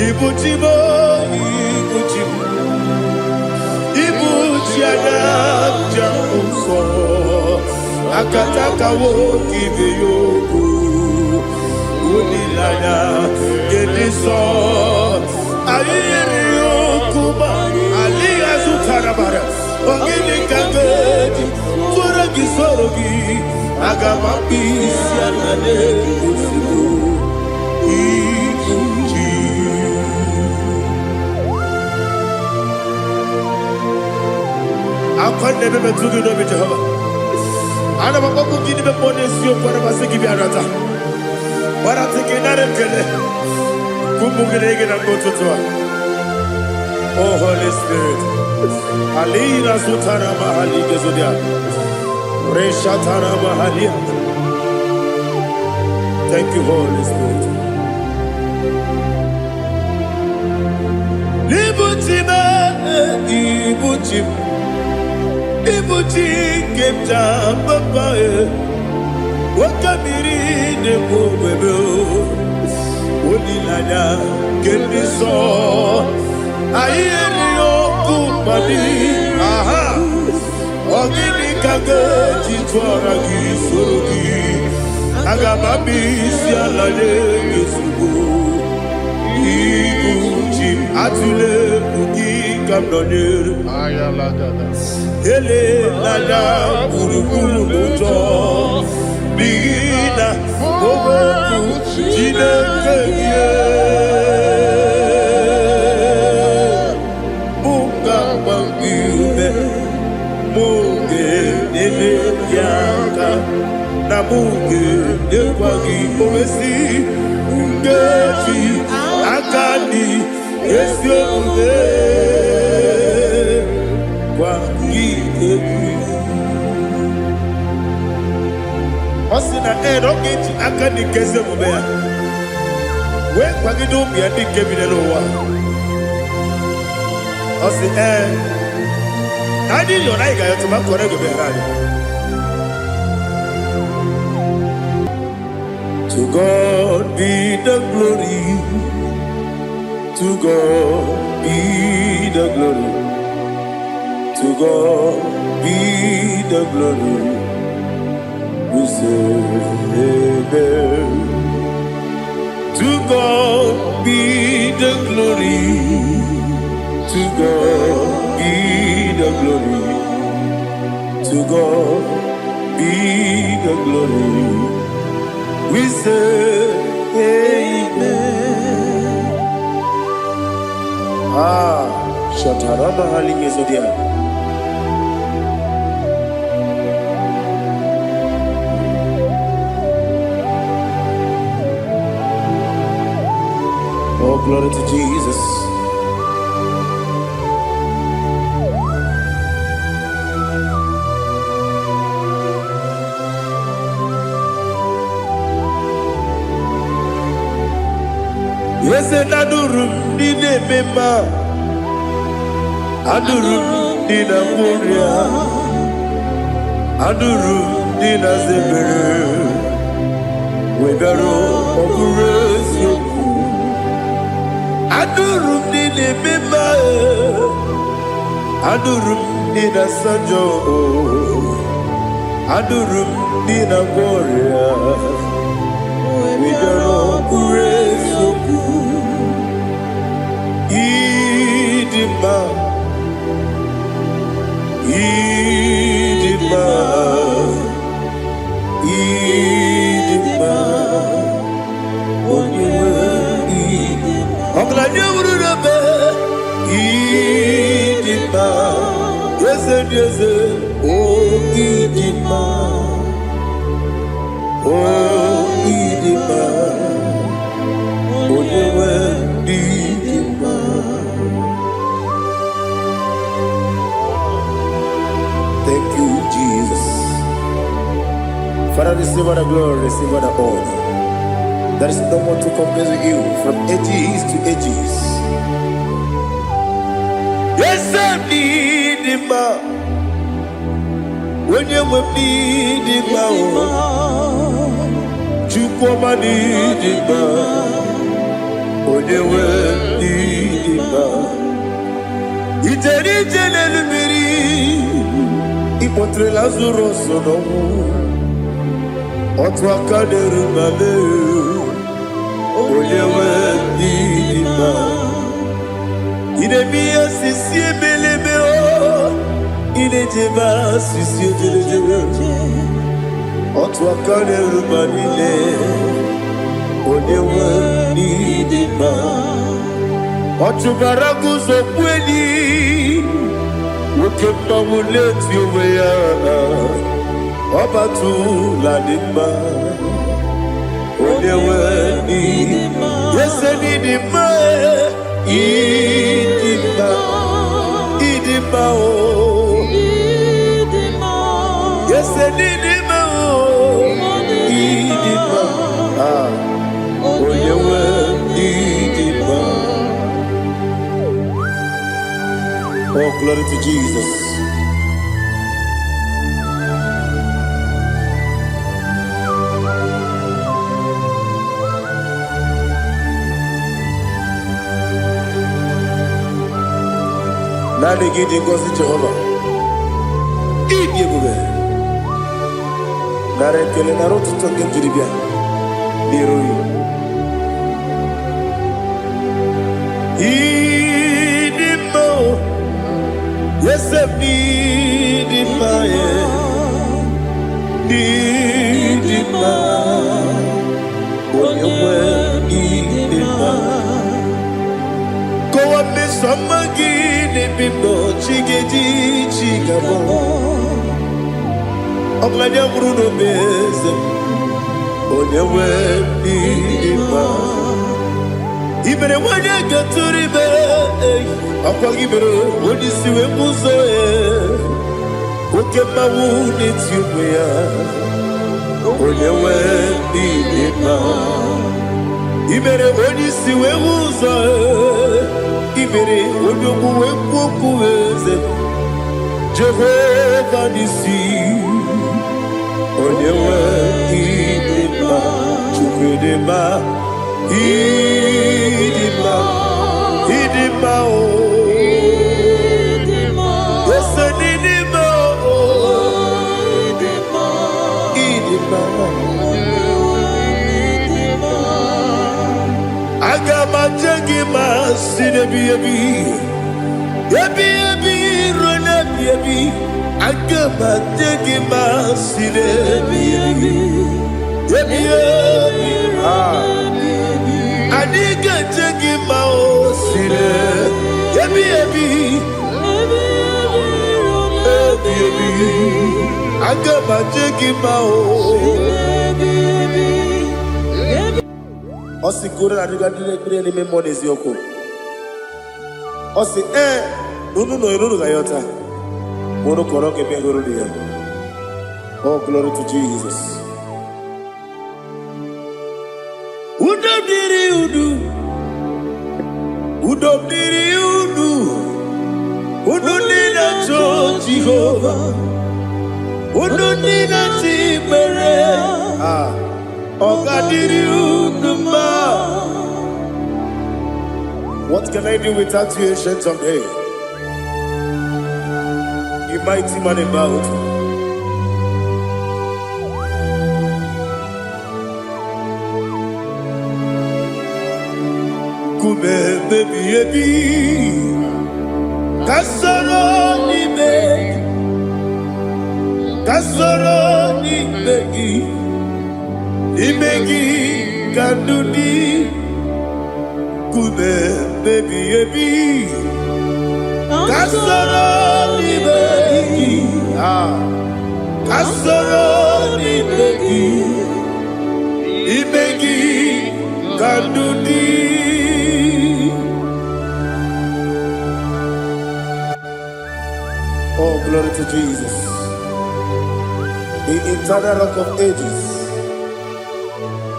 Ibuchibo, Ibuchibo, Ibuchiana, Jamuso, Akataka wo kibeyoku, Unilana, Gediso, Ayeriyokuba, Aliya Zutarabara, Ogini Kangeti, Turagi Sorogi, Agamapi, Sianane, Usibu, Ibuchi. I can't never do it over Jehovah. I never go to give the bonus you for a give you another. But I'm thinking that I'm going to go to oh, Holy Spirit. Alina Sutana Mahali Gezudia. Reshatana Mahalia. Thank you, Holy Spirit. Libutime, Ibuchim. Ibuchi kemta papa wakamiri de bobebe onilanya kendiso ayeri okupadi aha ogini kage jitwara gisorogi agamabi sialale yesugo Ibuchi atule ugi kamdonir ayalagada ele lala buruburu muto bigina oboku jinekeye munga bangiume munge nene yaka na munge nekwagi owesi ungefi akani esiombe Osina rocket akani keze mubea. We kwagido biandi kebinelo wa. Osi nadi yo naiga yo tuma korego berani. To God be the glory. To God be the glory. To God be the glory. We say amen. To God be the glory. To God be the glory. To God be the glory. We say amen. Shataraba Halingezodia. Oh, glory to Jesus. Yes, and Adurum did a member. Adurum did a Moria. Adurum did a Zebere. We better operate you. Adurum did a member. Adurum did a Sanjo. Adurum did a Moria. We better operate you. Idima, Idima, Idima, Idima, yes, yes, oh, Idima, oh, Idima, oh, Idima. Thank you, Jesus. Father, receive all the glory, receive all the honor. There is no one to compare with you from ages to ages. Yes, I need him. When you need him, you come and need him. When you Contre Lazaro sono Otwa kaderu male Oyewe dima Inemia sisi belebeo Inejeba sisi delejebe Otwa kaderu malile Oyewe dima Otubaragu zokweni Ukemba muleti uweya Obatu la dima Oyewe dima Yese dima Idima Idima o Yese dima o Idima Oyewe dima. Oh, glory to Jesus. Nani gidi ngozi Jehovah. Idi ebube. Nare kele naro tutoke jiribia. Niroyi. Idi mo. Yes, need my when you were need go up the summer guinea bimbo chigedi chigabo of my young Bruno Bez on your way even when you get to the Apagibero, when you see a muso, who can my wound it's you, when you went in Ibere, when you see a muso, Ibere, when you move Jehovah, you see, when you went in Idima, Agama jagima sinebi ebi rona ebi agama jagima sinebi ebi adiga jagima o sine ebi agama jagima o Osi kura na diga dire ni me monezi yoko. Osi nunu gayota. Mono koroke me guru dia. Oh, glory to Jesus. Udobdiri udu. Udunina cho Jehovah. Udunina tibere. What can I do without you, ancient of days? You mighty man about. Kume baby, kasoro ni begi. Imegi kandudi kume baby kasoro ni begi kasoro ni begi imegi kandudi. Oh, glory to Jesus, the eternal rock of ages,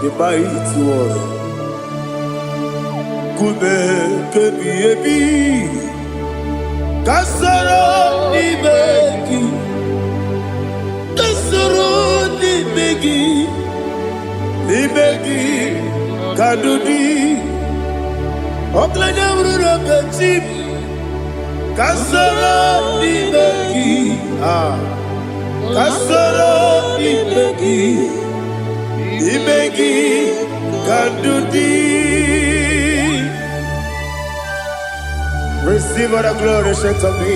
the mighty one. Kume kebi kasoro ni begi kadudi oklanya ururo beti kasoro ni begi Kasoro Imegi Kandudi. Receive all the glory, shake of me.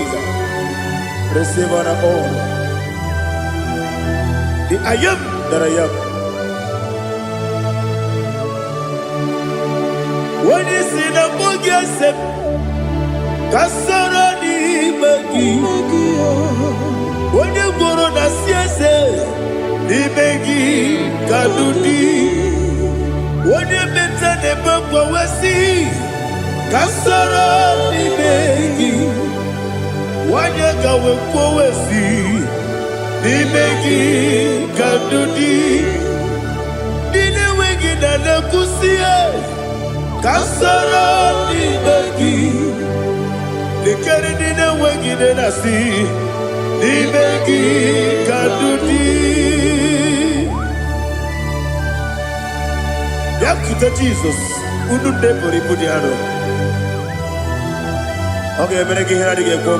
Receive all the honor. The I am that I am. When you see the book, Kasoro Imegi. When you go on the CSA, Imegi Kandudi. When you mention the book, we see Kasoro Imegi. When you go we see Imegi Kandudi. Dine wegi na kusiye Kasoro Imegi. Nikere dine wegi na si Imegi Kandudi. Yakuta Jesus, unu nebori pudiano. Okay, better get here to get go.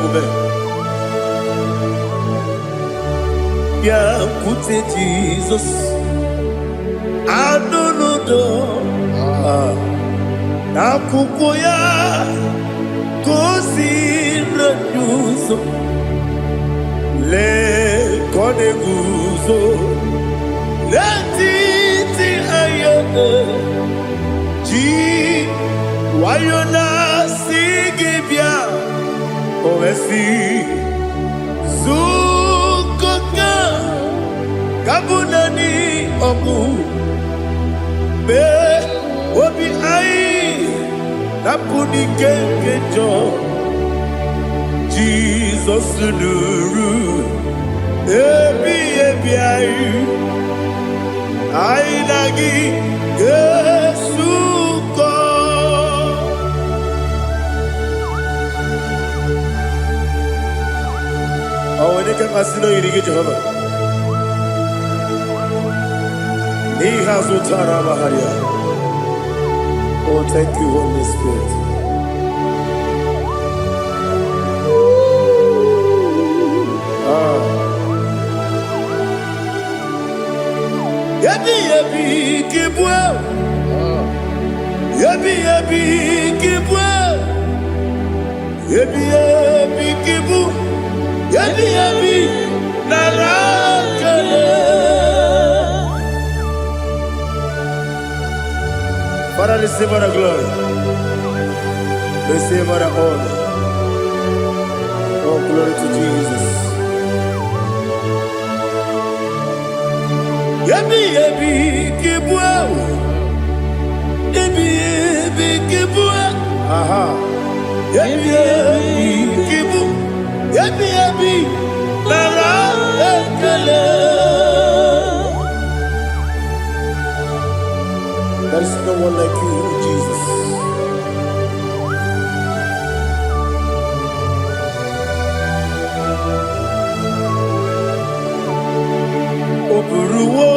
Yakuta Jesus, I don't know. Nakukoya, kosi renyuso, le kone guzo, le titi ayone. Wayona sigibia Owesi Zukoka Kabunani Omu Be Obi Ai Napuni Kenkejo Jesus Nuru Ebi Ai Ai Nagi Yesu Oh, when they can casino, you get Jehovah. He has Utara Maharia. Oh, thank you, Holy Spirit. Yabi, Kibwa. Yabi, Kibwa. Yabi, Kibu. Yabi, Narakale. Father, receive all the glory. Receive all the honor. Oh, glory to Jesus. Yabi, Kibwa. Yabi, Kibwa. Aha. Yabi, Kibu. Yabi, Narakale. There is no one like you, Jesus. Oburuwo,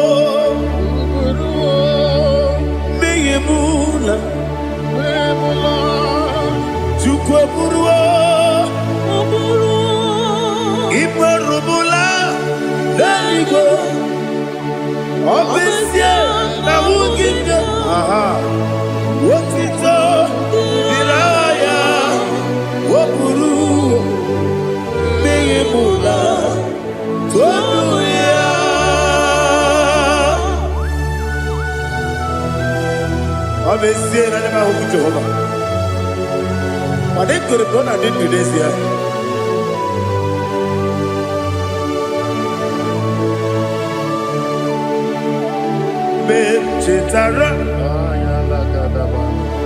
Meyemula, Chukwaburuwo. Imarubula, there you go. Obisia, Nawuginga, aha. Wotito, Diraya, Wapuru, Meyemula, Tonuya. Obisia, Nanema Jehovah. But they could have done I did today here. Chitara,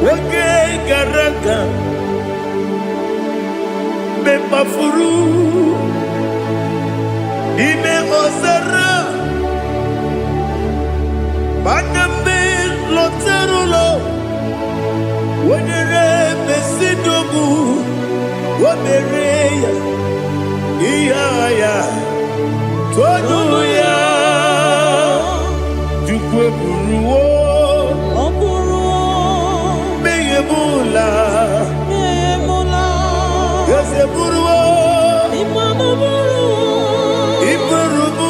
Wake Garaka, Bepafuru, Ime Osara, Banambe Loterulo, Wenere Besidogu, Wamereya, Iaya, Toduya. Buruwo, Meyemula, Yose Buruwo, Imarubu,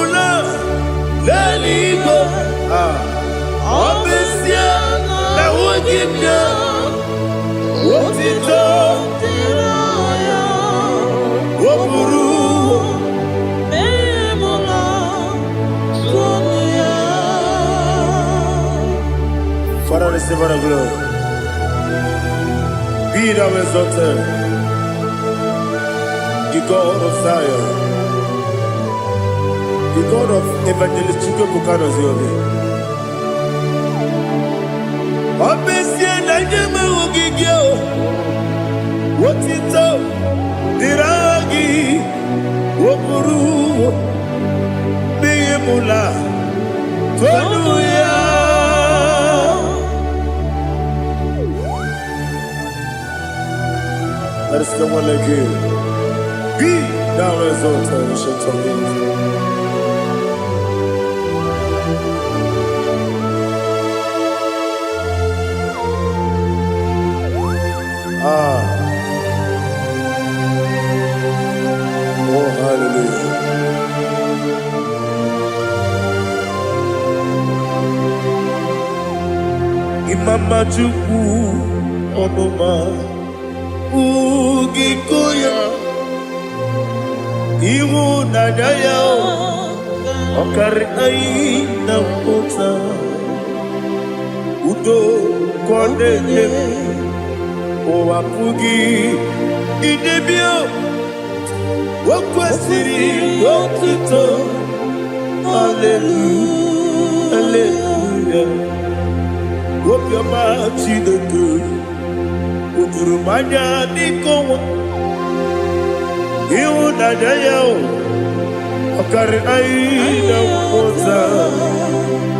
receive all the glory. Be thou exalted, the God of Zion, the God of Evangelist Chike Bukano Ziobi. Obesia Naija Ugigio, what it up, Diragi, Wokuru, Beyemula, Tonuya. There is no one like you. Be thou exalted, ancient of days. Oh, hallelujah. Imama Chukwu Onoma Ugikoya Iwu Naija Okari Aina Kota Udo Kondele Owapugi Idebio Wakwasiri Wokito Hallelujah Hallelujah Wopiama Chidoku Udurumanya Nikowa Iwu Naija Okari Aina Kota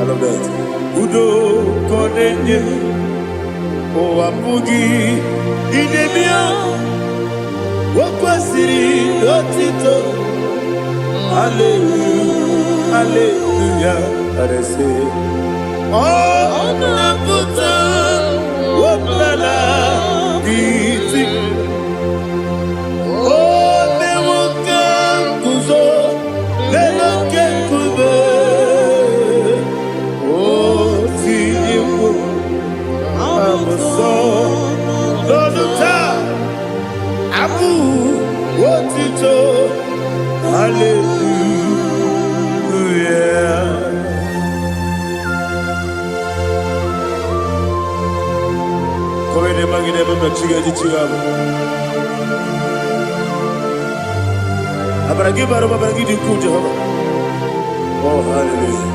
I love that Udo Kondele Owapugi Idebio Wakwasiri Lotito Hallelujah Hallelujah I say Oh Naputa Wopala Biti Oh Mewoka Kuzo Leloke Kube Oh Tiyimu Amoso Loduta Abu Wotito Hallelujah Koine magine baba chiga jichigabo Abaragi baro babaragi di ku Jehovah Oh hallelujah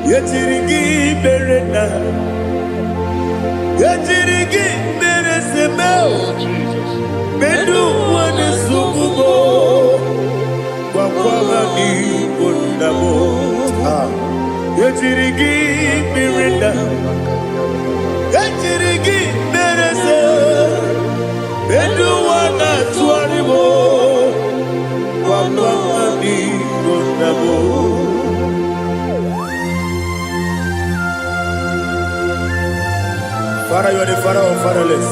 Yetirigi berena Yetirigi beresemo Bedu wane sukubo Wakwama ni bondamo Yetirigi berena Yetirigi berese Bedu wana tuaribo Wakwama ni bondamo Father, you are the father of fatherless.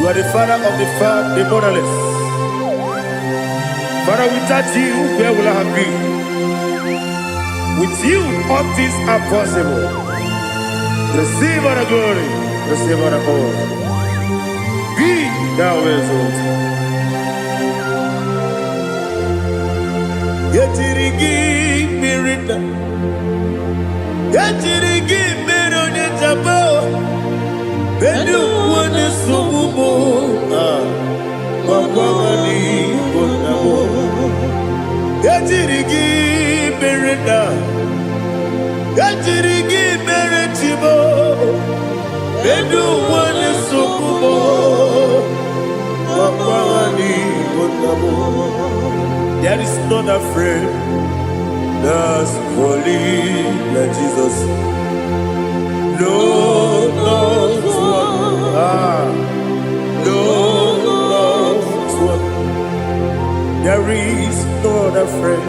You are the father of the motherless. Father, without you, where will I have been? With you, all things are possible. Receive all the glory, receive all the honor. Be thou exalted. Yetirigi mirina, yetirigi mirone jabo, bedu wane sububo, wakwamani bonamo. Yetirigi mirina, yetirigi miretibo, bedu wane sububo, wakwamani bonamo. There is none afraid that's holy like Jesus. No, no, no, no. There is no other friend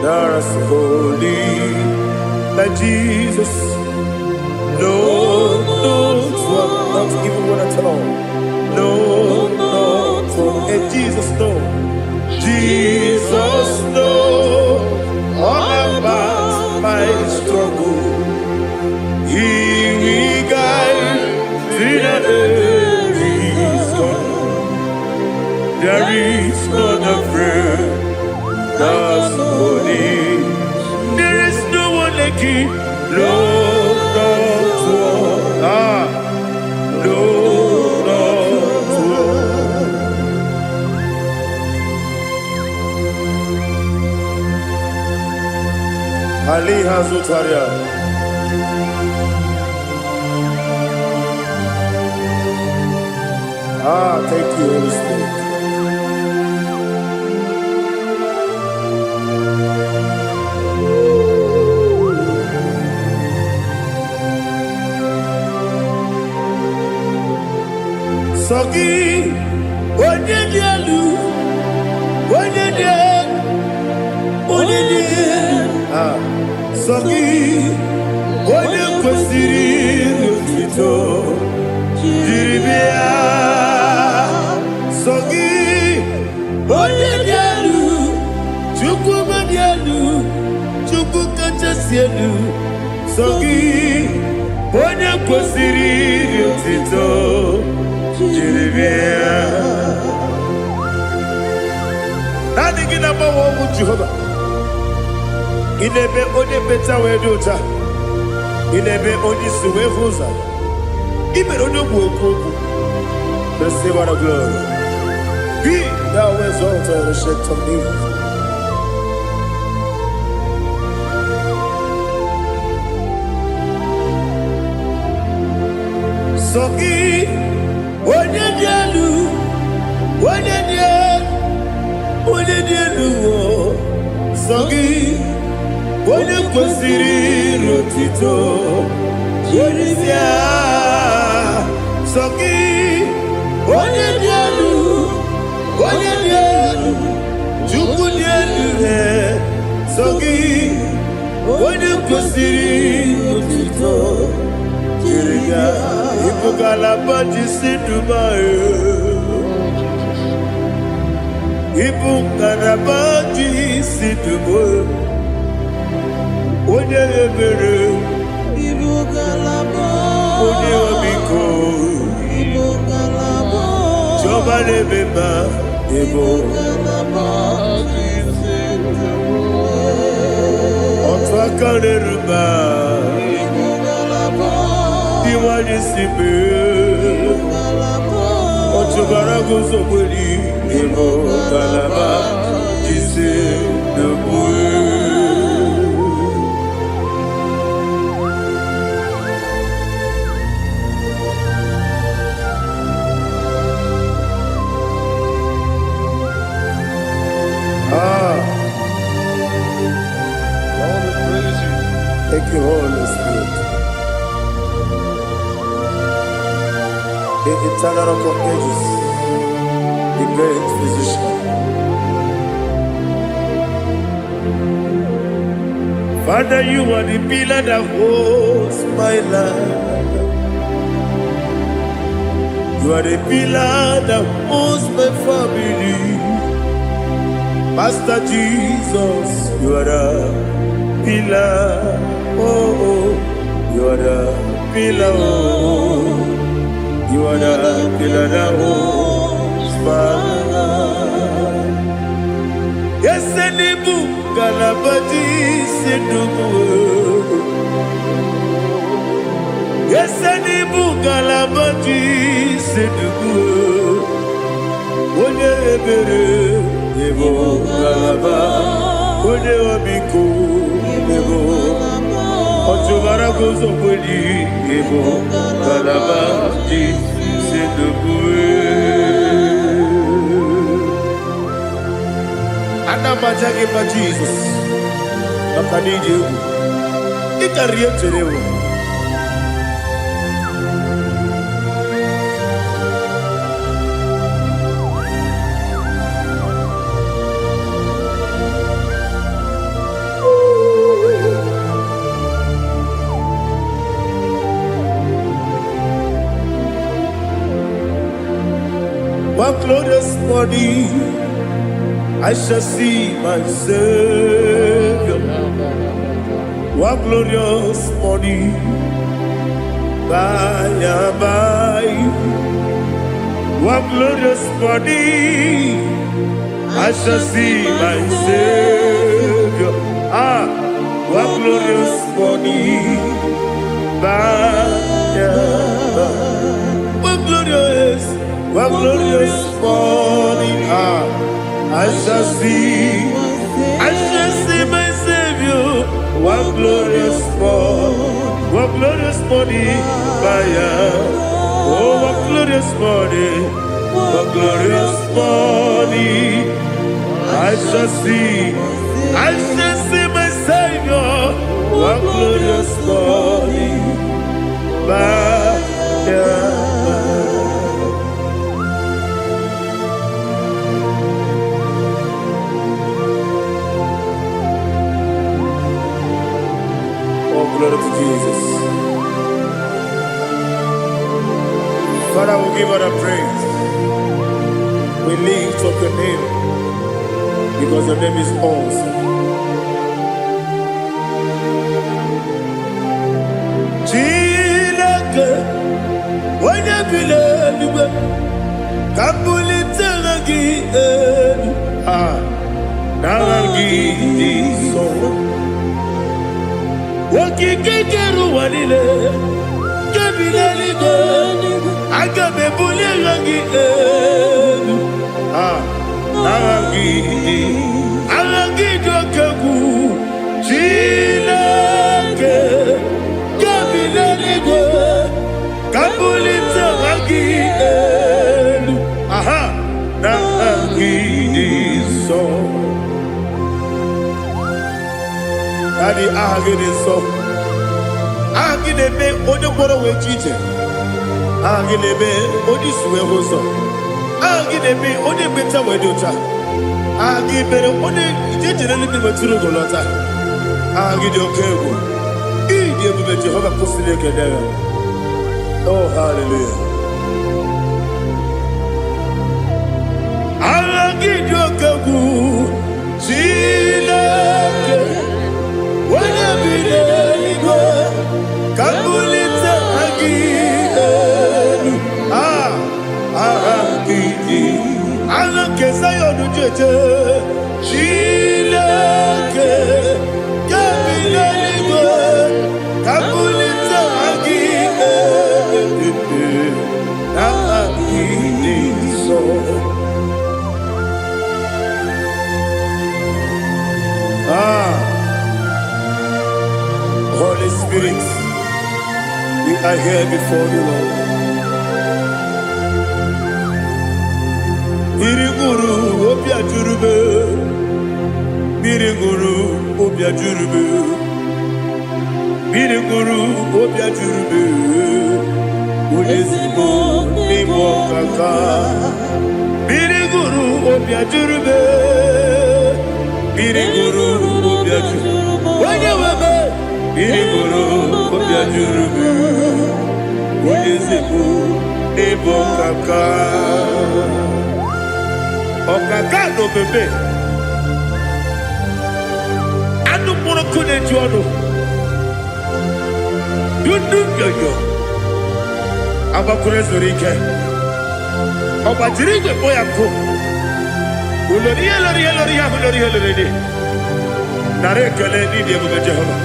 that's holy like Jesus. No, no, not even one at all. No, no, and Jesus, no. Jesus knows all about my struggle. He will guide through the days gone. Ali Hazutaria. Thank you, Holy Spirit. Sogi, Onyedielu, Sogi, Onyekwesiri n'otito, jiribia. Sogi, Onyedielu, Chukwumadielu, Chukwukachasielu. Sogi, Onyekwesiri n'otito, jiribia. Nani gina mawo mu Jehovah. Inebe onye beta we do ta. Inebe onye suwe vuza. Ibe onye gwoku. Receive our glory. Be thou exalted and shed to me. Sogi onye dielu. Sogi Onyekwesiri n'otito, jiribia. Sogi Onyedielu, Chukwudielu. Sogi Onyekwesiri n'otito, jiribia. Ibugalaba jisidumae. Ibugalaba jisidumae. Onye ebere, onye omiko, Jehova na-emeba, otu aka na-eruba, diwali sibe, otu bara guzo kweli, Ibugalaba jisidumae. Thank you, Holy Spirit. The eternal rock of ages, the great physician. Father, you are the pillar that holds my life. You are the pillar that holds my family. Master Jesus, you are the pillar. Oh, you are the pillar. Oh, you are the pillar that holds my life. Yes, Enibu Galabaji Sidumu. Yes, Enibu Galabaji Sidumu. Onye ebere, Ebo Galaba. Onye omiko, Ebo. Otubara gozo kweli, Ebo Galaba Sidumu. Anamajage pa Jesus. Makanije u. Ikariye terewo. One glorious morning, I shall see my Savior. One glorious morning, by and by. One glorious morning, I shall see my Savior. One glorious morning, by and by. One glorious morning, I shall see my Savior. one glorious morning, oh, one glorious morning, one glorious morning. I shall see my Savior, one glorious morning, Oh, glory to Jesus. Father, we give all the praise. We lift up your name because your name is awesome. Chilake, when you believe, Kabulitagi, Nagi, so. Wakikeru wanile, Kabilaligo, Agabe Bulirangi, Alagi Dokagu, Chilake, Kabilaligo, Kabulita Ragi, Nagi, so. Daddy, agide so. Agide be odoboro we chiche. Agide be odisuwe hoso. Agide be ode beta we dota. Agide be ode jejere ni be turu golota. Agide okego. Ide be Jehovah kosile kedera. Oh, hallelujah. Agide okego. Chilake. When you believe, Kabulita again. Kesayo do jeje, Chilake, Kabilaligo, Kabulita again. So. Holy Spirit, we are here before you, Lord. Biriguru obia jurube, Biriguru obia jurube, Biriguru obia jurube, Udesibo nibo kaka, Biriguru obia jurube, Biriguru obia jurube, Wanyawame, Biriguru obia jurube, Udesibo nibo kaka. Okaka no bebe anu mono kone jono dundu yoyo abakure zorike obajirije boya ko ulori nare kele ni de bu Jehovah.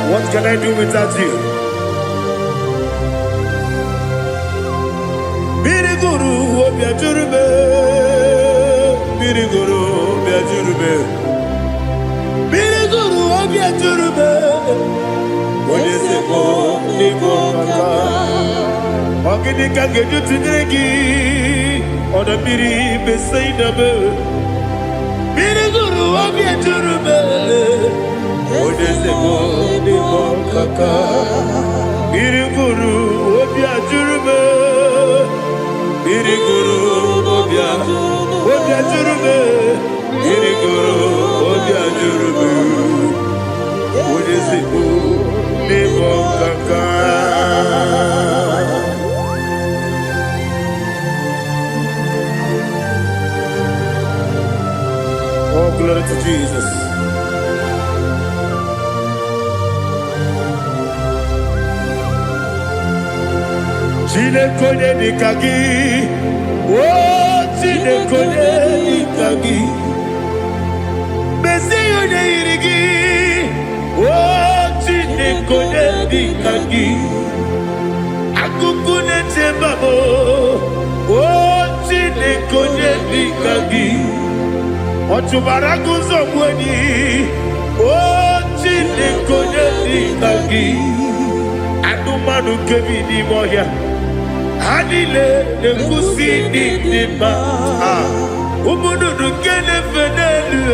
What can I do without you? Biriguru obia jurube, Biriguru obia jurube, Biriguru obia jurube, Odesebo nibo kaka, Ogini kange jutinegi, Oda biri besaidabe, Biriguru obia jurube, Odesebo nibo kaka, Biriguru obia jurube, Biriguru obia jurube, Biriguru obia jurube, Odesibo nibo kaka. Oh, glory to Jesus. Chinekone nikagi, oh Chinekone nikagi, Mesiyo ne irigi, oh Chinekone nikagi, Akukune tembabo, oh Chinekone nikagi, Otubaraguzo mweni, oh Chinekonye Nikagi Anumanu Kevini Moya Hanile Nekusi Nidima Umudu Nukene Fenelu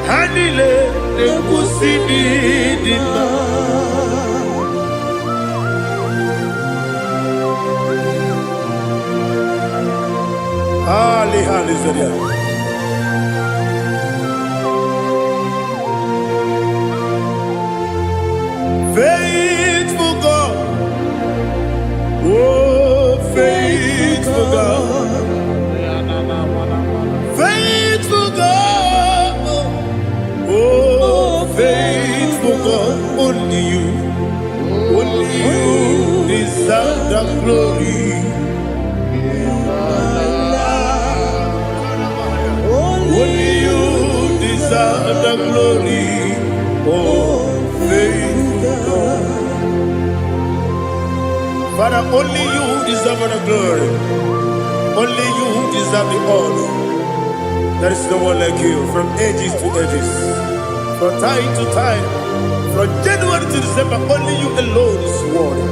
Hanile Nekusi Nidima Ali Halizaria Faithful God, oh faithful God, faithful God, oh faithful God, only you deserve the glory. Only you deserve the glory, oh faithful God. Father, only you deserve the glory. Only you deserve the honor. There is no one like you from ages to ages, from time to time, from January to December. Only you alone is worthy.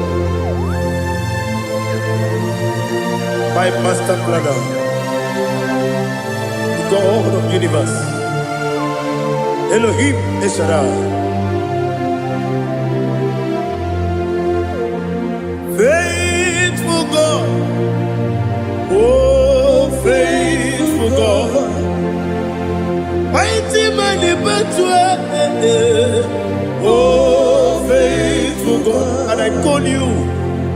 My master planner, the God of the universe, Elohim Eshadai. Faithful God, oh faithful God, mighty man in battle, oh faithful God, and I call you,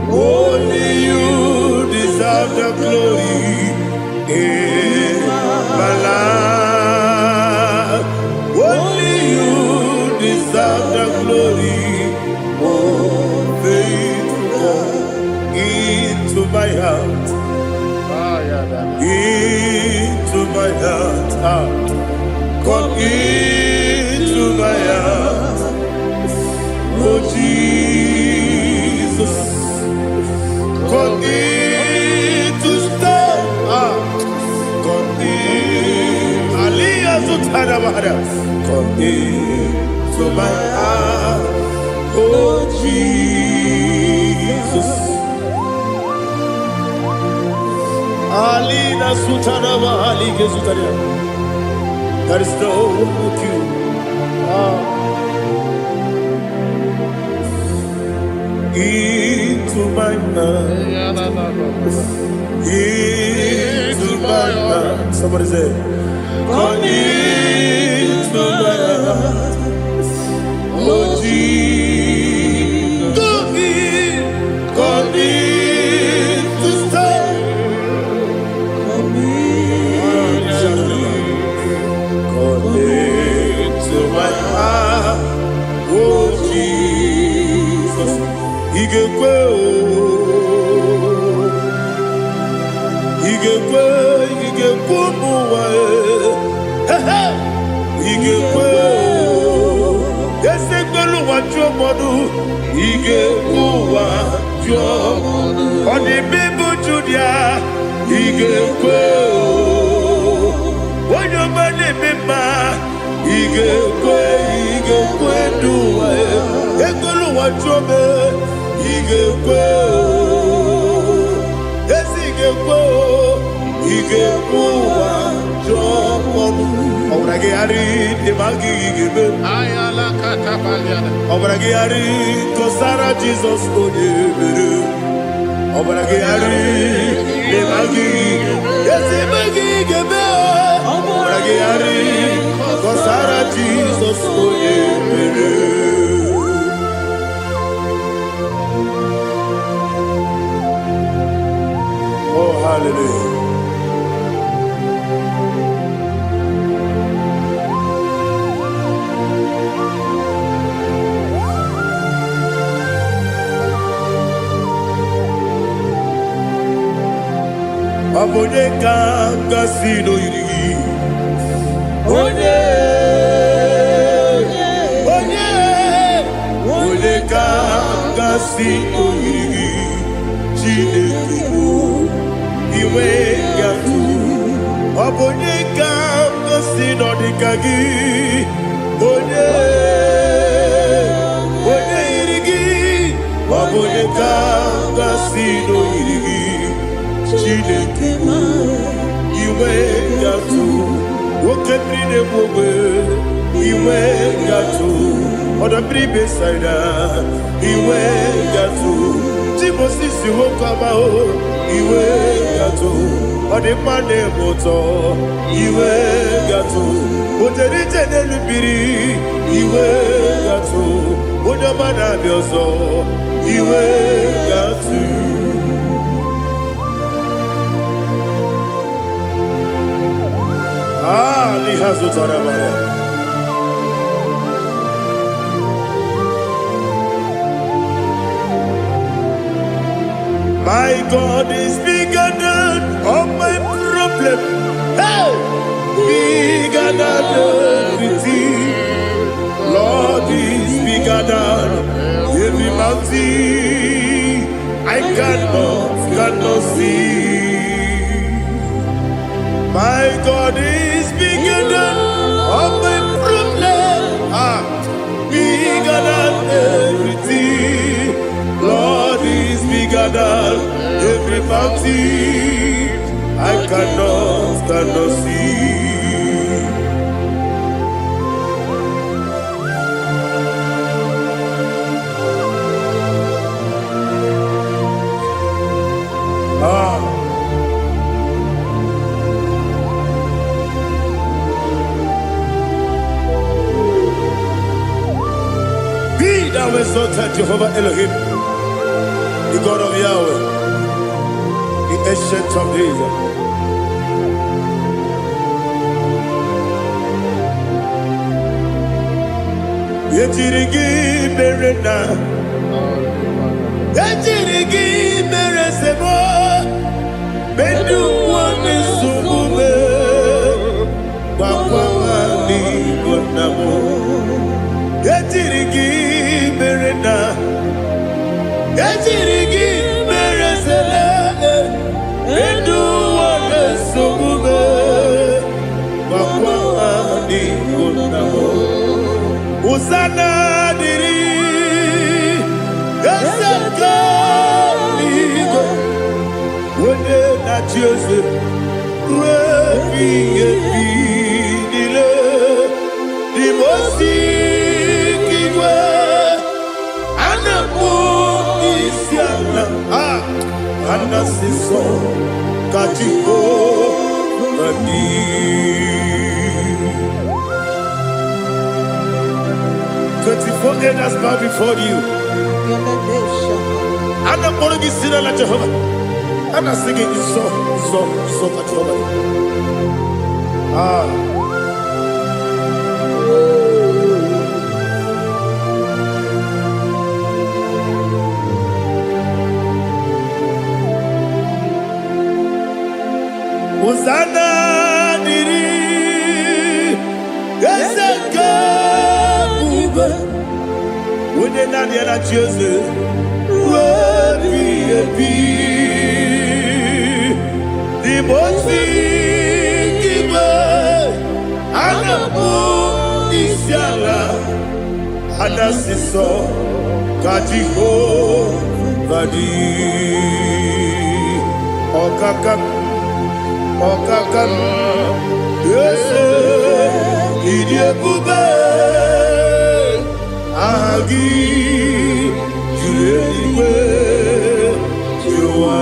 only you deserve the glory in my life, only you deserve the glory, oh faithful God. Into my heart, into my heart, come into my heart, oh Jesus, come in to stay, come in, Aliyah Zutanabara, come into my heart, oh Jesus. Alina Sutanaba Ali Gesutaria. There is no one like you. Into my mind. Into my heart. Somebody say, come into my heart. Oh Jesus. Come in to stay. To my heart, oh Jesus, he gave Jesus, oh, hallelujah. Abone kanga sino yiri. Onye kanga sino yiri. Chineke iwe yatu. Abone kanga sino dikagi. Onye Kasino iri Chineke iwe gatu woke brine bobe iwe gatu oda bribe saida iwe gatu timosisi wokama o iwe gatu ode mane moto iwe gatu oterite nelubiri iwe gatu oda mana biozo iwe gatu. My God is bigger than all my problem. Hey, bigger than everything. Lord is bigger than every mountain I cannot see. My God is bigger than all my problems. Bigger than everything. Lord is bigger than every mountain I cannot see. Be thou exalted, Jehovah Elohim, the God of Yahweh, the ancient of days. Yetirigi berena, yetirigi beresemo, bedu wane sumube, bakwani bonamo. Yetirigi berena, yetirigi beresele, bedu wane sumube, bakwani bonamo. Usana diri, esaka ligo, wende na Joseph, refi nile, di mosi kiwe, anapo isiana, anasiso kachiko mani. 24 elders bow before you. And I'm going to be singing like Jehovah. And I'm singing this song like Jehovah. Hosanna diri, Eseka. When they not yet at Jesus, the most Anabu Isiala, Anasiso, Kajiho, Vadi, Okakam, yes, Idiabube. Agi juliwe juwa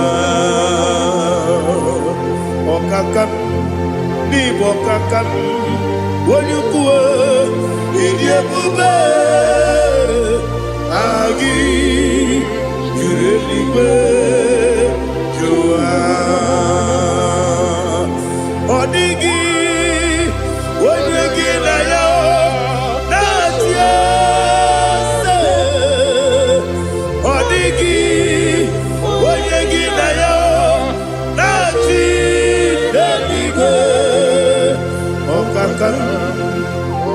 okakam ni bokakam wonyukwe idiebube agi juliwe juwa odigi wonyegi na yo natia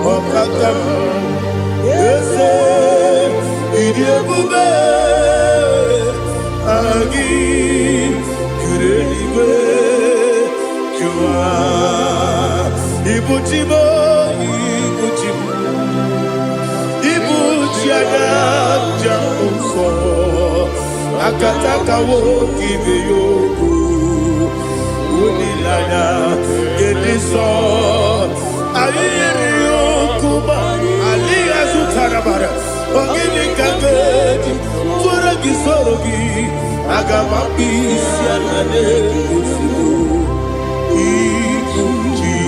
Okakam, yes, Idiabube, Agi, Kureliwe, Jua, Ibuchibo, Ibuchiana, Jamuso, akataka wo kibe yoku unilana gediso ayiri yoku ba aliya zutarabara ogini kagedi tora gisorogi agama bisi anane kusubu ikuji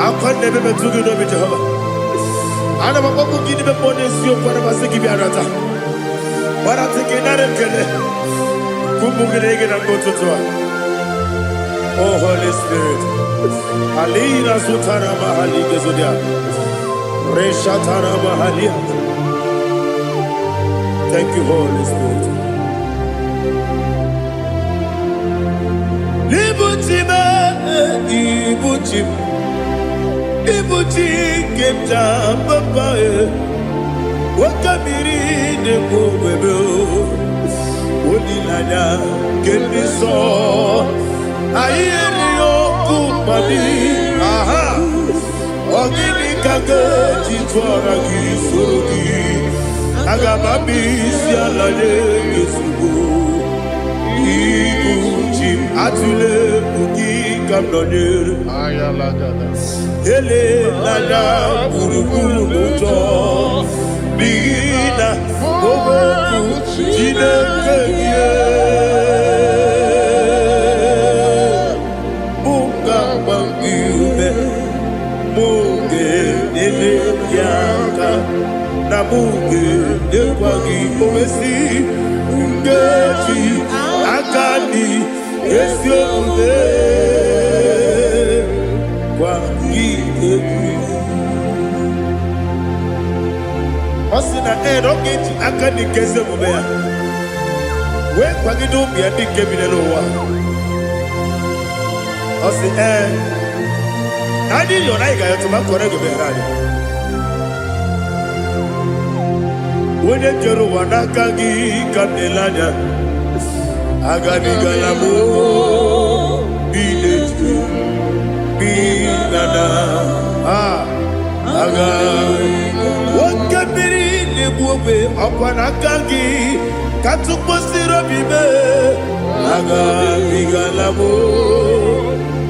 akwande bebe tugi no Jehova ana makoku gini be ponesio kwa na basiki bi arata bara tiki nare kele kumugirege na ngototoa. Oh Holy Spirit alina sutara mahali gezodia reshatara mahali. Thank you Holy Spirit. Libutime ibutim ibuti kemta papa wakamiri de bobebe onilana kemiso ayeri okupali aha ogini kage titwara gisorogi agamabi sialale gesugo ibuti atule buki kamdonir ayalagada ele nana buruburu moto bigina boboku jinekeye bunga bangiume muge ele yaka na muge dekwagi omesi ngeji akani esiombe Osina roketi akani keze mubea we kwagido bia di kebile lowa osi nadi yo naiga yo tuma korego be radi wode jero wanakagi kabelanya agani galamo biletu binana aga wakabiri lebuwe akwana kangi katuposiro bibe aga bigalamo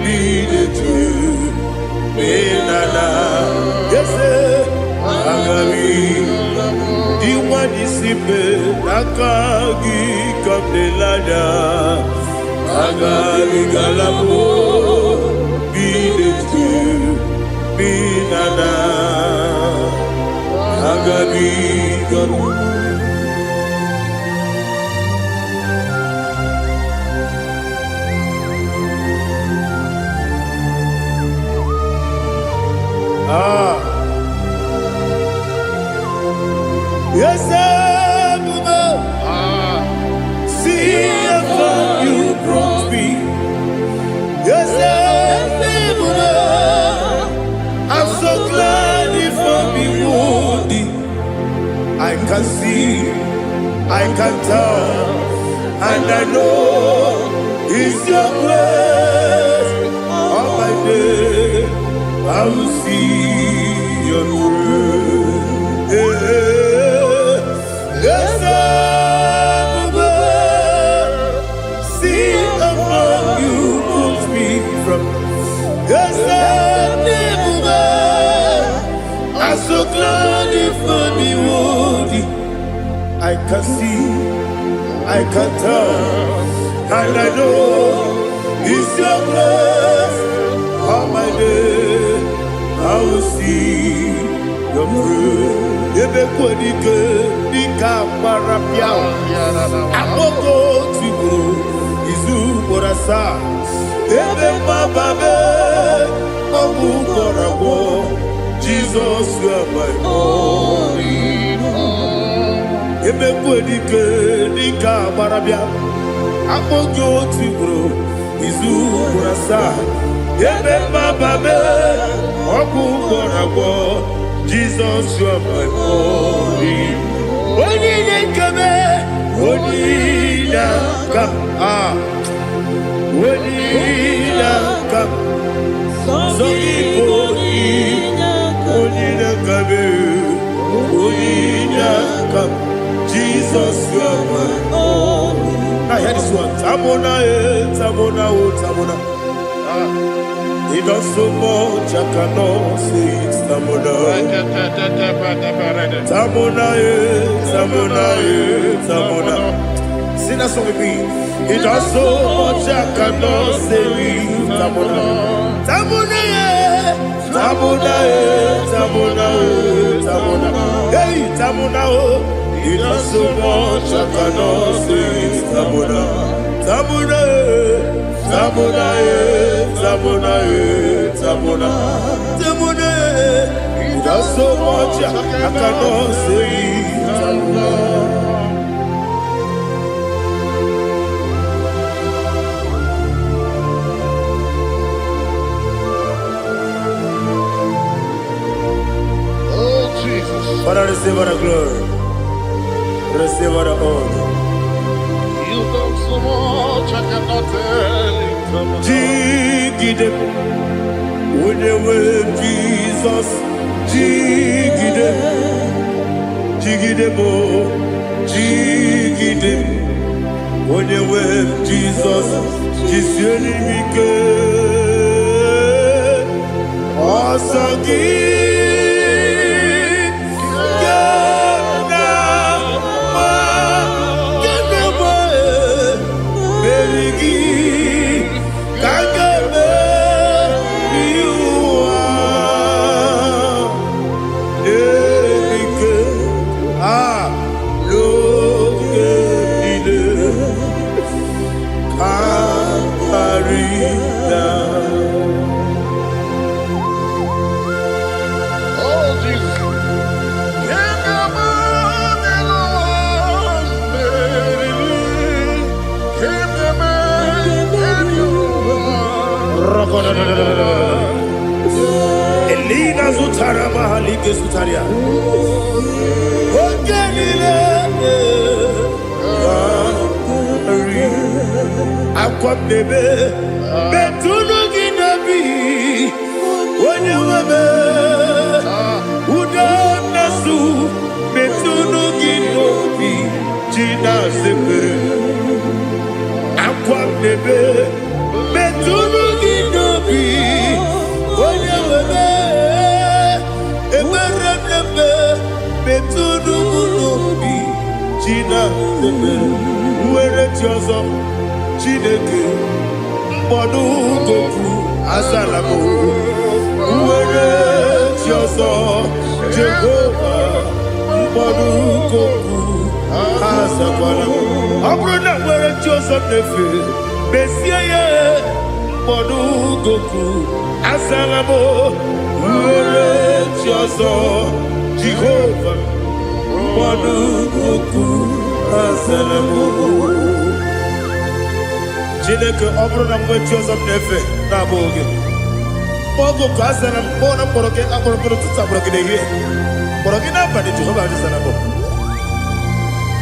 biletu binana yese aga diwani sipe nakagi kabelada aga bigalamo biletu binana agabi garu yes see how you brought me. Yes I'm so glad if I'm wounded. I can see, I can tell, and I know it's your grace. On my day, I will see your grace. Yes, see how you put me from. Yes, I'm so glad if I'm wounded. I can see, I can tell, and I know it's your grace. On my day, I will see your grace. Ebe kwenike nika marapia, amoko tibu izu morasa. Ebe mababe, obu korawo. Jesus, you are my only home. Ebe kwenike nika marapia, amoko tibu izu morasa. Ebe mababe, obu korawo. Jesus, you are my only. Only come, only come, only come. So only come. Now hear this one. Tamona, Tamona, Tamona. He does so much, I cannot say it's Tamona. Tamona, Tamona, Tamona. Sing that song with me. He does so much, I cannot say it's Tamona. Tamona, Tamona, Tamona, Tamona. Hey, Tamona, he does so much, I cannot say it's Tamona. Tamona, Tamona, Tamona, Tamona, Tamona. He does so much, I cannot say it's Tamona. Father, receive all the glory. Receive all the honor. You done so much, I cannot tell it. Jigide, with the way Jesus. Jigide, jigide mo, jigide, with the way Jesus. Jisieni mike, osagi. Elina Zutara Mahalike Sutaria. Aquam debe, Betuno Ginabi, when you were Udanasu, Betuno Ginobi, Gina Sepe. Aquam debe, Betuno Ginobi, when you were Betuno Ginobi, Gina Sepe. Where it yours up. Chineke mbodu goku azalamo uwere tioso Jehovah mbodu goku azakwalamo abrona were tioso nefe besiye mbodu goku azalamo uwere tioso Jehovah mbodu goku azalamo. Chineke ọbụrụ na mgbe chi ọzọ m na-efe na-abụ oge mgbe oge asara m kpọọ na mkpọrọ gị akpọrọ mkpọrọ tụta mkpọrọ gị n'ehihie mkpọrọ gị n'abalị Jehova adịsara m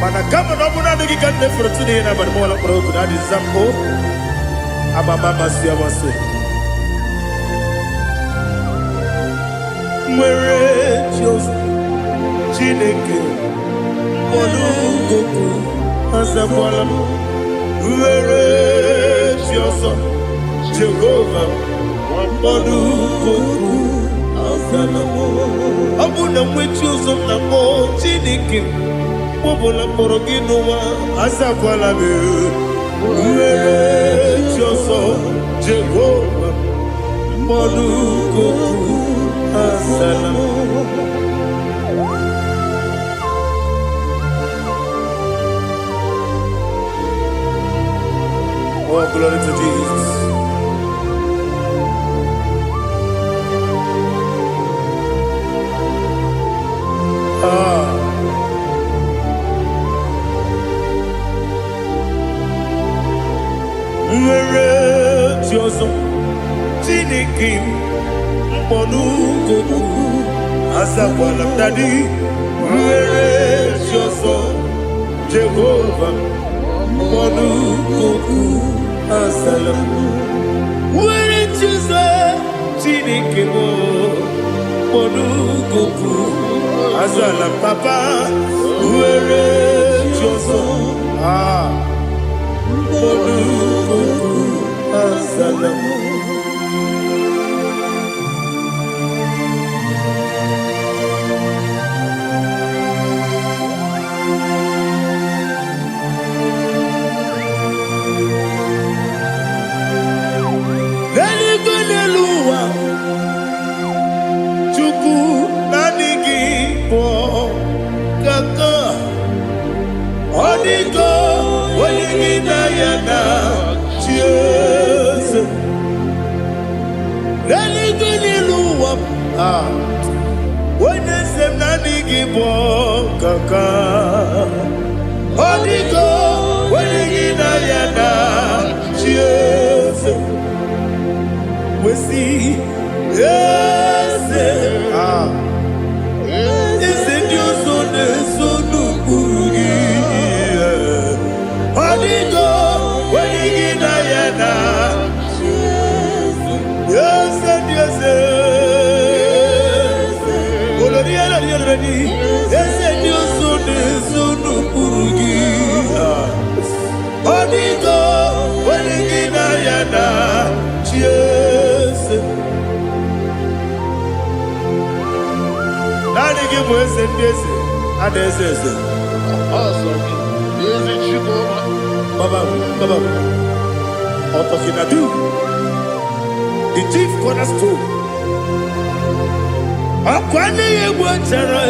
mana kama na ọ bụ naanị gị ka m na-efere tụ n'ihe n'abalị mụọla mkpọrọ ogu na adịza m o amama amasị amasị nwere chi ọzọ Chineke mkpọrọ ogu azakwala m were chioso Jehovah mbodu goku azalamo abuna mwechi ozo na mo Chineke mbobola mkpọrọ gị n'ụwa azakwala m were chioso Jehovah mbodu goku azalamo. Oh, glory to Jesus. Where Tioso Chineke mkpọdu goku azakwala m daddy. Where Tioso Jehovah mkpọdu goku azalamo. Were Tioso Chineke mkpọdu goku azalam papa. Were choso. Monukuku asalamu. The chief cornerstone. Akwani yegwachara.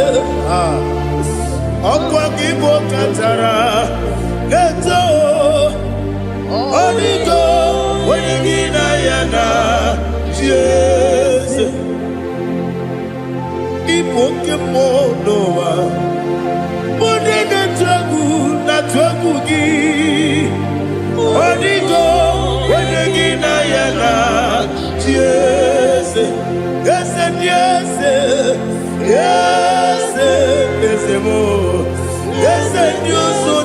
Akwani bokatara. Leto. Onigo. Wenigina yana. Jesus. Ipoke monowa. Monene tragu na tragu gi. Onigo. Wenigina yana. Yes, yes, yes, yes, yes, more. Yes, you so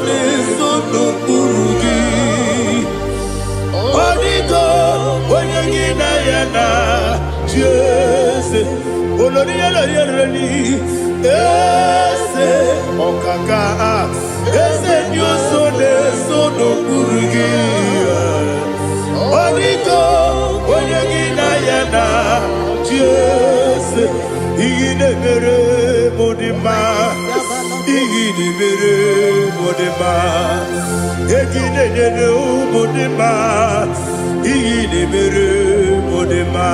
no burugi. Onigo, when you get yana, yes, Olori, yes, Okaka, yes, you so no burugi. Onigo, when you Jesus, Igide mere modima, Igide mere modima, Igide mere modima, Igide mere modima,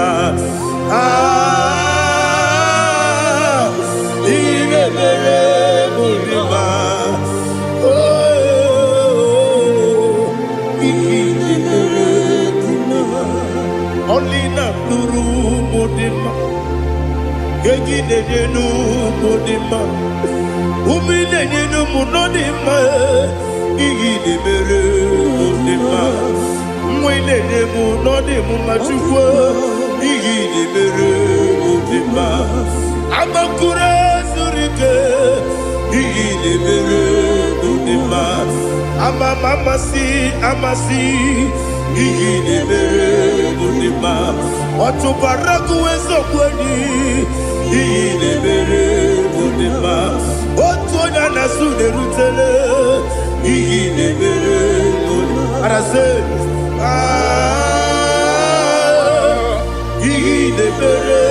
Igide mere modima, Igide mere modima, only na pluru modima. Gegine jenu modima, umine jenu munodima, igide mere modima, mwine jenu nodimu machukwa, igide mere modima, amakure surike, igide mere modima, amasi, igide mere modima, watu baraku wezo kweni. Igide mere modima, otonya nasude rutele. Igide mere modima, arase. Igide mere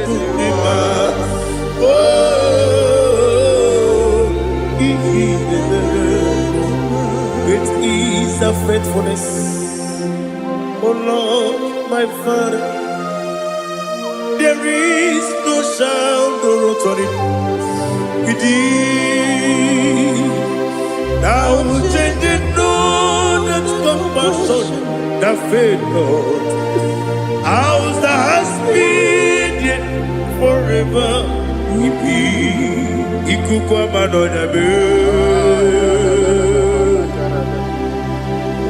modima, igide mere. Great is the faithfulness, oh Lord, my Father. There is no sound or authority within. Now changing no that compassion, that faith, Lord. Ours that has been yet forever will be. Ikukwa madonya be.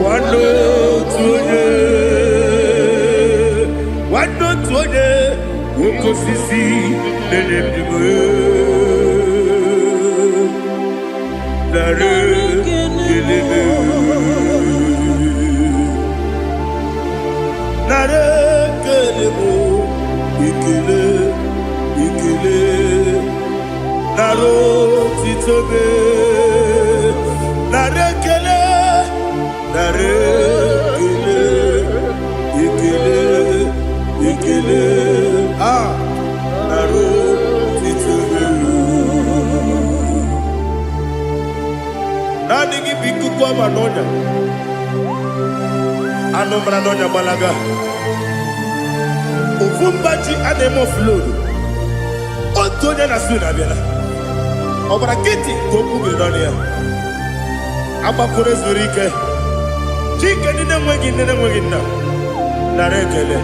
Wando tuone, wando tuone. Woko sisi nenemdiwe Nare kelebe Nare kelebo Ikele Naro titobe Anonya. Anonya Balaga. Ufumbaji anemo flood. Otonya na suna biela. Obara kiti koku bilonia. Abakure zurike. Chike nine mwegi na. Narekele.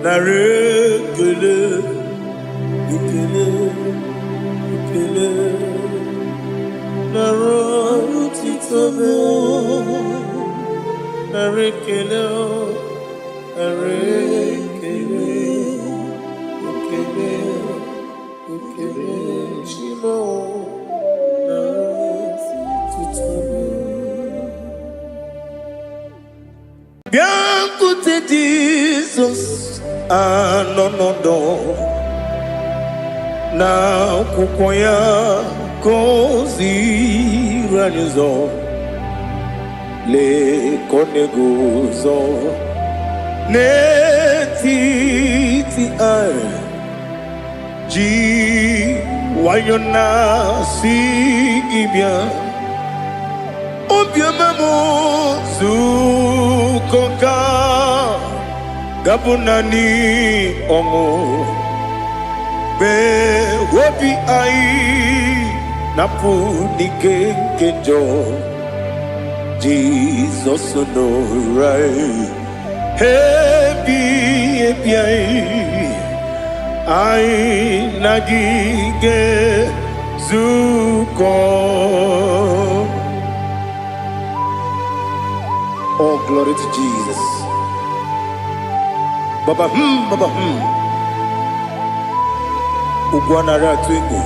Narekele. Ikele. Narotitobe. Narekele. Bianco te Jesus, no. Na kukoya kozi ranizo le koneguzo netiti ai ji wayona si ibia obiamamo zukoka gabunani omo be wobi ai napu nikenjo Jesus no right happy ai nagige zuko. Oh, glory to Jesus. Baba Ugwanara twingu.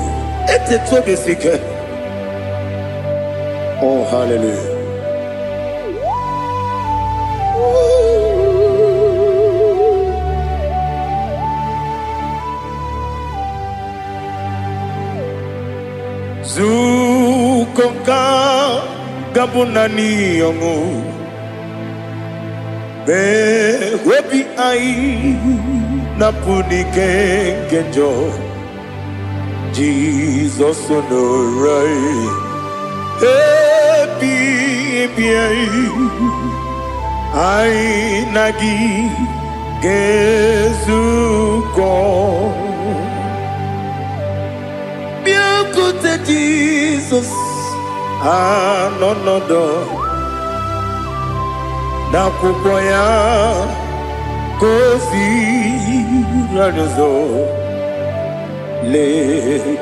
Ete tobe sike. Oh, hallelujah. Zukonka gabunani yongu. Be webi ai napuni kenjo Jesus no right happy ai nagi gezuko biakute Jesus no do na kukoya kozi ranizo le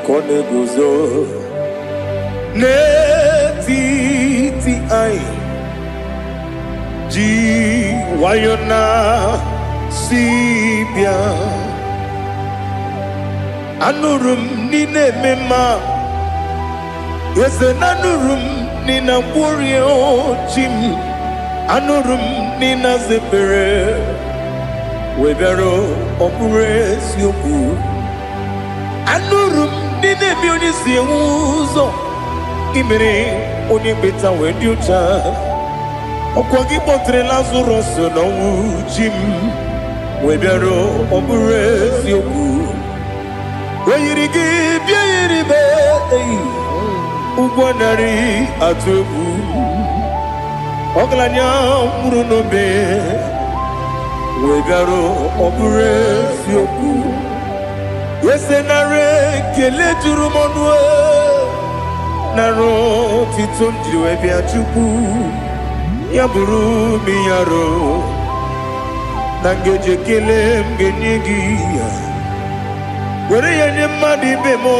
koneguzo netiti ai ji wayona sibia anurum nine mema yese nanurum nina burio chim anurum nina zepere webero opure sioku anurum nine bioni siuzo imere oni beta wediucha okwagi potre Lazarus no jim webero opure sioku weyirigi biayiribe ugwanari atubu Oglanya murunobe wegaro obure sioku yesenare kele jurumonwe naro titondiwe biachuku yaburu miyaro nangeje kele mgenyigi were yenye madi bemo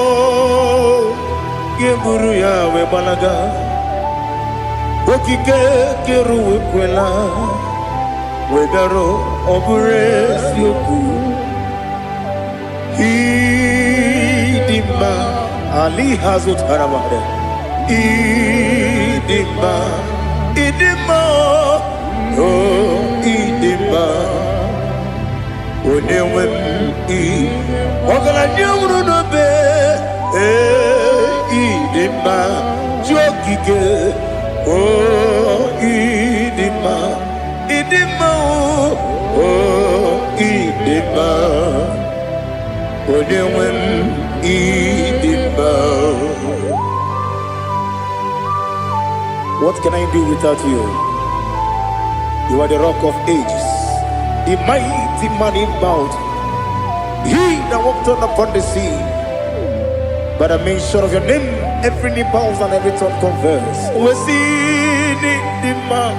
geburu ya webalaga okike keru wekwela wegaro obure sioku idima ali hazut haramade idima oh idima onewem ogala nyumru no be idima jokike oh idima idima, oh idima, onewem idima. What can I do without you? You are the rock of ages, the mighty man in mountain. He that walked on upon the sea. By the mention of your name, every knee bows and every tongue confesses. We see the man.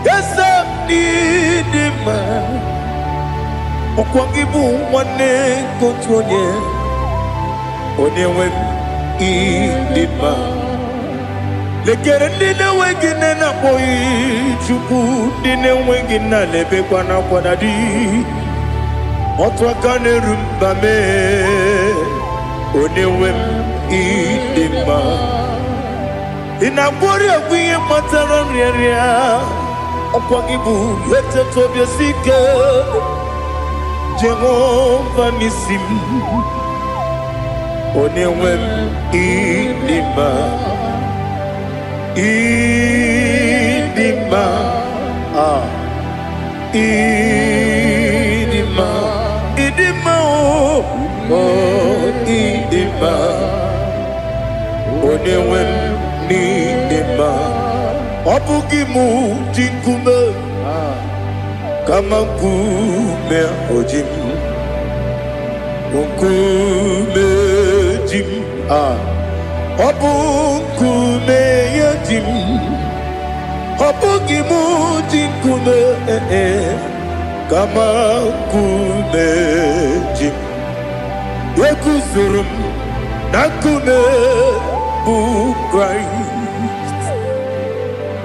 Yes, the man. Okwangibu wane kontonye. Onyewe idima. Lekere nina wengine na boy chuku nina wengine lebe kwa na kwa dadi. Otwakane rumbame. Onewem idima. Inabori agwiye mataran ria. Okwangibu yete tobye sike. Jehovah nisim. Onewem idima. Idima. Idima. Idima. Oh, idima. Onewem idima. Obugimu jinkume. Kama kume ojim. Kume jim. Obukume yajim. Obugimu jinkume. Kama kume jim. Yekusurum nakume bu Christ.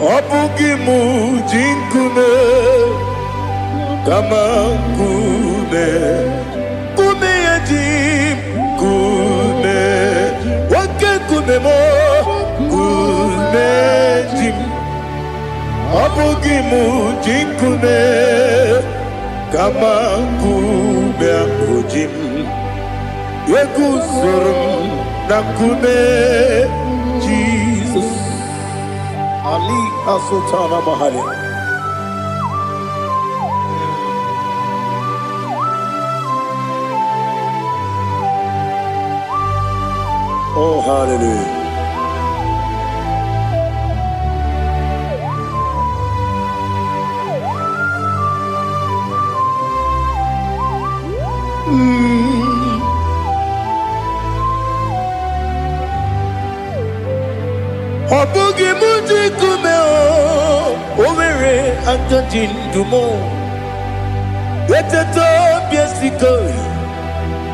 Obugimu jinkume. Kama kume. Kume yajim. Kume. Wake kume mo. Kume jim. Obugimu jinkume. Kama kume ojim. Yekusurum nakume Jesus. Ali Asultana Mahali. Oh, hallelujah. Obugi muji kume o, omere anjajin dumo. Yeteto biesiko,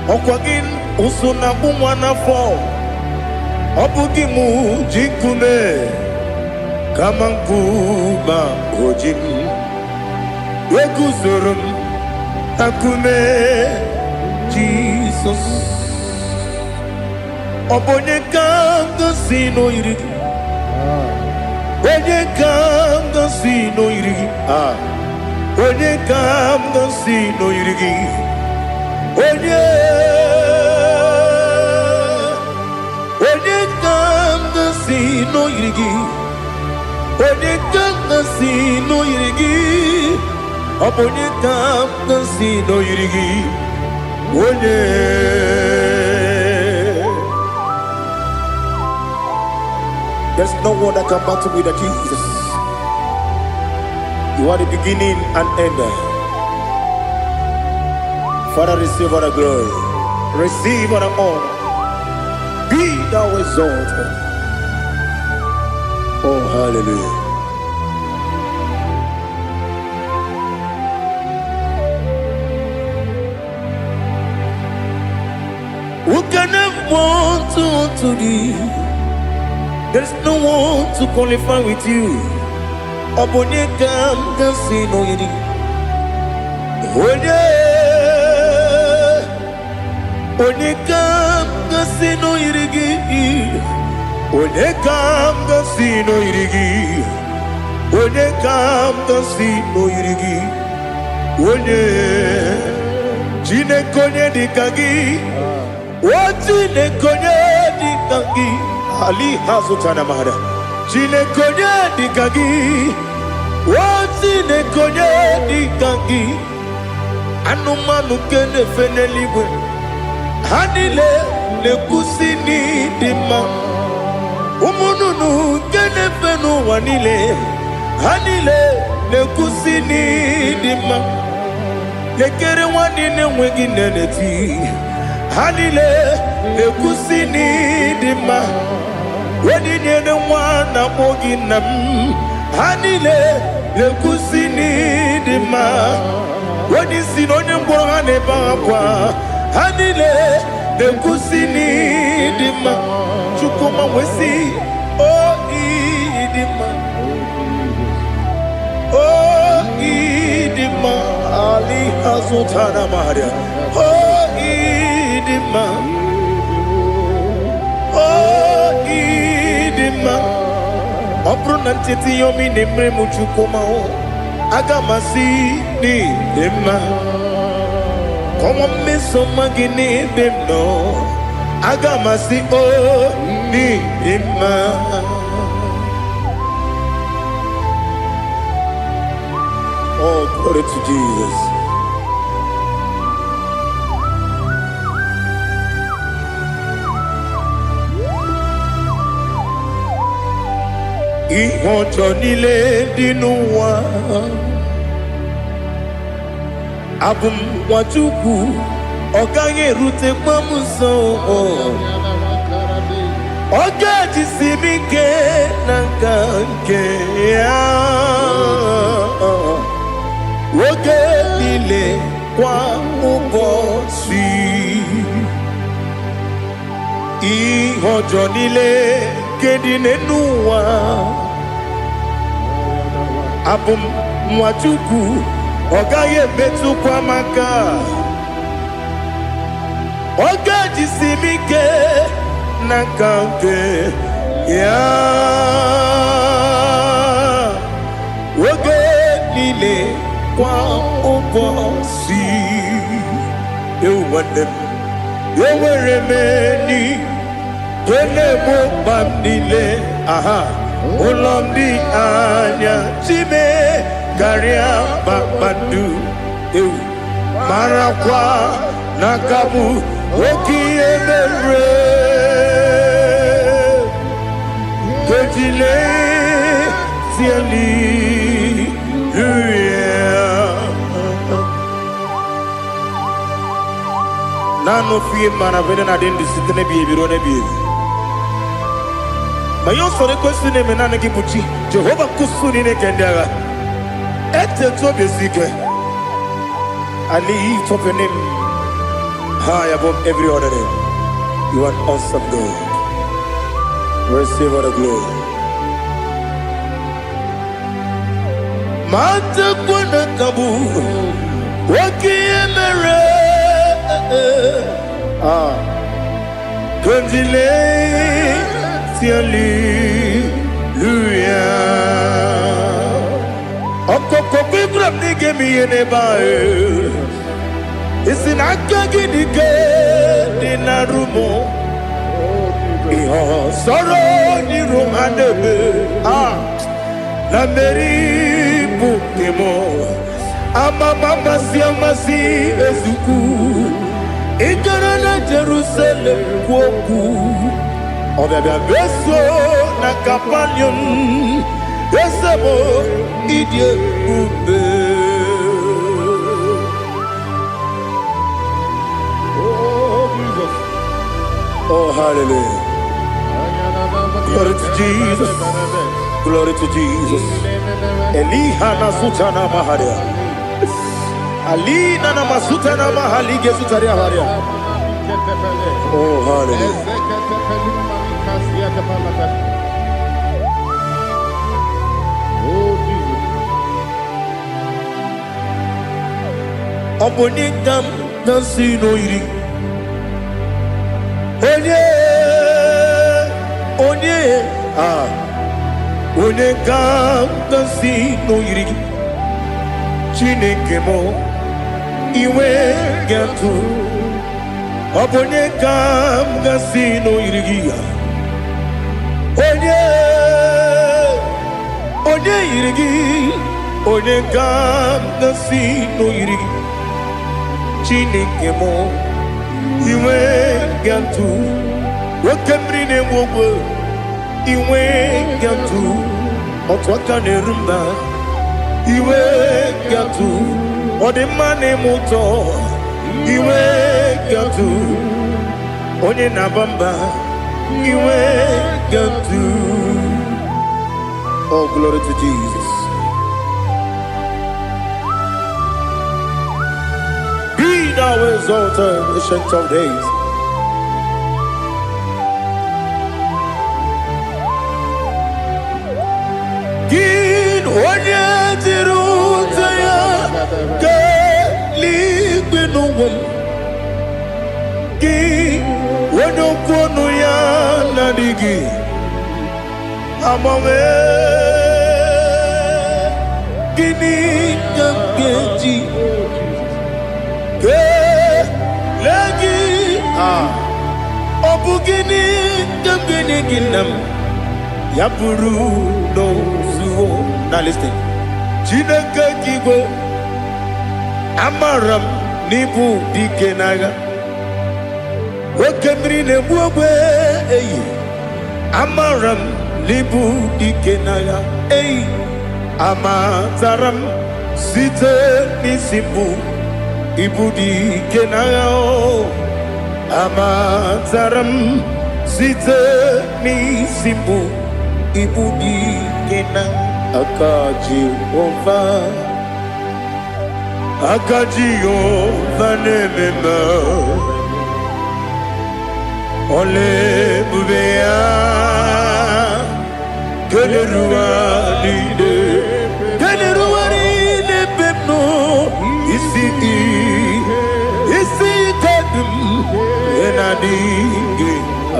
okwagin usuna umwana fo. Obugi muji kume, kamankuma ojim. Yekusurum akume Jesus. Obonye kanga sino irigi. Onye kam gansi no irigi. Onye kam gansi no irigi. Onye kam gansi no irigi. Onye kam gansi no irigi. Onye kam gansi no irigi. Onye. There's no one that can battle with Jesus. You are the beginning and end. Father, receive all the glory. Receive all the honor. Be thou exalted. Oh, hallelujah. Who can have one to thee? There's no one to qualify with you. Obonye kam gansi no yiri. Onye kam gansi no yiri. Onye kam gansi no yiri. Onye kam gansi no yiri. Onye jine konye dikagi. Wajine konye dikagi. Ali Hazutana Mahara. Chile Konya Dikagi. Wati ne konye di kangi anumanu kene feneligwe hanile ne kusini dima umununu kene fenu wanile hanile ne kusini dima lekere wani ne wengi neneti hanile ne kusini dima wani ne wana mogi nam hanile le kusini dima wani sinonye mbora ne bakwa hanile le kusini dima chukuma wesi idima idima ali hazutana maria idima idima Obrunantiti yomi nemre muchukoma agamasi ni dema Komo meso magini demno agamasi ni dema Oh, glory to Jesus. Ihojo nile dinuwa Abum wajuku Oganye rute mamuso Oga jisimike nangange Woge nile kwa ubosi Ihojo nile Kedinenuwa Abum mwachuku Ogaye betu kwa maka Oga jisimike Nakange Ya Woge nile kwa ubosi Ewanem Eweremeni Wele mo bandile, aha, ulomdi anya, chime, garia babadu, marakwa, nakabu, oki emere, kejile, siali, Nano fiye mana vene na dendi sitene biye birone biye. Mayon sore kwesine menane kibuchi Jehovah kusuni ne kendaga ete to besike I lift up your name high above every other name. You are an awesome God. Receive all the glory. Mata kuna kabu wakiemere Kandile Hallelujah. Okoko kikram nige miyene bae. Isinaka gidike dinarumo. Iho soro ni rumanebe. La meri bukemo. Ama mama siamasi ezuku. Ikarana Jerusalem kwoku. Obebe beso na kapanium Esebo idye ube Oh Jesus. Oh hallelujah. Glory to Jesus. Glory to Jesus. Elihana sutana maharia Alina na masutana mahalige sutaria haria Oh hallelujah. Oh Jesus. Obonikam nasino iri. Onye Onekam nasino iri. Chineke mo iwe gatu. Obonekam nasino iri. Onye irigi Onegam nasi noiri Chineke mo Iwe gantu Wakemri ne mwogo Iwe gantu Otwaka ne rumba Iwe gantu Odemane moto Iwe gantu Onye nabamba Iwe gantu. Oh, glory to Jesus. Be thou exalted, ancient of days. Gin onye tirutaya ke ligbinugum. Gin onye kwonu ya nadigi. Amame gini gamgeji ke lagi obu gini gamgeni ginam yapuru no zuo. Now listen. Chineke kigo amaram nibu dikenaga wakemri ne buogwe eyi amaram Libu dikenaya, ey, amataram, site nisimbu, ibu dikenaya, amataram, site nisimbu, ibu dikenaya, akaji ova nemema, ole bubea. Geleruaride bepno isi kadum enadinge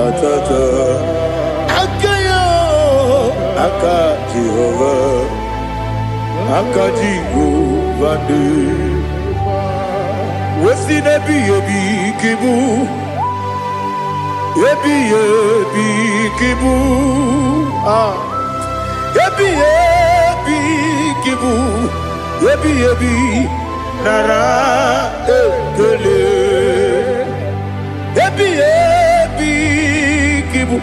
atata akayo akaji vande wesi nebi ebi kibu Yebi kibu, yebi nara ekele. Yebi kibu,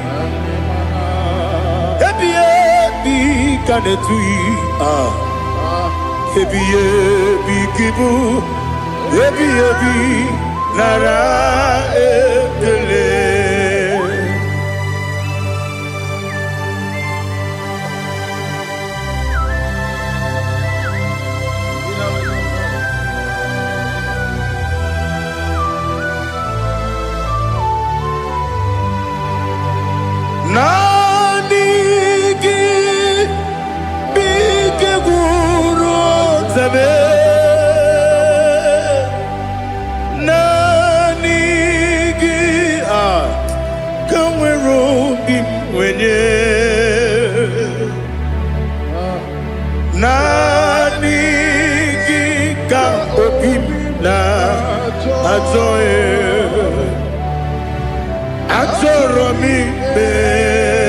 yebi kanetui. Yebi kibu, yebi nara ekele. Nanigi bige guru zabe nanigi kamwero bimwenye nanigi ka obim na ajoe Atoromi begi.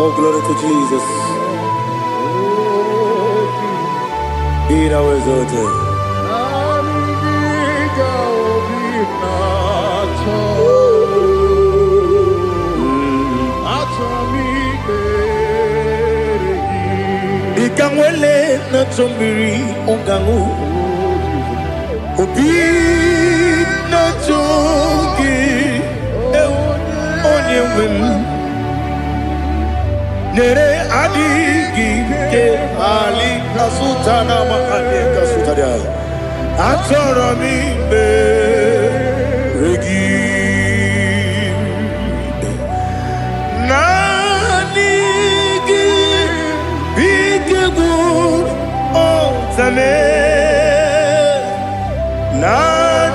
Oh, glory to Jesus. Be thou exalted. Ikangwele na chombiri ongangu Obi na chogi onye wim Nere adigi ke ali kasutana ma ali kasutaria Atoro mi regi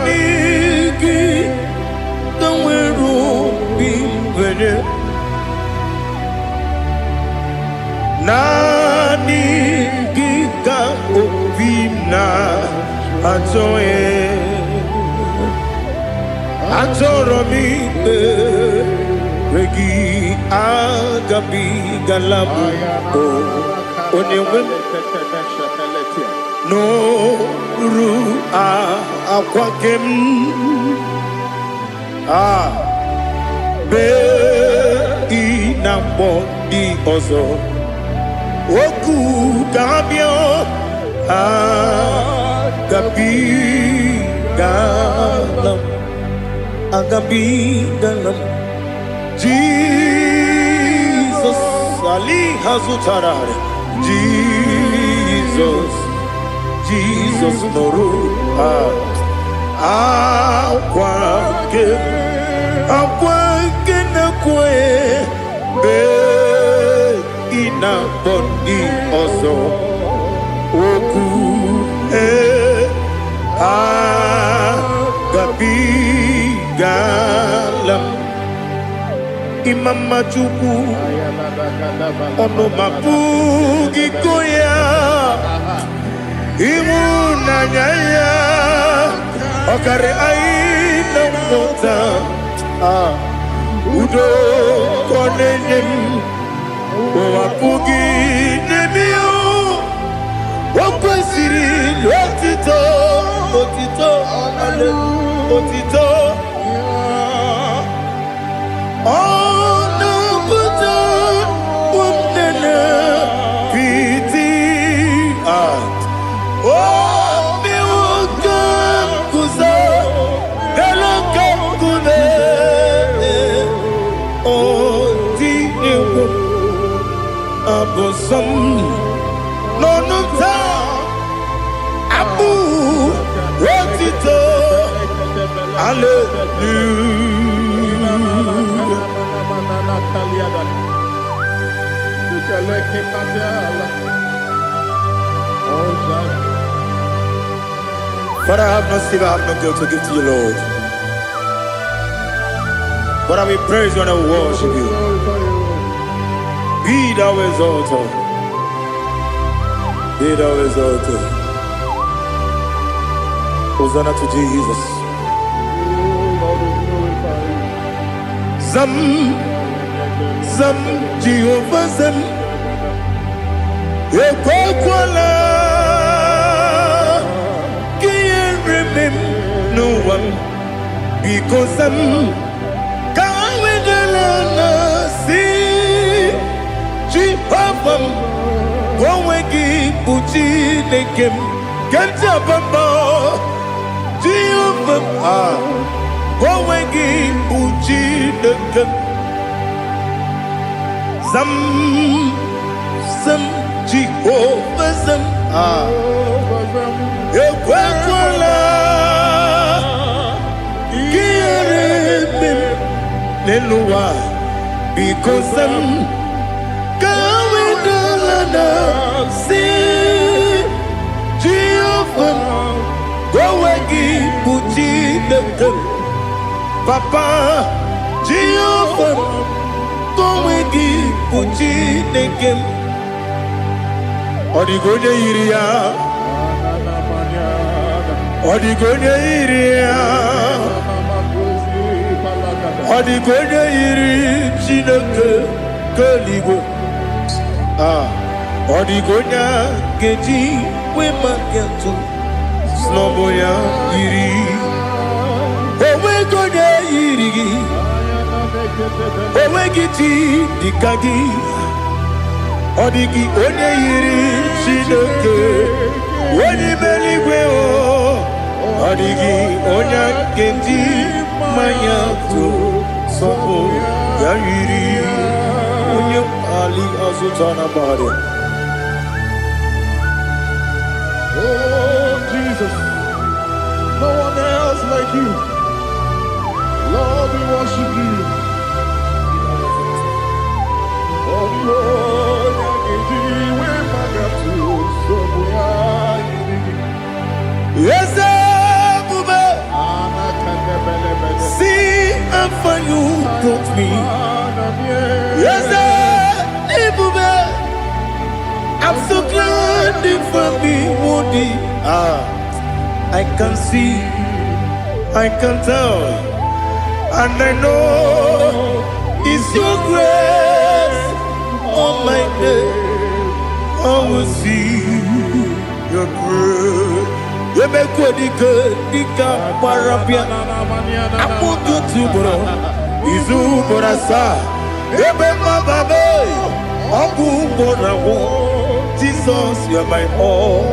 Nanigi Kamweru bimwenye Nanigi ka Antoye, Antoromi, Regi, Agabi, Galabu, Onewim, No, Ru, Aquakem, Be, Inambo, Di Ozo, Oku, Gabio, Agabi Galam Jesus Ali Hazutarare Jesus Noru Akwake na kwe Be ina bondi ozo Oku Gabi Galam Imam Majuku Ono Mabugi Koya Imuna Nyaya Okare Aina Mota Udo Konenyem Wapugi Nemio Wakwasiri Lotito Otito Ono Buto Umnena Piti Miwoka Kuza Deloka Kune Oti Abosam Nonuta Abu Rotito Father, I have no silver, I have no gold to give to you, Lord. But I will praise you and I will worship you. Be thou exalted. Be thou exalted. Hosanna to Jesus. Zam Jehovah Zam Ekwakwala Can't remember no one because Zam Kawedalana see Jehovah Gwawegi Buchi Nekem Kanjabamba Jehovah Gwawegi Buchi Nekem Zam Jehovah Zam Ekwakwala Kiyarebe Neluwa because Zam Kawedalana see Jehovah Gwawegi Buchi Nekem Papa Jehovah Gwawegi Buchi Nekem Odigonya Iria Odigonya Iri Chineke Keligo Odigonya Geji Wemakiatu Sloboya Iri Owegonya Iri Owegiti Dikagi Odigi onye yiri Chineke onye meligwe Odigi onye kendi manya to sopo ya yiri onye ali azutana bare. Oh Jesus, no one else like you. Lord, we worship you. Oh Lord, yes, Bube. See how far you brought me. Yes, Bube. I'm so glad for me, Monie. I can see, I can tell, and I know it's your grace on my day. I will see your grace. You make good, dika parapia. Apo tu bro, izu borasa. Ebe mababe, abu borawo. Jesus, you are my all.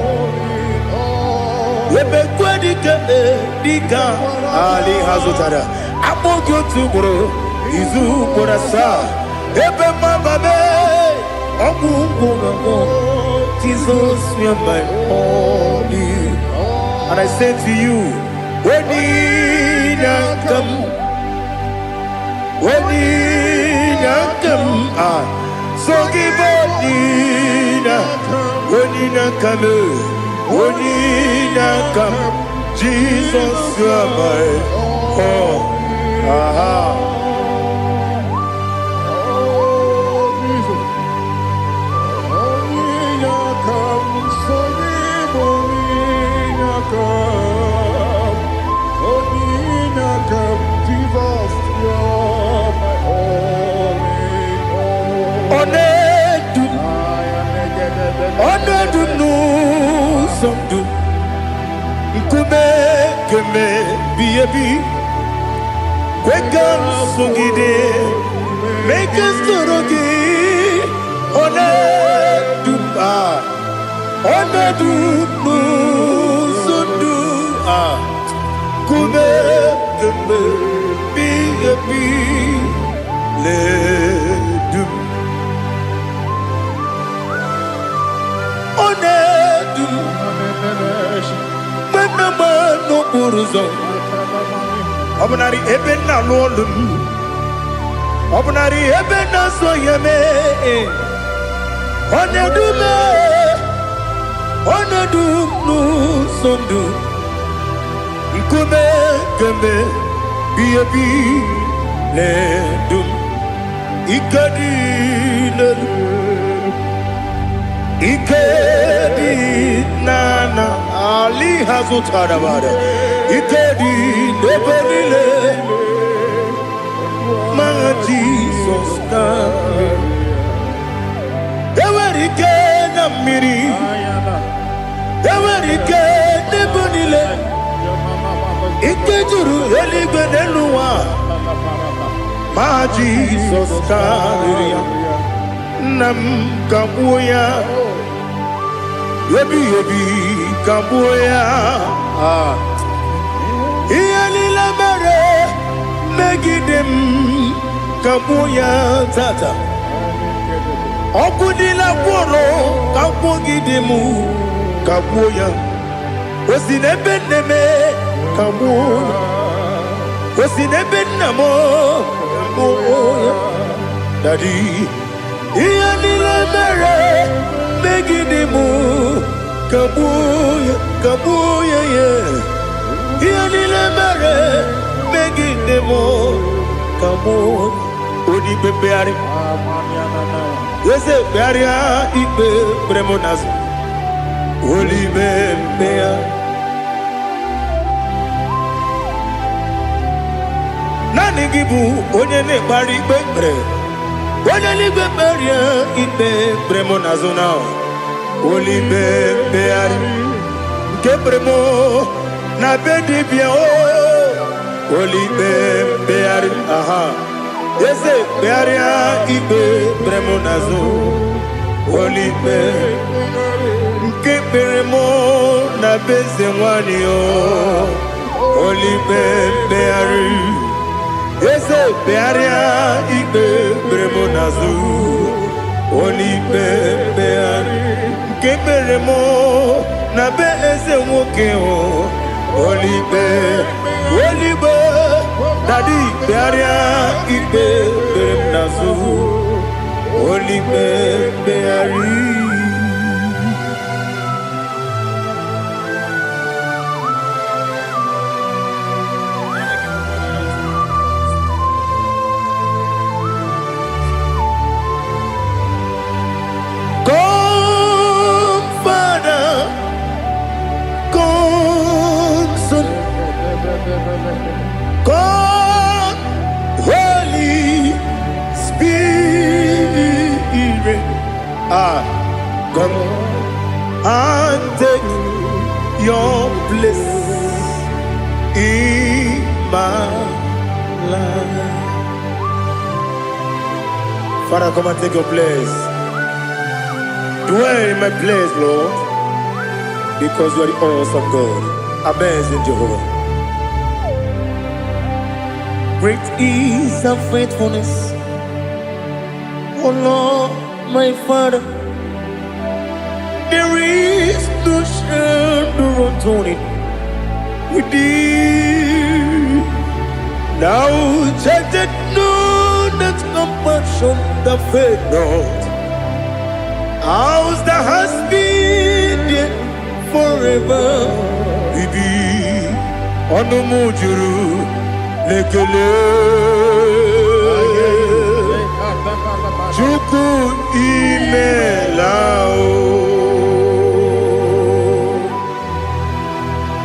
Ebe good, dika ali hazutara. Apo tu bro, izu borasa. Ebe mababe, abu borawo. Jesus, you are my all. And I say to you, when you come, so give when you come, Jesus, you are my all. Make us Obnari ebena lolum, obnari ebena soyeme, onedu nu sondu, ikume keme biyebi ledum, ikedi nana ali hazutara bada. Ikedi nebelile, my Jesus name. Ewerike na miri, ewerike nebelile. Ikejuru eligwe neluwa, my Jesus name. Nam kabuya, yebi kabuya. Iyalila mere megidem kabuya tata. Okudila kworo kabugidemu kabuya. Osinebeneme kabuya. Osinebenamo kabuya. Daddy. Iyalila mere megidemu kabuya yeah. Iyalila mere megidemo kabuya. Odi bebeari. Yese bearia ibe premonas. Oli bebea. Nani gibu onye ne bari bebre. Onye ni beberia ibe premonas now. Oli bebeari. Kebremo na bedi bia o. Oli bebeari aha. Yese bearia ibe premonazo olipe keberemo na bezemwani o olipe beari yese bearia ibe premonazo olipe beari keberemo na bezemwoke o olipe Daddy, bearia ibe beremnazu, oli beari. Come, Father, come. Come and take your place in my life. Father, come and take your place. Dwell in my place, Lord, because you are the awesome God. Amazing Jehovah. Great is thy faithfulness, oh Lord, my Father. There is no shadow unto it with thee. Now check that no, that compassion that faith not. Ours that has been there forever. Bibi, ono mujuru, lekele. Chuku imelao.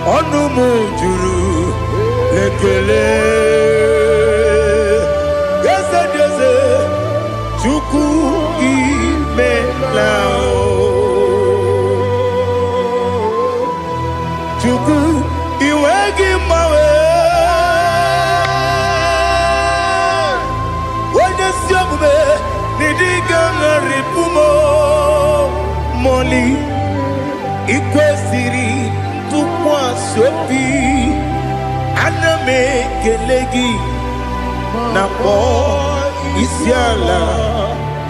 Ono mujuru, lekele. Yese, chuku imelao. Chuku iwegi mawe. Wende siogube nidiga ngaripumo. Moli ikwesiri tukwa sopi. Aname kelegi na po isiala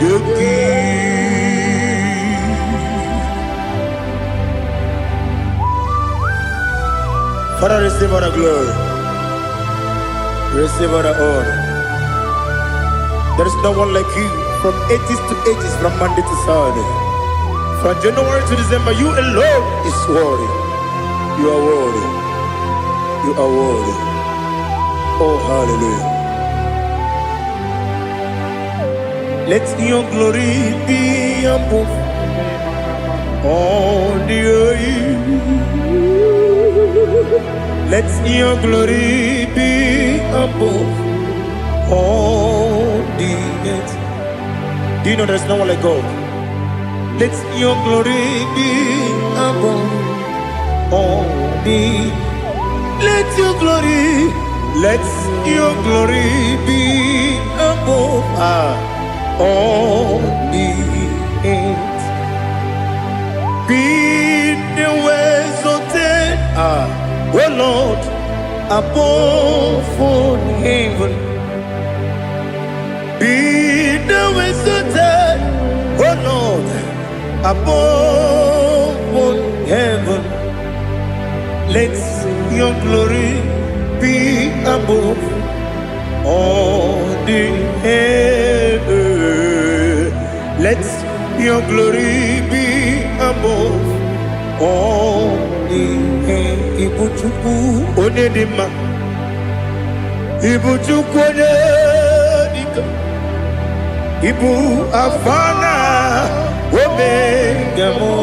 yoki. Father, receive all the glory. Receive all the honor. There is no one like you from ages to ages, from Monday to Saturday. From January to December, you alone is worthy. You are worthy. You are worthy. Oh, hallelujah. Let your glory be above all the earth. Let your glory be above all the earth. Do you know there's no one like God? Let your glory be above all the earth. Let your glory be above all the earth. Be the ways of death, oh Lord, above all heaven. Be the ways of death, oh Lord, above all heaven. Let your glory be above all the earth. Let your glory be above all the earth. Ibuchuku onedima, Ibuchuku onedika, Ibu afana omega mo,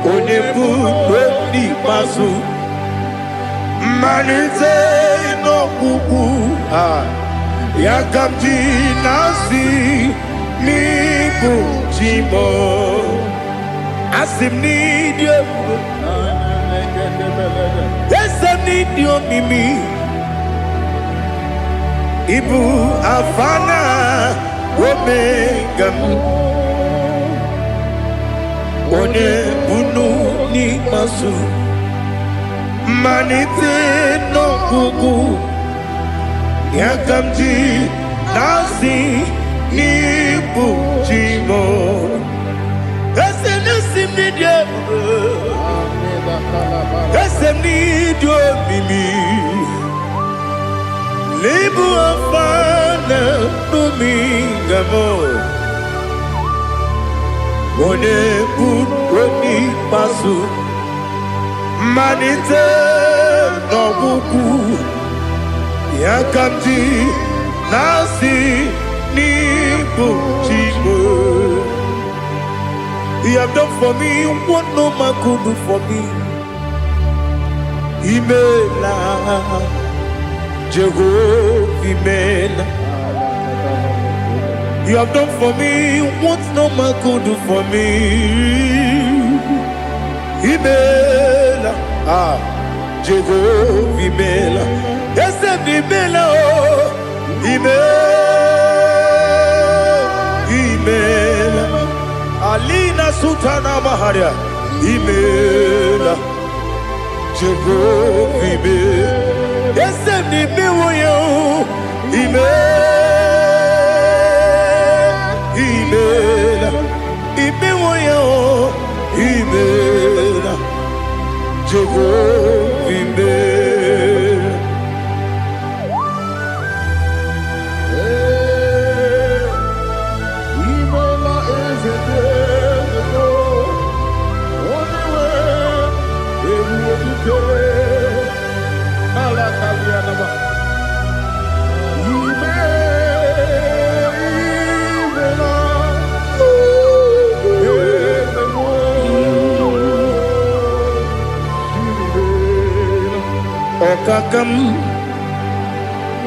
onebu odi pasu. Manite no kuku yakamji nasi niku chimo asim nidio esem nidio mimi ibu afana omega one bunu ni masu. Manite no kuku yakamji nasi nipu chimo esem nasim nidio esem nidio mimi libu afana numingamo one bunu pasu. Manite no kuku yakamji nasi nipu chimo. You have done for me what no man could do for me. Imela Jehovah Imela You have done for me what no man could do for me. Imela, Jehovah Imela, yes, Imela, Imela, Alina Sutana Maharia, Imela, Jehovah Imela, yes, Imela, Imela, Jehovah Imela. Imela is a devil. Only way they will do. Alakalianaba.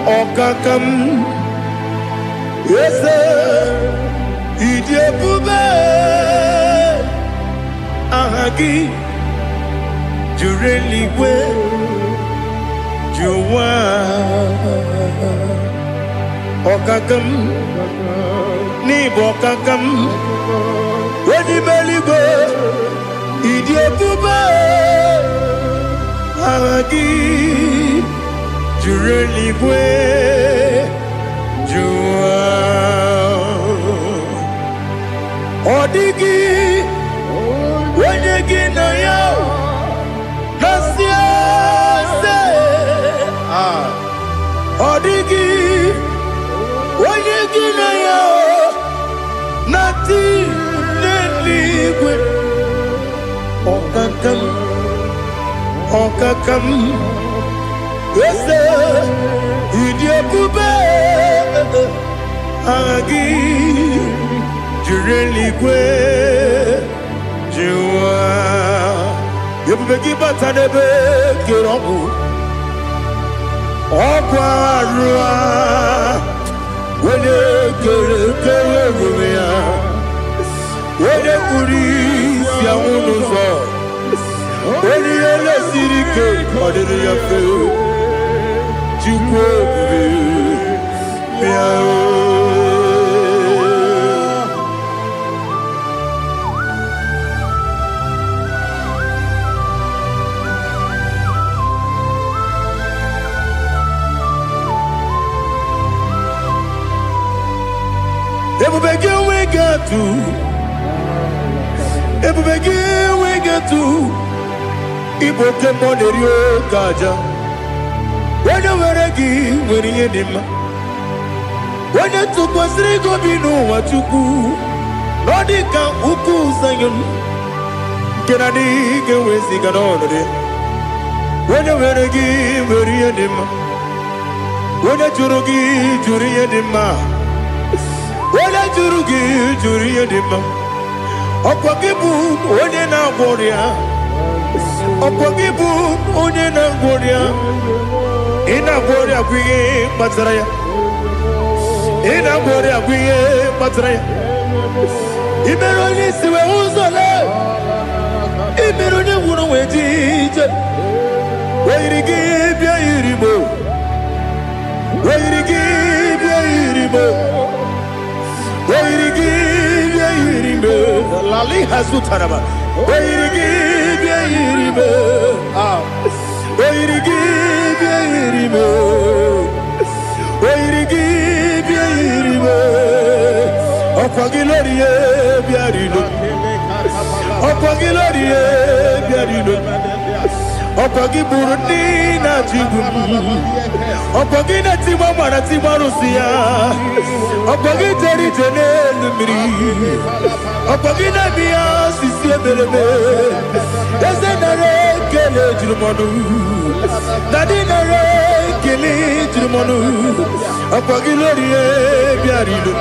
Okakam, yes, Idiabube, Ahagi, Jureliwe, Juwa, Okakam, Nibokakam, Wedibeligo, Idiabube, Ahagi. Jureliwe, Jua, Odigi, Wenegi na yo, Nasia se, Odigi, Wenegi na yo, Nati leligwe, Okakam, Okakam. Yes, Idiabube, Agi, Jureliwe, Jua, Yabegi Batanebe, Kiromu, Okwarua, Wene Kerumia, Wene Kuris, Yamunuzo, Wene Yele Sirike, Odiri we get to Iboke Monerio Kaja. When you were a gay, when you did, when you took us, they go be no what you do. Nodika Uku Sayon Kennedy get with the Ganone. When you were a gay, when you did, when you Jurugi, Juria Dima, when you Jurugi, Juria Dima, Opakibu, Odena Boria, Opakibu, Odena Boria. Ina bori akwiye matraya. Ina bori akwiye matraya. Imeroni siwe uzole. Imeroni wuno wetije. Weirigi bia irimo. Weirigi bia irimo. Weirigi bia irimo. Lali hasutaraba. Weirigi bia irimo. Weirigi bia irimo. Weirigi bia irimo. Okwagilorie bia irimo. Okwagilorie bia irimo. Okwagi Burundi na Jibu. Okwagi na Timama na Timarusia. Okwagi Teri Jene Lumiri. Okwagi na Mia Sisi Ebelebe. Eze nare kele jirumonu. Dadi nare kele jirumonu. Okwagi lorie biarido.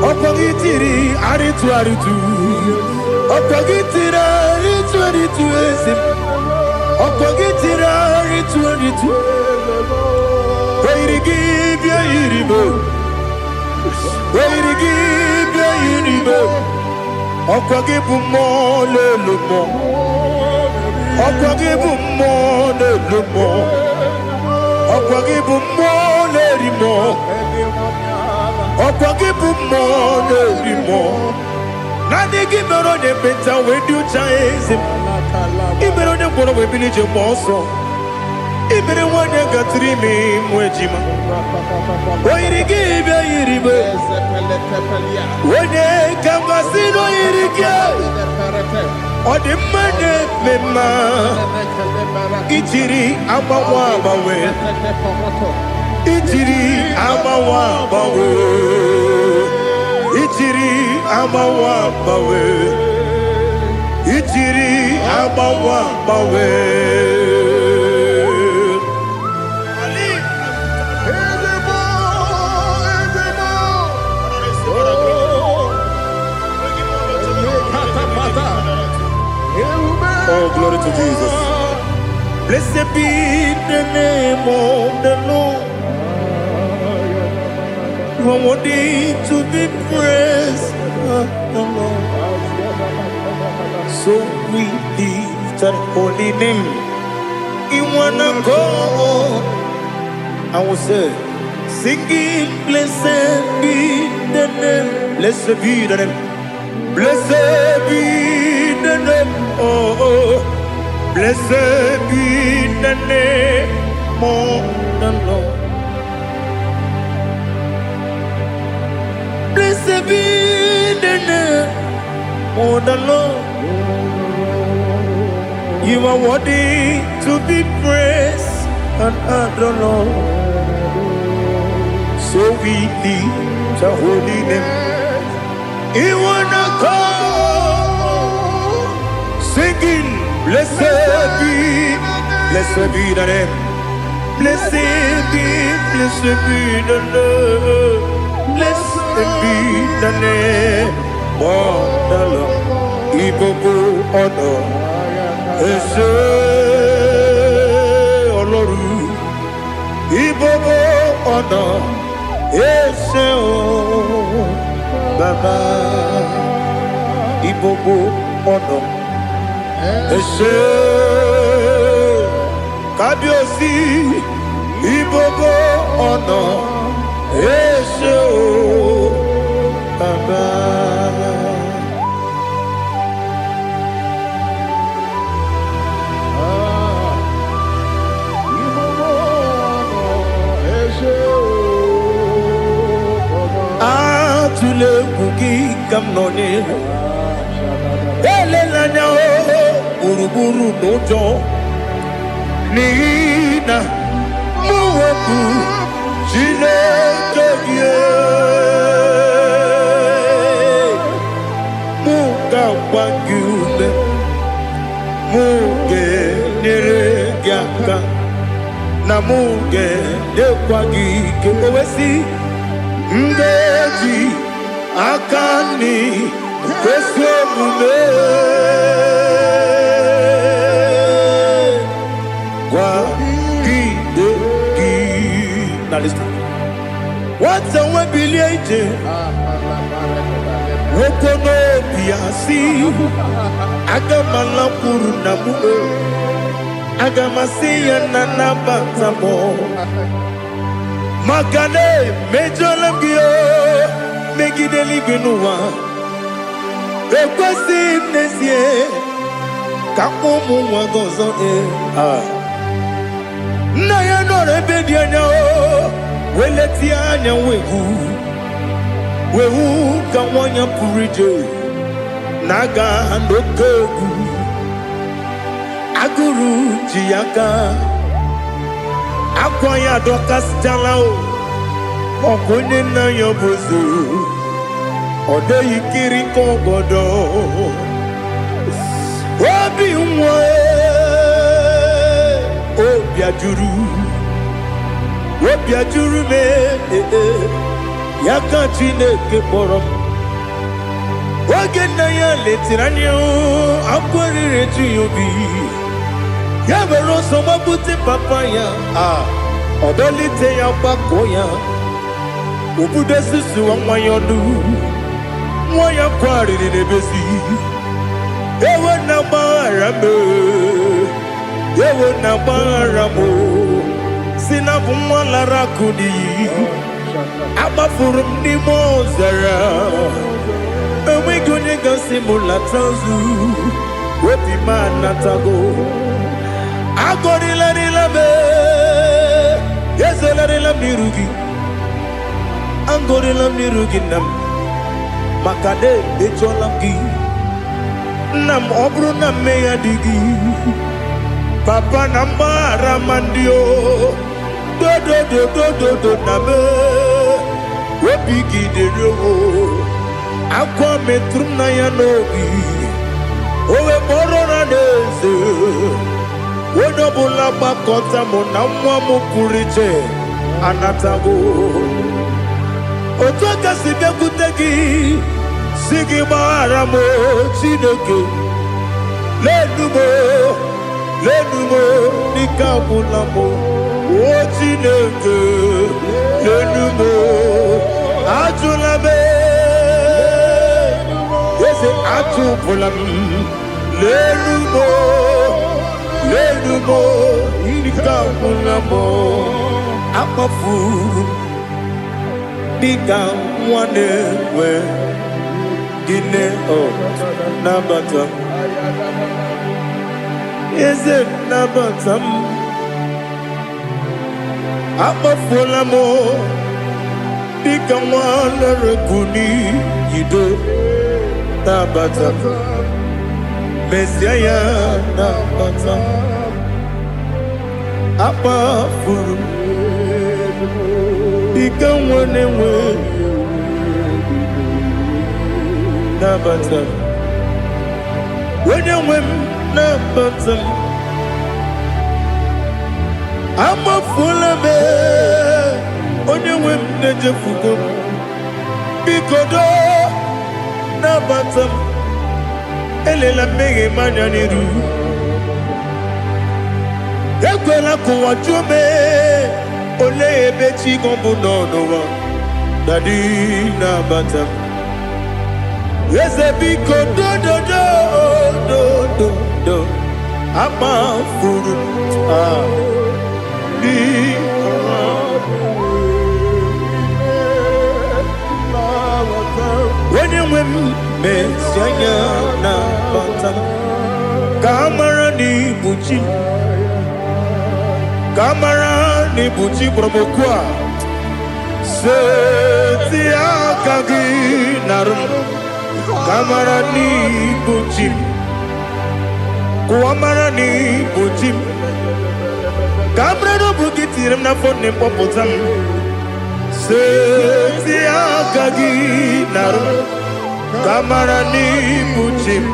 Okwagi tiri aritu aritu. Okwagi tira aritu aritu esim. Okwagitira ritu. Weirigi bia iribo. Where you give your Okwagibu more lumo. Okwagibu more lumo. Okwagibu more limo. Okwagibu more limo. Nadi give me on the better when you chase him. Even on the border we village also. Even when you got 3 me mwejima. Why you give your iribe? When you come and see no irige. Or the money mema. Ichiri amawa bawe. Ichiri amawa bawe. Ichiri amawa bawe. Ichiri amawa bawe. Oh, glory to Jesus. Blessed be the name of the Lord. You are worthy to be praised, the Lord. So we lift our holy name. You wanna go? I will say, singing, blessed be the name. Blessed be the name. Blessed be the name. Oh, blessed be the name of the Lord. Blessed be the name of the Lord. You are worthy to be praised and adored, Lord. So we lift your holy name. You wanna call, singing, blessed be the name. Blessed be the Lord. Blessed be the name of the Lord. Ibobo honor, Ese Oloru. Ibobo honor, Ese Baba. Ibobo honor, Ese Kabiosi. Ibobo honor, Ese Baba. Atule kuki kamnoni. Elelanya uruburu nojo. Nina muweku Chineke Muga wagyume Muge niregyaka Na muge dekwagike Owesi Ndeji Akani Kweso mume Now listen. What's a webiliate? Wokono biasi. Agamala purunamu. Agamasiya nanabatamo. Magane mejolamgio. Megideli benua. Rekwesi nesie. Kakomu wagozo Naya no rebedianya Weletianya Wehu kawanya purije Naga ndokogu Aguru jiyaka Akwanya dokas jalao Okonye na yobozu Ode yikiri kogodo Obi umwe Obiajuru me Yaka Chineke kpọrọ Oge nna ya letiri anya akwarịrị eju ya obi Ya mere ọsọ mabute papa ya Ọdọlite ya gbakọ ya Ubudesi suwanyonu Mwaya kwari nebesi Ewe na barame Ewe na baramo Sinabu mwala kuni Abafurum ni mozara Ewe gune gasi mulatazu Wepi manatago Agorila nilabe Yezela nilamirugi Angorila mirugi nam Makade becholamgi Nam obru na meya digi Papa nambara mandio Do do do do do do nabe Wepigi de rogo Akwa metrum na yanogi Owe moro na neze Wodobula bakota mo na mwa mo puriche Anatago Otoka sibe kutegi Sigi baramo Chineke Lenumo Nikabulamo O Chineke Lenumo Ajulabe Yese Ajupulam Lenumo Nikabulamo Amafu Bika wane we Gine o Nabatam Is it Nabatam Amafulamo Bika wane rekuni Yido Nabatam Messiah Nabatam Amafulu Bika wane we Nabatam When you win Nabatam I'm a full of it When you win Nejafugo Bikodo Nabatam Elela mege manyaniru Ekwela kuwa chume Ole ebechi gombu nonowa Dadi Nabatam Yes, a big do I'm a fool. When you win, Messiah, Kamara ni buchi promokwa. Setia kagi narum. Kamara ni buchim Kuamara ni buchim Kamara no bukitirim na fone popotam Setia kagi naru Kamara ni buchim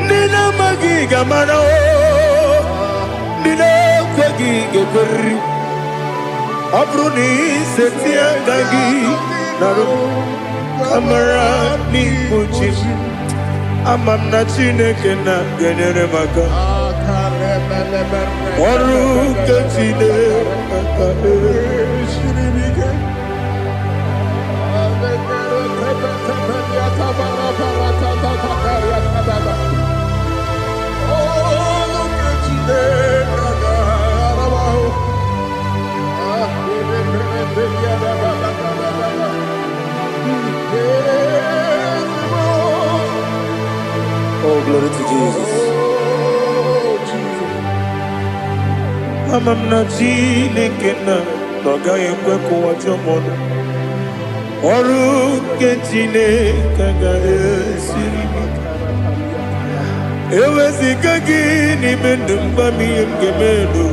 Nina magi kamara o Nina kwagi geberi Abruni setia kagi naru Kamara ni buchim Amam na Chineke na genere maka Oru ke Chineke shiribike Oh, glory to Jesus. Amam na Chineke na noga yekwe kuwa chomono. Oru ke Chineke ga esiribike. Ewezi kagi ni mendumba miyenge menu.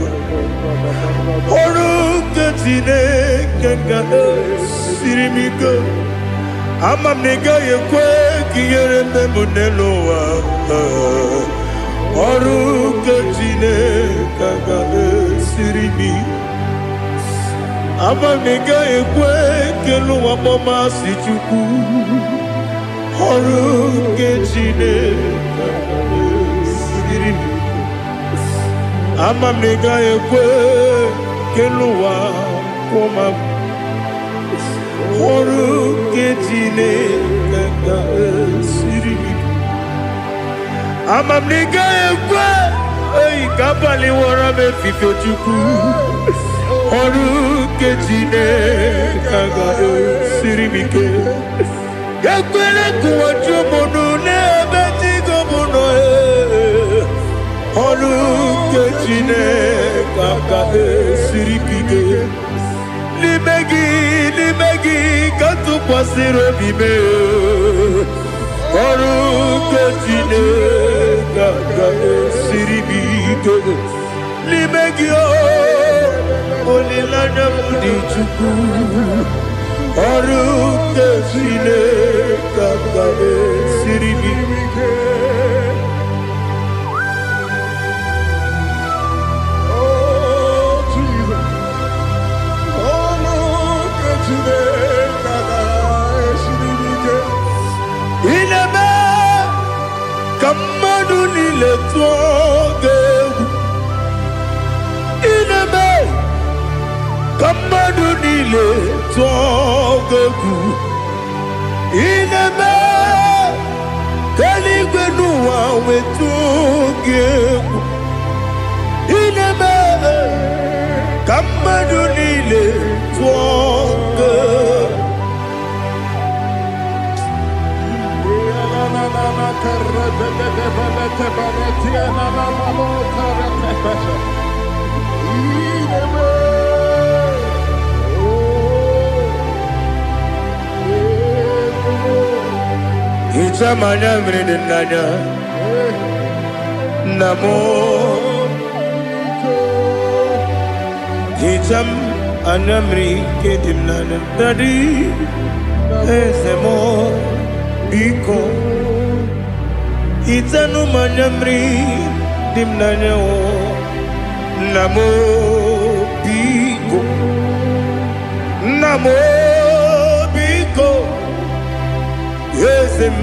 Oru ke Chineke ga esiribike. Amam nega yekwe kiyere memuneloa. Oru ke Chineke ga esiribike. Amam nega yekwe keluwa mama si chuku. Oru ke Chineke ga esiribike. Amam nega yekwe keluwa koma. Oru Ketine Kanga Siri Amamniga Ekwe Ei Kapali Warame Fifo Chuku Oru Ketine Kanga Siri Mike Yakwele Kuwacho Mono Nebeti Gomono Oru Ketine Kanga Siri Mike Limegi Katu Pasiro Bime Oru Ketine Kanga Siri Mike Limegi Olilana Mudi Chuku Oru Ketine Kanga Siri Mike Inebe Kamadu Nile Tuoge Inebe Kamadu Nile Tuoge Inebe Kaligwenuwa Wetuge Inebe Kamadu Nile Tuoge Itamanya mridinanya Namo Itam anamri kedimnana Dadi Ezemo Biko Itanu manamri dimnanya Namo Biko Namo Biko Yesem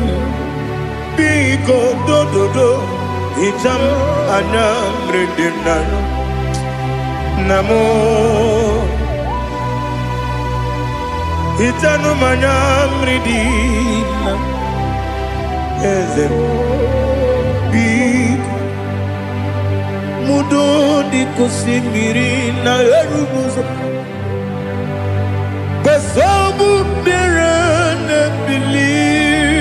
Biko do Itam anamri dimnanya Namo Itanu manamri dimnanya Yesem Mudo di kusimiri na erubuzo Besobu mirane believe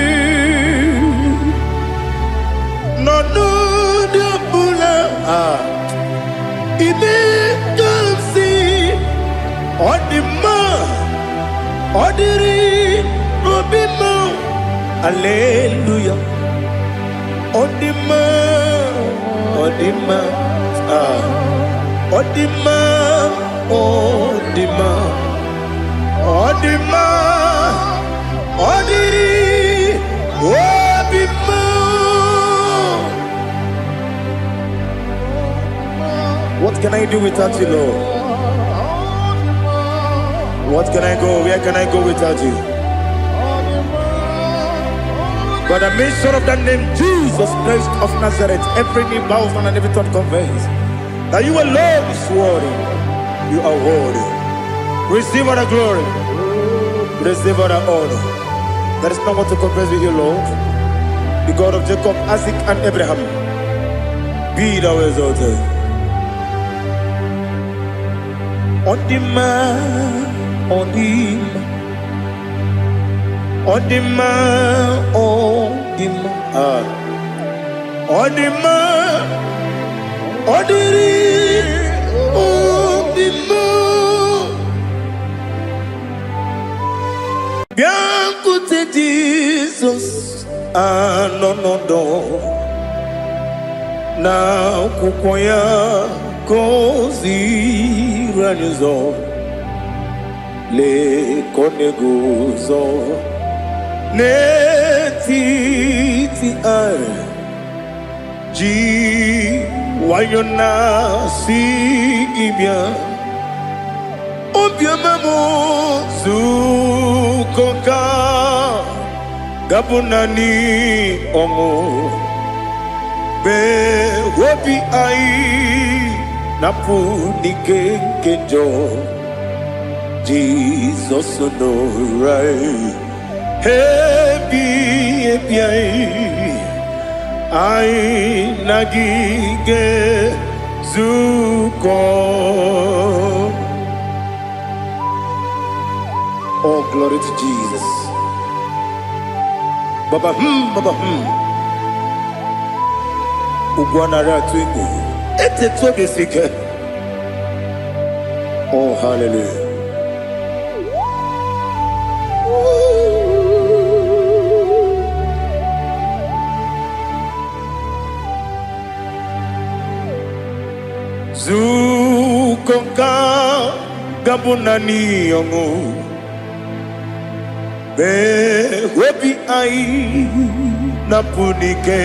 No de bula Ibe kamsi Odima Odiri Obima Alleluia Odima Odima Odima Odima Odima Odiri Obima What can I do without you, Lord? What can I go? Where can I go without you? By the mention of that name, Jesus Christ of Nazareth, every knee bows down and every tongue confesses that you alone is worthy. You are worthy. Receive all the glory. Receive all the honor. There is no one to compare with you, Lord. The God of Jacob, Isaac, and Abraham. Be thou exalted. Odima, Odima. Odima, Odima, Odima, Odiri, Odima. Biancote Jesus, no, na kukwaya kozi ranizo, le koneguzo. Netiti ay ji wayona si ibia obia mamo sukoka gabunani omo be wobi ai napu nike kejo Jesus no right. Happy, I nagige zuko. Oh, glory to Jesus. Baba Baba Ugwana ratwingu. Ete tobe sike. Oh, hallelujah. Zukonka gabunani yongu be webi ai napunike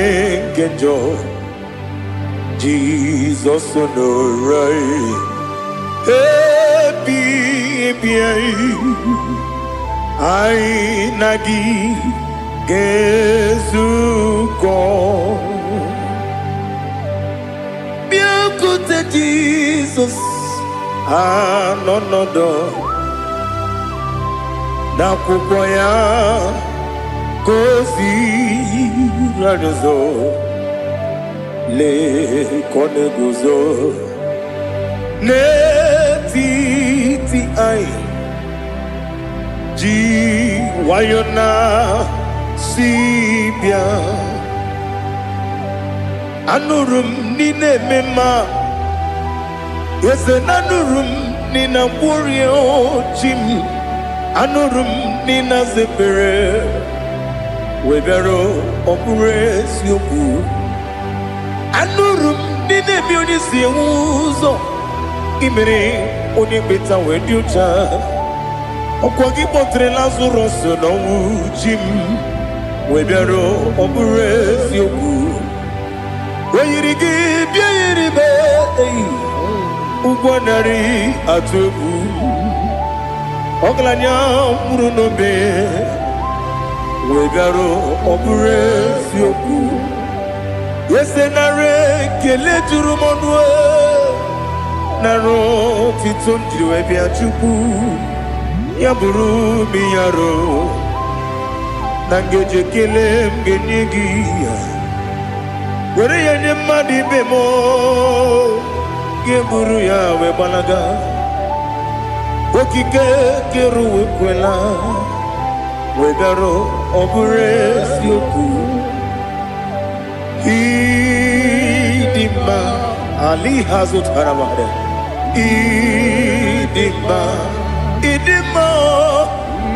kenjo Jesus no right happy ai nagi gezuko Jesus, no na kupoya kozi radozo le koneguzo ne titi ai ji wayona sibia anurum nine mema. Yes, anurum nina warrior Jim, anurum nina zepere, webero operates yoku, anurum nina munisi uzo, imere onibeta weducha, okwagi potre Lazarus no Jim, webero operates yoku, weyirigi biiribe. Ugwanari atubu Oglanya murunobe Wegaro obure sioku Yesenare kele turumonwe Naro titondriwe biachuku Yaburu miyaro Nangeje kele mgenyigi Were yanye madi bemo Geburu ya webalaga Okike keru wekwela Wegaro obure sioku Idima Ali hazut haramade Idima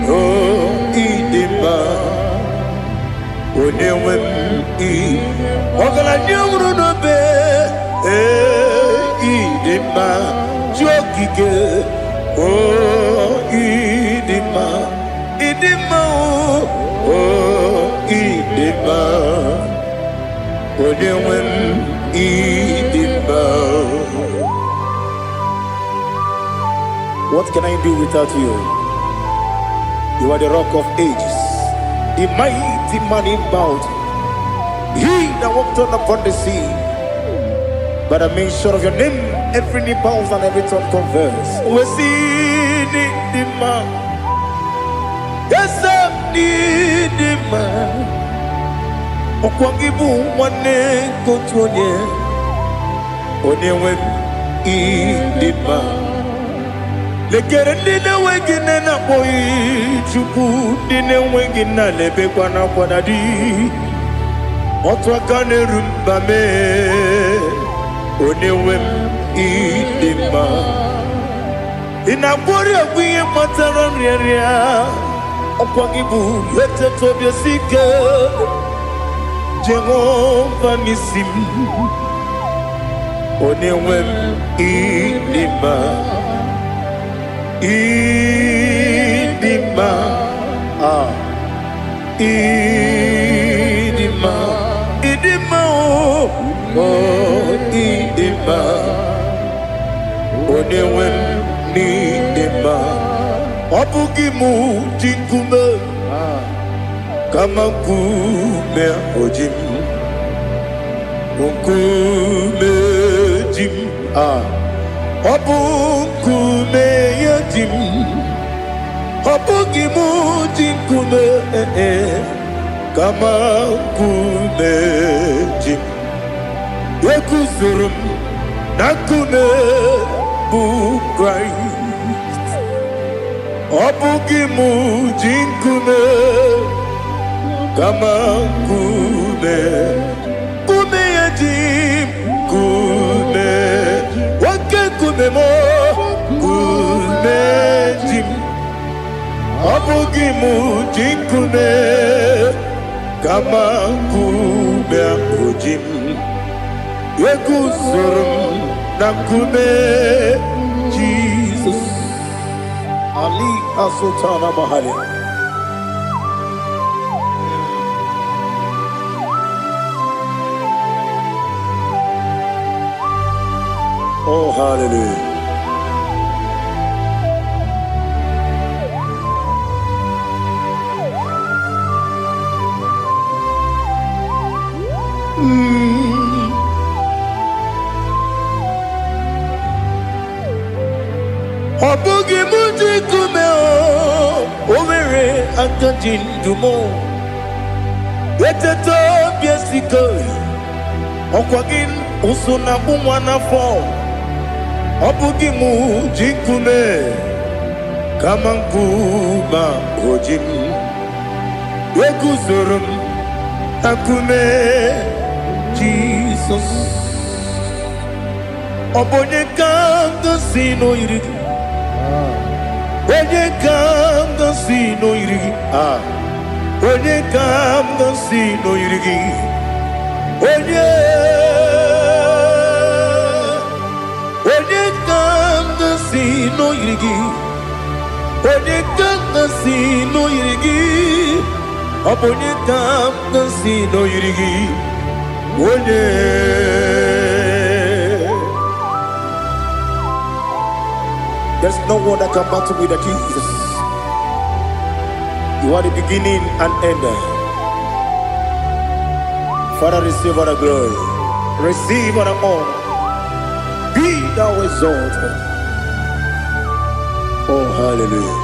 Oh idima Onewem Ogala nyumru nobe Idima jokike oh idima oh idima odewem idima. What can I do without you? You are the rock of ages, the mighty man in battle, he that walked on upon the sea. By the mention of your name, every knee bows and every tongue converse. We see the man. Yes, I need the man. Okwangibu wane kotuonye. Onewe idima. Lekere dine wegine na boy chuku dine wegina lebe kwa na kwa nadi. Otwa kane rumba me. Onewem idima Inabori agwiye matara nriaria Okwangibu yete tobye sike Jehova nisim Onewem idima Idima Idima Idima oh idima Onewem nidima Obugimu jinkume Kama kume ojim Unkume jim Obukume yajim Obugi mujinkume kama kumeji Yekuzurum nakume Christ Obugi mujinkume kama kume yajim kume wake kume mo kume jim Obugi mujinkume kama kume akujim Yekuzurum nakume Jesus Ali Asultana Mahali. Oh, hallelujah. Obugi mujikume overe akajindumo Weteto biesiko Okwagin usuna bumwana fo Obugi mujikume kama nkuma ojim Wekuzurum akume Jesus Obonye kanga sino irigi Onye kanga sino irigi Onye kanga sino irigi Onye kanga sino irigi Onye kanga sino irigi Onye kanga sino irigi Onye There's no one that can battle with Jesus. You are the beginning and end. Father, receive all the glory. Receive all the honor. Be thou exalted. Oh, hallelujah.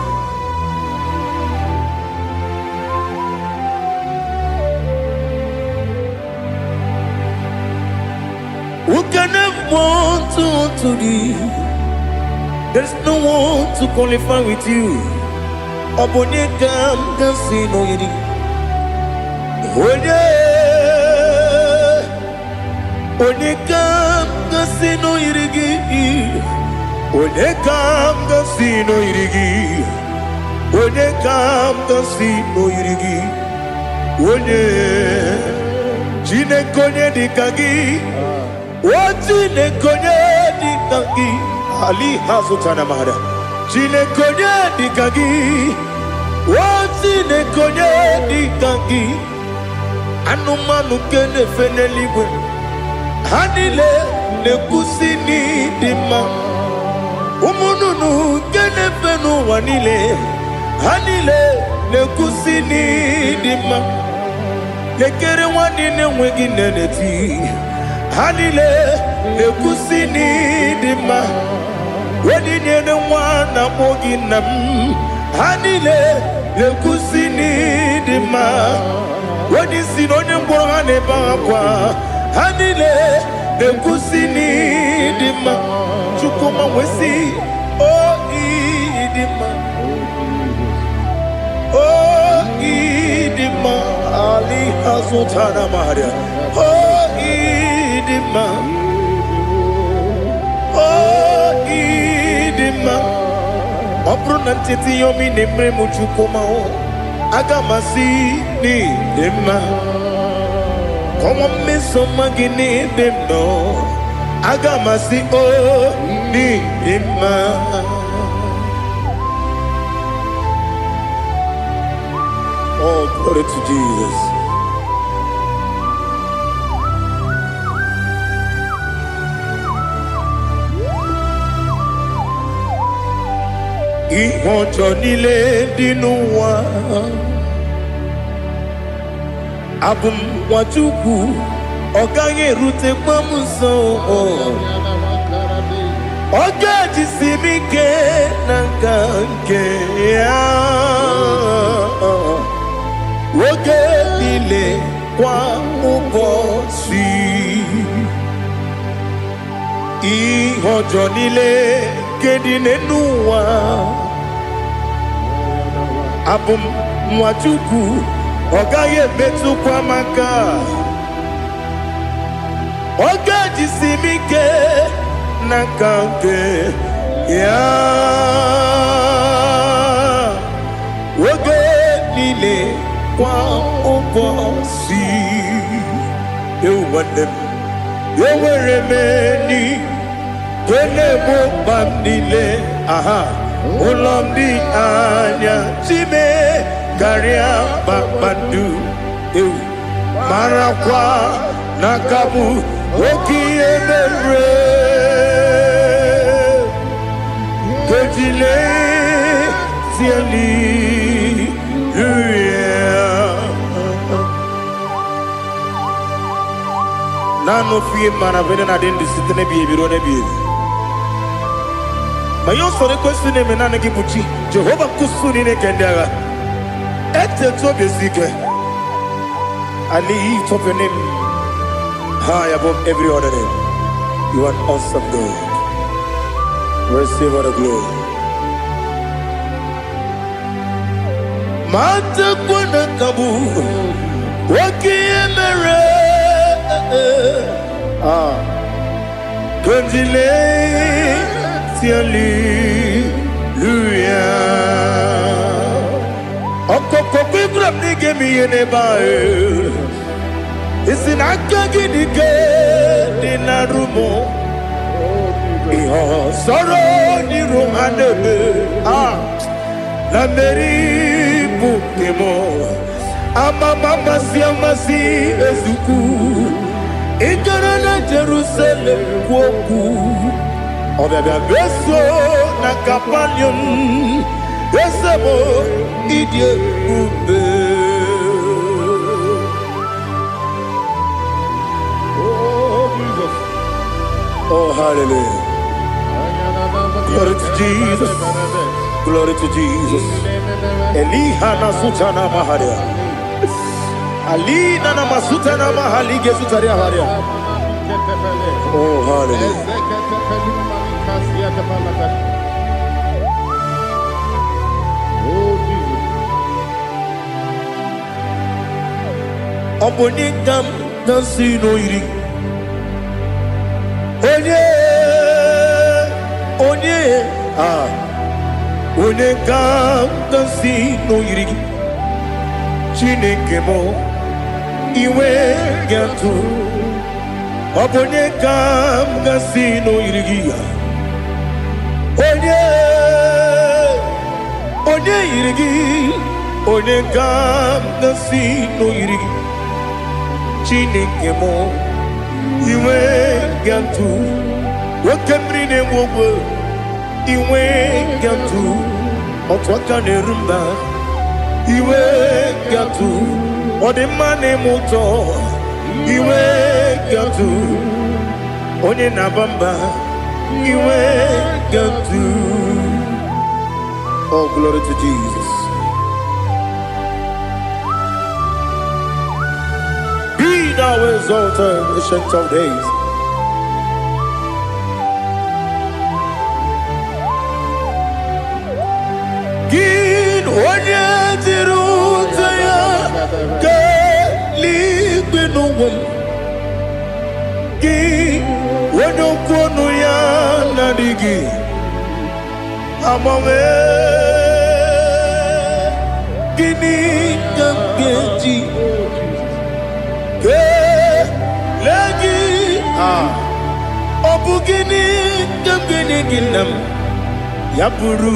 Who can have one to thee? There's no one to qualify with you. Obonye kam kasino yidi. Onye kam kasino yidi. Onye kam kasino yidi. Onye kam kasino yidi. Onye chine konye dikagi. Chine konye dikagi. Ali Hazutana Mahada. Chine konye dikagi. Chine konye dikagi. Anumanu kene feneliwe. Hanile ne kusini dima. Umununu kene fenu wanile. Hanile ne kusini dima. Nekere wanine wengi neneti. Hanile ne kusini dima. Wedi nyene wana mogi nam Hanile le kusini dima Wedi sinonye mbwangane bakwa Hanile le kusini dima Chukuma wesi Oh idima Oh idima Ali Hazutana Maria Oh idima Obruna titi yomi nemre muchukoma agamasi ni dema Komo meso magini demno agamasi o ni dema Oh, glory to Jesus. Ihojo nile dinuwa Abum watuku Oganye rute kwamuso Oge jisimike nanganke ya oge nile kwa ụbọchị ihe ọjọọ niile nke dị n'ụwa abụ m nwa Chukwu ọ gaghị emetụkwa m aka oge jisimike nanganke ya oge niile kwa ụbọchị ewuwande m enwere m enyi na-egbo mkpa m niile ụlọ m dị anya chime karịa kpakpando ewu marakwa n'aka m oke ihe mere kejile tieli nano fie mana vene na den disitene bi ebiro na bi ma yo sore kwesi ne mena ne gibuchi Jehova kusuni ne kendaga ete to besike I lift up your name high above every other name. You are awesome God. Receive all the glory. Mata kuna kabu wakiemere Kondile tiali luya Okoko kwikrap nige miyene bae Isinaka gidike dinarumo Iho soro ni romanebe La meri bukemo Ama mama siamasi ezuku Ikara na Jerusalem woku Obebe beso na kapanium Besemo idye ube Oh, hallelujah. Glory to Jesus. Glory to Jesus. Elihana sutana maharia. Alina na masutana mahali gesutaria haria. Oh, hallelujah. Oh, Jesus. Obonikam nasino iri. Onye ga-agọzi n'oyiri gị Chineke m iwe ga-atụ ọ bụ onye ga-agọzi n'oyiri gị onye yiri gị onye ga-agọzi n'oyiri gị Chineke m iwe ga-atụ nwoke mmiri na-enwe ogwe iwe ga-atụ otu aka na-eru mba iwe ga-atụ ọ dị mma na-eme ụtọ iwe ga-atụ onye na-aba mba iwe ga-atụ. Oh, glory to Jesus. Be thou exalted, ancient of days. Gin onye dịrị ụzọ ya ka eluigwe n'ụwa gị onye okwu ọnụ ya na-adịghị agbanwe gịnị ka m ga-eji kelee gị ọ bụ gịnị ka m ga-enye gị nna m ya bụrụ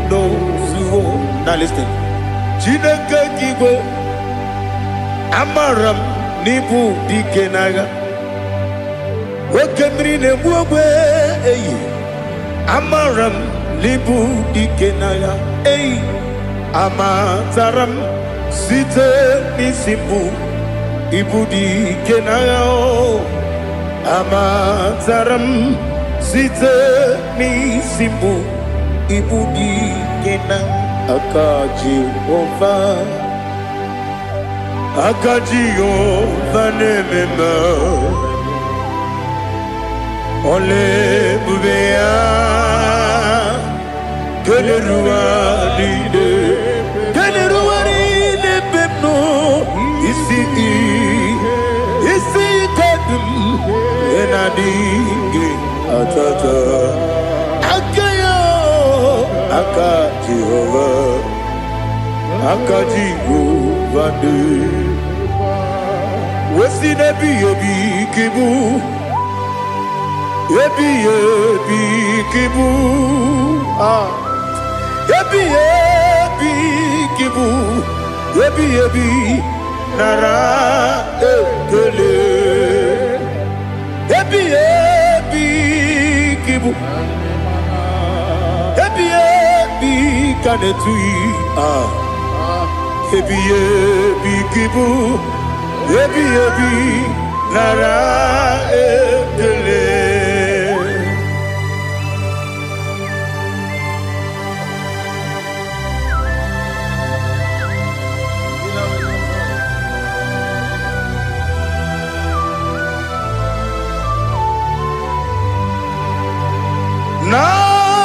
n'ozuo na listen Chineke gị igwe amara m n'ibu dike n'agha oke mmiri na-egbu ogwe eyi amara m n'ibu dike n'agha eyi amatara m site n'isi mbụ ibu dike n'agha amatara m site n'isimu ibu dike na aka Jehova na-ememe ole ebube ya keleruwa niile bepno isi kadum enadinge atata aka Jehova de wesi nebi kibu ebi kibu kibu ebi nara ekele ebi kibu ebi kanetui ebi kibu ebi nara ekele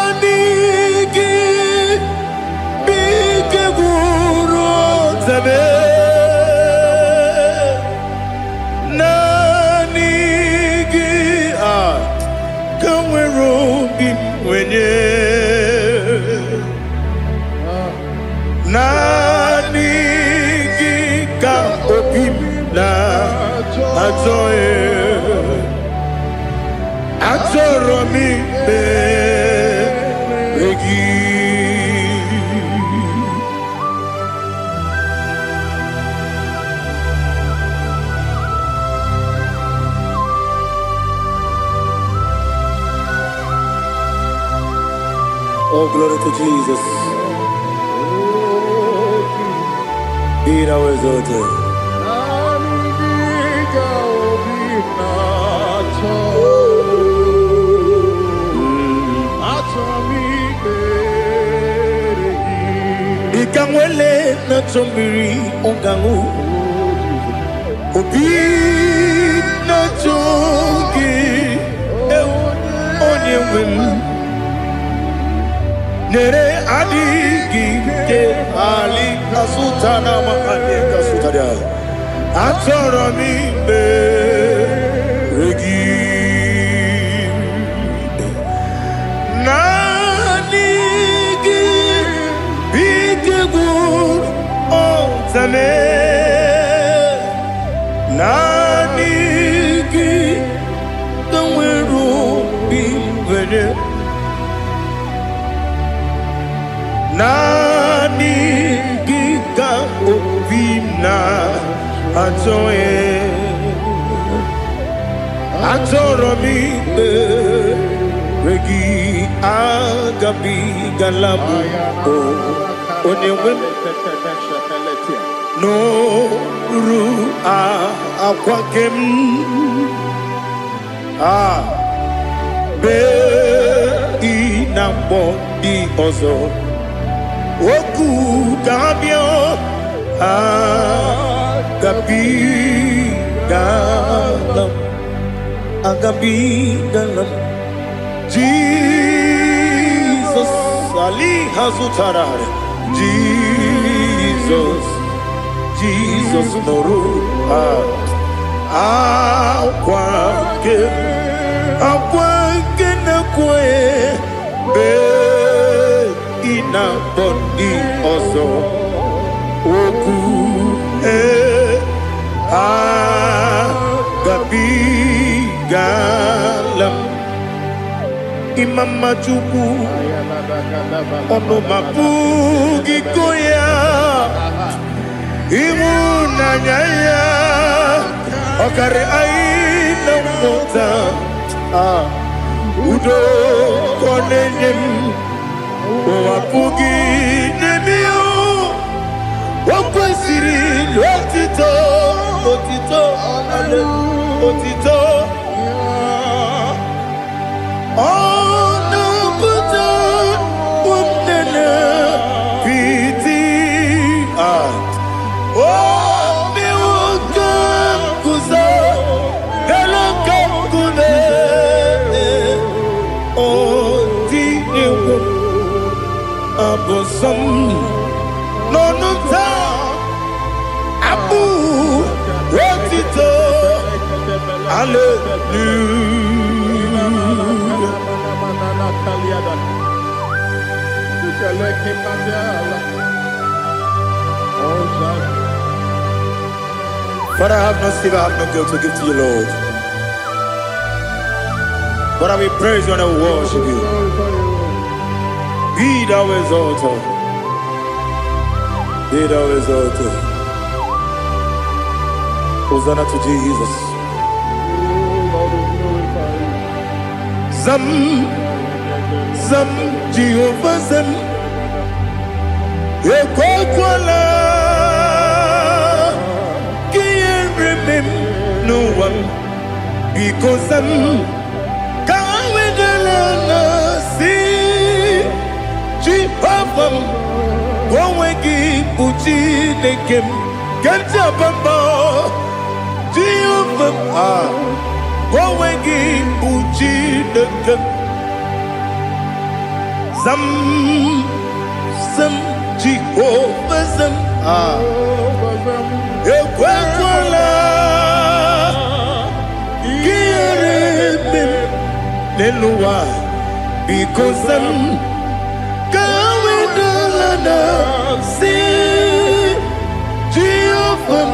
Nanigi bike guru zabe Nanigi kamweru bimwenye Nanigi ka opim na atoe Atoromi beregi Oh, glory to Jesus. Be thou exalted. Ikamwele na chombiri ongangu Obi na chongi onye wim Nere adigi ke ali asutana mahane kasutaria Atoro mi beregi Zame Nanigi Kamweru bimwenye Nanigi ka opina atoe Atoromi regi agabi galabu Onyewe no ru akwakem be inambo di ozo oku gabio agabi galam Jesus ali hazutarare Jesus noru akwake na kwe be ina boni ozo oku gabigalam imama chuku ono mapugi koya Imunanyaya Okare aina mota Udo konenyem Wapugi nemio Wakwesiri lotito Otito Oh no, but woman, pity. Oh, me welcome, kuza, hello, kule. Oh, di ewo, abosom, no no ta, abu, retito, hallelujah. But I have no silver, I have no gold to give to you, Lord. But I will praise you and I will worship you. Be thou exalted. Be thou exalted. Hosanna to Jesus. Zam, Zam, Jehovah Zam. Ekwakwala. Can't remember no one. Because I'm Jehovah, Wawegi Puchi Nekem, Ganja Bamba, Jehovah, Wawegi Puchi Nekem, Zam, Jehovah Zam, Ekwakwala, Kieremim, Nelua, because I'm see Jehovah,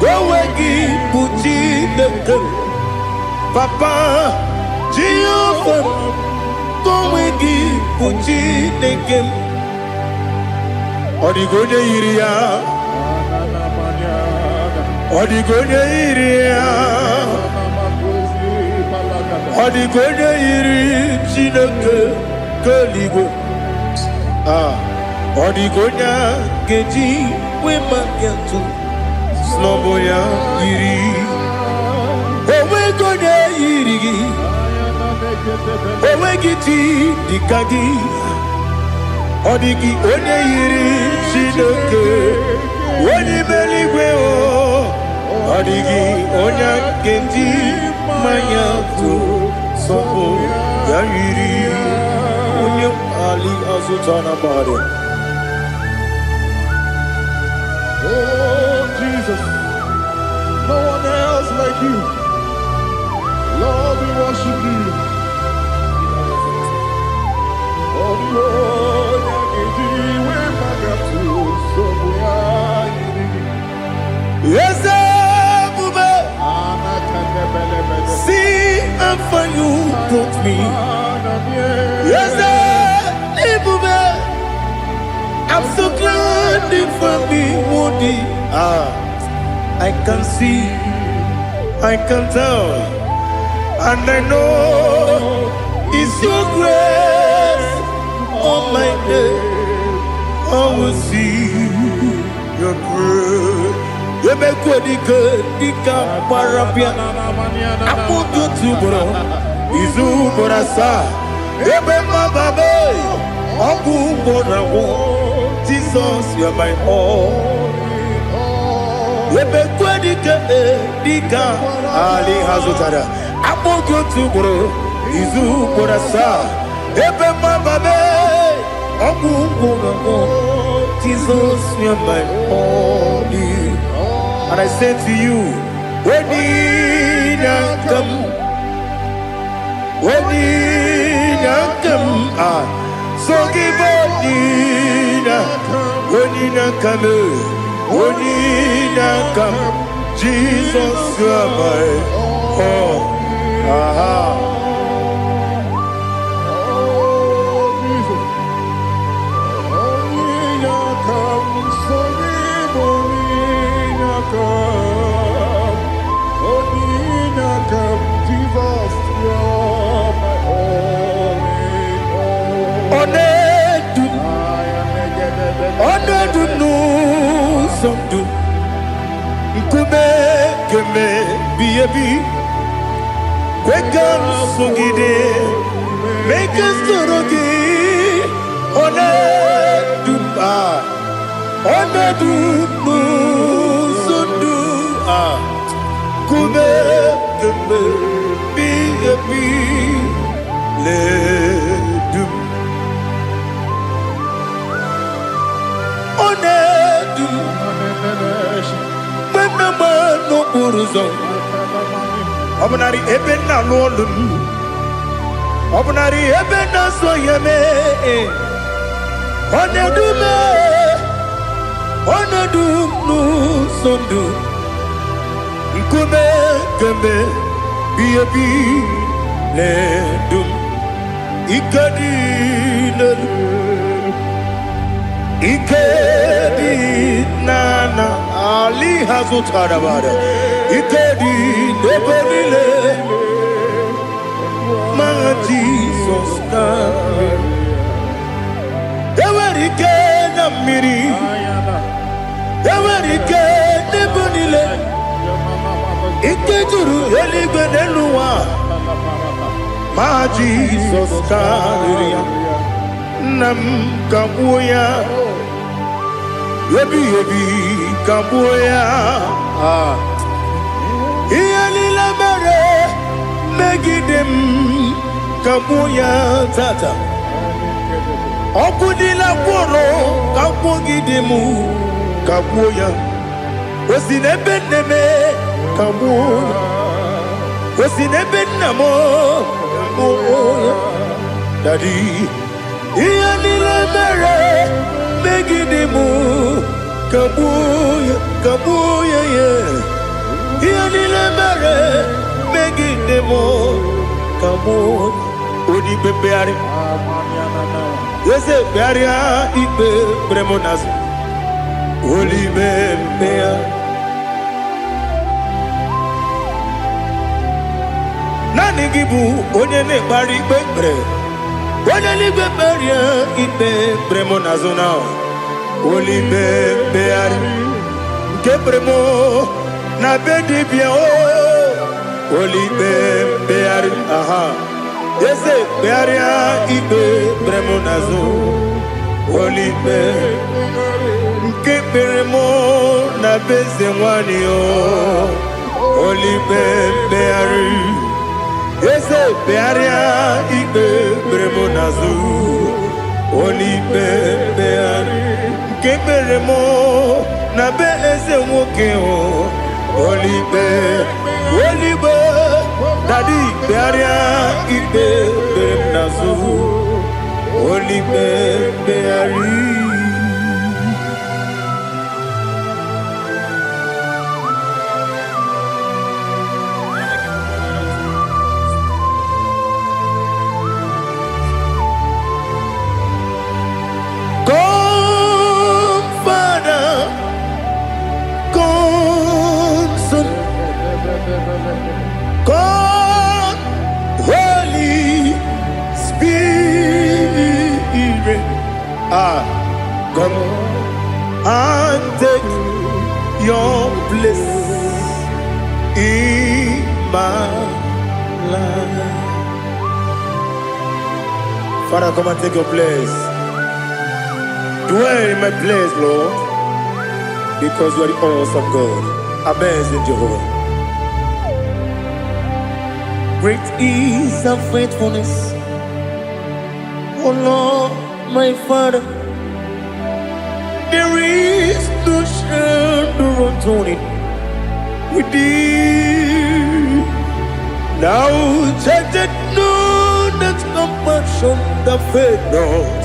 Wawagi Puchi Nekem, Papa Jehovah, Wawagi Puchi Nekem, Odigonya Iria, Odigonya Iria, Odigonya Iri Chineke Kaligo. Odigonya Geji Wemakiatu Sloboya Iri Owegonya Iri Owegiti Dikagi Odigi Onya Iri Shinoke Oni Meligwe Odigi Onya Geji Mayatu Sobo Yiri Onya Ali Azutana Bade. Oh, Jesus, no one else like you. Lord, we worship you. Oh, Lord, yes, see how far you brought me. Yes, I'm so glad for me, Monie. I can see, I can tell, and I know it's your grace on my day. I will see your grace. You make what you could, you can't parapia. I put you to bro, Izu Borasa, Ebema Babe, Abu Bonawo. Jesus, you're my all. Dika Ali Hazutada. Abu Gotubro, Izu Borasa, Ebema Babe, Abu Bonawo. Jesus, you're my all. And I say to you, when you come, so give up, when you come, Jesus, you are my all. Keme biyebi, kwekam sungide. make us turugi one dumba one dumu sundu kume kume bi le dum one dum menama no buruzo obunari ebena lolum obunari ebena soyeme onedume onedumu sondu nkume kembe biebi ledum ikadi lelu ikadi nana ali hazutarabada ikadi nebelile my Jesus ewerike na mmiri ewerike nebelile ikejuru eligwe n'eluwa my Jesus karịrị nam kagbuo ya ebi kagbuo ya ihe niile mere megide m kagbuo ya tata ọkụ niile gwụrụ kagbugide m kagbuo ya o si n'ebe nne m kagbuo o si n'ebe nna m kagbuo ya Daddy ihe niile mere megide m kagbuo ya ihe niile mere megide m kagbuo odibe mkpegharị eze mkpegharịa ikpe kpere m n'azụ olibe mkpegharị naanị gị bụ onye na-ekpegharị ikpe kpere onye n'igwe kperie ikpe kpere m n'azụ na olibe mkpegharị nke kpere m na be dibịa olibe mkpegharị aha eze kpegharịa ikpe kpere m n'azụ olibe nke kpere m na be eze nwanyị olibe mkpegharị eze kpegharịa ikpe kpere m n'azụ olibe mkpegharị nke kpere m na be eze nwoke olibe dadi kpegharịa ikpe kpere m n'azụ olibe mkpegharị God, Holy Spirit, come and take your place in my life. Father, come and take your place. Dwell in my place, Lord, because you are the awesome God. Amazing Jehovah. Great is thy faithfulness, O Lord, my Father. There is no shadow of turning with thee. Now judged no that compassion that faith not.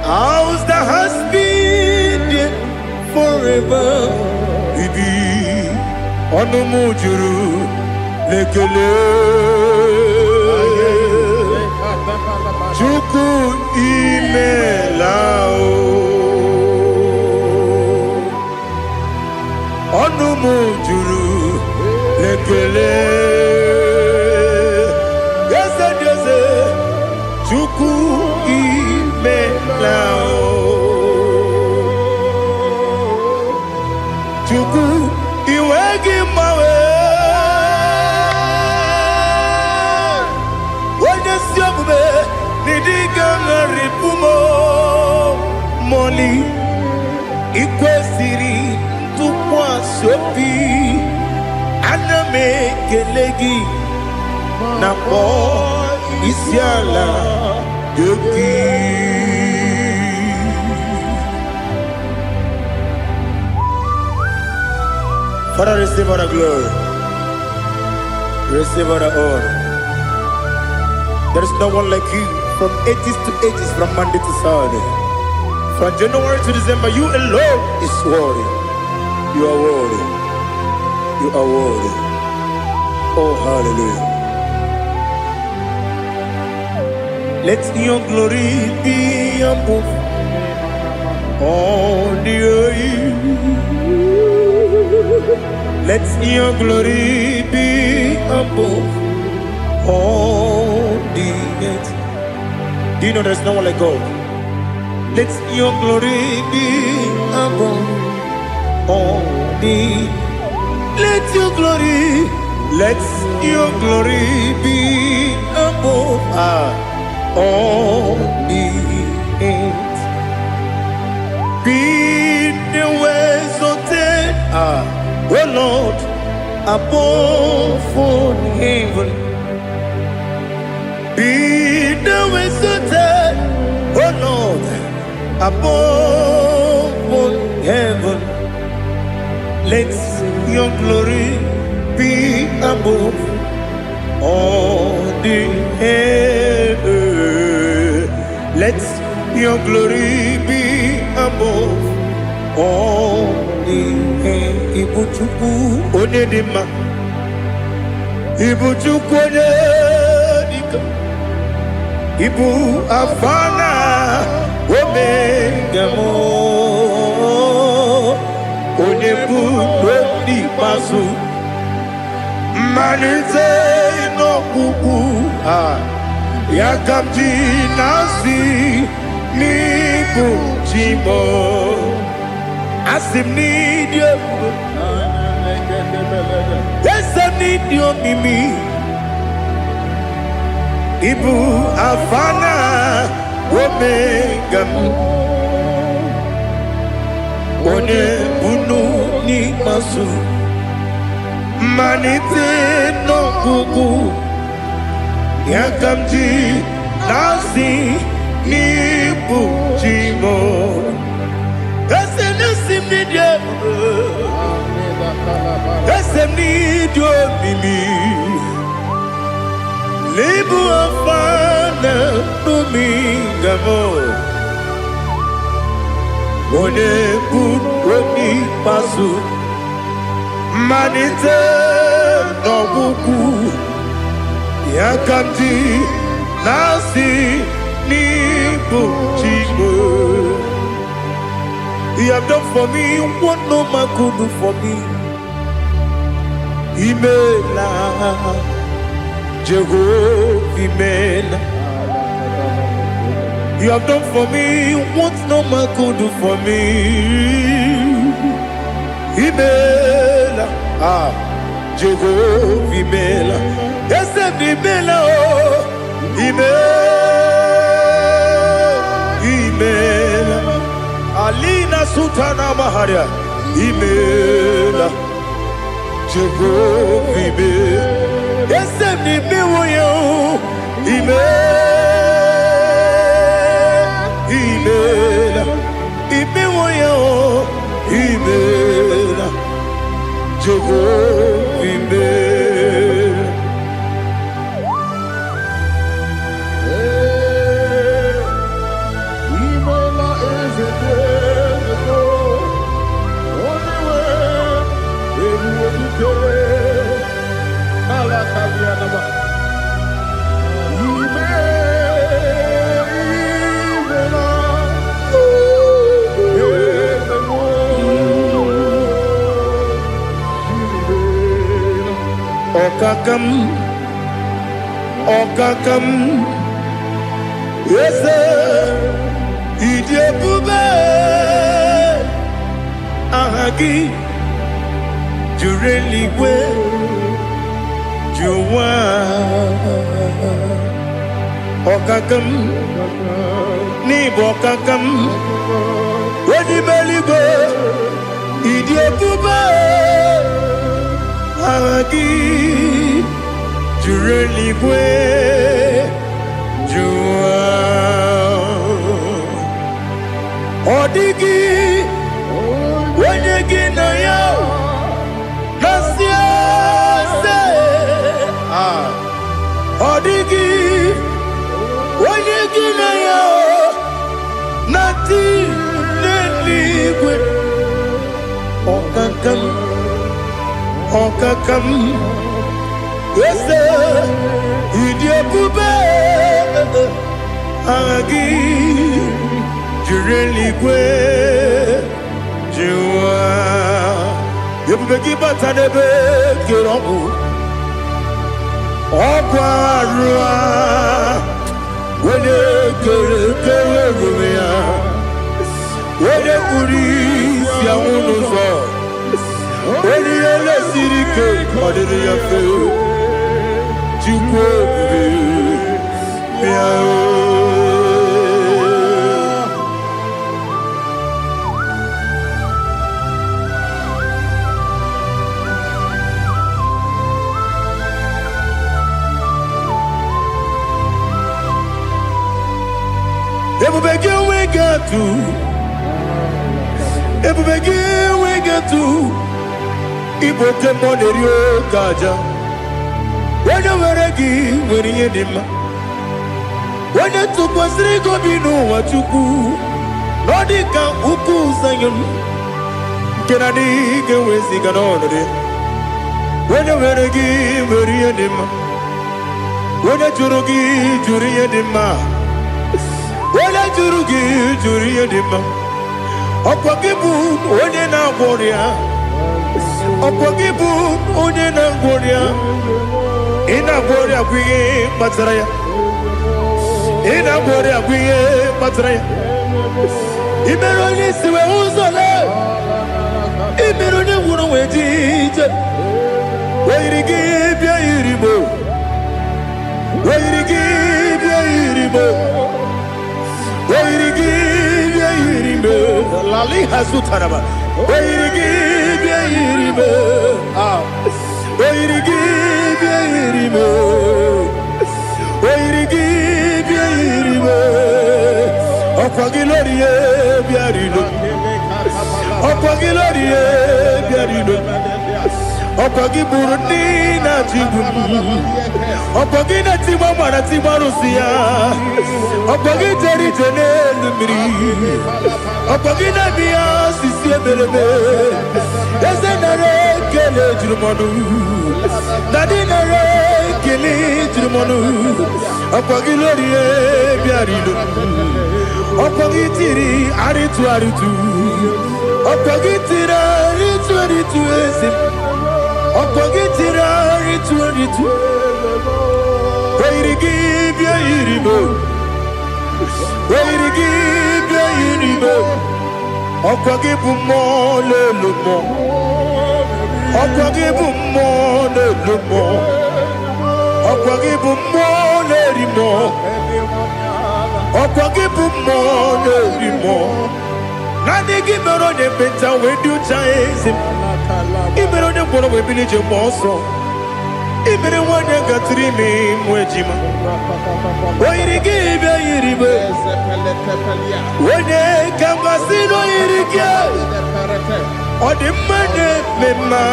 Ours that has been there forever with thee. Onomujuru lekele Chuku imelao Onumujuru lekele Yese Chuku imelao Chuku iwegi mawe Only ikwesiri tukwasi obi aname kelegi na po isiala yoki. Father, receive all the glory, receive all the honor. There is no one like you from ages to ages, from Monday to Saturday. From January to December, you alone is worthy. You are worthy. You are worthy. Oh, hallelujah. Let your glory be above all the earth. Let your glory be above all the earth. Do you know there's no one like God? Let your glory be above all the. Let your glory be above all the earth. Be the ways of oh Lord, above all heaven. Be the ways of oh Lord, above all heaven. Let your glory be above all the earth. Let your glory be above all the earth. Ibuchuku onedima, Ibuchuku onedika, Ibu afana omega mo, onebu dodi pasu, manite no kuku yakamji nasi niku chimo. Asim need you. Yes, I need you, Mimi. Ibu afana omega. One bunu ni masu. Manite no kuku. Yakamji nasi niku chimo. Need you, Mimi. Libu afana domingamo. One buni pasu. Manite no buku. Yakamji nasi nibu chibo. You have done for me what no man could do for me. Imela, Jehovah, Imela. You have done for me what no man could do for me. Imela, Jehovah, Imela. Yes, Imela, Imela. Alina Sutana Maharia, Imela, Jehovah, Imela. Yes, Imela, Imela, Imela, Imela, Jehovah, Imela. Okakam, yes, Idiabube, Ahagi, Jureliwe, Juwa, Okakam, Nibokakam, Weni meligo Idiekuba Agi Jureligwe Jua Odigi Wenyegi na yo Nasia se Odigi Wenyegi na yo Nati Neligwe Okakam Wese Idiekuba Agi Jureligwe Jua Yebubeki batanebe Kiromu Okwarua Wene kere rumia Wene kuri Siya unuzo Wene ele sirike Kadiri ya fe Jukwe Miao Ebubegi we get to Iboke monerio kaja Wanya weregi weri edima Wanya tukwasiri gobinu wachuku Nodika uku sanyon Kenani gewezi ganonore Wanya weregi weri edima Wanya jurugi juri edima Wanya jurugi juri edima Okwagibu onye na gworia Okwagibu onye na gworia Ina gworia kwiye matraya Ina gworia kwiye matraya Imero ni siwe uzole Imero ni wuro wejije Wairigi bia iribo Wairigi bia iribo Wairigi bia iribo Lali hasutaraba Wairigi bia iribo Wairigi bia iribo Wairigi bia iribo Okwagilorie bia rido Okwagilorie bia rido Okwagiburundi na jibumu Okwagina timama na timarusia Okwagiteri jene numiri Okwagina biya sisi eberebe Eze nare kele jirumonu Nadi nare kele jirumonu Okwagilorie biarido Okwagitiri aritu Okwagitiri aritu esim Okwagitiri aritu Wairigi bia iribo Wairigi bia iribo Okwagibu mo lelumo Okwagibu mo lelumo Okwagibu mo lerimo Okwagibu mo lerimo Nani gimero ne benta wedu chaezim Imero ne bono webilije moso Imere wane gatrimi mwejima Wairigi bia iribe Wane kambasino irikia Odimane mema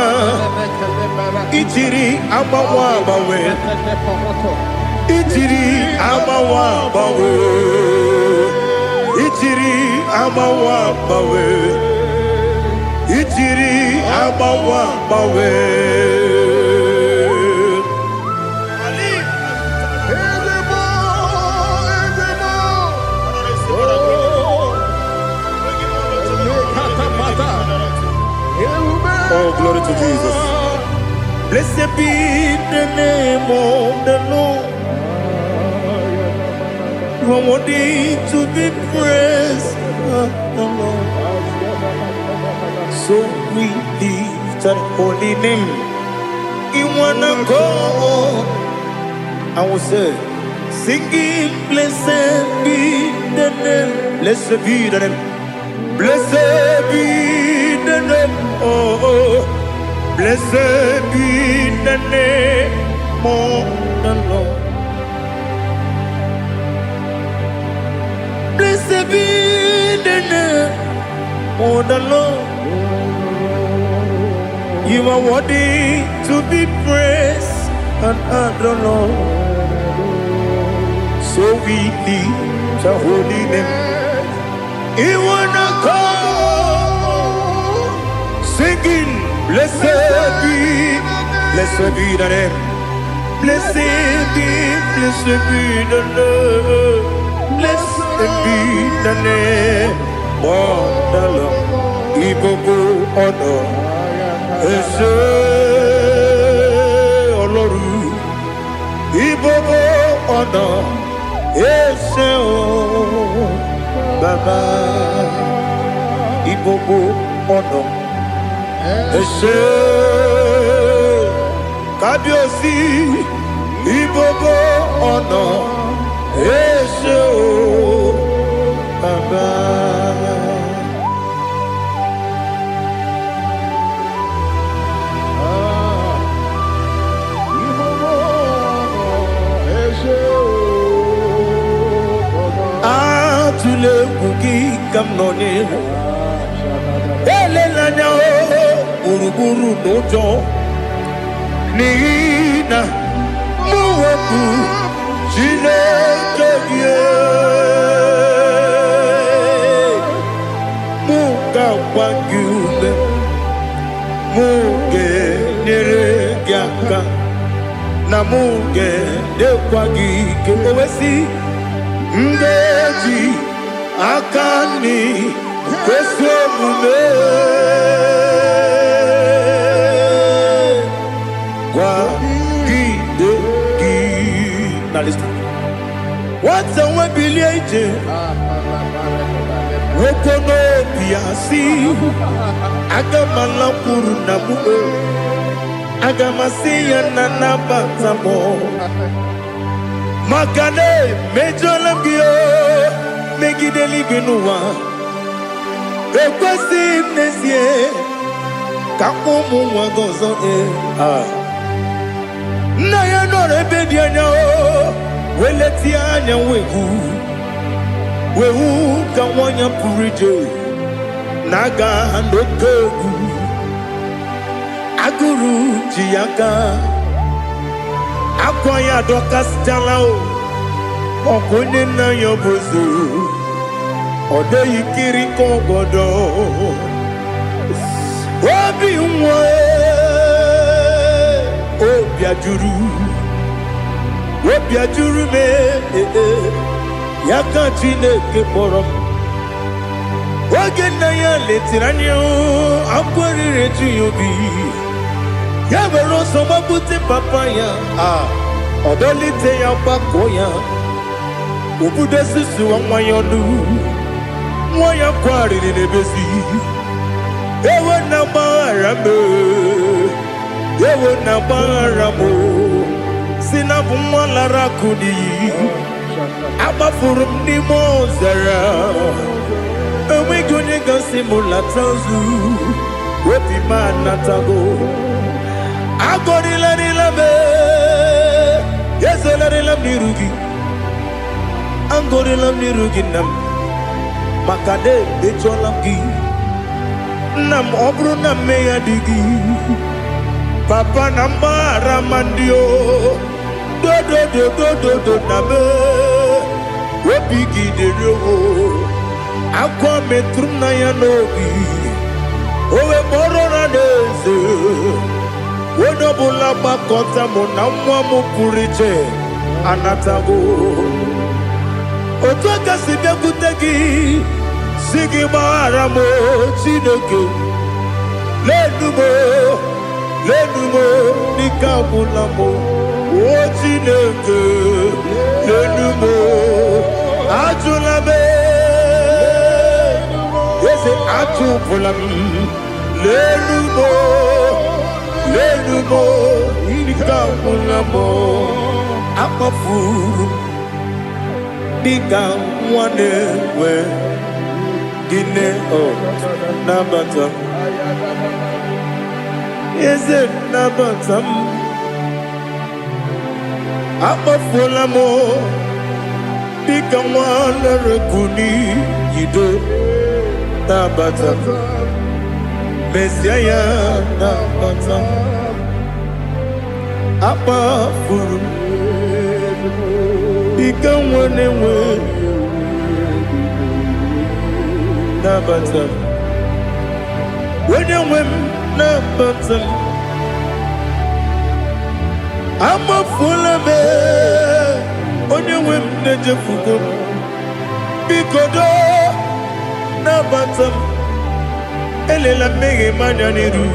Ichiri amawa bawe Ichiri amawa bawe Ichiri amawa bawe Ichiri amawa bawe Oh, glory to Jesus. Blessed be the name of the Lord. You are worthy to be praised, the Lord. So we lift that holy name. You wanna go, I will say, singing, blessed be the name, blessed be the name. Blessed be the name, oh, blessed be the name of the Lord. Blessed be the name of the Lord. You are worthy to be praised and adored, Lord. So we lift your holy name. You wanna come singing, blessed be the name. Blessed be the Lord. Blessed be the name of the Lord. Ibogo honor, Ese Oloru. Ibogo honor, Ese Baba. Ibogo honor, Ese Kabiosi. Ibogo honor, Ese Baba. Tule kuki kamnone ele lanya uruguru nojo nina muweku chile kebie muka wangume muge nere gyaka na muge dekwagi kewesi ngeji akani kwesomume kwa gidegi. Now listen. What's a webileje? Wokono piasi agamala kuruna muwe agamasiya nanabatamo Makane mejolambio megideli benua ekwesi nesie kakomu wagozo na ya no rebedi anya weleti anya wehu kawanya purije naga ndokogu aguru jiyaka Akwaya dokas jalao Okonye na yobozo Ode yikiri kogodo Obi mwe Obi ajuru me Yaka chineke morom Oge na ya letiranyo Akwari reju yobi Yabero soma buti papaya Odolite ya bakoya Ubude susu wa mwayonu Mwaya kwari ni nebezi Ewe na marame Ewe na maramo Sinabu mwalara kudi Abafurum ni mozara Ewe gonye gansi mula tanzu Wepi manatago Agorila nilabe Yesela nilam nirugi Angorila nirugi nam Makade becholam gi Nam obru nam meya digi Papa nambara mandio Do nabe Wepigi de yo Akwa metrum na ya nogi Owe morona neze Wodobula bakota mona mwamu puriche Anatago Otoka sibya kutegi Sigi maramo chineke Lenumo Nikabulamo O chineke Lenumo Ajulabe Yese ajupulam Lenumo Nikabulamo Akafuru Nika mwanewe Gine oh nabatam. Is it nabatam? Abafola mo bikamwana rekuni yido nabatam. Messiah nabatam. Abafuru bikamwana we nabatam. When you win nabatam. I'm a full of it. On your women, the Jefugo. Because nabatam. Elela mege mananiru.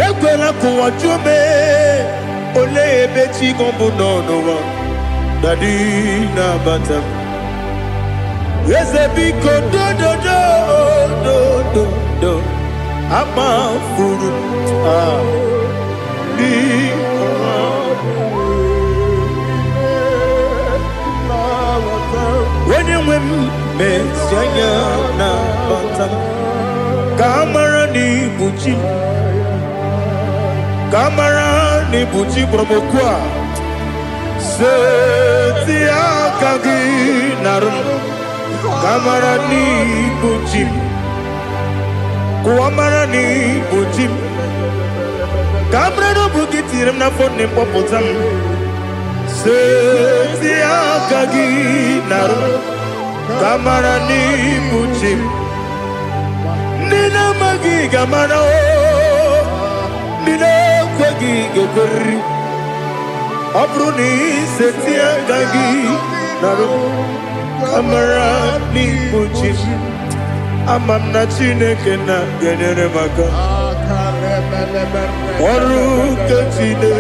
Ekwela kuwa chume. Ole ebechi gombo no. Daddy nabatam. Yeze biko do. Ama furu. When you win, Messiah nabatam. Kamara ni buchi promokwa. Setia kagi narum. Kamara ni buchi. Kuamara ni buchi. Kamara no bukitirim na phone popotam. Setia kagi narum. Kamara ni buchi. Nina magi kamara o. Nina kwagi gekori. Abruni setia kagi narum. Kamara ni buchi. Amam na chineke na genere maka. Oru kachine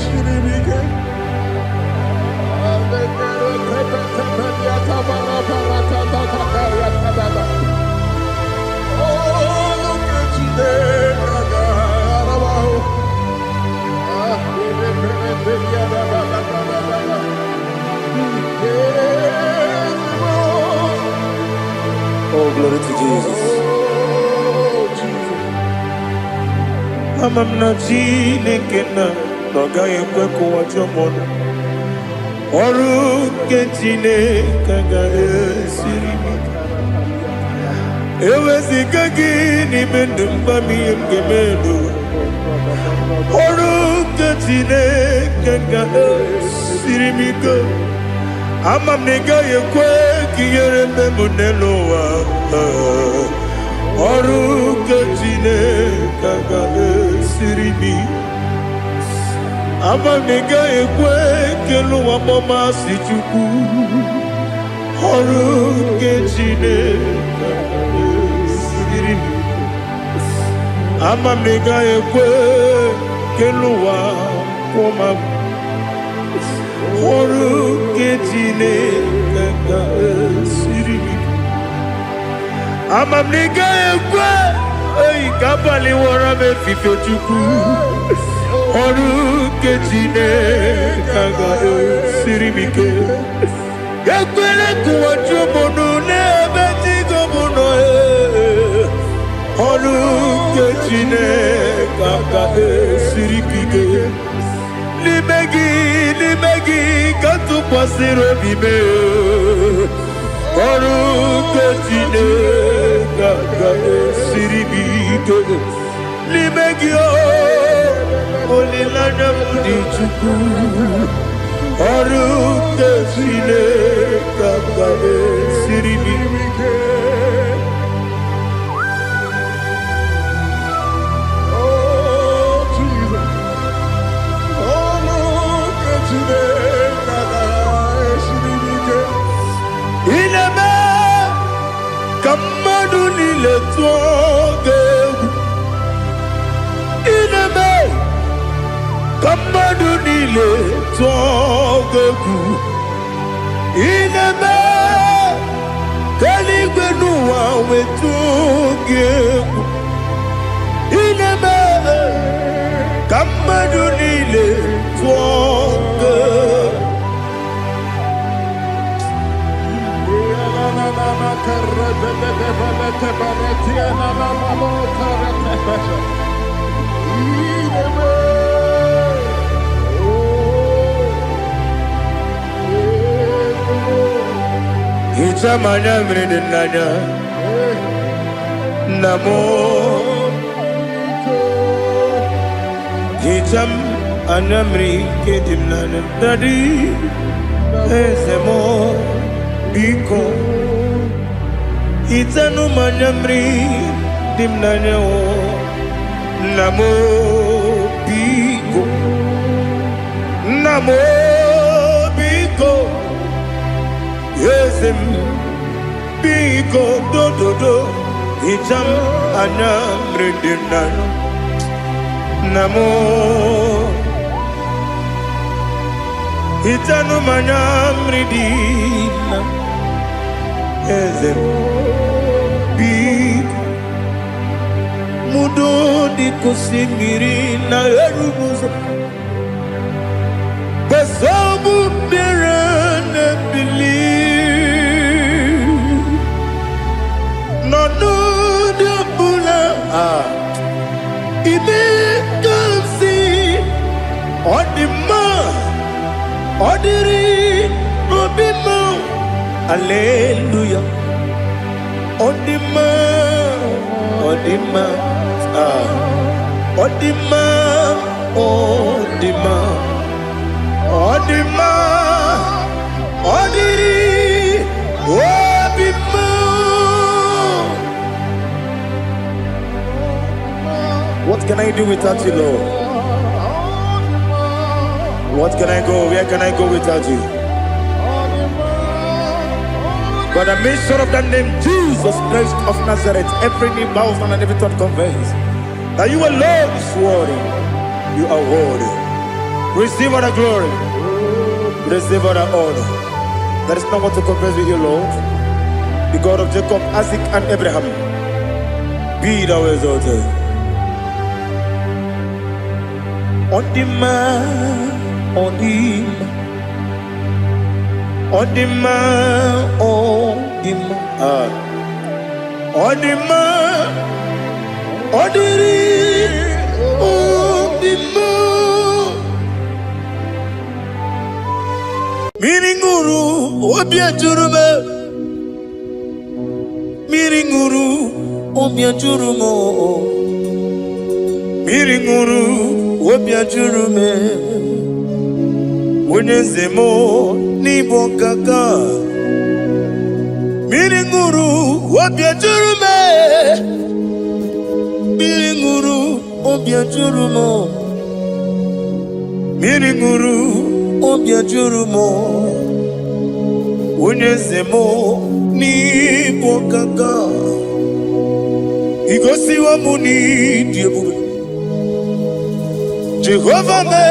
shiribike. Oh, glory to Jesus. Amam na chineke na noga yekwe kuwa chomono. Oru kechine kaga esiribike. Ewezi kagi ni mendumba miyemgemendo. Oru kechine kaga esiribike. Amam nega yekwe kiyere memuneloa. Oru kechine kaga esiribi. Amam nega yekwe kelu waboma sichuku. Oru kechine kaga esiribi. Amam nega yekwe kelu waboma. Oru kechine kaga esiribi. Amam nega yekwe kabali wara me fifo chuku. Oru kechine kaga esiribike. Yekwele kuwa chumono nebe tigomono. Oru kechine kaga esiribike. Limegi katu pasiro bime. Oru kechine kaga esiribike. Limegi olilana mudi chuku. Oru kechine kaga esiribike. Kamadunile togeku ineme kaligwenu wawe togeku ineme kamadunile togeku Itamanya mridinanya Namo Itam anamri kedimnana Dadi Ezemo Biko Itanu manyamri dimnanya Namo Biko Namo Biko Yesem Biko do Itam anamri dimnanya Namo Itanu manyamri dimnanya Ezem Biko Mudo di kusimiri na erubuzo Basabu birane believe No de bula Ibe kansi Odima Odiri Obima Alleluia Odima Odima Odima Odima Odima Odiri Obima. What can I do without you, Lord? What can I go? Where can I go without you? By the mention of that name, Jesus Christ of Nazareth, every knee bows down and every tongue confesses that you alone is worthy. You are worthy. Receive all the glory. Receive all the honor. There is no one to confess with you, Lord. The God of Jacob, Isaac, and Abraham. Be thou exalted. On the man, on the Odima, Odima, Odima, Odiri, Odima. Miringuru, Obiajurume, Miringuru, Obiajurumo, Miringuru, Obiajurume, Unezemo. Nibo kaka Miringuru Obiajurume Miringuru Obiajurumo Miringuru Obiajurumo Unezemo Nibo kaka Igosi wa muni diebube Jehovah me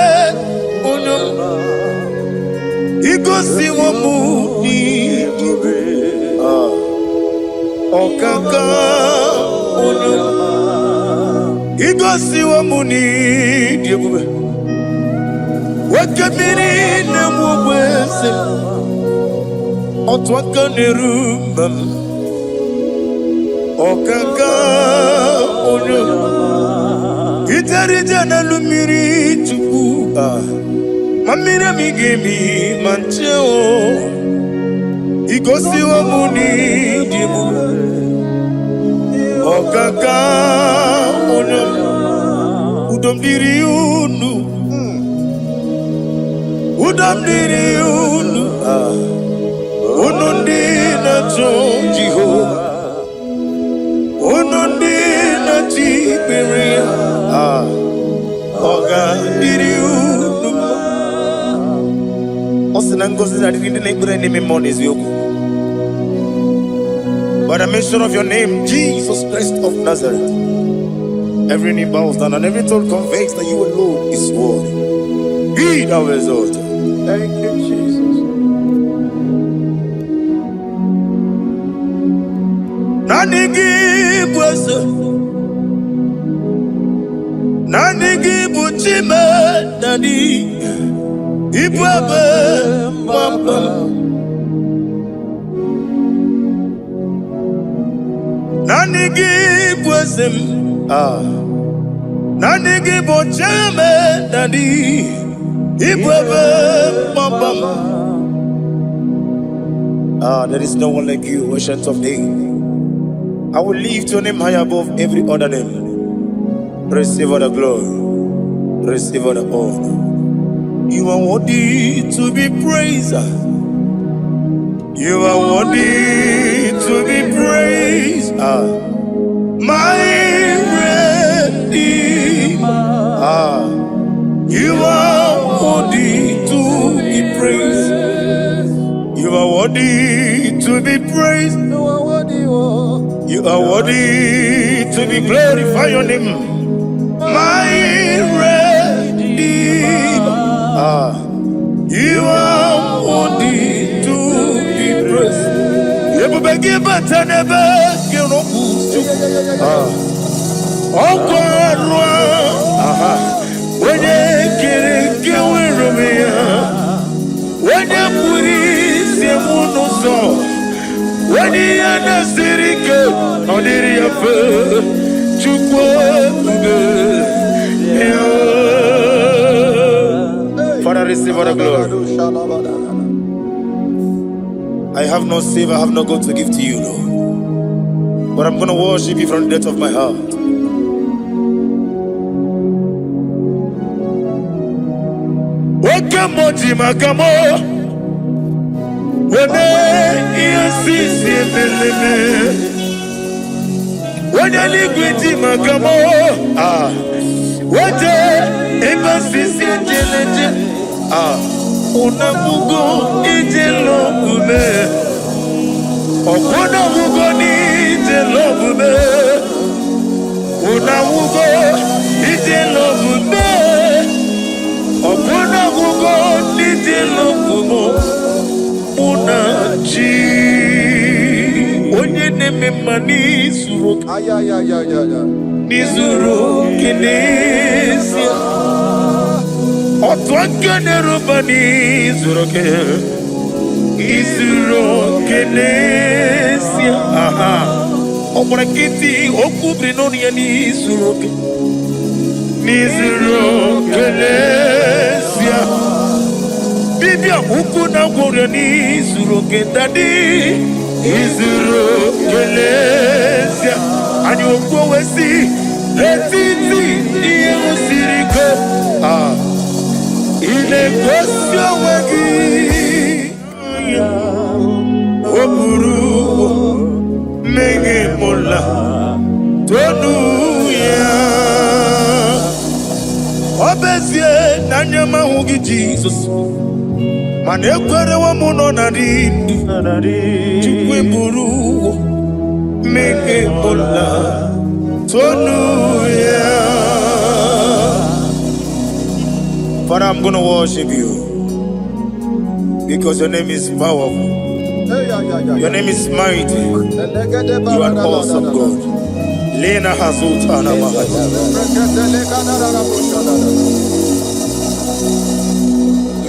Unyama Igosi wa muni Okaka Onyama Igosi wa muni diebube Wakabiri na mwese Otwaka nerumam Okaka Onyama Itarija na lumiri chuku Mamira migemi mancheo Igosi wa muni dimu Okaka Onyama Udomdiri unu Udomdiri unu Unundi na Jehova Unundi na Tiberia Okandiri unu By the mention of your name, Jesus Christ of Nazareth, every knee bows down and every tongue confesses that you alone is worthy. Be thou exalted. Thank you, Jesus. Nanigi bwese, nanigi buchime, nani. Ibwebe mama give wisdom. Nani give o chame nani. There is no one like you, ancient of days. I will lift your name high above every other name. Receive all the glory, receive all the honor. You are worthy to be praised. You are worthy to be praised. My Redeemer. You are worthy to be praised. You are worthy to be praised. You are worthy to be glorified your name. My Redeemer. You are worthy to be praised. You will give but never give no oh God. When you get when you put it, when you understand it, on the Father, receive all the glory. I have no save, I have no God to give to you, Lord. But I'm going to worship you from the depth of my heart. Wakamoji makamo wene yasisi meleme wene ligwiti makamo wete ebasisi jeleje unamugo ijelo kume okona mugo ni ijelo kume unamugo ijelo kume Opuna gugo niti lokumo unachi onye neme mani zuru nizuru kinesia otwangane rubani zuru ke izuru kinesia opuna kiti okubri noni ya nizuru ke nizuru kinesia Bibia ukuna gore nizuru ke dadi izuru kinesia ani okwo wesi letiti iye usiriko ile kwesio wegi oburu menge mola tonu ya obezie nanyama hugi Jesus mane kwere wa muno nari chukwe buru menge mola tonu ya. Father, I'm going to worship you because your name is powerful. Your name is mighty. You are awesome God. Lena Hazutana Mahaya.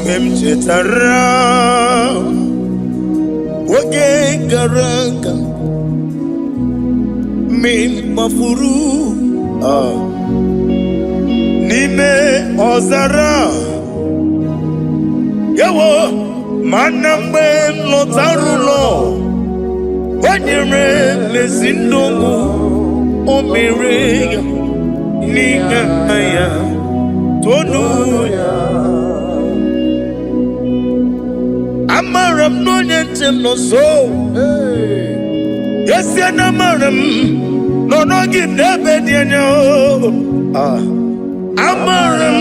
Memchetara Wage Garanga Min Mafuru Nime Ozara Yawo Manambe Lotarulo Wanyere Mesindongo Omere Nigaya Tonuya Amaram no Yentem no so Yes, Yanamaram no give never dinner Amaram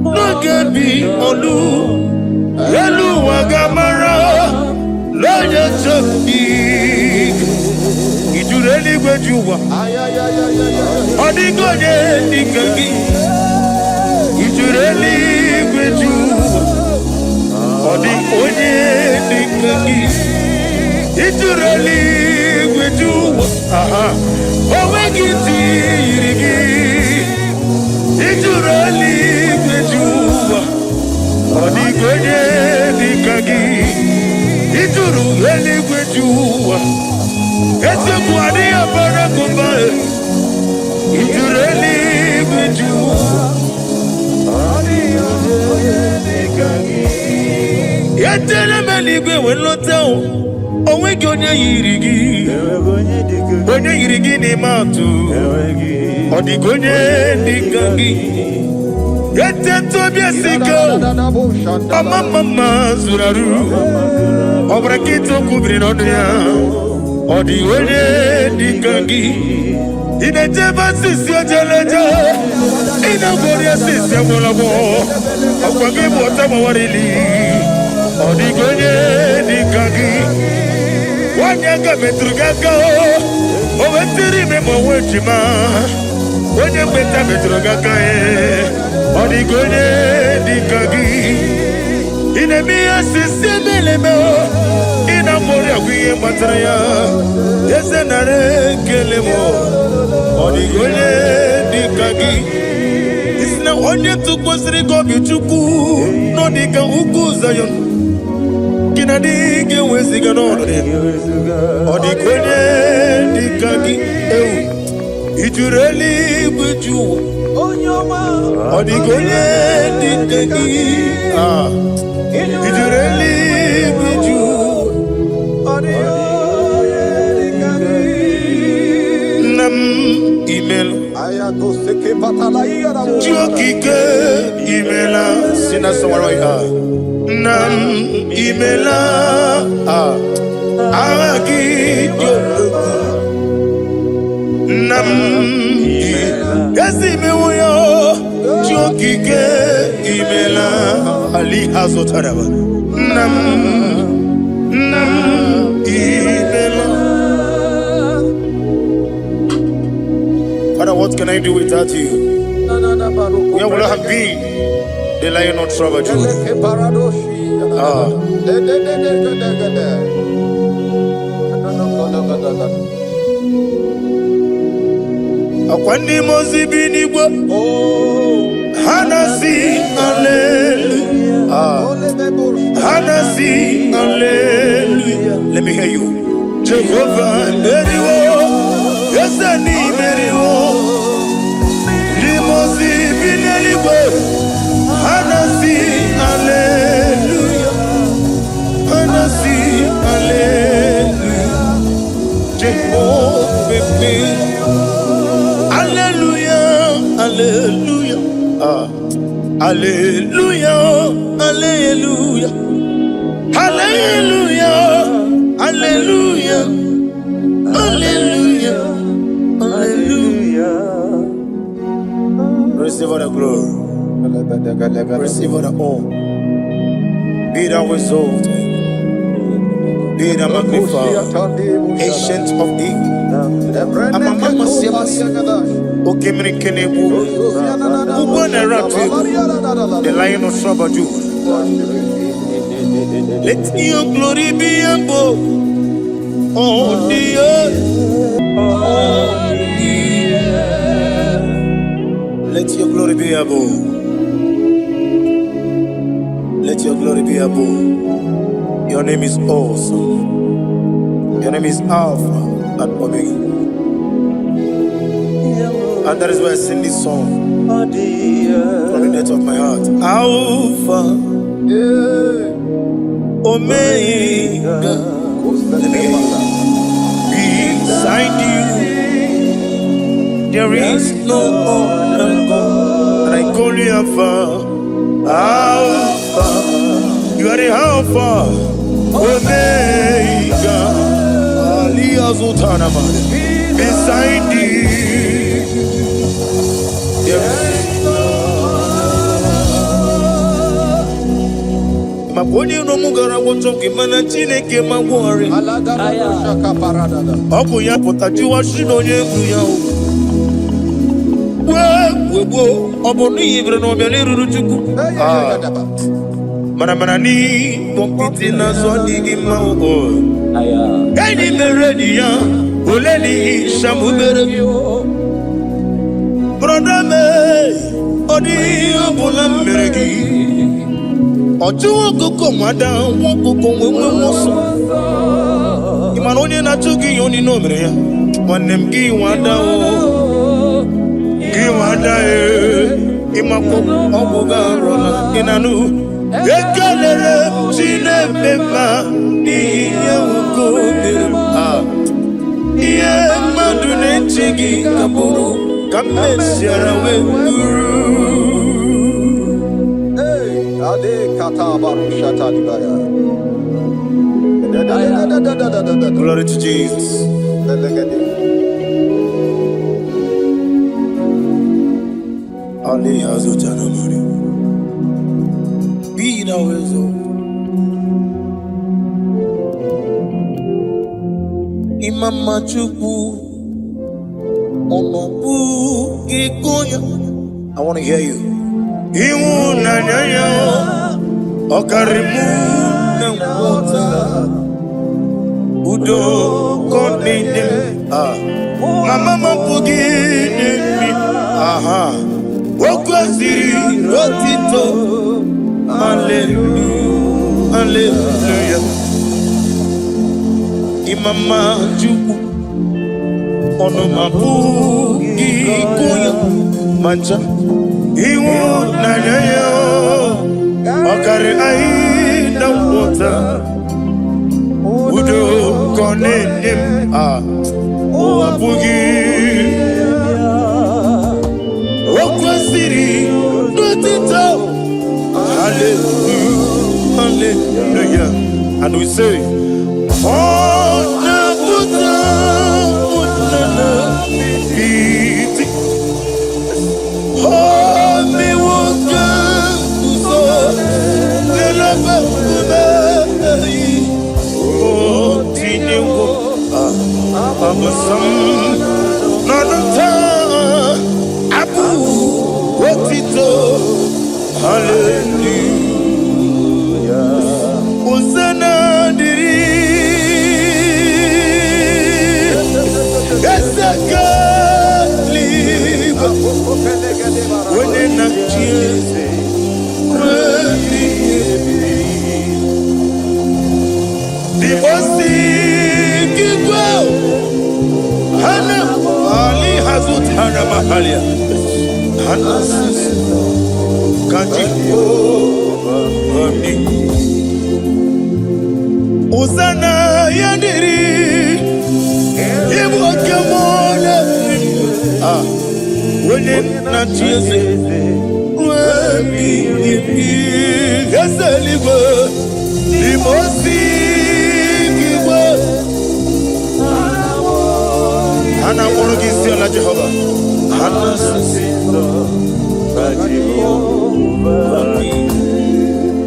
no gabi olu Elu wagamara Loya choki Ijureli gwejuwa Odigoye nikagi Ijureli gwejuwa Odigoye nikagi Ijureli gwejuwa Owegiti irigi Ijureli gwejuwa Odigoye nikagi Ijureli gwejuwa Eti kuadi abara kumba. Ijureli biju. Yetele meligwe wenloteo. Onwegi onye yirigi. Onye yirigi ni matu. Odigo onye dikangi. Yete tobia siko. Mama zuraru. Obrakito kubri nodia. Odigo onye dikangi. Inejeba sisi ojeleje. Inagoria sisi amolabo. Akwagibu otama warili. Odigo onye dikangi. Wanyanga metrugaka. Owetiri memo wechima. Onye mbeta metrugaka. Odigo onye dikangi. Inemiya sisi melemo. Inamori akwiye matraya. Yese nare kelemo. Odigo onye dikangi. Isina onye tukwasiri gobi chuku. Nodika uku zayon. Kinadike weziga nore. Odigo onye dikangi. Ijureli buju. Odigo onye dikangi. Ijureli buju. Nam email. Jokike emaila. Sina sawaroi Nam emaila. Agi joko. Nam Yasi mewoyo. Jokike emaila. Ali Hazotaraba. Nam emaila. Father, what can I do without you? Where would I have been? The lion not troubled you. Akwani mozibi nigwa. Hanasi hallelujah. Hanasi hallelujah. Let me hear you. Jehovah Meriwo. Yes, I need Meriwo. Limosi bineliwe. Hanasi hallelujah. Hanasi hallelujah. Jehovah hallelujah. Hallelujah. Hallelujah. Hallelujah. Hallelujah. Hallelujah. Hallelujah. Hallelujah. Receive all the glory. Receive all the honor. Be thou exalted. Be thou magnified. Ancient of days. Amama Silas. Okemri Kenebu. The lion of Sabaju. Let your glory be above all the earth. Let your glory be above. Let your glory be above. Your name is awesome. Your name is Alpha and Omega. And that is why I sing this song from the depth of my heart. Alpha, Omega. Let me hear you. Beside you, there is no other God. And I call you Alpha. Alpha, you are the Alpha, Omega. Beside you, there is no no mugara wotoke mana chineke magwori. Obu ya potati wa shino yebu ya. Wo obu ni ibre no bele ruru chuku. Mana ni kompiti na zo digi ma o. Kani meredi ya oleni shamu meredi. Brother me odi obula meredi. Oju koko mada won koko wewe woso. Manonye na chuki yoni no mre. Wanem gi wada o. Gi wada imako obuga rola inanu. Ekalele chine beba ni yawko ah. Iye madune chigi kaburu kamesiara wenguru. Hey, ade kata baru shata dibaya. Glory to Jesus. Ali hazutana mari. Be thou exalted. Imama Chukwu Onobu Ikoya. I want to hear you. Iwu nanyanya Okarimu Nangwota Udo Koninem Mama Mapugi Nimi Aha Wokwaziri Rotito Hallelujah Hallelujah Imama Chukwu Onomabu Ikoya Mancha Iwu nanyanya Okari aina wota Udo konenim Owabugi Okwasiri Notito Hallelujah Hallelujah And we say Ona buta Unana Iti Homi woka Uzo Nelaba Unai Oh Tinewo Abasam Nanata Abu Wotito Hallelujah Uzana Diri Esaka Liba When na chiese Dibosi Kigwa Hana Ali Hazut Hana Mahalia Hana Kajiko Hami Uzana Yandiri Ibu Kemona When na chiese Gasaliba Dibosi Kigwa Hana Morogisi ala Jehovah Hana Sisindo Jehovah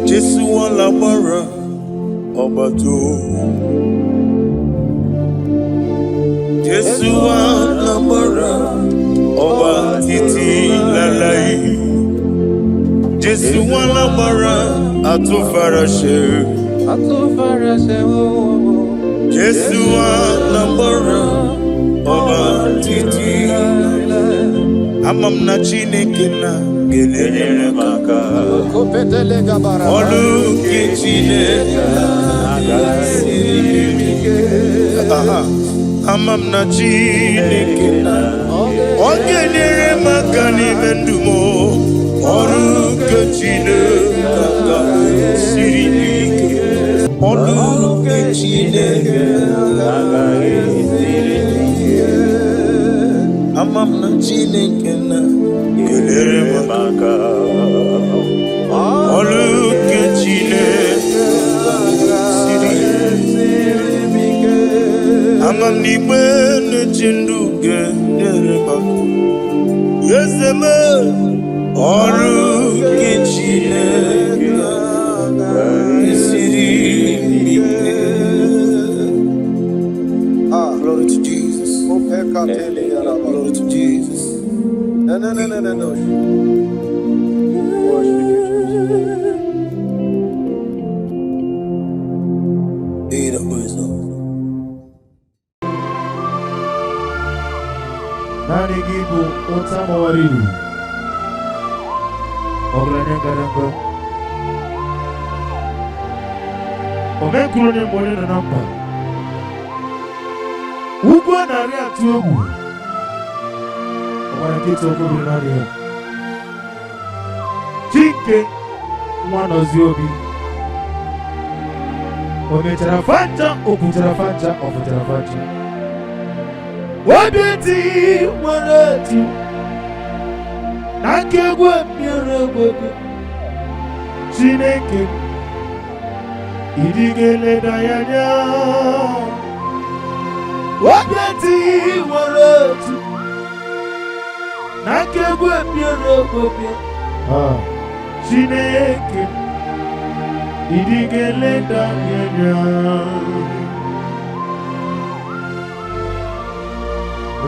Jesu wala bara Obato Jesu wala bara Oba titi lalai Jesu wala bara Atufarashe Jesu wala bara Oba titi Amam na Chineke na gelele maka Olu ke Chineke Amam na Chineke na Ogelele maka ni mendumo Olu ke Chineke Olu ke Chineke Amam na Chineke na gelele maka Olu ke Chineke Amam ni bene chindu gelele maka Yeseme Olu ke Chineke Glory to Jesus. Glory to Jesus. No. Worship you, Jesus. Be the wisdom. Nani gibu utama warili Oglane garango Omekuru ni mwone na namba ugwu narị atụ egwu ọgbara nkịta okobiri narị ya Chike nwa nọzi obi o mechara fanja o pụtara fanja ọ pụtara fanja obi eti nwere eti na nke egwu mmiri egwu Chineke idigele ya anya obi eti nwere eti na nke egwu mmiri egwu Chineke idigele ya anya.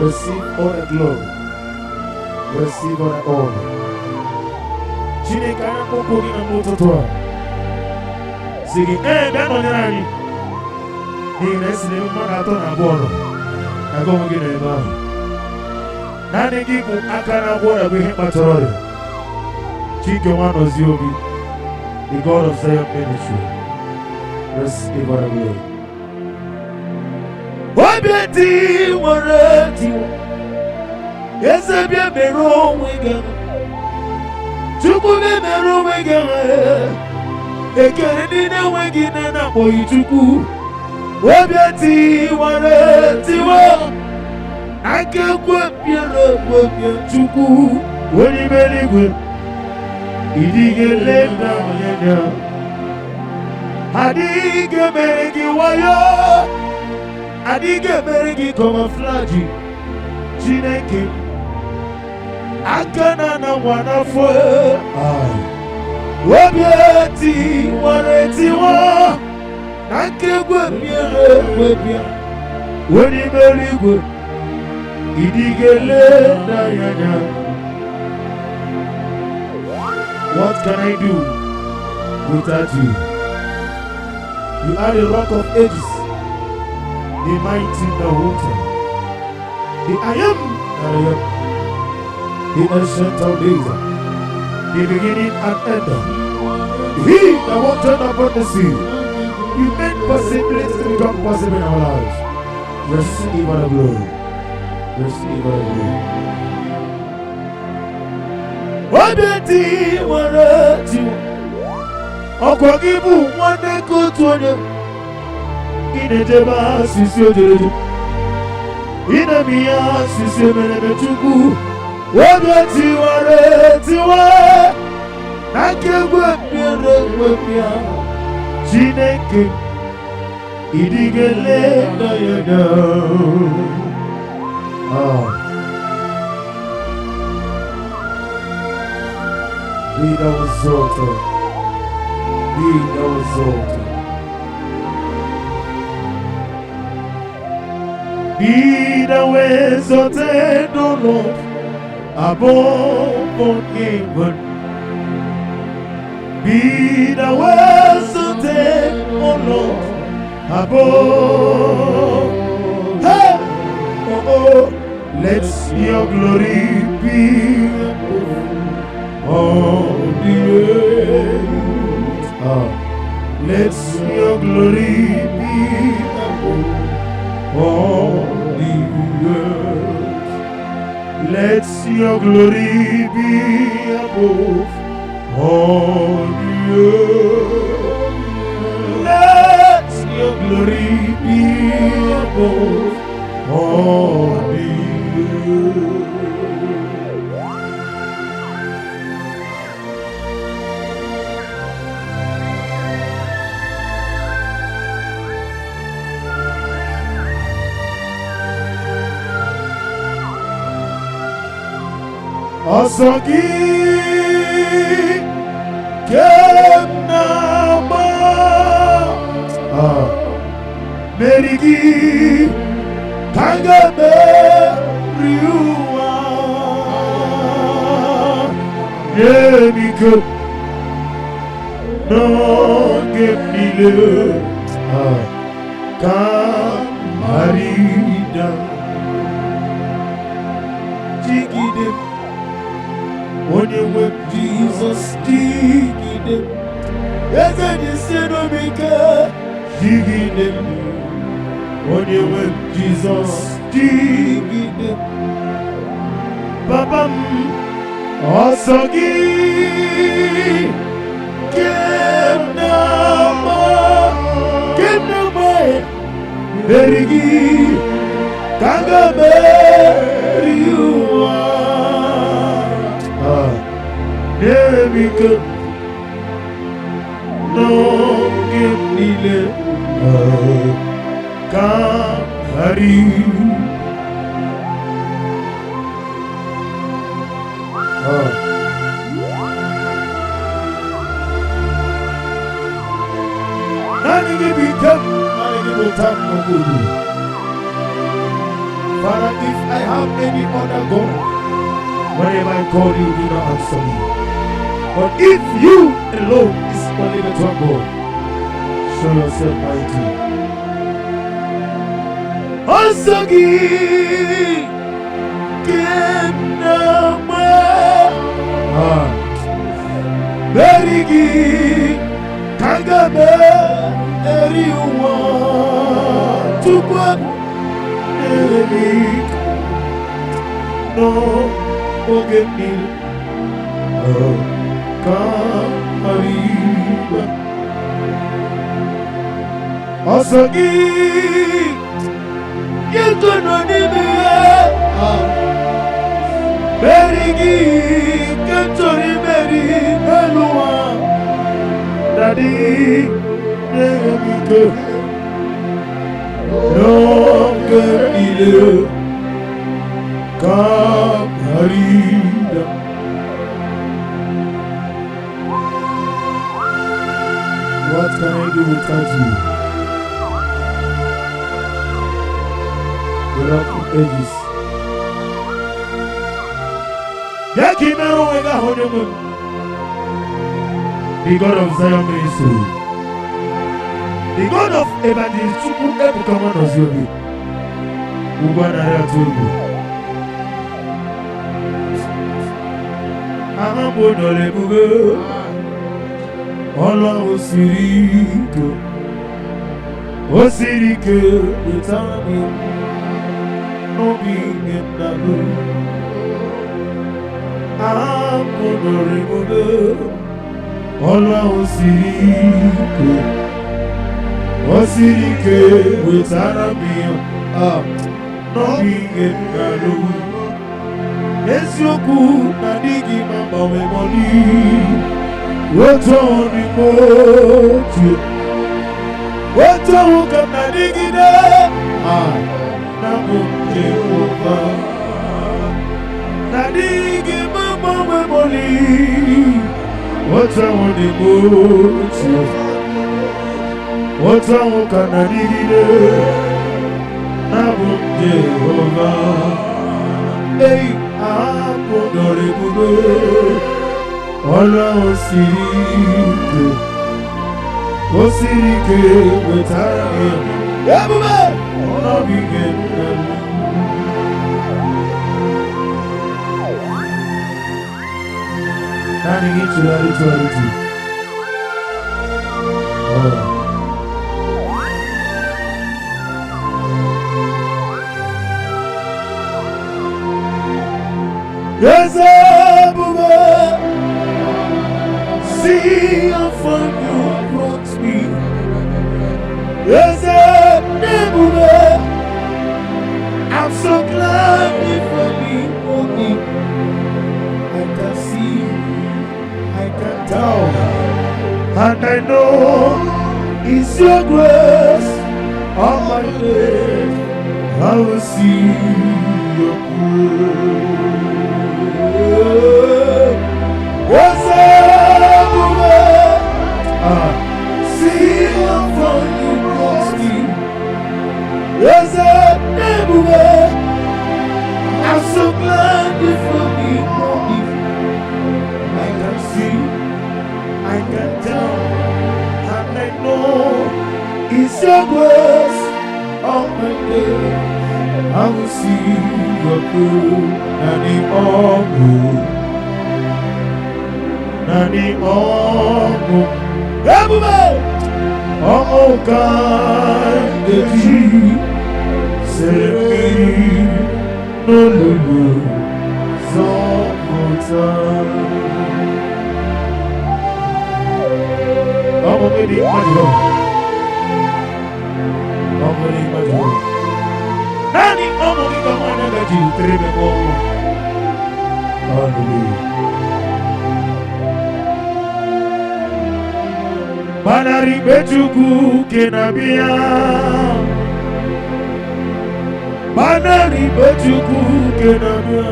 Receive all the glory. Receive all the honor. Chineke anakpọkpọ gị na n'ụtụtụ a si gị bịa nọnyere anyị n'ihi na esi n'ebe mmadụ atọ na abụọ nọ aga onwe gị n'ebe ahụ naanị gị bụ aka na-agwọ ọrịa bụ ihe kpatara ọrịa Chike nwa nọzi obi the God of Zion Ministry. Receive all the glory. Obi eti nwere eti eze bịa mere onwe gị Chukwu bịa mere onwe gị ekele ndị na-enweghị nne na-akpọghị Chukwu obi eti nwere etiwa aka ekwe bịara ekwe Chukwu onye mere igwe idigele na onye adịghị emere gị wayo adịghị emere gị camouflage Chineke aka na nwa n'afọ obi eti nwere etiwa na nke egwu bịara ekwe onye mere igwe idigele na ya. What can I do without you? You are the rock of ages, the mighty mountain, the I am that I am, the ancient of days, the beginning and end. He that walked upon the sea, you made possibilities to become possible in our lives. Receive all the glory. Receive all the glory. Obi eti nwere eti ọkwa gị bụ nwanne ka otu onye ị na-ejebe asịsị ojereje ị na-eme ihe asịsị emereme Chukwu obi eti nwere etiwa na nke egwu mmiri egwepịa Chineke idigele na ya na Be thou exalted. Be thou exalted. Be thou exalted, O Lord, above all heaven. Be thou exalted, O Lord, above. Hey! Oh, oh, let your glory be above all the earth. Let your glory be above all the earth. Let your glory be above all the earth. Let your glory be above all the earth. Asagi Kemnama Merigi Kangame Riua Yemiko No Gemile Kamarida Jigide Onye web Jesus digide Eze di senomike digide onye nwe Jizọs dịgide. Papa m, ọsọ gị kemgbe meri gị ka ga-emeri ụwa. Nyere m ike n'oge niile ka ghara naanị gị bụ ike m, naanị gị bụ ụta m n'okpuru. Father, if I have any other God, whenever I call you, do not answer me. But if you alone is only the one God, show yourself mighty. Osagi Kenama Berigi Kagame Eriwa Tukwa Erik No Ogemi Kamariba Osagi Yetononime Berigi Kentori Beri Elua Daddy Nemike Nonke Ile Kamarida. What can I do without you? The Rock of Ages. The God of Zion Ministry, the God of Evangelist Chukwu Ebuka Noziobi, Ugwanara Tugu, Amabo Nolebugo, Ola Osirike, Osirike, Etami, no being in the room. Amabo Nolebugo, Ola Osirike, Osirike, Etami, no being in the room. Esioku na digi mama we moni Woto ni mochi Woto ukam na digi de Na mumje oba Na digi mama we moni Woto ni mochi Woto ukam na digi de Na mumje oba Hey Apodorebugo Ola Osirike Osirike Wetara Yabube Ola Bigena Nani Gichulari Yes, Abuja, see how far you brought me. Yes, Abuja, I'm so glad you for me, Monie. I can see, I can tell, and I know it's your grace on my face. I will see your grace. What's up, see how far you brought me. What's up, I'm so glad you for me, Monie. I can see, I can tell, and I know it's your grace on my day. I will see your good and the all. Nani omo Ebube Omo Kandeji Semi no lulu zomota. Ọmọ mi ní ìpàdé. Ọmọ ní ìpàdé. Nani ọmọ mi kọ́ máa dẹ́gbẹ́ jù tẹ̀lé mi mọ́. Hallelujah. Banari betuku kenabia. Banari betuku kenabia.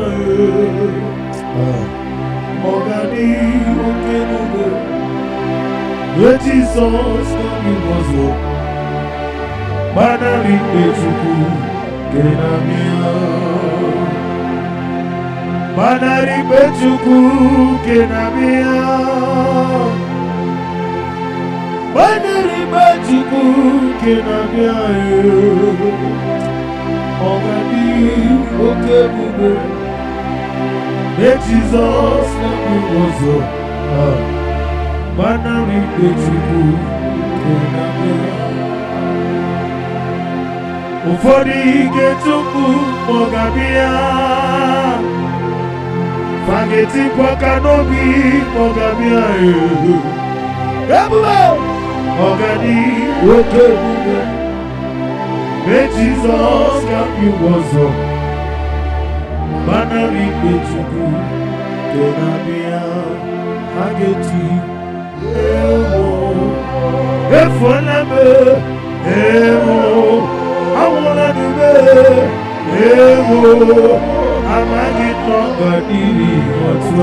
Ogani okenugo. Jesus kami mozo. Banari betuku kenabia. Banari betuku kenabia. Banari betuku kenabia. Ogani okenugo. Jesus kami mozo. Banari betuku kenabia. Ụfọdụ ike tupu ọgabịa fagetikwa ka n'obi ọgabịa ebube ọgadi oke ebube mee Jizọs ka iwu ọzọ Banari Chukwu nke na-abịa ha ga-eti ewo efuola m ewo awụla n'ime ewo amaghị n'ọganihu otu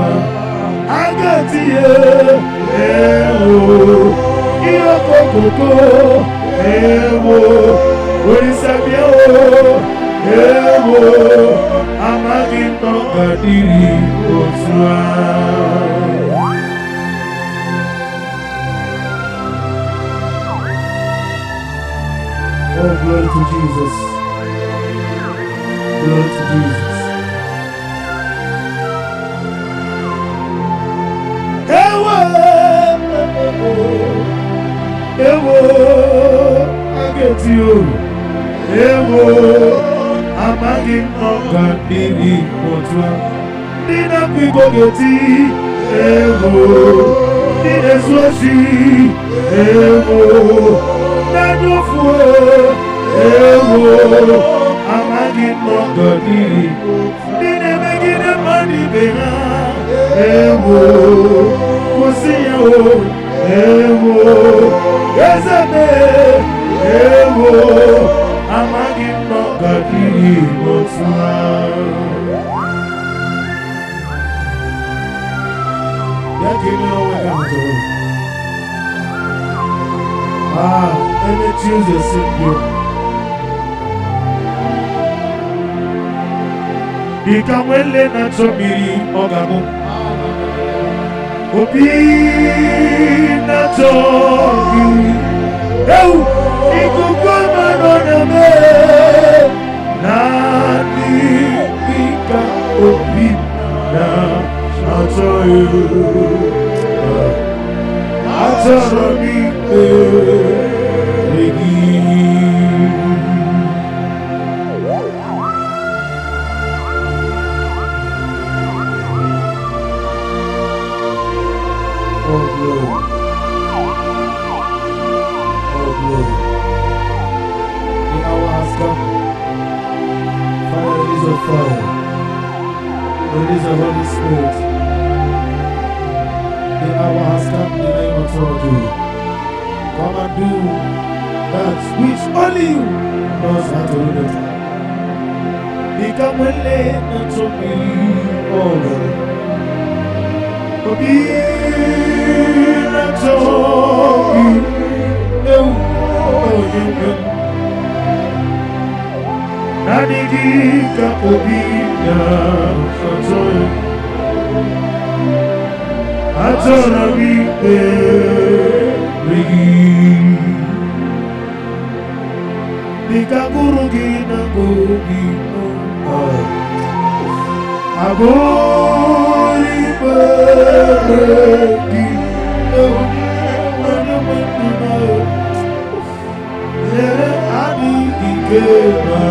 a ga-etinye ewo ihe okokoko ewo orisabịa ewo amaghị n'ọganihu otu a. Oh, glory to Jesus. Glory to Jesus. Ewo, ewo, I get you. Ewo, amaghị n'ọganihu otu a. Ndị na-akwa iko ga-eti. Ewo, ndị na-ezu oshi. Ewo. Nadufu ewo amagi nogodi dine megide mani bena ewo kusiyo ewo yazame ewo amagi nogodi otua. Yakini owe kanto. Any Tuesday sing you. Ikamwele na chomiri ogamu. Obi na chomi. Eu ikukoma noname. Nani ika obi na chomi. Achoromi Release the Holy Spirit. The hour has come, the name of you. Come and do that which only you knows how to do it. Become a lane to me, oh Lord. Be not to me, no, oh you will. Nadika obina sotoy atona wipe rigi nikakurugi na gobi agori beregi adi ikema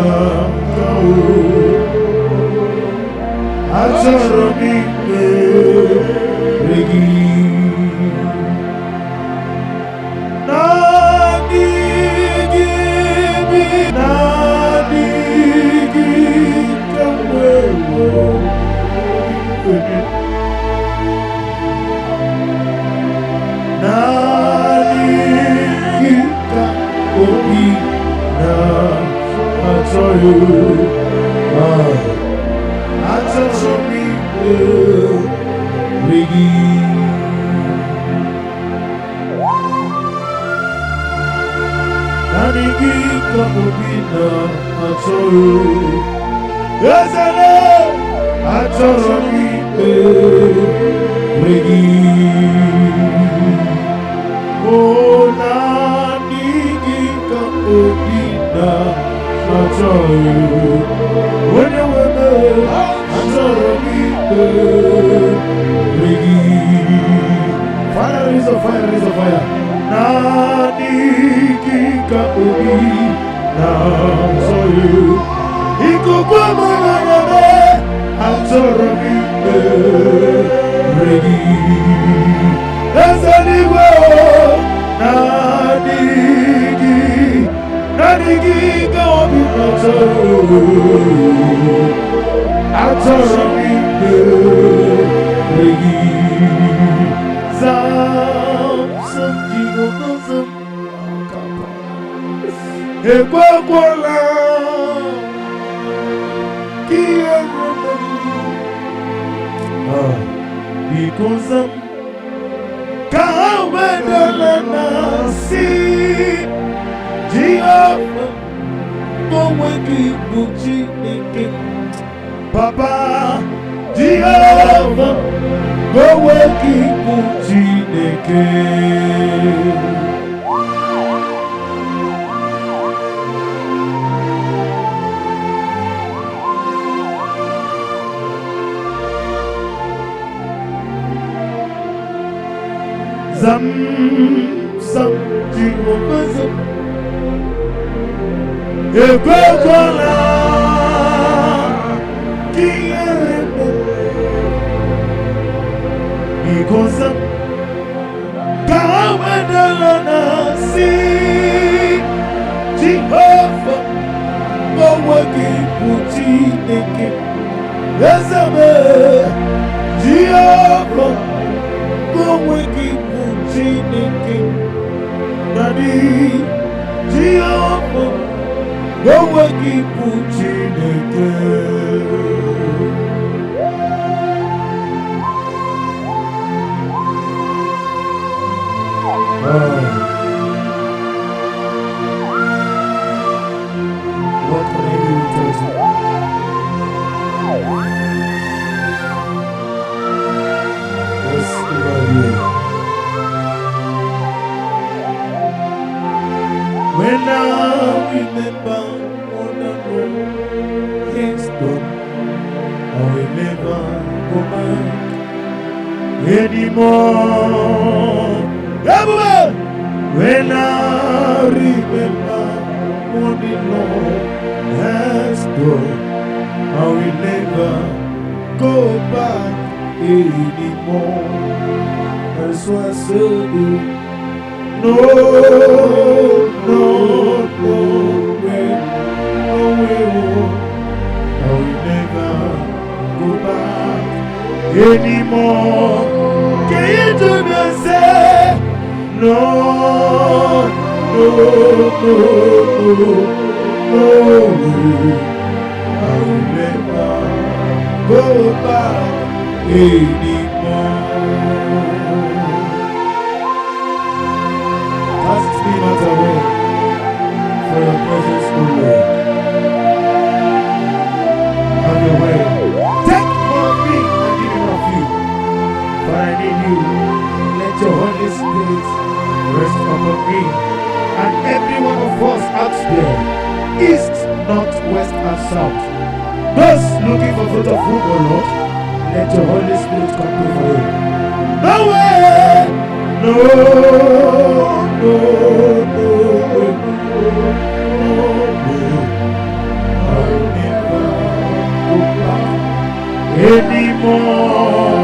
anymore.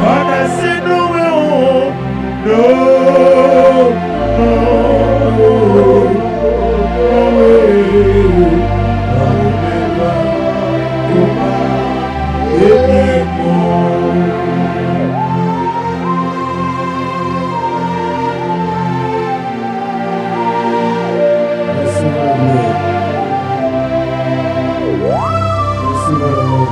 Father say no way, no, no, no way. I'll never go back anymore. Yes, Lord. Yes, Lord.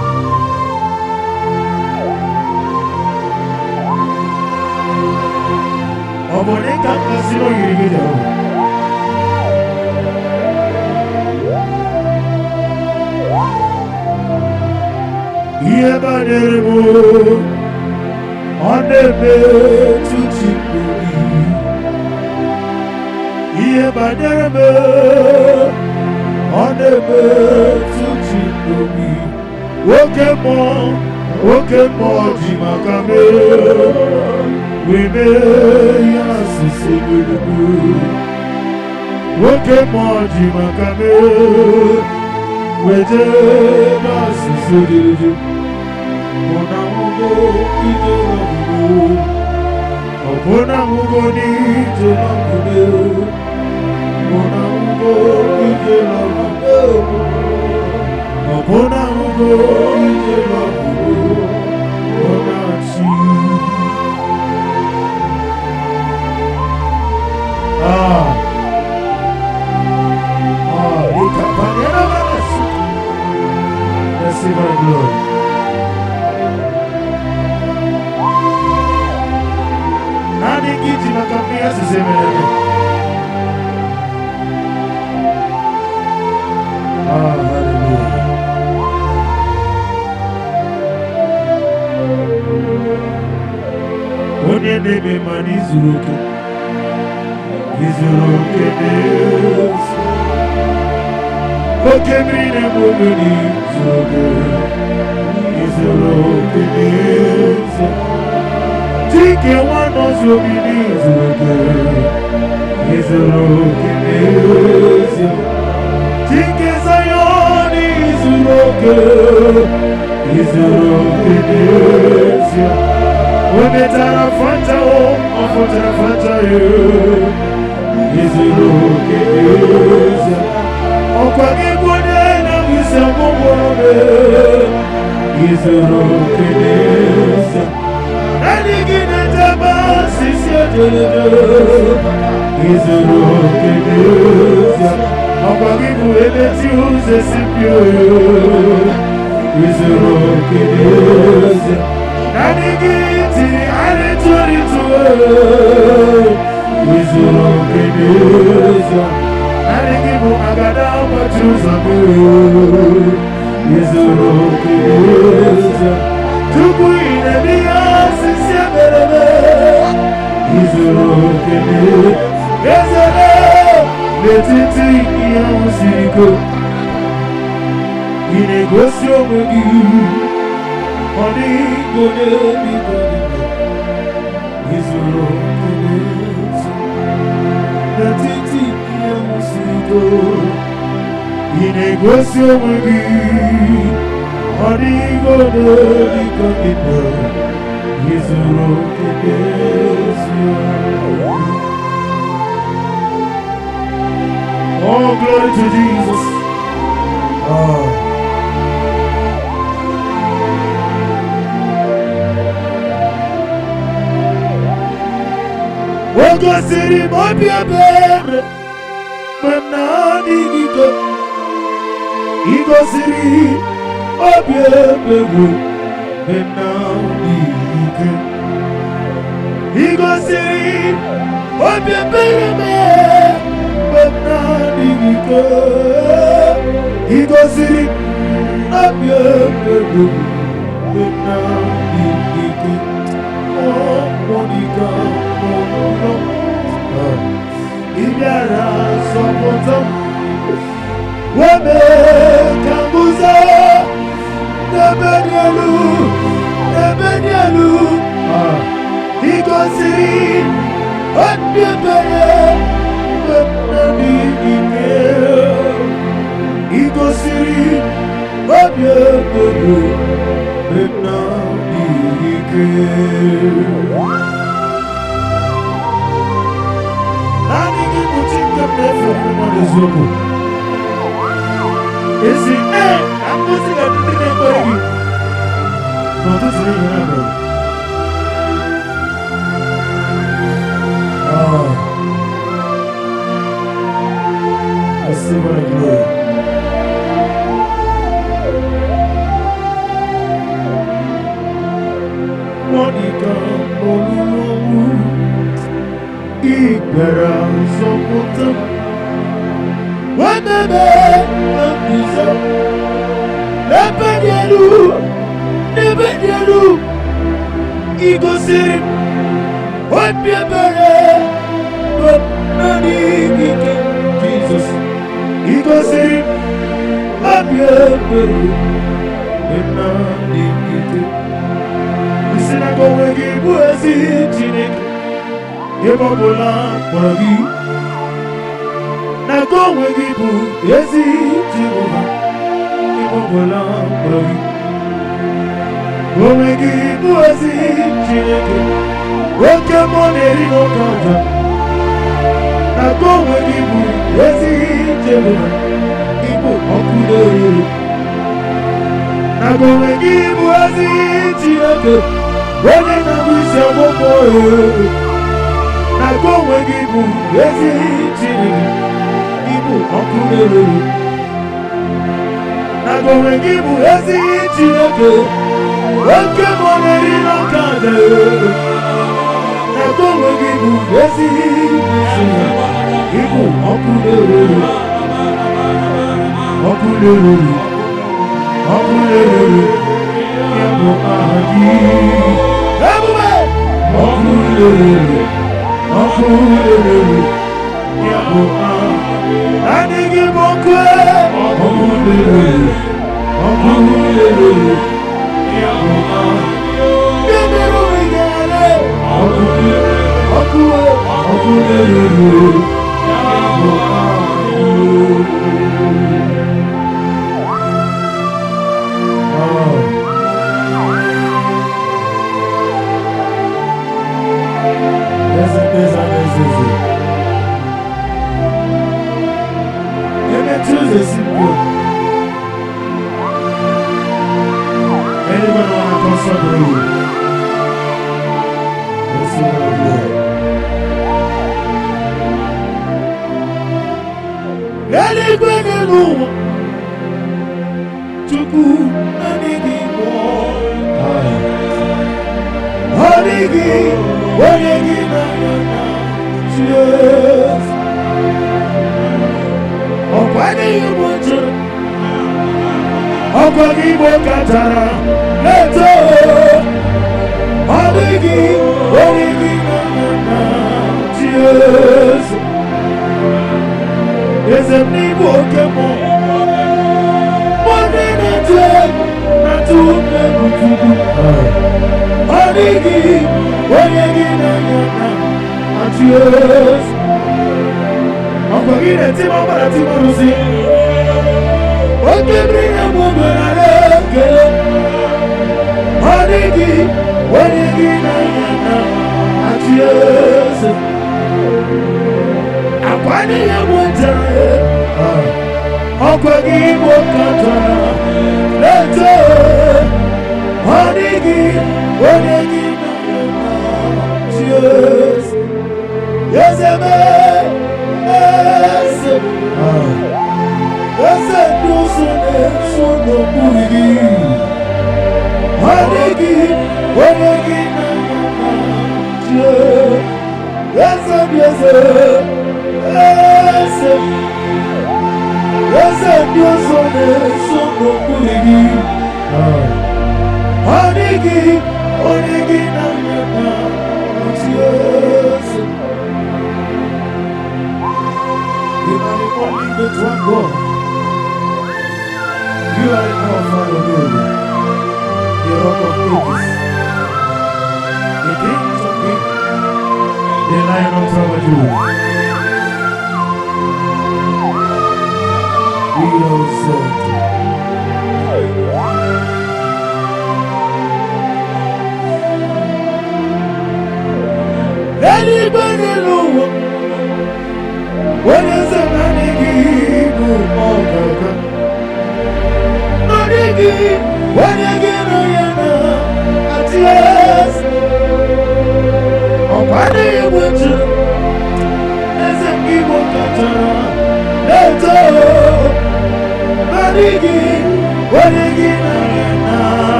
Ọmọdé kankan sínú ìrìngìdì ọ̀hún. Iye bá dẹrẹ mú ọ̀dẹ́gbẹ́ tún ti gbòmí. Iye bá dẹrẹ mú ọ̀dẹ́gbẹ́ tún ti gbòmí. Oke mọ́ jìmàkàmé. Webe ya sisi bilubu, woke moji makame. Weje ya sisi bilubu, mona mugo ije lamugo, mona mugo ni ije lamugo, mona mugo ije lamugo, mona mugo ije lamugo, mona chi. Receive our glory. Nani kiti makamia sisemelele. Hallelujah. Onye nebe mani zuruke. Izuruke nesi. Oke mine muguni zuruke. Izuruke nesi. Tike wano zubini zuruke. Izuruke nesi. Tike zayoni zuruke. Izuruke nesi. Umetara fanta o, afotara fanta yo. Izuruke nesi. Okwagi kune na wisa mumwe. Izuruke nesi. Nani gine taba sisi ajelele. Izuruke nesi. Okwagi kuele tiuze sipyo yo. Izuruke nesi. Nani giti ane tori tuwe. Izuruke nesi. Nani gibu agada machuza kuyo. Izuruke nesi. Tuku ine biya sisi amelele. Izuruke nesi. Ezele letiti iya usiko. Inegosi omegi. Oni gode mi gode. Izuruke nesi. Letiti iya usiko. Inegosi omegi. Oni gode mi gode. Izuruke nesi. Oh, glory to Jesus. Ogo siri mobi abere, manani gigo. Igo siri mobi abere, manani gigo. Igo siri mobi abere, manani gigo. Igo siri mobi abere, manani gigo. Oh, Monica. Ibiara sopoto Webe kambuza Nebedialu Igosiri Odbebere Webnabigine Igosiri Odbebere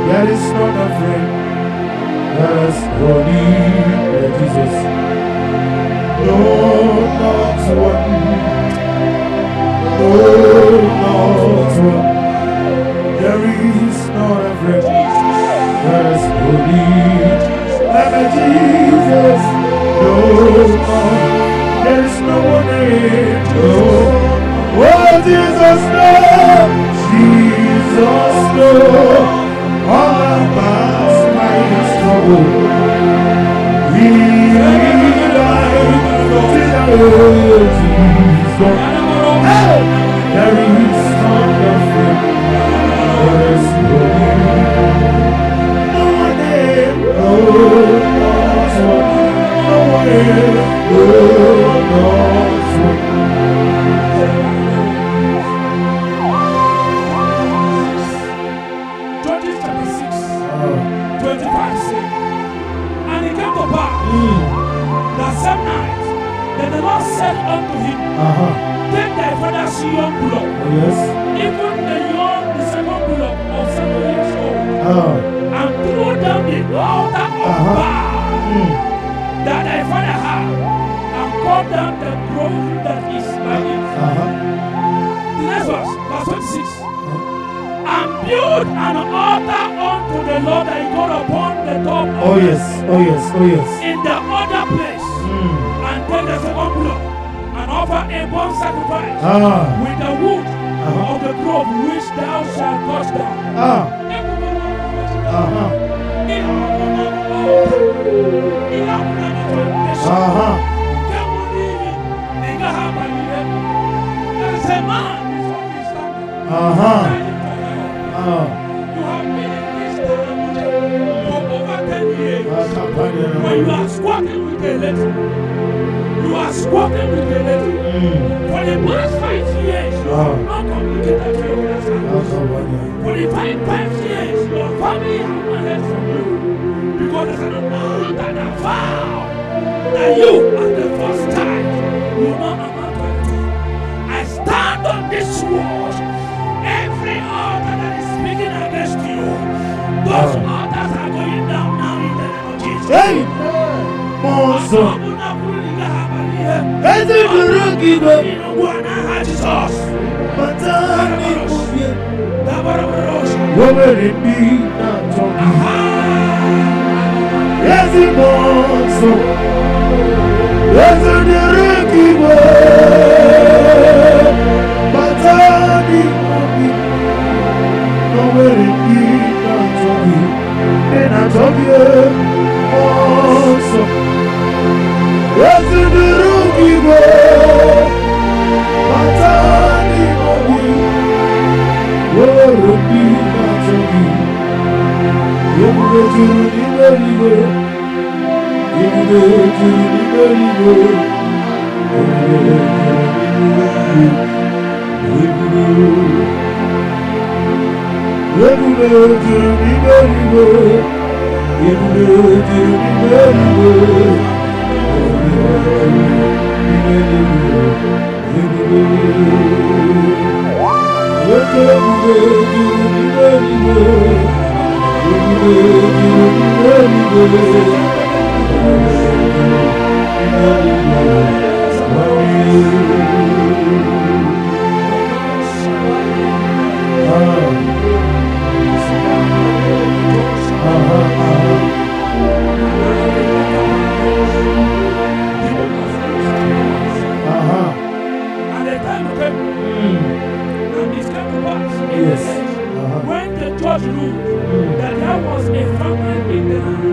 There is not a friend as holy Jesus. No, not one. No, not one. There is not a friend as holy Jesus. No, there is no one in. No. Oh, Jesus, no. Jesus, no. All about my struggle, He died till Jesus. Hey, there is nothing there is no one there, no one there, no one. 25 said, and it came to pass that same night that the Lord said unto him, take thy father's young bullock, even the second bullock of 7 years old, and throw down the altar of Baal that thy father had, and cut down the grove that is by it. The next verse 26. And build an altar unto the Lord thy God upon the top of in the other place, and take the second block and offer a burnt sacrifice with the wood of the grove which thou shalt cut down. There is a man before me standing. You have been in this town for over 10 years. When you are squatting with a lady, you are squatting with a lady. For the past 5 years, you have not communicated to your husband. For the 5 years, your family have not heard from you. Because there's an amount and a vow that you, at the first time, will not amount to anything. I stand on this word. Every altar that is speaking against you, those altars are going down now in the name of Jesus. Woman in me, not talking. Yes, it was so. Yes, it didn't give up. But I need me. Woman in me, not talking. And I told you, also. Yes, it didn't give up. But I need me. Woman in me. You when the judge ruled that there was a famine in the land,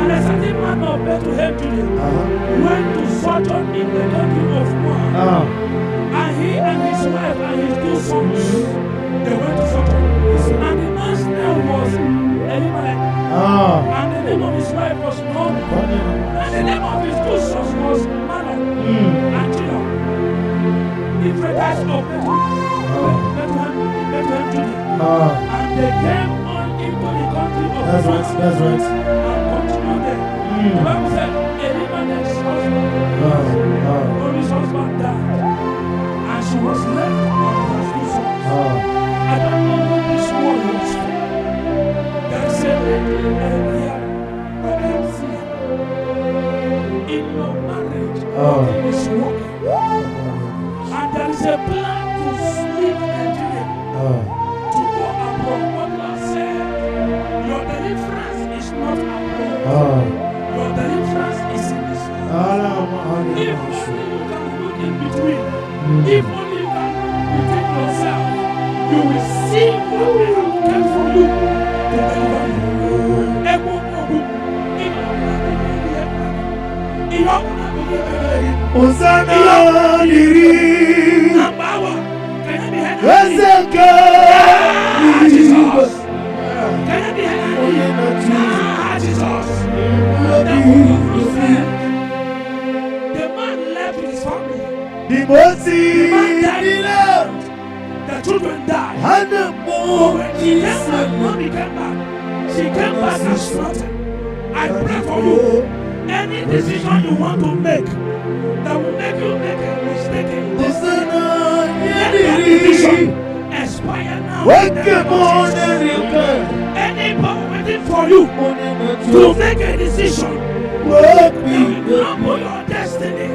and a certain man of Bethlehem Judah went to sojourn in the country of Moab, and he and his wife and his 2 sons, they went to sojourn. And the man's name was Elimelech, and the name of his wife was Monie, and the name of his 2 sons was Manon and Judah. The fragrance of Bethlehem Judah. And they came on into the country of That's right. and continued there. The Bible said Elimelech's husband, Monie's husband died, and she was left on her 2 sons. I don't know who this word was for. There is a lady here where I am seeing in your marriage, nothing is working. And there is a plan to sweep Nigeria. To go abroad. What God said, your deliverance is not abroad. Your deliverance is in this house. If only you can look in between, if only you can look within yourself, you will see what I have kept for you to deliver you. Hosanna diri. Number 1. Can you be heard? Jesus. Can you be heard? Jesus. The man left with his family. The man died. The children died. But when she came back, mommy came back. She came back and slaughtered. I pray for you. Any decision you want to make that will make you make a mistake in this, let that decision expire now. Any power waiting for you to make a decision that will humble your destiny,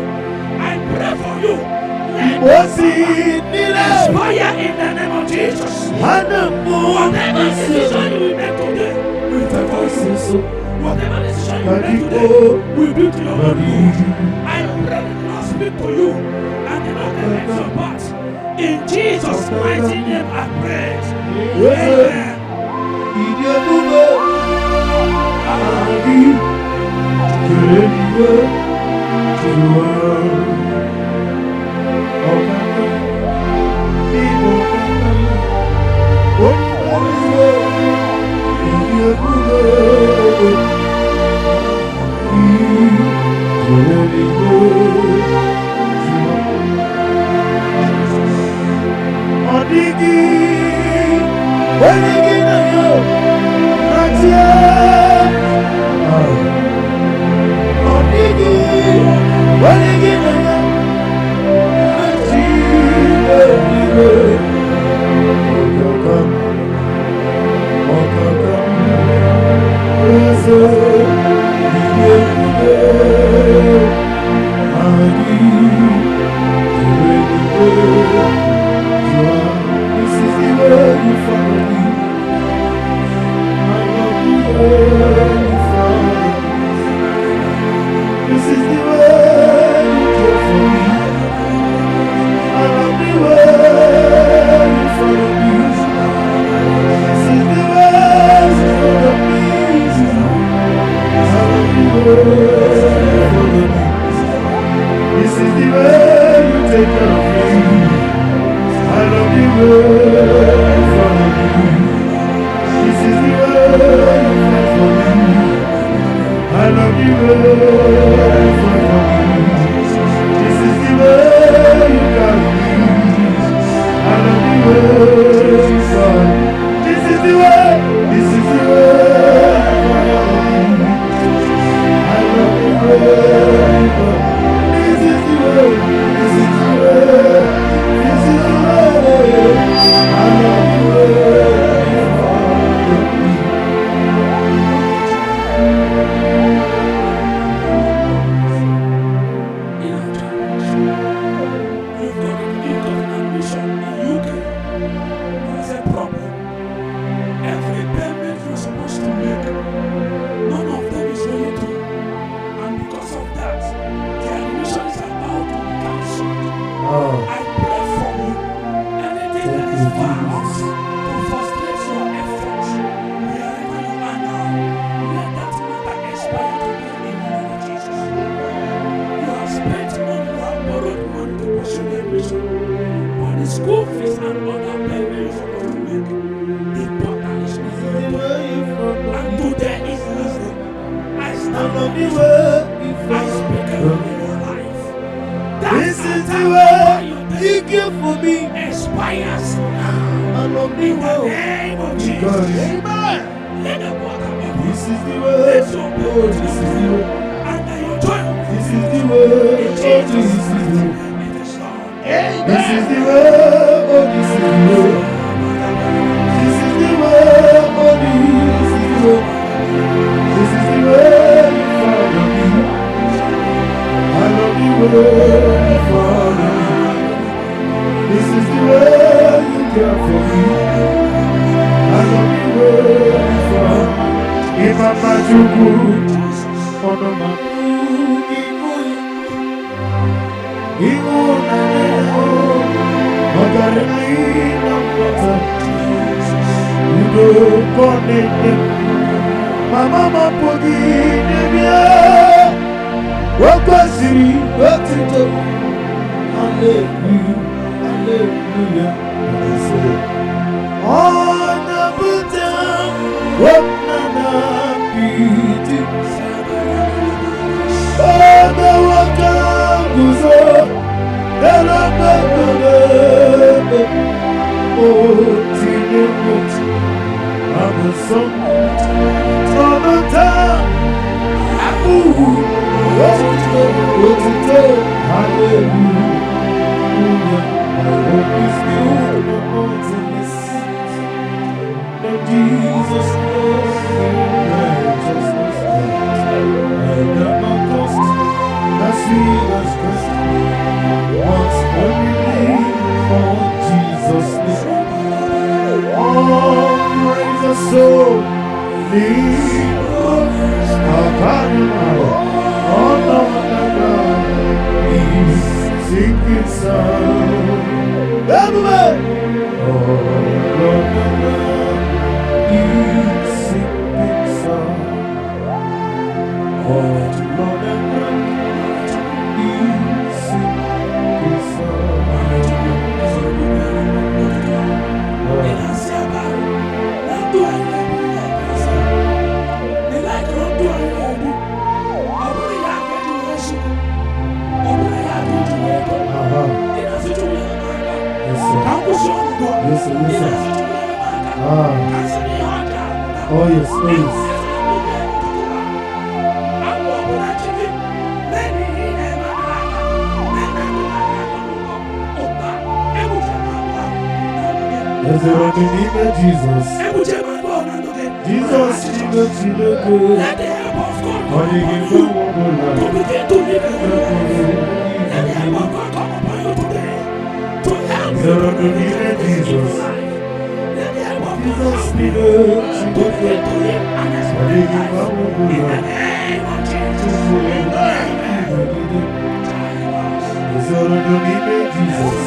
I pray for you. Let expire in the name of Jesus. Whatever decision you will make today, we favor you. Whatever decision you make today, we build to your body. I pray the Lord speak to you and the Lord direct your path. In Jesus' mighty name I pray. Amen. Every payment you're supposed to make, none of them is going through. And because of that, the admission is about to be cancelled. I pray for you. Anything that is vowed to frustrate your efforts, wherever you are now, let that matter expire today in the name of Jesus. You have spent money, you have borrowed money to pursue the admission. But the school fees and other payments you're supposed to make, the portal is not there. And today is last day. I stand on this word. I speak over your life. This is the way you give for me. Expires now. In the name of Jesus. Amen. Let the water be. This is the way. Let your blood. This is the way. And then you join. This is the way. In Jesus' name. It is done. Amen. This is the way. Oh, this is the way. This is the way. Oh, this is the way. This is the way you follow me. I love you way you follow me. This is the way you care for me. I love you way you follow me. If I'm not too good, on the map, you won't know. You don't connect them. Mama Pogi Nebia Wakasiri Wakito Hallelujah Hallelujah I say on the Buddha Wakana Piti Oh the Wakaguzo Delababa Oh Tinemuti I'm a son from the town. Hallelujah. My hope is built on mountains. And Jesus knows righteousness. And at my cost, I see us Christ. Once I believe on Jesus' name. All praise the soul. Leave us, oh no, he's singing sound. Oh Lord, he's singing sound. Oh Lord, he's singing sound. Oh yes, please. Is there any name of Jesus? Jesus, let the help of God to begin to live in your life. Let the help of God come upon you today to help you to live in your life. Let the help of God come to begin to live an experience life in the name of Jesus. Is there any name of Jesus?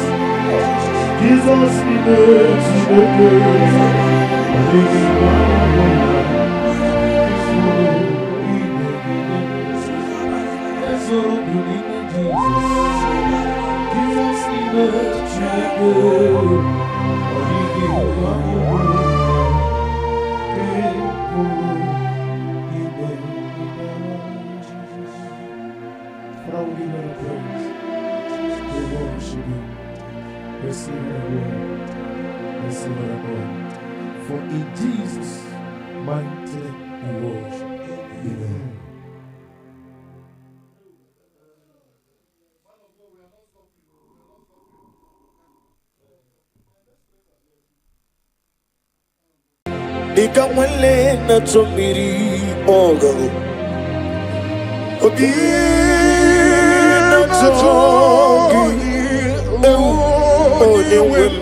Jesus, receive our Lord, receive our Lord. For in Jesus' mighty name we worship. Amen. Ikamwele na tumiri ogo Obi na tongi Oniwim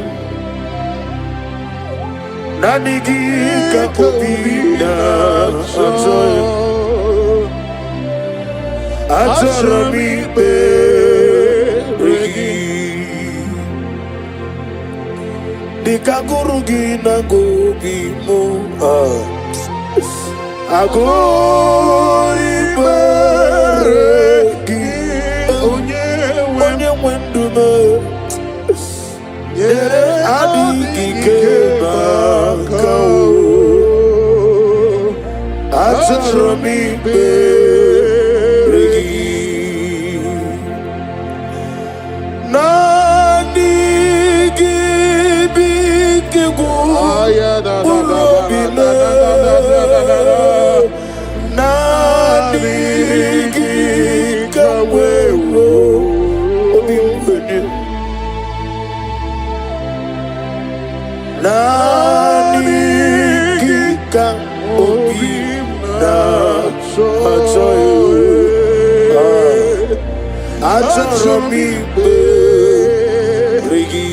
Nanigika obina Atorami beregi Dikagurugi nagogi mo Agoi beregi Onye wendume Yere adikike bakao Atorami beregi Nani gibike gu Urobile Nani gika wewo Obimfene Nani gika obina Atorami beregi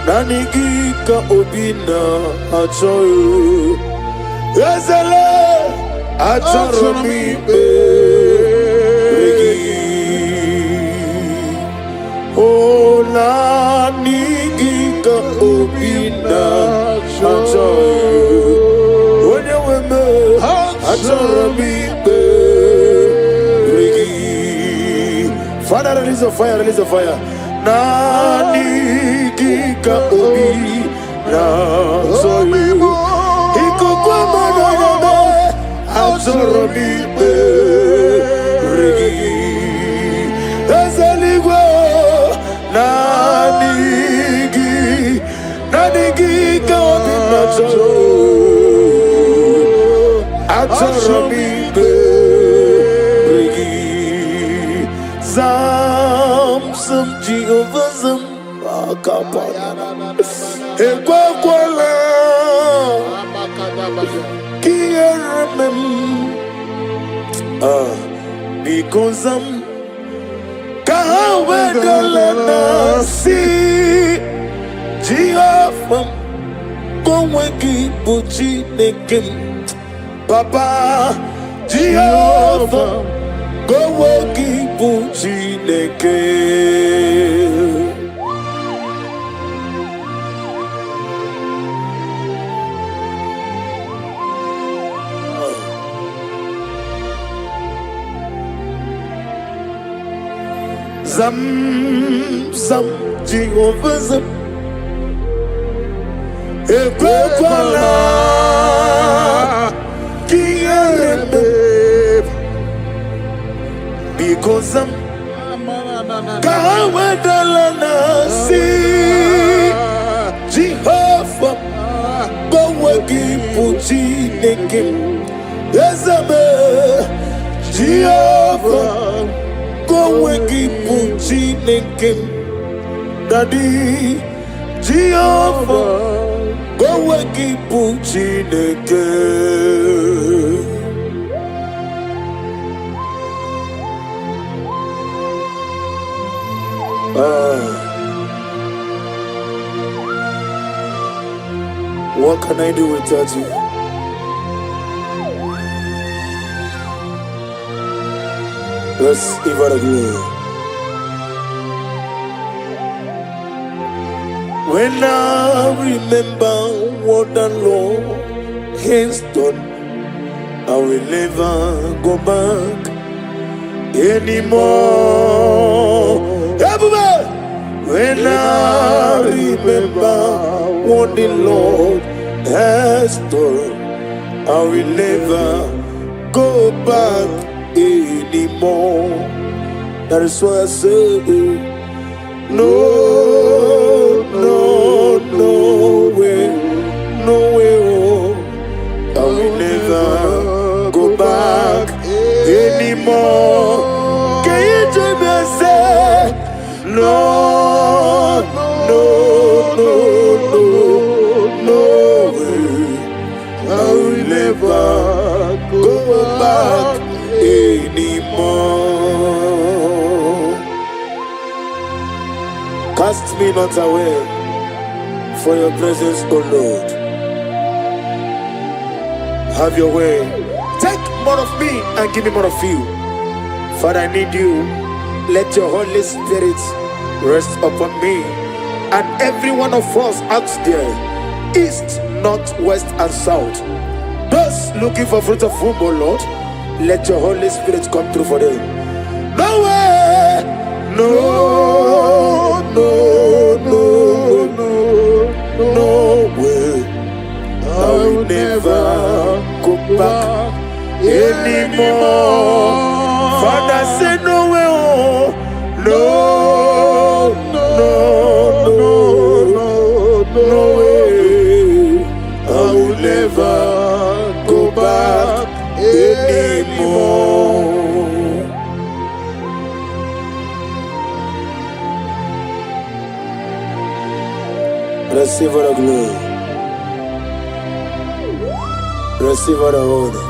Nanigika obina achoyo Ezele Atorami beregi Oh nanigika obina achoyo Onye weme Atorami beregi Father, release a fire, release a fire. Nanigika obina achoyo Ikukuma nana Atorami beregi Ezeligwe Nanigika obina achoyo Atorami beregi Zam Jehovah Zam Akapana Ekwakwala Kieremem Because Kahawedalana Si Jehovah Koweki Buchi Nekim Papa Jehovah go woki buchi neke Zam Zam Jehovah Zam Ekwekwala Because Kahawedalana Si Jehovah go wagi puchi nekim Ezabe Jehovah go wagi puchi nekim Daddy Jehovah go wagi puchi nekim What can I do without you? Let's give her a glory. When I remember what the Lord has done, I will never go back anymore. Everybody! When I remember what the Lord has done, I will never go back anymore. That is why I say, no, no, no way, no way, oh, I will never go back anymore. Can you join me and say, no, no, no, no, no way, I will never go back anymore. Cast me not away for your presence, O Lord. Have your way. Take more of me and give me more of you. Father, I need you. Let your Holy Spirit rest upon me and every one of us out there, east, north, west, and south. Those looking for fruit of womb, O Lord, let your Holy Spirit come through for them. No way! No, no, no, no, no way. I will never go back anymore. Father, say no way. Oh, no, no, no, no, no way. I will never go back anymore. Receive the glory. Receive the honor.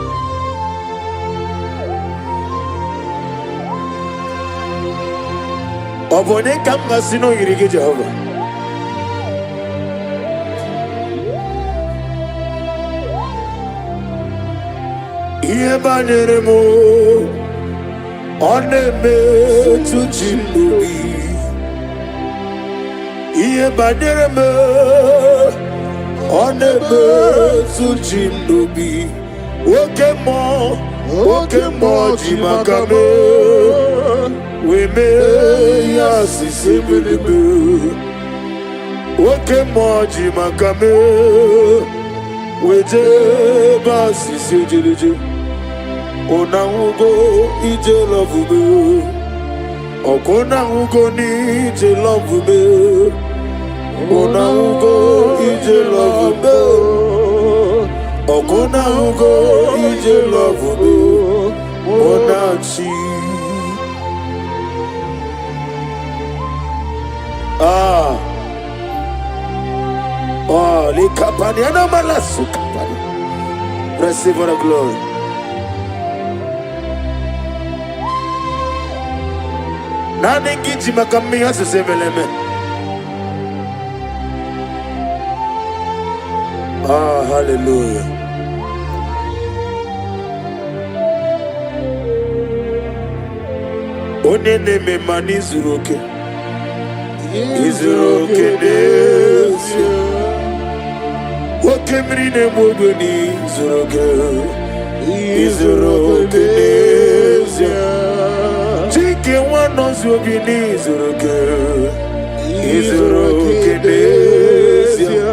Obone kama sino yirige Jehovah. Iye banyere mo oneme tujilubi. Iye banyere mo oneme tujilubi. Oke mo jimakame. We may assist him. Oke moji makame. We jeba sisi jiliji. Ona ugo ije love me. Okona ugo ni ije love me. Ona ugo ije love me. Okona ugo ije love me. Ona chi. Le kapani anamala su kapani. Receive the glory. Nani kiti makami hasa seveleme. Hallelujah. Onene me mani zuroke. Izuroke desya. Okemrine muguni zuroke. Izuroke desya. Chike wano zubini zuroke. Izuroke desya.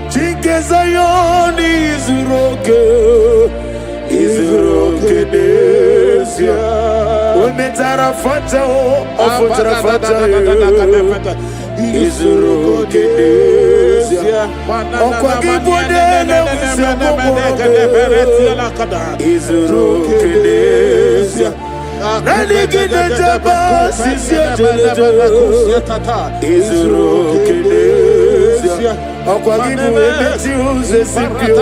Chike zayoni zuroke. Izuroke desya. Umetara fata o ofutara fata Izuroke desya. Okwa kibodele Izuroke desya. Nani gine jaba sisye jeleje Izuroke desya. Okwa kibodele uze sipyo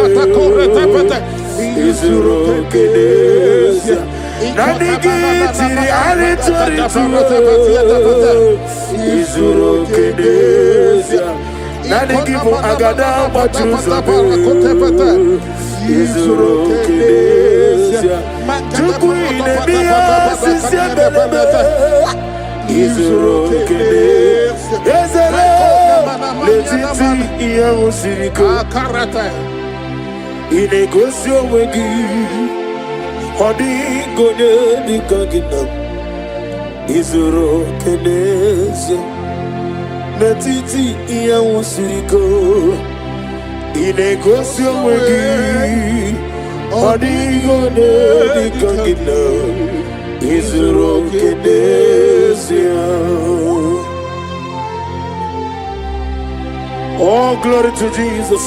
Izuroke desya. Nani gitiri aritori Izuroke desya. Nani gifu agada machuzo Izuroke desya. Chukwine biya sisya belebe Izuroke desya. Ezere letiti iya usiriko Inegosyo wegi Hodi gonye dikagina Izuroke desya. Netiti iya usiriko Inegosyo wegi Hodi gonye dikagina Izuroke desya. Oh, glory to Jesus.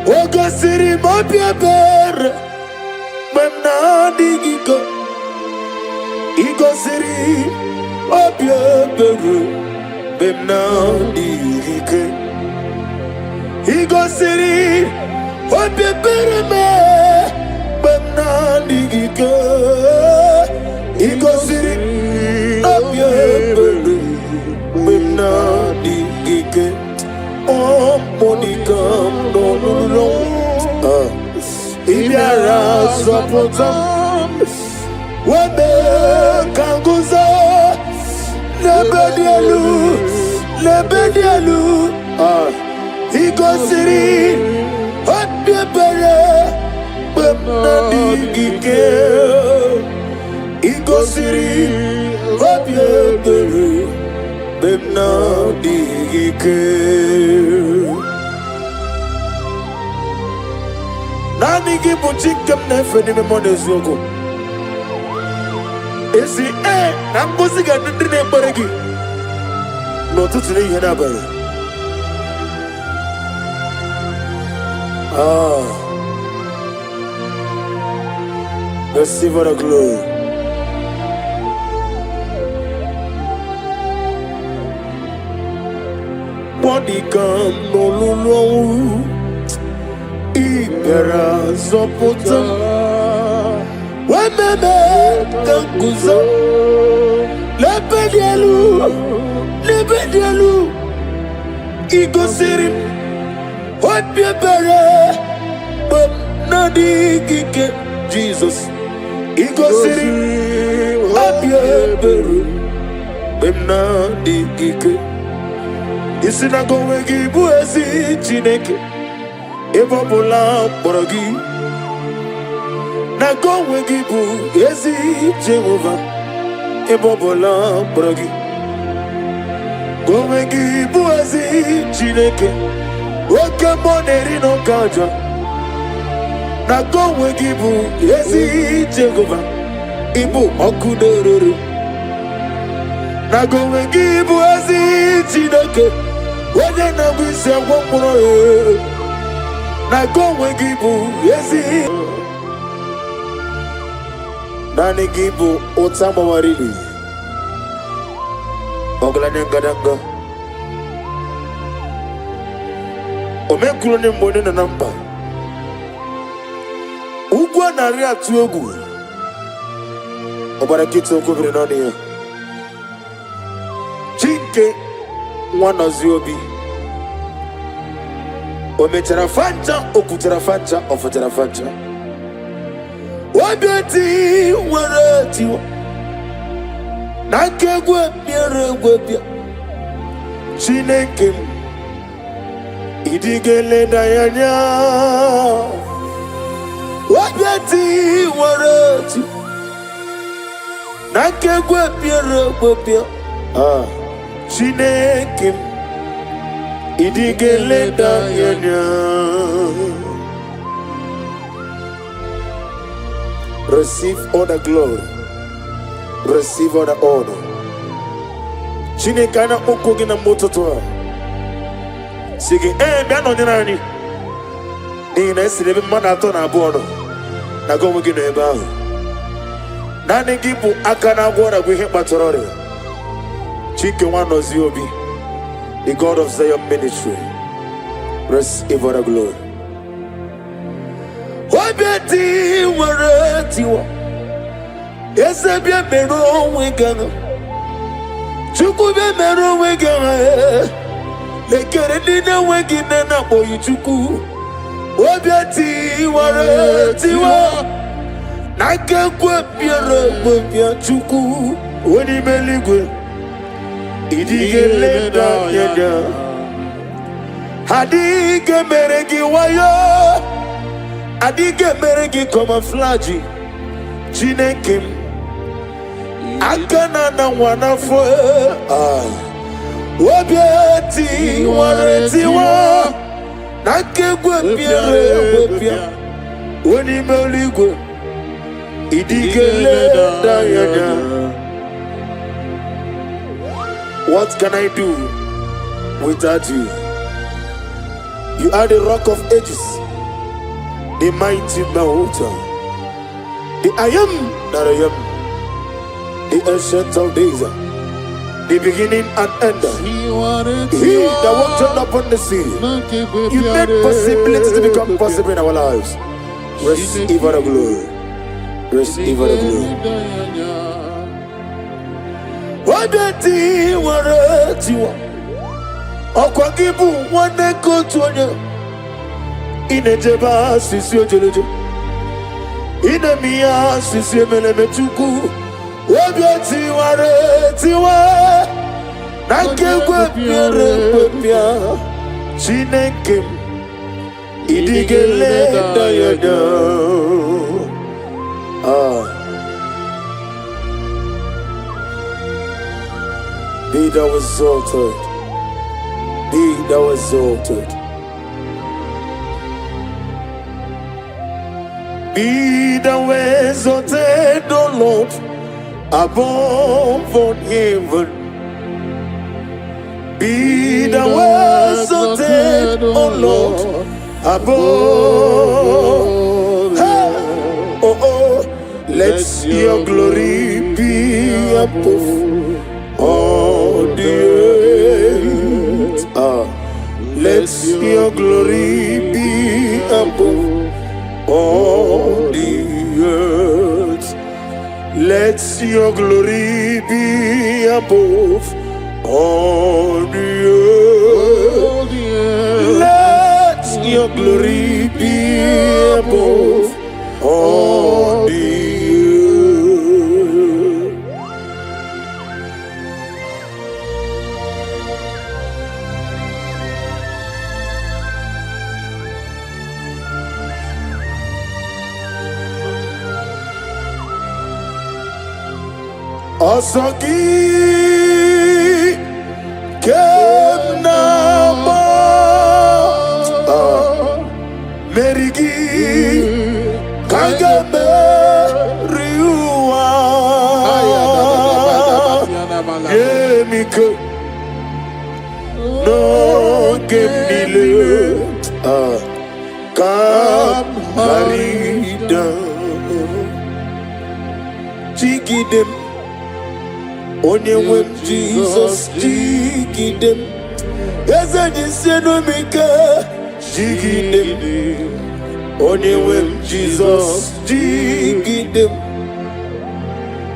Ogasiri mapia ber Memna digiko Igosiri mapia ber Memna digike Igosiri Obi bere me bemna digike igosiri obi bere bemna digike oh monika no ibiara sopotam webe kanguza lebedielu igosiri obi bere bemna digike igosiri obi bere bemna digike nani gibu chikem nefe ni memone zoko esi na ngozi ga ndi ne gbere gi n'ụtụtụ n'ihe n'abalị receive the glory. Monica n'olulu ibera zọpụta wememe ka nguzo lebedielu igosiri obi ebere bem n'adịghị Jesus igosiri obi ebere bem n'adịghị isi na gonwe gị bụ ezi Chineke ebe ọbụla mkpọrọ gị na gonwe gị bụ ezi Jehova ebe ọbụla mkpọrọ gị gonwe gị bụ ezi Chineke oke mmụọ na-eri n'ụka aja na gonwe gị bụ ezi Jehova ịbụ ọkụ na-erere na gonwe gị bụ ezi Chineke onye na-abụ isi agwọ mkpụrụ na gonwe gị bụ ezi naanị gị bụ ụta gbawariri ọgaranya ngadanga omekwuru onye mgbe onye nọ na mba ugwu a narị atụ egwu ọgbara nkịta okwubiri n'ọnụ ya Chinke nwa nọzi obi o mechara fanja o kwutara fanja o fụtara fanja obi eti nwere etiwa na aka egwu bịara egwu bịa Chineke m ịdịga eleda ya anya obi eti nwere etiwa na aka egwu bịara egwu bịa Chineke m ịdịga eleda ya anya. Receive all the glory. Receive all the honor. Chineke ana okwu gị na mụtụtụ a si gị bịa nọnyere anyị n'ihi na esiri ebe mmadụ atọ na abụọ nọ na gị onwe gị nọ ebe ahụ naanị gị bụ aka na-agwọ ọrịa bụ ihe kpatara ọrịa Chineke nwa nọzi obi the God of Zion ministry. Receive all the glory. Obi eti nwere tiwa eze bịa mere onwe gị Chukwu bịa mere onwe gị lekere ndị na-enwe gị nne na-akpọghị Chukwu obi eti nwere tiwa na aka ekwe bịara egbe bịa Chukwu onye ime eluigwe ịdịghị eleda anya adịghị mere gị wayo adịghị mere gị camouflage Chineke m aka na nwa n'afọ obi eti nwere tiwa na aka egwe bịara egbe bịa onye ime eluigwe ịdịghị eleda anya. What can I do without you? You are the rock of ages, the mighty mountain, the I am that I am, the ancient of days, the beginning and end. He that walked upon the sea, you made possibilities to become possible in our lives. Receive all the glory. Receive all the glory. What did you want to Okwagibu one go to in a jeba sisio jolojo in a mia sisio melemetuku wabiati ware tiwa nanke kwepia chinenkem idigele dayada be thou exalted, be thou exalted. Be thou exalted, O Lord, above all heaven. Be thou exalted, O Lord, above. Oh, let your glory be above all the earth. Let your glory be above all the earth. Let your glory be above all the earth. Let your glory be above all the earth. Asagi Kemnama Merigi Kagame Riua Yemike No Gemile Kam Harida Chikidem Onye wem Jesus jigidem Eze jiseno mika jigidem Onye wem Jesus jigidem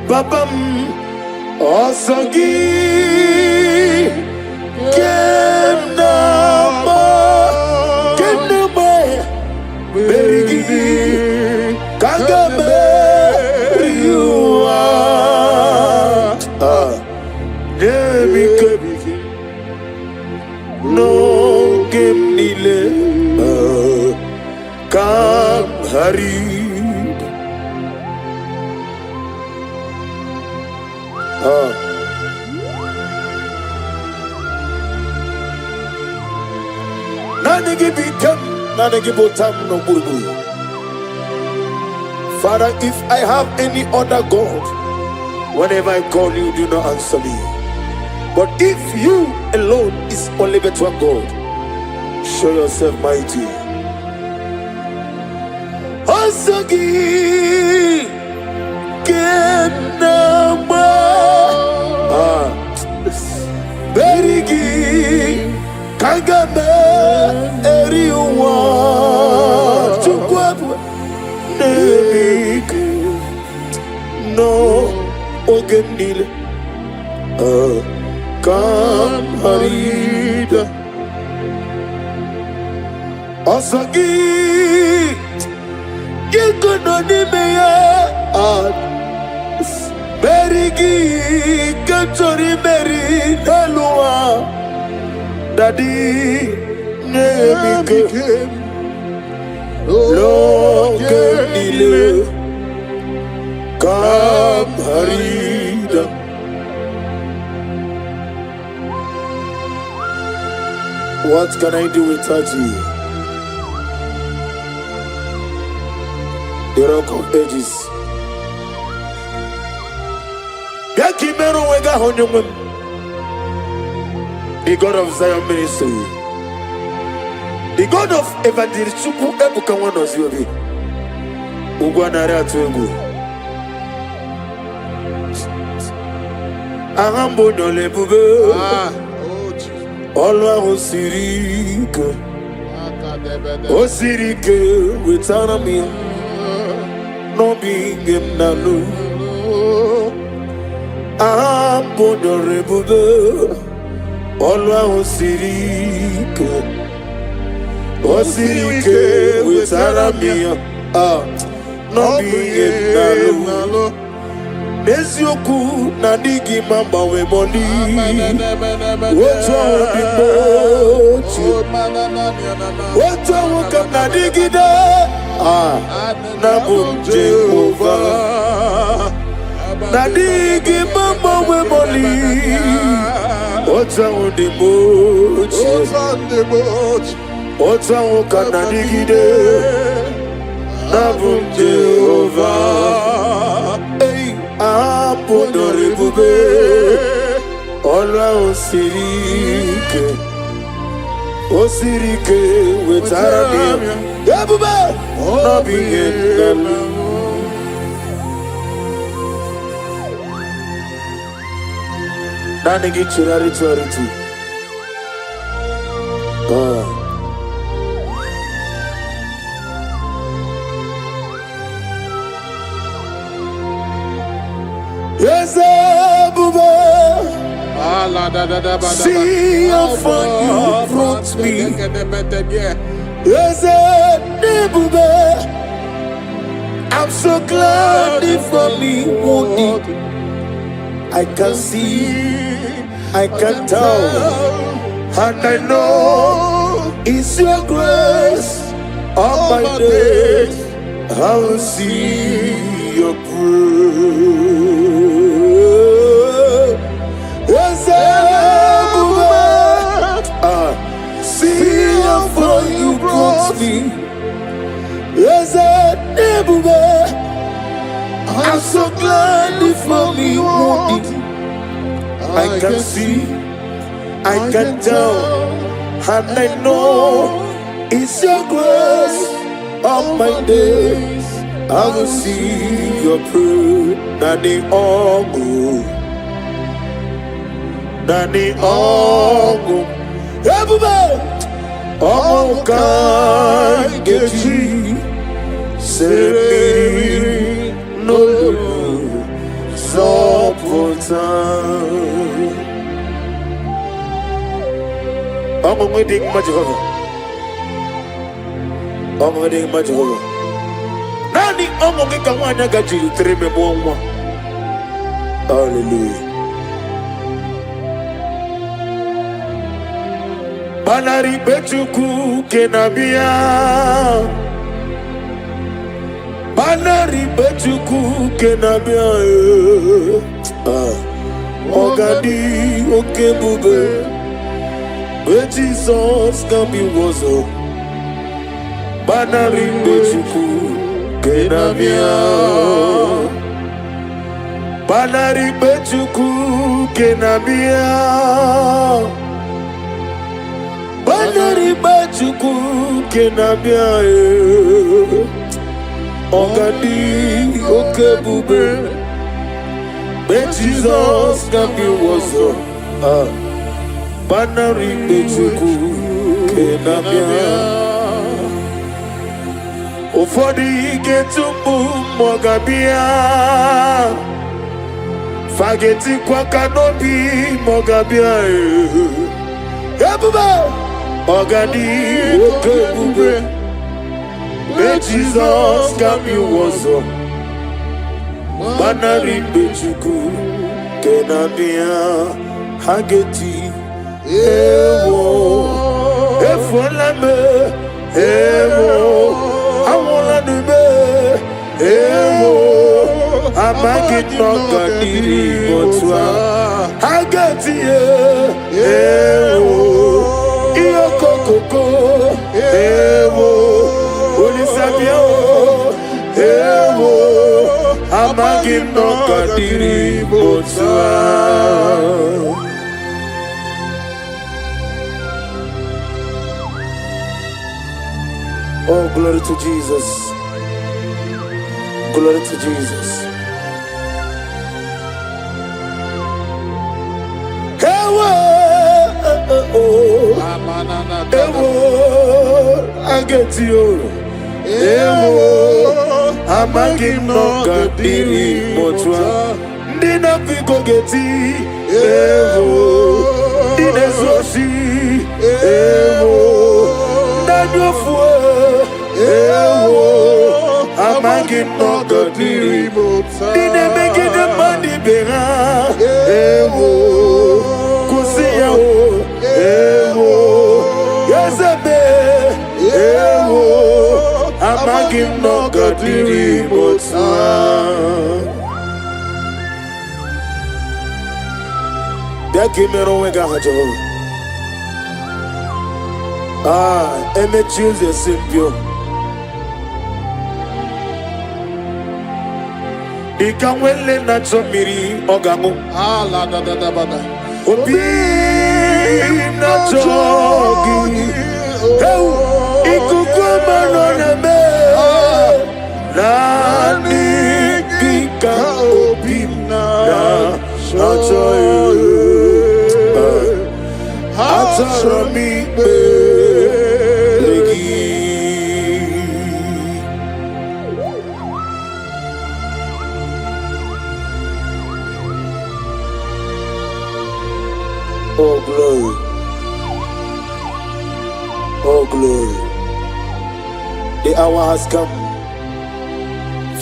Babam Osagi Kemnama Berigi Kagame Riua No game nile Kam harid Nanigi bitam Nanigi botam no buru. Father, if I have any other God, whenever I call you, do not answer me. But if you alone is only better God, show yourself mighty. Asagi Kenama Berigi Kagame Eriwa Chukwabu Nebik No Ogenile Kam harida Asagi Yekono nimeya Berigi Kanchori Meri Nelua Daddy Nebike Loke Nile Kam harida What can I do without you? The Rock of Ages. The God of Zion Ministry. The God of Evangelist Chuku Ebuka Wanos Yobi. Ugwanare Atuegu. Arambo dans les boubeux. Olwa osirike. Osirike wetana mi. No bingem na lu. Arambo dans les boubeux. Olwa osirike. Osirike wetana mi. No bingem na lu. Nesioku na digi mamba we boni. Woto di mochi. Woto wukam na digi da. Na bumje over. Na digi mamba we boni. Woto di mochi. Woto wukam na digi da. Na bumje over. Apodore bube, Ola osirike, wetarami, Yabube, Nabi Yendelu. Nani gichurari choriti. Yes, Abuja. See how far you brought me. Yes, Abuja. I'm so glad for me. I can see, I can tell, and I know it's your grace. All my days, I will see your praise. Yes, see how far you brought me. Yes, I'm so glad for me. I can see, I can tell, and I know it's your grace. All my days I will see your praise. Nani ongu, Nani ongu, everybody, ongu kangechi, seremi no sopota. Ongu ngeding majhova, ongu ngeding majhova. Nani ongo ngeka mwana gajiri treme mwa. Hallelujah. Banari bechuku kenabia. Banari bechuku kenabia. Ogadi okebube. Where Jesus can be wozo. Banari bechuku kenabia. Banari bechuku kenabia. Banari bechuku kenabia. Ogadi okebube. But Jesus can be wozo. Banari bechuku kenabia. Ufodi getumbu mogabia. Fageti kwa kanobi mogabia. Ebube ogadi okebube. But Jesus can be wozo. Banari bechuku kenabia. Hageti ewo efolame ewo. I wanna do me, I'm a get no gadiri, but I get you, iyo koko, ulisabio, I'm a get no gadiri, but oh, glory to Jesus. Glory to Jesus. I get you. Amagi no kadiri motua. Dina piko geti. Dina soshi. Dadofua. Amagi no kadiri motua. Dina megi de mandi bera. Kusiya Yazabe. Amagi no kadiri motua. Dakimero wega hajo. Eme choose simpio. Ikamwele na chomiri ogamu. La da da da bada. Obi na chogi. Ikukuma no neme. Nani kika obi na chogi. Atarami belegi. Oh glory. Oh glory. The hour has come.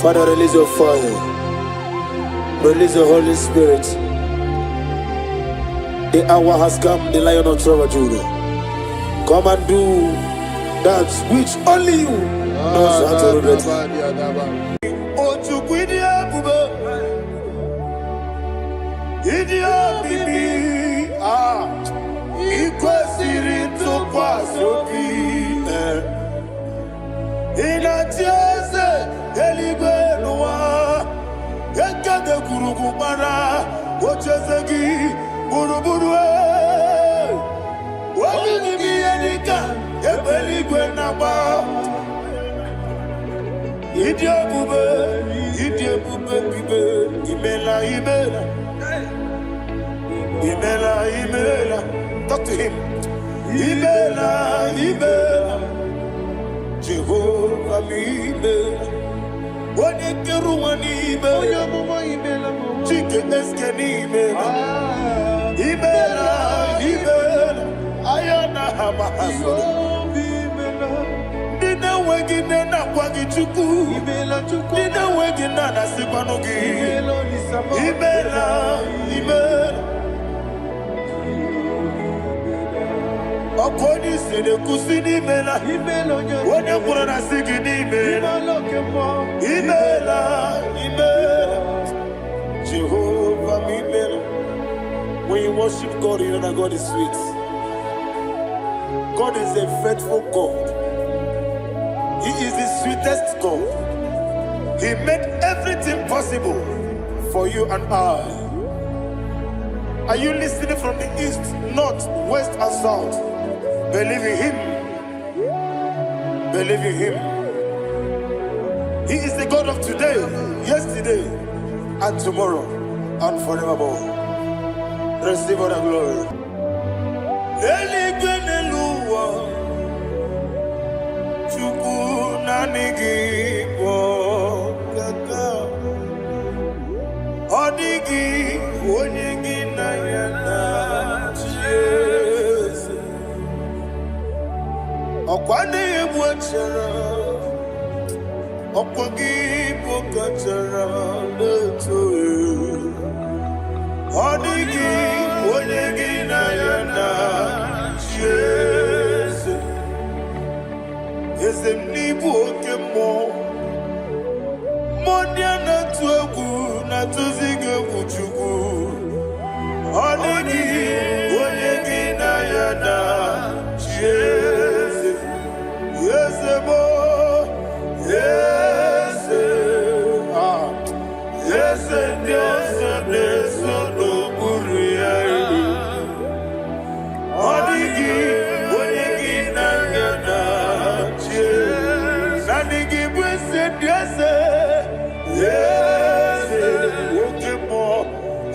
Father, release your fire. Release the Holy Spirit. The hour has come, the Lion of Tribe of Judah. Come and do that which only you knows how to do. Talk to him. Jehovah Ibela. What you do when Ibela? Chicken Ibela. Ayana Hamahaso. Dina wegina na kwagi chuku. Dina wegina na sipanogi. Ibela. Okoni sede kusini mela. Wone kurana sigini mela. Ibela. Jehovah Ibela. When you worship God, you know that God is sweet. God is a faithful God. He is the sweetest God. He made everything possible for you and I. Are you listening from the east, north, west, and south? Believe in him. Believe in him. He is the God of today, yesterday, and tomorrow, and forevermore. Receive all the glory.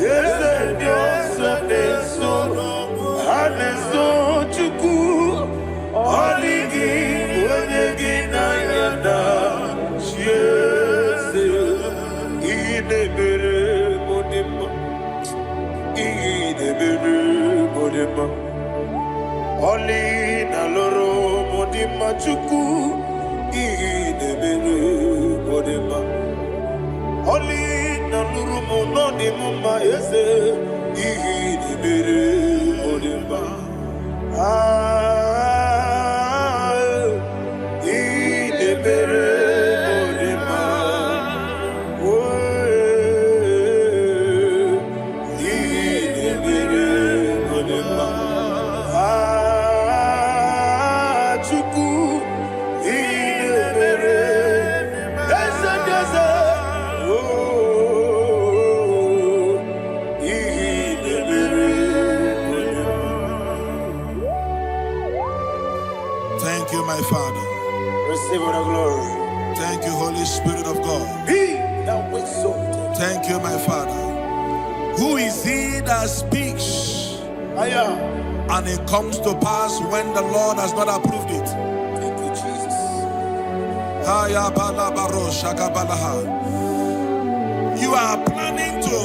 Yes, Oli na loro modima chuku idebere modima. Oli na loro monodima ese idebere modima. Idebere modima. Idebere modima. Thank you, my Father. Receive the glory. Thank you, Holy Spirit of God. Be thou exalted. Thank you, my Father. Who is he that speaks and it comes to pass when the Lord has not approved it? Thank you, Jesus. You are planning to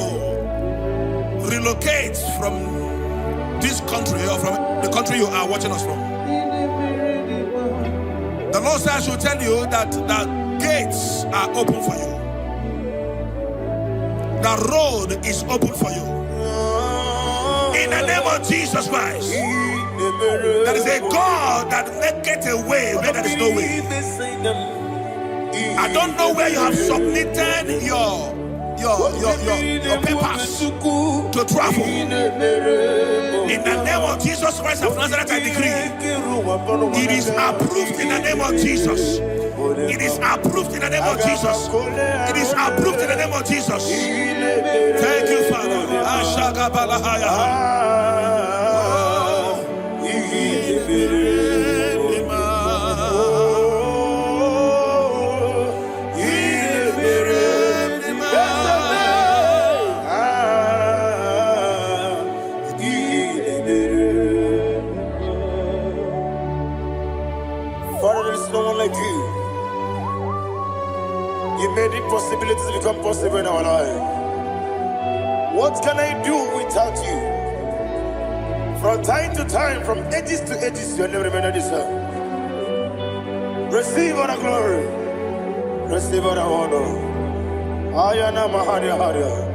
relocate from this country or from the country you are watching us from. The Lord says I should tell you that the gates are open for you. The road is open for you. In the name of Jesus Christ. There is a God that maketh a way where there is no way. I don't know where you have submitted your papers to travel. In the name of Jesus Christ of Nazareth, I decree it is approved in the name of Jesus. It is approved in the name of Jesus. It is approved in the name of Jesus. Thank you, Father. Father, there is no one like you. You made impossibilities become possible in our life. What can I do without you? From time to time, from ages to ages, you never remain the same. Receive all the glory. Receive all the honor. Ayana Maharia Haria.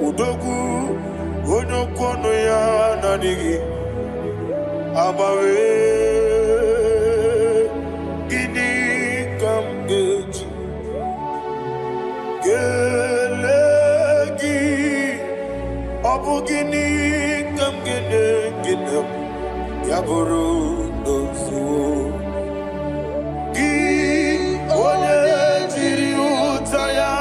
Udogu onokono ya nadigi abawe gini kamgeji gelegi abu gini kamgene ginam yaburu dosu gi onye jiri utaya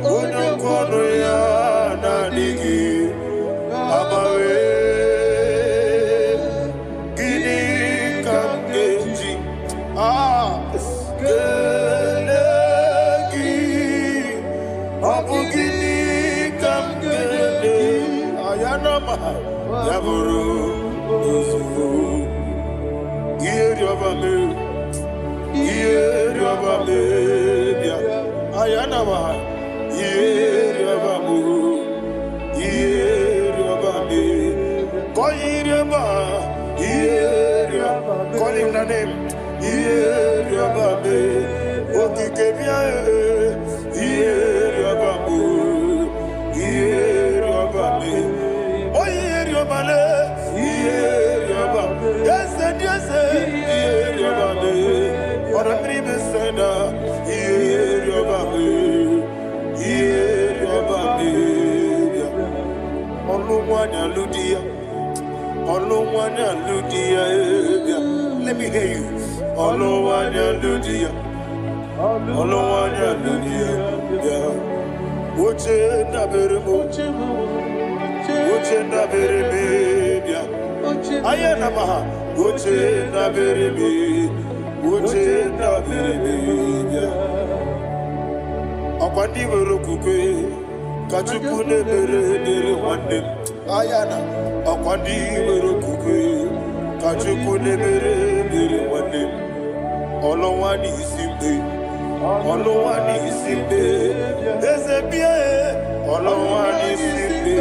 onokono ya nadigi abawe gini kamgeji gelegi abu gini kamgene ayanama yaburu ozufu yeri obame bia ayanama yeri obamu yeri obame koyireba yeri call him the name yeri obame okikebia yeri obamu yeri obame oyeri obale yeri obame yes yeri obame ora tribe seda yeri obame Oluwanya Ludia, let me hear you. Oluwanya Ludia, Uche na berebe, ayana maha. Uche na berebe, Akwandi werokukwe, Kachukune mere wande ayana akwandi mere kuke Kachukune mere wande olowani isimbe ezebie olowani isimbe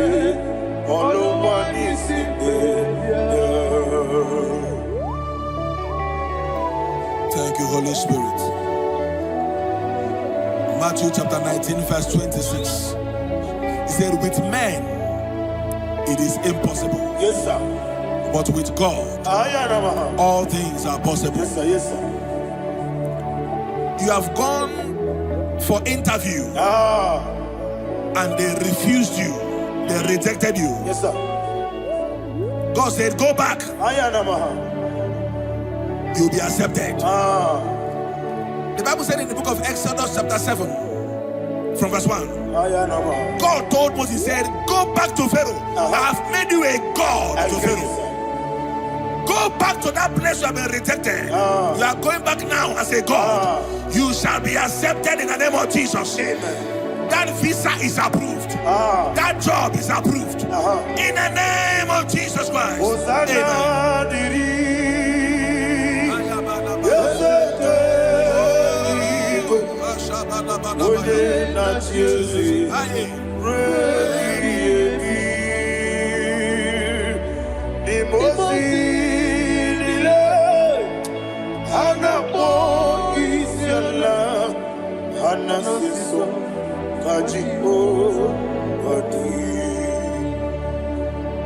Thank you, Holy Spirit. Matthew chapter 19, verse 26. He said, with men it is impossible. Yes, sir. But with God, all things are possible. Yes, sir. Yes, sir. You have gone for interview and they refused you. They rejected you. Yes, sir. God said, go back. You'll be accepted. The Bible said in the book of Exodus chapter 7 from verse 1, God told Moses, he said, go back to Pharaoh. I have made you a God to Pharaoh. Go back to that place you have been rejected. You are going back now as a God. You shall be accepted in the name of Jesus. Amen. That visa is approved. That job is approved. In the name of Jesus Christ.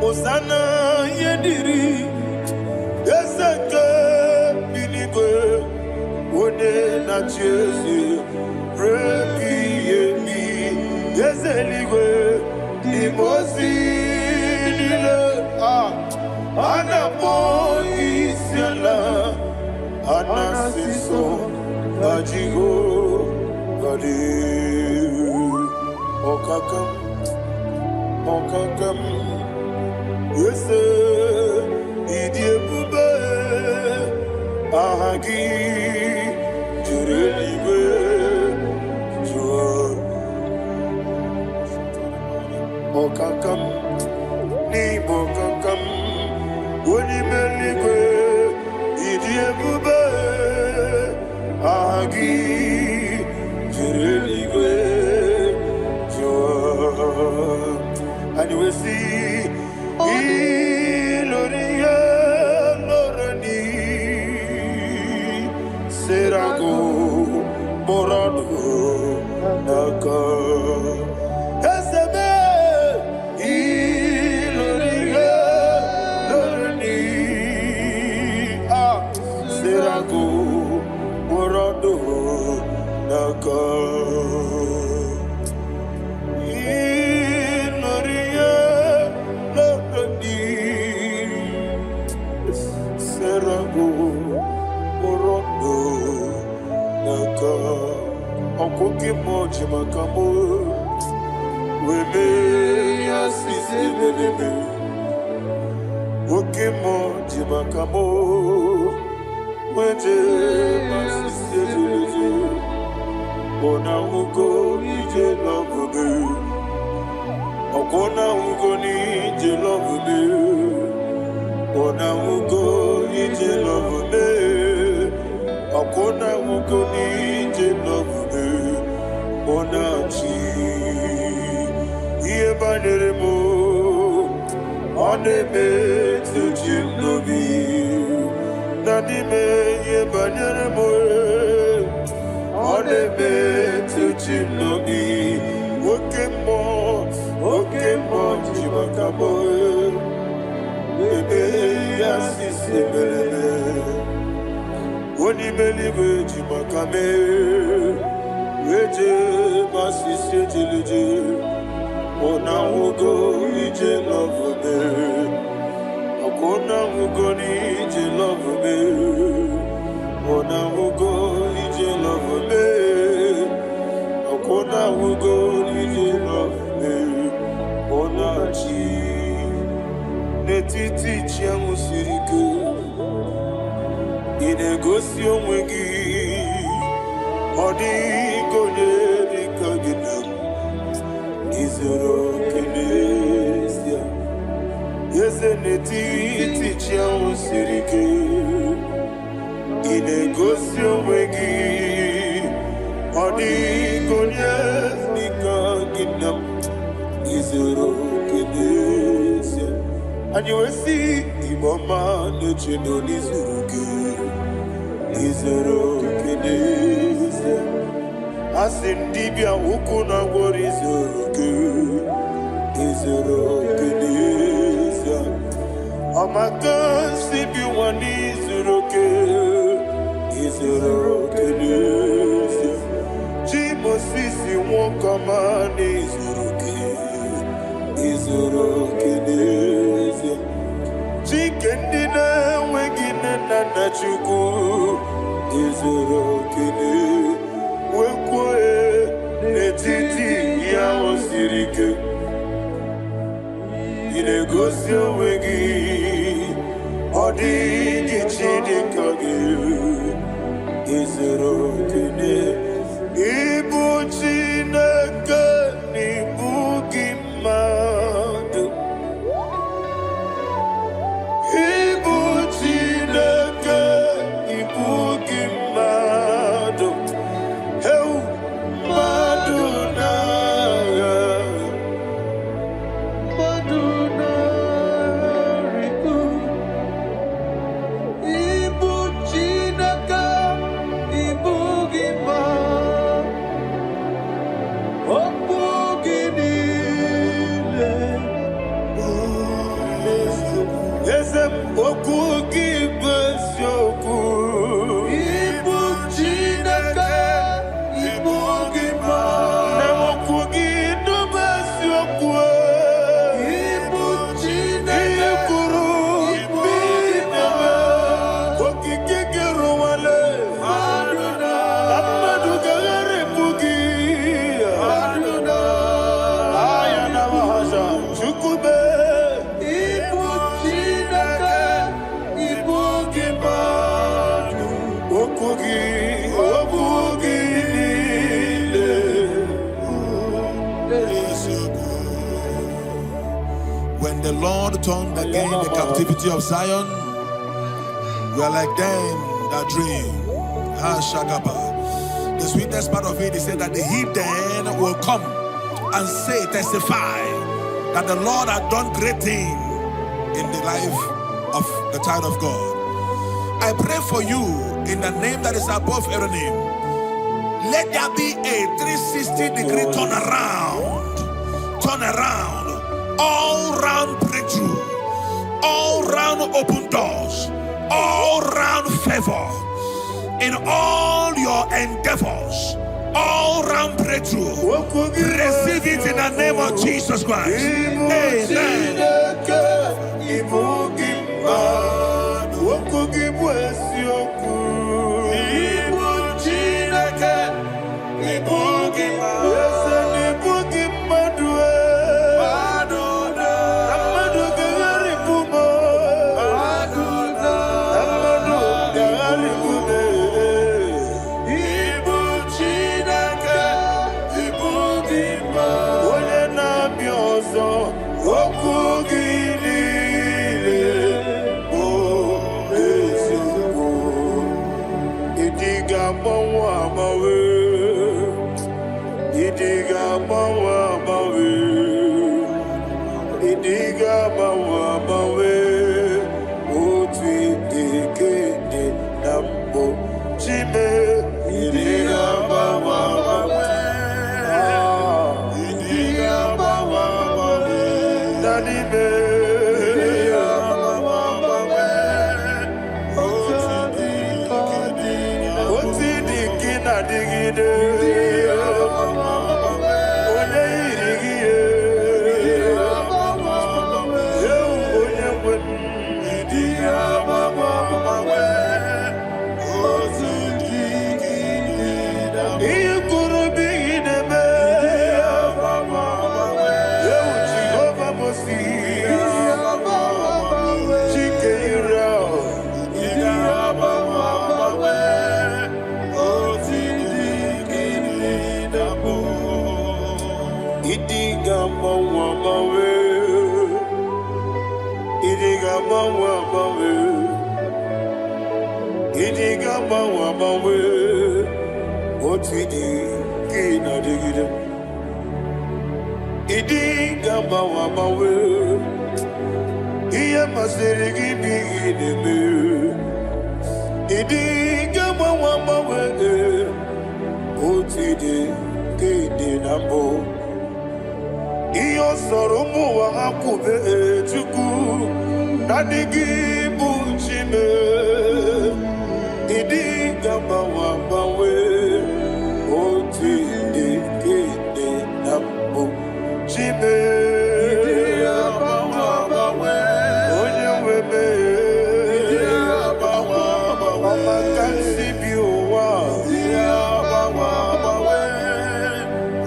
Osana yediri Yeseke binigwe Ode na Chezi Reki yemi Yezeligwe Nimosi nile Anapo isyala Anasiso Kajigo Kadi Okakam Yes, Idie Bube Ahagi Jurelibe Jua Okakam Ni Bokakam Woni Meligwe Idie Bube Ahagi Jurelibe Jua and you will see Iloria Lorani Serago Borado Naka Esebe Iloria Lorani Serago Borado Naka Okokimo Jimakamo Weme Yasisi Bebe Okimo Jimakamo Wete Masisi Bebe Ona Ugo Ije Love Okona Ugo Nije Love Ona Ugo Ije Love Okona Ugo Nije Love Onachi Iye Baneremo Onebe Tujim Nobi Nadime Iye Baneremo Onebe Tujim Nobi Okemo Jimakabo Ebe Yasisi Belebe Oni Belibe Jimakame Weje masisi jilije Ona ugo ije love me Akona ugo ni ije love me Ona ugo ije love me Akona ugo ije love me Ona chi Netiti chiamu sirike Inegosi omwegi Odi konye di kagina Ize izuru kenesia yezeneti chiawo sirike inegosi onwe gị ọ dịghị onye dịka gị na m izuru kenesia anyị wee sị Igbo ọma na-eche na n'izuru gị izuru kenesia asị ndị bịa ụkwụ na gwọrọ izuru kenesia ọmaka si bi nwa n'izuru kenesia chi Mosisi nwoke ọma n'izuru kenesia chike ndị na-enweghị nne na nna Chukwu izuru kenesia wekwue n'etiti ya o siri ike ị na-egosi onwe gị ọ dịghị chi dịka gị izuru kenesia ịbụ Chineke n'ịbụ gị mmadụ ịbụ Chineke ịbụ gị mmadụ When the Lord turned again the captivity of Zion, we are like them that dream. The sweetest part of it is said that the heathen will come and say, testify that the Lord had done great things in the life of the child of God. I pray for you in the name that is above every name. Let there be a 360-degree turn around, all round breakthrough, all round open doors, all round favor in all your endeavors, all round breakthrough. Receive it in the name of Jesus Christ. Amen. gamba wamawe otidi kina digida idi gamba wamawe iya masirigi digideme idi gamba wamawe otidi kidinambo iyo soromu wa akube chuku nadigi buchime idi gamba wamawe otidi kidinambo chime idi gamba wamawe onye weme idi gamba wamawe makansi biwa idi gamba wamawe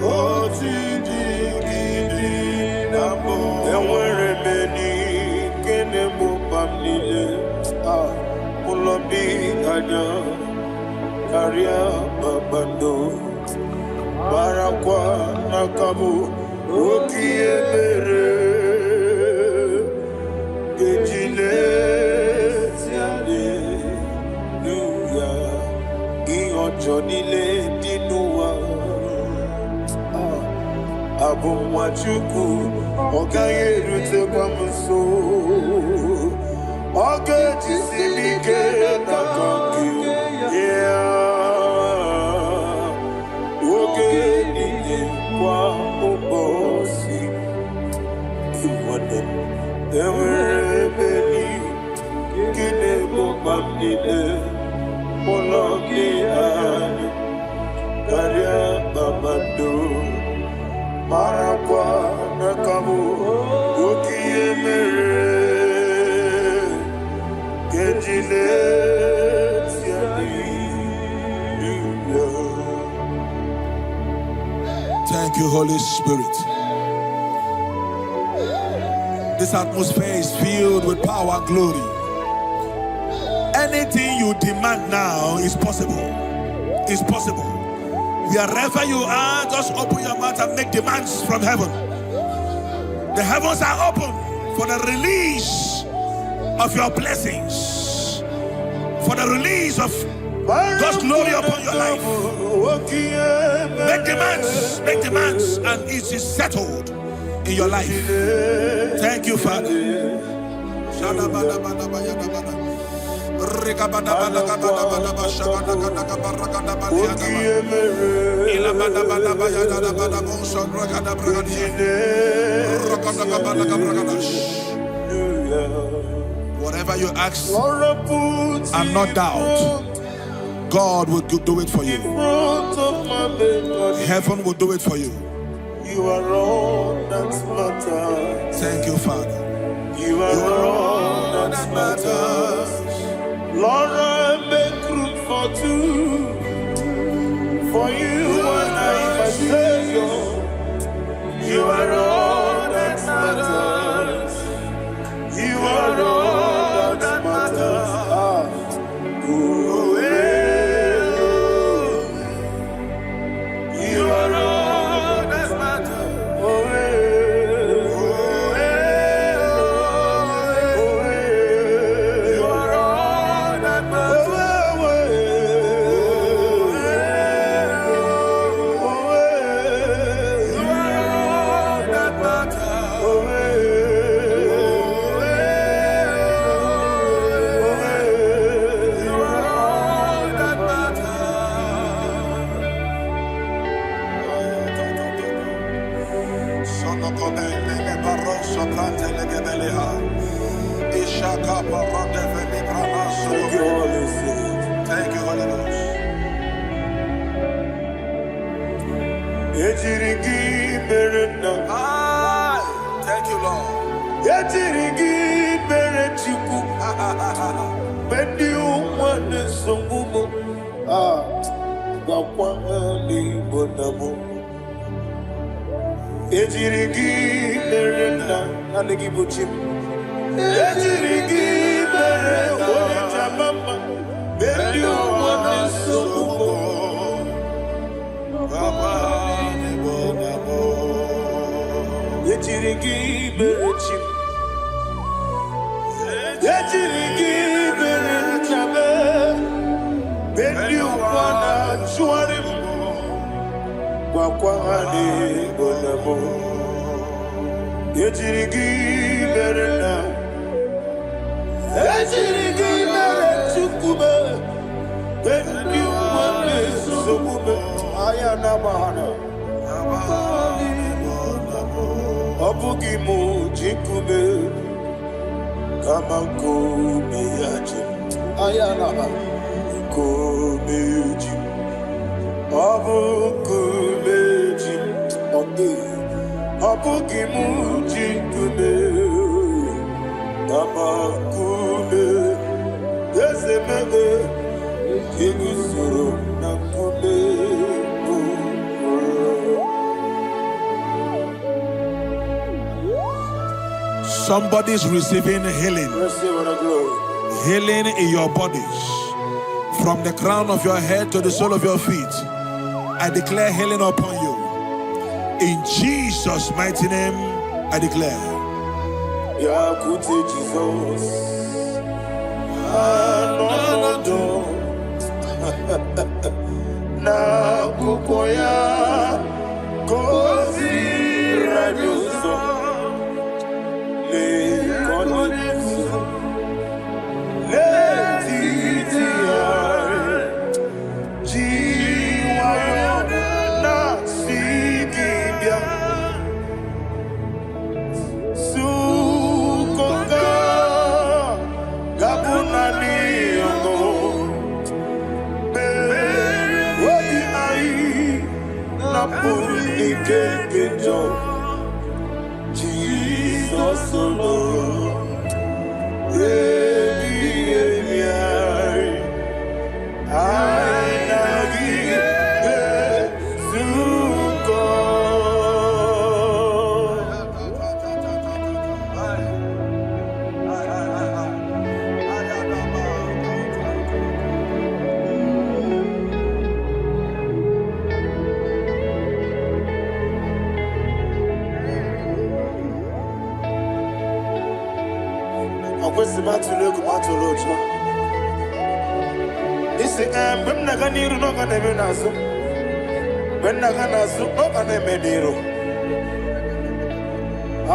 otidi kidinambo enwere meni kene mupamnile Mulobi Anya Karia Babando Barakwa Nakabu Okie Mere Gejile Siale Nuya Iyo Jonile Dinua Abu Machuku Okaye Rute Kwamuso Oge Tisimike Nakanki Yeah Oge Nile Kwa Obosi Iwade Ewe Beni Kine Bobamnile Mologi Ani Karia Babando Marakwa Nakabu Okie Mere Thank you, Holy Spirit. This atmosphere is filled with power and glory. Anything you demand now is possible. It's possible. Wherever you are, just open your mouth and make demands from heaven. The heavens are open for the release of your blessings, for the release of God's glory upon your life. Make demands, and it is settled in your life. Thank you, Father. Whatever you ask and not doubt, God will do it for you. Heaven will do it for you. You are all that matters. Thank you, Father. You are all that matters. Lord, I make room for two. For you and I, my Savior. You are all that matters. You are all that matters. You are all that matters. You are all that matters. Thank you, Holy Ghost. Thank you, Lord. Bendi ukwana chuari kwa kwangani bonamo. Ejirigi berena, ejirigi mere chukube. Bendi ukwane sokube ayana mahana. Obugi mu jikube kama kumi yaji ayana kumeji abu kumeji obugi mu jikube kama kume ezemebe igusoro na kume. Somebody's receiving healing. Healing in your bodies. From the crown of your head to the sole of your feet. I declare healing upon you. In Jesus' mighty name, I declare. Yakute Jesus. Na kukoya kozi radioso. Jesus alone,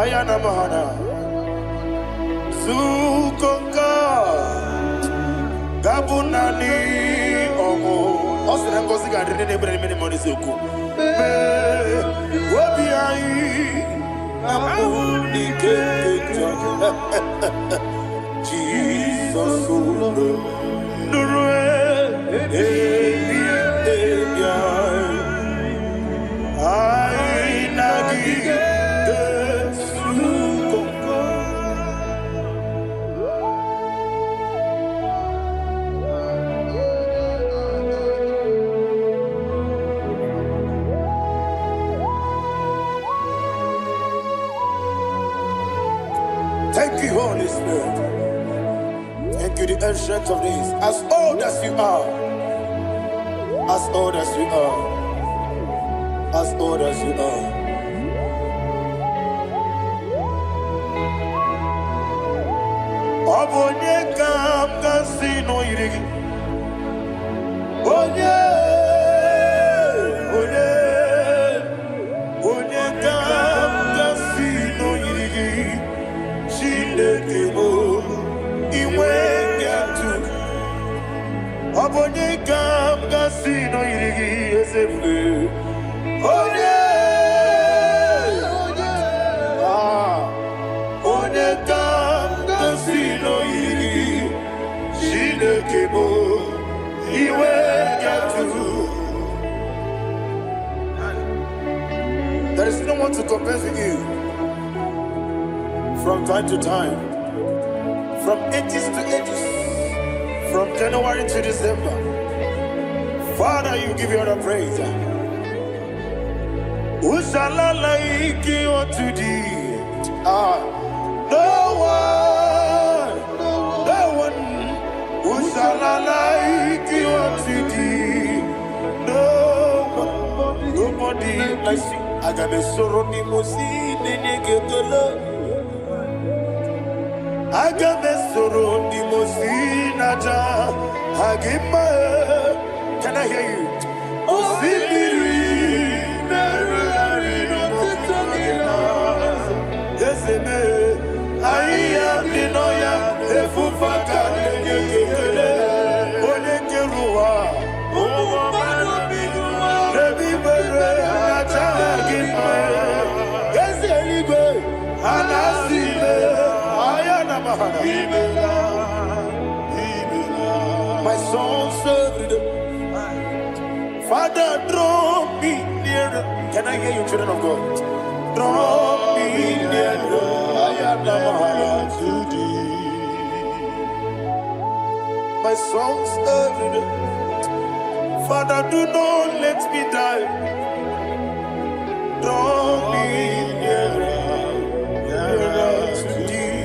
ayana mahana sukoka gabunani omo osere ngozi ga dene ne bre mini money soku obi ai amuni kekejo Jesus nurwe ai nagi. Thank you, Holy Spirit. Thank you, the ancient of days. As old as you are, as old as you are, as old as you are. Obonye kam kasino irigi. Onye kam kasino irigi. Shindekimo iwe yatu. Obonye kam kasino irigi esefu. Onye kam kasino irigi. Shindekimo iwe yatu. There is no one to compare with you. From time to time, from ages to ages, from January to December, Father, you give your praise. Who shall I like you unto thee? No one. Who shall I like you unto thee? Nobody like you. I got a sorrow, Agame soro di mosina ja agima Father, draw me nearer. Can I hear you, children of God? Draw me nearer. I am to thee. My songs every day. Father, do not let me die. Draw me nearer, nearer to thee.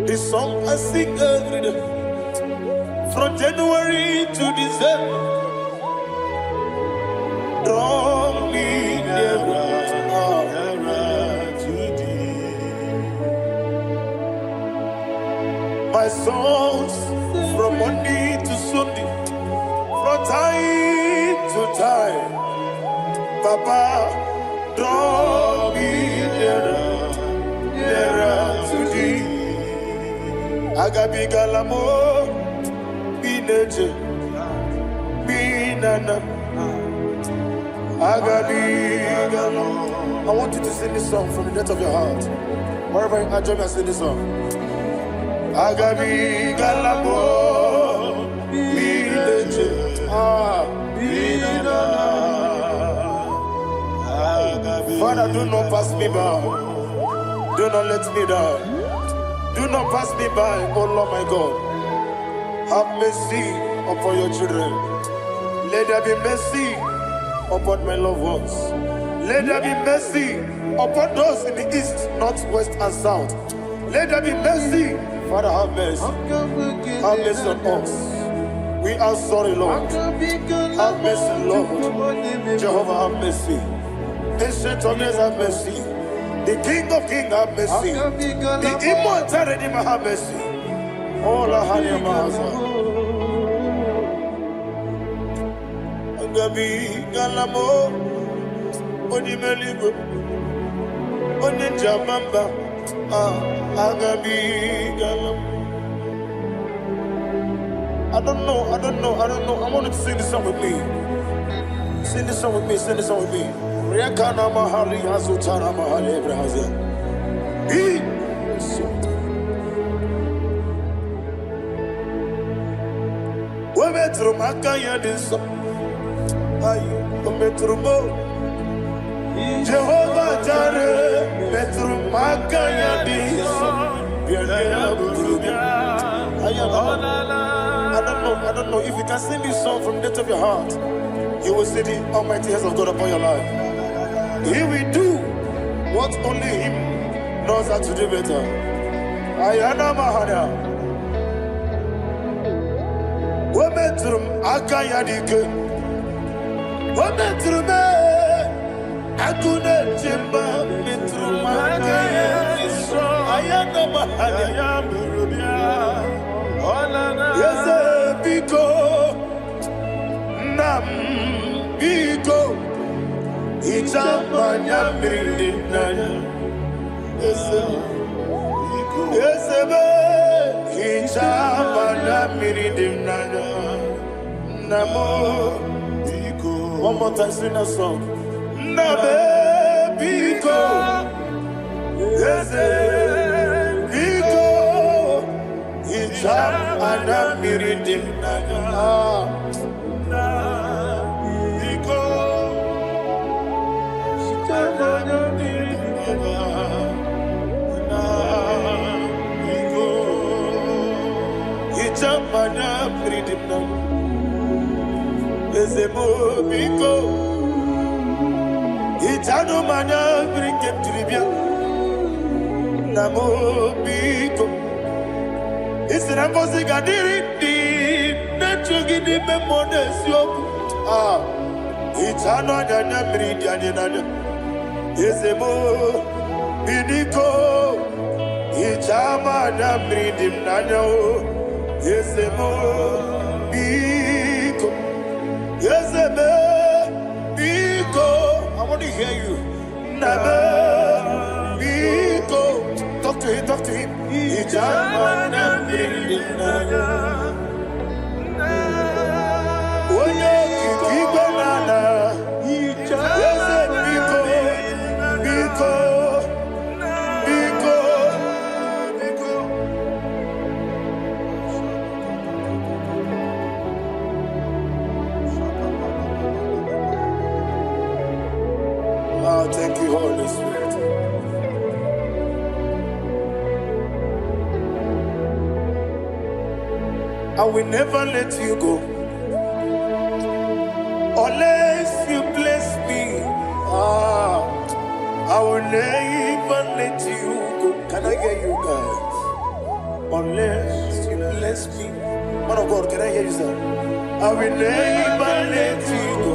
This song I sing every day, from January to December. Draw me nearer, nearer to thee. My songs from Monday to Sunday, from time to time. Papa, draw me nearer, nearer to thee. Agabi galamo, bineje, binana. Agabi galamo. I want you to sing this song from the depth of your heart. Wherever you are, join me and sing this song. Agabi galamo, bineje, binana. Father, do not pass me by. Do not let me die. Do not pass me by, oh Lord my God. Have mercy upon your children. Let there be mercy upon my loved ones. Let there be mercy upon those in the east, north, west, and south. Let there be mercy. Father, have mercy. Have mercy on us. We are sorry, Lord. Have mercy, Lord. Jehovah, have mercy. Ancient of days, have mercy. The King of Kings, have mercy. The immortal Redeemer, have mercy. Oh, la Hanyamaza. Agabi Galamo, Onimeligo, Onijamamba, Agabi Galamo. I don't know. I want you to sing this song with me. Sing this song with me. Riakana mahali azutana mahali Brazil. Wemetru makaya diso. Ayo, wemetru mo. Jehovah Jireh, metru makaya diso. I don't know if you can sing this song from the depth of your heart. You will see the almighty hands of God upon your life. He will do what only Him knows how to do better. Ayana Mahana. Wometrum Akayadike. Wometrum Akune Jimba Metrum Akayadike. Ayana Mahana. Yes, Biko Nam Biko. Ichamanya mirinaya, esebe. Ichamanya mirinaya, namo. One more time, sing a song. Nabe biko, ese biko. Ichamanya mirinaya. Ichamanya mirinaya. Ezebo biko. Itano mana bring him to the bien. Namo biko. Isra gadiri di nechugi di memonesyo. Itano dana meridianina. Ezebo biko. Ichama na meridim nanya. Ezebo biko. Ezebo biko. I want to hear you. Nabe biko. Talk to him. Ichama na meridim nanya. Oye kiko nana. Ezebo biko. Oh, thank you, Holy Spirit. I will never let you go unless you bless me. I will never let you go. Can I hear you guys? Unless you bless me. Man of God, can I hear you, sir? I will never let you go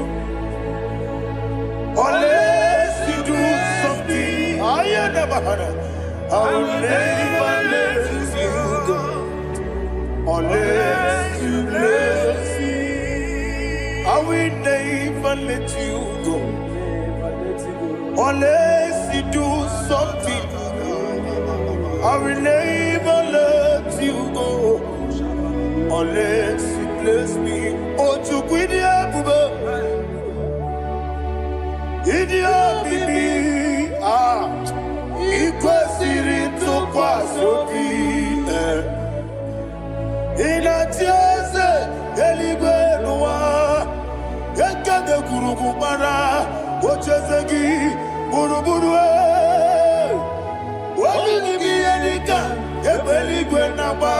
unless you do something. I will never let you go unless you bless me. I will never let you go unless you do something. I will never let you go unless you bless me. Oh, to quit the Abuja, Idia Bibi, Ikwasirito Kwasopi, Inatiase, Eligwe Noa, Ekade Kurukubara, Ochesegi, Buruburu. Wali bi edika, Ebeligwe Naba.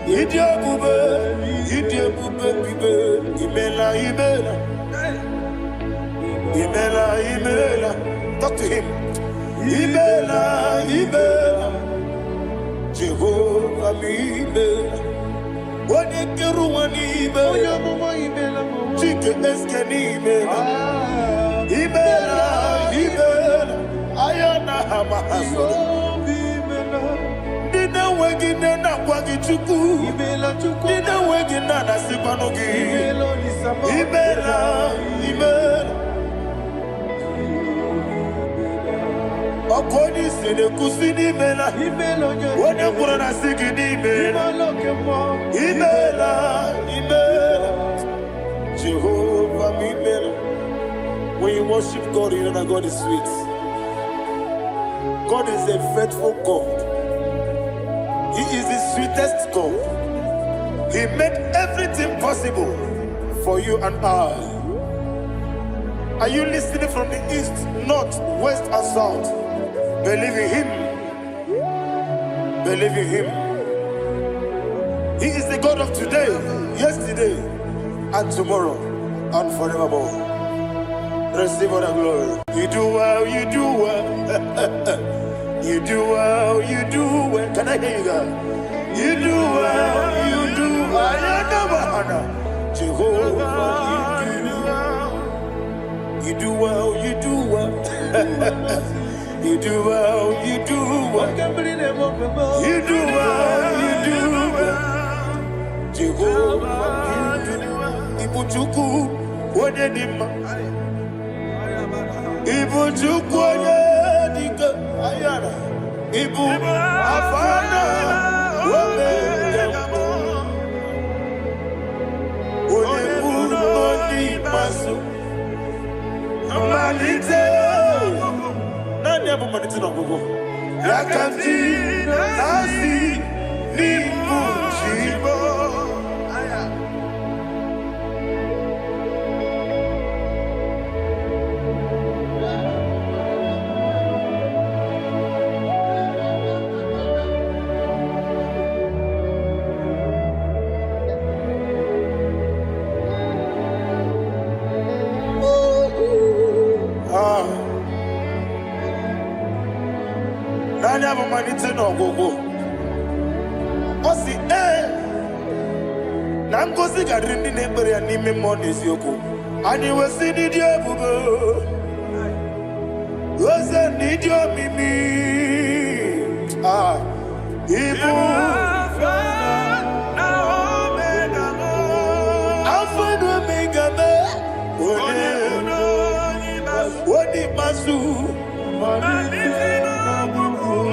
Idiabube, bibe, Imela. Talk to him. Imela. Jehovah Imela. Wanekeru Imela. Chike eskeni Imela. Ayana Hamahaso. Dina wegina na kwagi chuku. Dina wegina na sipanogi. Imela. Okoni sene kusini Imela. Wone kurana sigini Imela. Imela. Jehovah Imela. When you worship God, you know that God is sweet. God is a faithful God. He is the sweetest God. He made everything possible for you and I. Are you listening from the east, north, west, and south? Believe in Him. Believe in Him. He is the God of today, yesterday, and tomorrow, and forevermore. Receive all the glory. You do well. You do well. Can I hear you guys? You do well. Jehovah, you do well. You do well. Jehovah, Ibuchuku, Wodedima. Ibu chukwoye dika ayana. Ibu afana wame yamo. Oyebu Monie masu. Manite. Nani abu manite na gogo? Yakanti nasi nibu chibo. Nani abu manite no gogo. Osi na ngozi gadrini nebere ya nime mone ziyoko. Ani wesi nidio bubo. Wese nidio mimi. Ibu Alpha and Omega me. Wodi masu.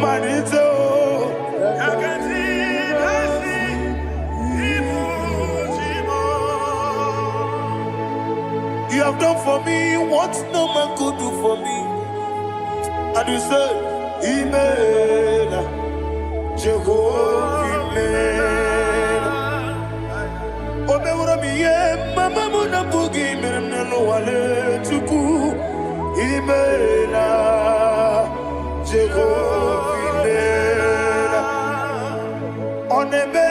Manito. You have done for me what no man could do for me. And you say, Imela, Jehovah Imela. Omewura miye, mama muna bugi, mena no wale tuku. imela Jehovah imela onebe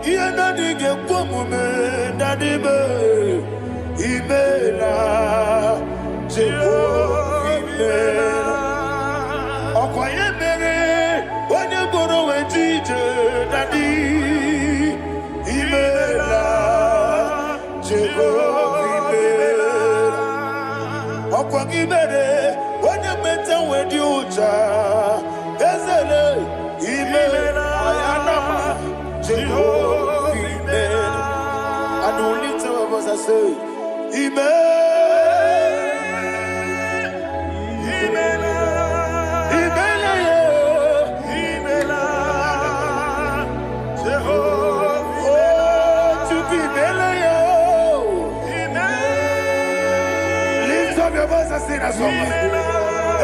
yena dige kwomume dadibe imela Jehovah imela okwaye mere onye goro wejije dadi imela Jehovah imela okwaye mere onye meta wedi uja ezele imela ayanama Jehovah imela and only two of us I say imela Say that song.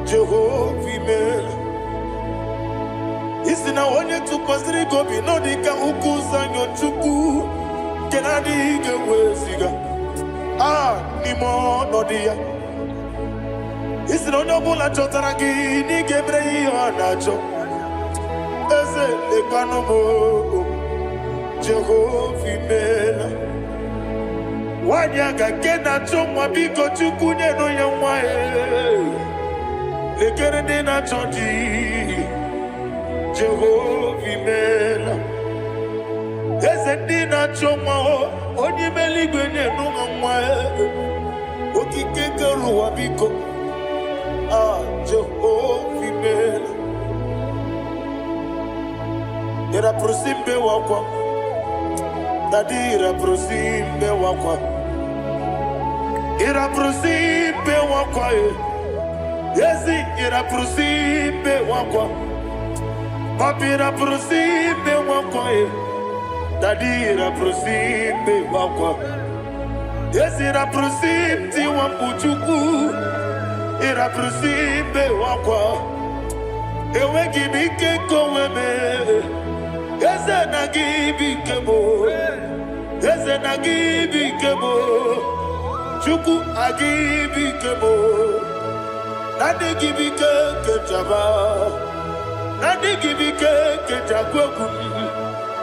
Jehovah imela isi na onye tụkwasịrị gị obi n'ọdị ka ụkwụ ụzọ Chukwu nke na-adịghị ga-eweziga n'ime ọnọdụ ya isi na onye ọbụla chọtara gị n'ịga emere ihe ọ na-achọ eze lekwanụ m Jehovah imela nwanyị aga nke na-achọ nwa biko Chukwu nyenụ ya nwa ya lekere ndị na-achọ di Jehovah imela eze ndị na-achọ nwa onye ime eluigwe nyenụ ha nwa ya okike kere ụwa biko Jehovah imela iraprosimbe wakwa dadi iraprosimbe wakwa iraprosimbe wakwa yesi iraprosimbe wakwa papi iraprosimbe wakwa dadi iraprosimbe wakwa yesi iraprosimti wambuchuku iraprosimbe wakwa ewe gibike koweme eze na gibike mo eze na gibike mo Chukwu agibike mo nadi gibike kejaba nadi gibike kejakwegu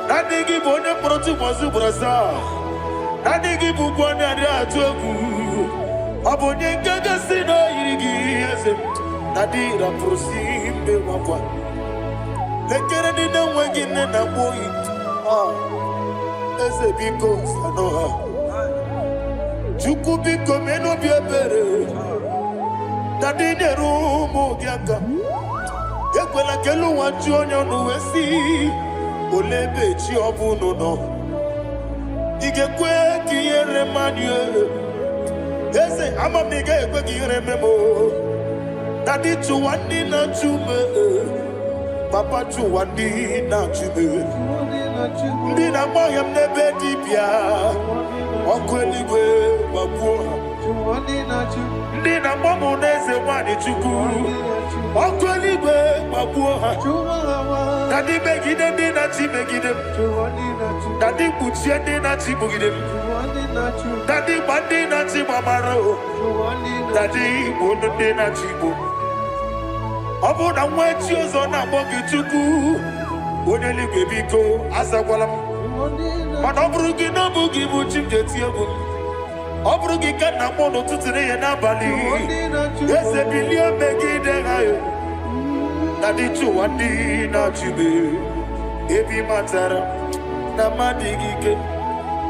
nadi gibone proti mozu brasa nadi gibugo ni ade atogu abonye gaga sino yirigi eze nadi raprosimbe wakwa lekere ni na wegine na boyi eze biko sanoha Chukwu biko meno biebere dadi nerumu giaka ekwela kelu wachi onye onuwesi olebe chi obuno no igekwe ki yere manye eze amamiga ekwe ki yere memo dadi chuwandi na chume papa chuwandi na chume ndi na moyam nebe dibia okweligwe babuo ndi na momu neze wani Chukwu okweligwe babuo ha dadi megide ndi na chi megide dadi kuchie ndi na chi bugide dadi bandi na chi mamaro dadi bono ndi na chi bo obu na nwechi ozo na mogi Chukwu oneligwe biko azakwala mana ọbụrụ gị na ọbụ gị bụ chi m ga-eti egwu ọ bụrụ gị ka nna m n'ụtụtụ n'ihe n'abalị eze bilie megide ha Nadi chuwandi na chibe. Ebi matara na madigike.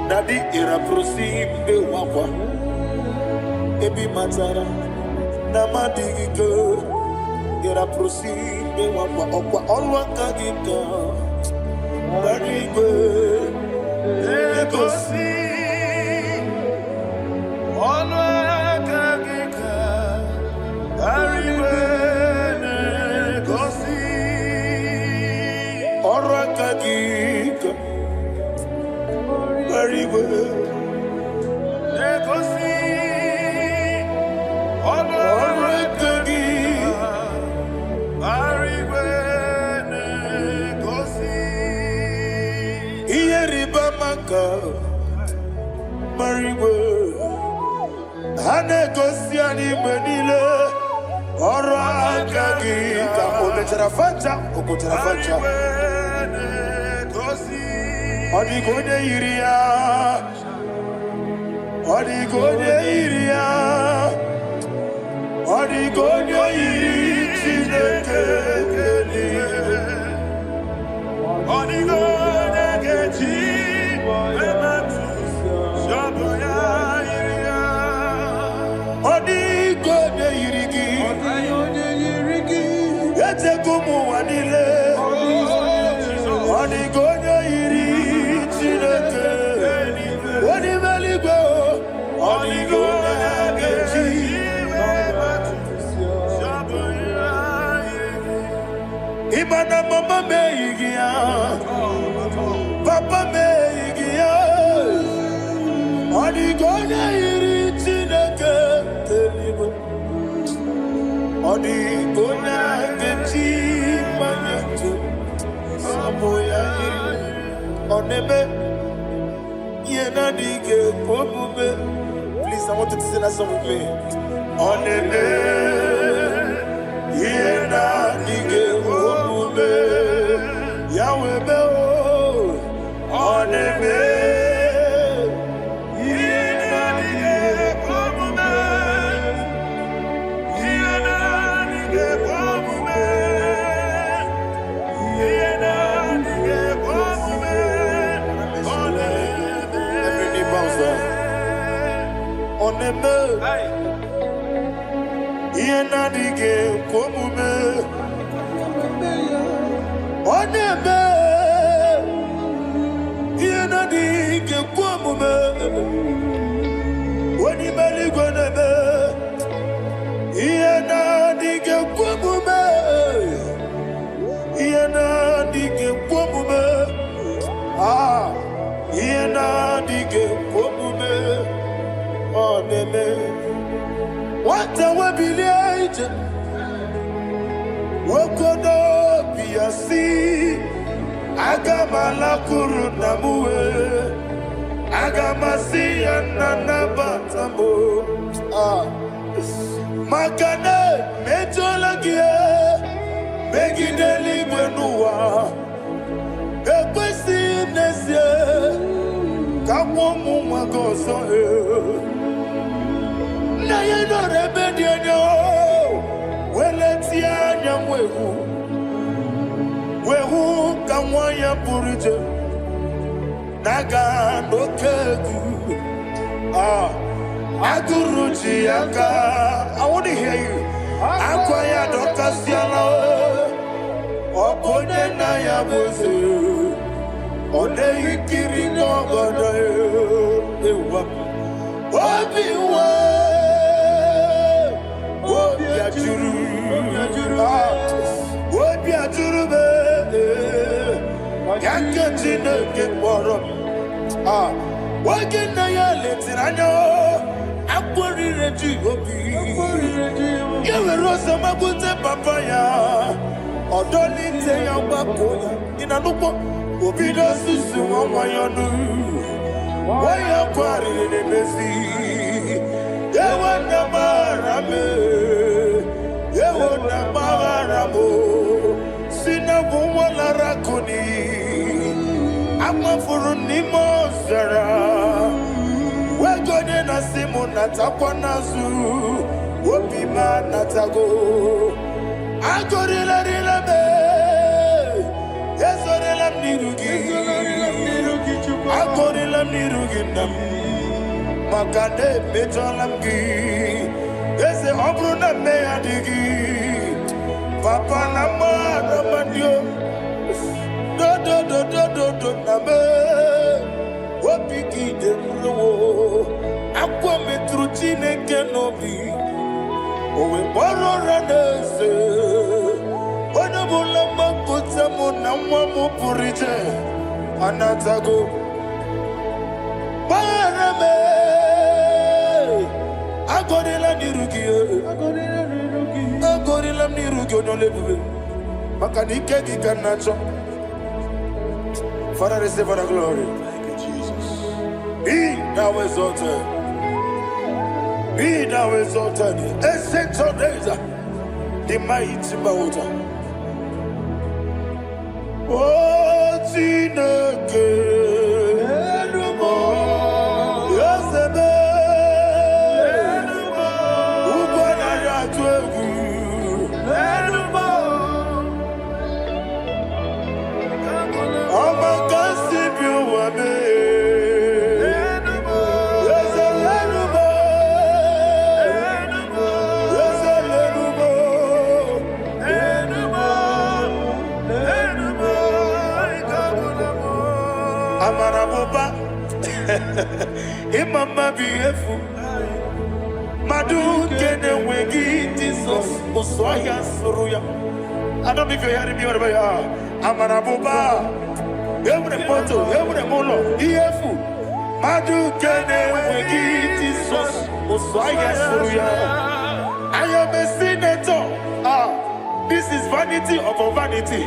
Nadi ira prosimbe wakwa. Ebi matara na madigike. Ira prosimbe wakwa. Okwa olwa kagika. Barigwe. Egosi. Olwa kagika. Barigwe. Egosi. Olwa kagika. Barigwe. Egosi. Olwa kagika. Barigwe. Egosi. Iyeriba maka. Barigwe. Hane gosi ani menile. Ora kagika. Ometerafacha. Okoterafacha. Odigode iria. Odigode iria. Odigode iri chineke keli. Odigode kechi. Ematu. Shoboya iria. Odigode irigi. Odigode irigi. Ete kumu wanile. Odigode iri chineke. Odimeligwe. Odigode kechi. Imana mama meigia. Papa meigia. Odigode iri chineke. Odigode kechi manyetu. Samoya iri. Oneme. Yena dige komume. Please, I want you to sing that song with me. Oneme. Yena dige komume. Yahweh beo. Oneme. Yena dige komume. Yena dige komume. Yena dige komume. Oneme. Every knee bows down. Oneme. Yena dige komume. Oneme. Yena dige komume. Onimeligwe neme. Yena dige komume. Yena dige komume. Ah. Yena dige komume. Oneme. Wata wabiliaje. Wokodo biasi. Agamala kuru namuwe. Agamasi yanana batambo. Ah. Makane mejolagie. Megideli gwenuwa. Ekwesi nesie. Kamwomu magoso na yeno rebedienyo. Weletia nyamwehu. Wehu kamwanya purije. Naga no kegu. Ah. Aguruji aka. I want to hear you. Akwaya dokasiala. Okone na ya boze. Ode ikiri ngogoda. Ewa. Obiwa. Obi ajuru. Obi ajuru be. Yakachine keporo. Ah. Wagena ya letirano. Akwari reji obi. Yewe rosa magunte papaya. Odoli te ya wakoya. Inanupo. Obi do susu wawayonu. Waya kwari nemesi. Yewa na marame. Yewa na maramo. Sina wala rakoni. Ama furu ni mozara. Wegone na simu natakwa nazu. Wopima natago. Agorile rile nirugi. Agorila nirugi nam. Makane bejolamgi. Ese obruna me adigi. Papa nama namadio. Do name. Wapiki de mro. Aqua metrutine kenobi. Owe boro ranese. Onabula makuta munamwa mupurije. Anatago. Barame. Agorila nirugi. Agorila nirugi onolebube. Makanike giganacho. Father, receive the glory. Thank you, Jesus. Be thou exalted. Be thou exalted. Ancient of days, the mighty mountain. Oh, Tineke. Yosebe. Ubanaya twegu. Imama biyefu Madu kene wegi Jesus Uswaya suruya. I don't know if you're hearing me wherever you are. Amarabuba Every moto, every molo Iyefu Madu kene wegi Jesus Uswaya suruya. I am a senator. This is vanity of vanity.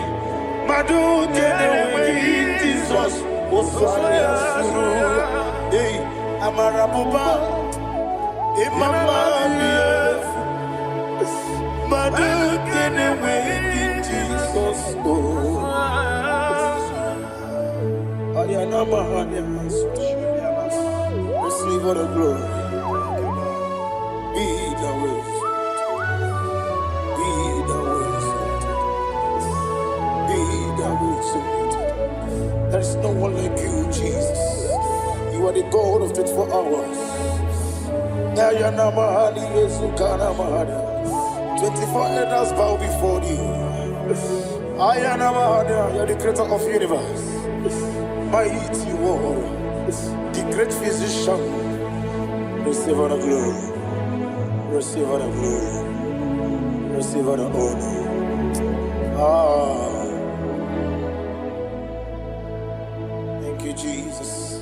Madu kene wegi Jesus Uswaya suruya. Hey, Amarabuba, Imama, Madu, get away in Jesus. Ayana Mahania, receive all the glory. Be the way, be the way, be the way. There is no one like you, Jesus. You are the God of 24 hours. 24 elders bow before you. You are the creator of the universe. Mighty you are, the great physician. Receive all the glory. Receive all the glory. Receive all the honor. Thank you, Jesus.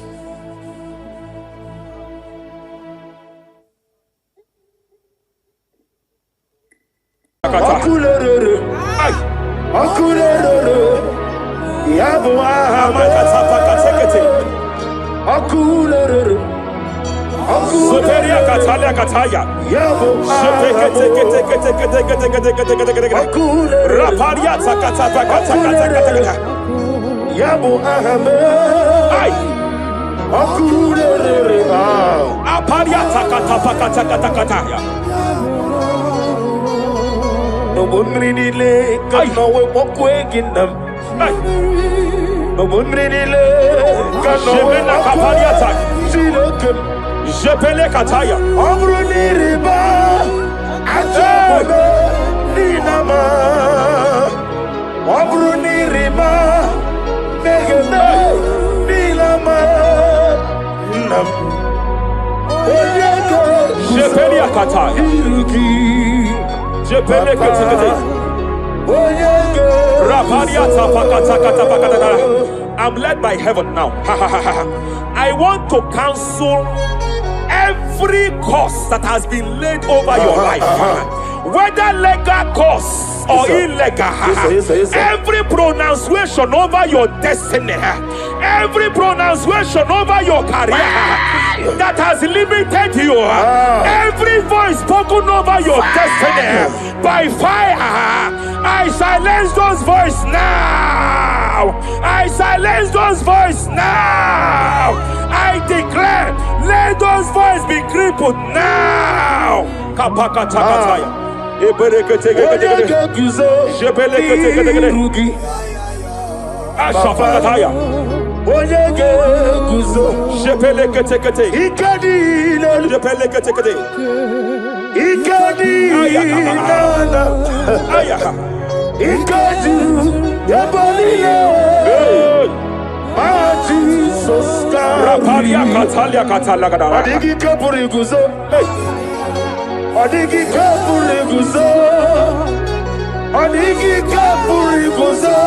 Akulere, akulere, yabo amakatapakatekete. Akulere, akulere, kataya kataya. Yabo amakatapakatekete. Akulere, raparia takatapakatekete. Yabo ahame. Ay, akulere, aparia takatapakatekete. No one really can know what waking them. No one really can know what Jepele Kataya. Omruni riba. Ajabe. Ninama. Omruni riba. Negene. Nilama. Nam. Jepele Kataya. I'm led by heaven now. I want to cancel every curse that has been laid over your life, whether legal curse or illegal. Every pronunciation over your destiny, every pronunciation over your career that has limited you, every voice spoken over your destiny by fire, I silence those voices now. I silence those voices now. I declare, let those voices be crippled now. Ashafakataya. Onyege guzo. Shepelekete. Ikadi Shepelekete. Ikadi nana. Ayaha. Ikadi yabaliye. Jesus Rapalia Katalia Katalagadara. Adigi kapuri guzo. Adigi kapuri guzo. Adigi kapuri guzo.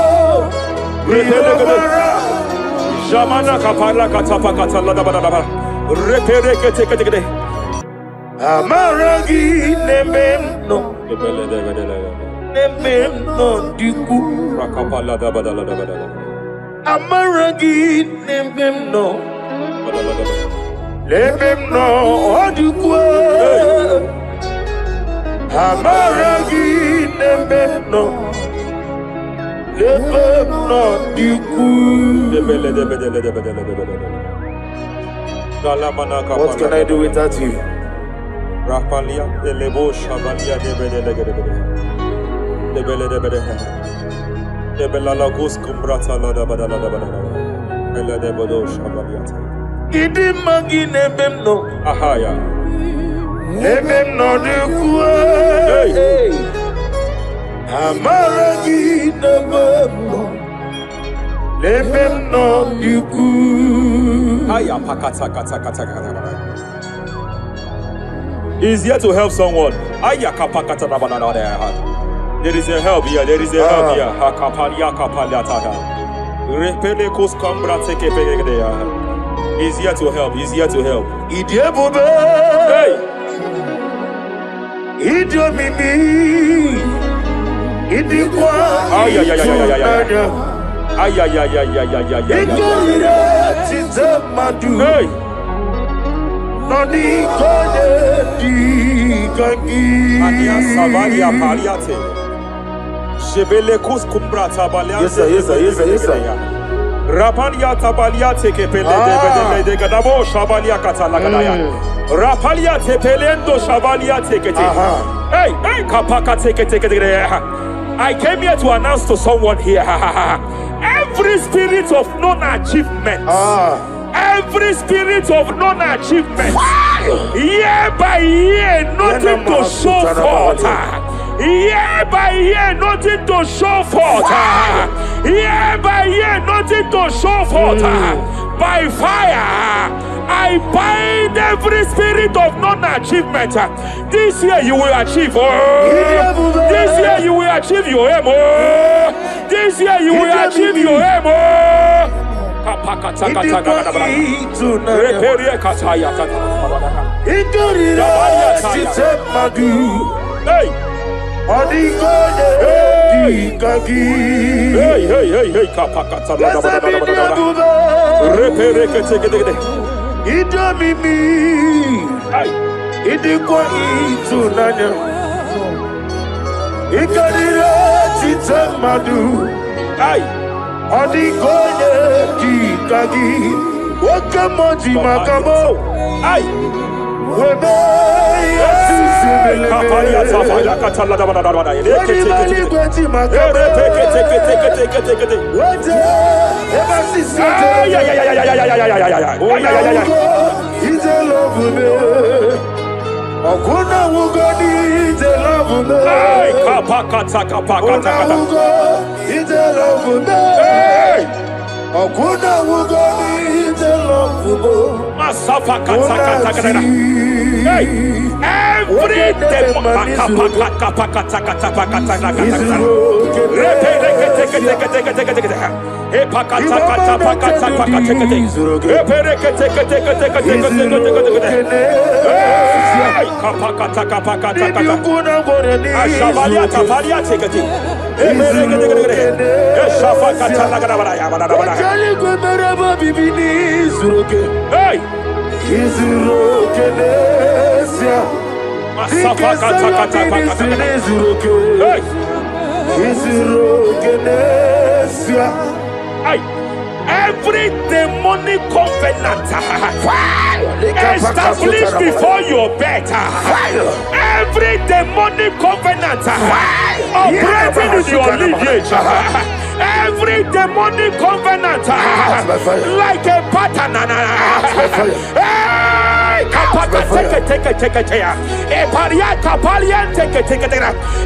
Jamana Kapala Katapa Katalada. Reperekete. Amaragi nememno. Nememno diku. Rakapala da badala. Amaragi nememno. Nememno diku. Amaragi nememno. Nememno diku. What can I do without you? Rapalia, the Lebo Shabalia, the Belalagus Cumbrata, the Bodo Shabaliata. Idi magi nebemno. Ahaya. Nebemno de kue. Amaragi nebemno. Nebemno de kue. Aya pakata. He's here to help someone. Aya kapakata. There is a help here. There is a help here. Hakapalia kapaliata. Repelekos Cambra take a. He's here to help. He's here to help. Idiebobe. Hey. Idiomimi. Idikwa. Ay. Ikorira tizamadu. Hey. Noni kone di kangi. Ania Savalia Paliate. Shebelekus Cumbra Tabalia. Yes, sir. Rapalia Tabalia take pele de Gadabo Shabalia Catalagadaya. Rapalia Tepelendo Shabalia take it. Hey, Kapaka take it. I came here to announce to someone here. Every spirit of non-achievement. Every spirit of non-achievement. Year by year, nothing to show forth. Year by year, nothing to show forth. Year by year, nothing to show forth. By fire, I bind every spirit of non-achievement. This year you will achieve. This year you will achieve your aim. This year you will achieve your aim. Hey. Hey, Kapakata. Idomimi. Idikwa itunanya. Ikarira titamadu. Odikonye dikagi. Wakamoji makamo. Webe yasisibele. Kapalia Savalia Catalada. He's a love me. Okuna wugoni he's a love me. Kapakata. He's a love me. Okuna wugoni he's a love me. Masafakata. Hey, every demon Hey! Izurokenesia. Izurokenesia. every demonic covenant established before your bed, every demonic covenant operating in your lineage, every demonic covenant like a pattern,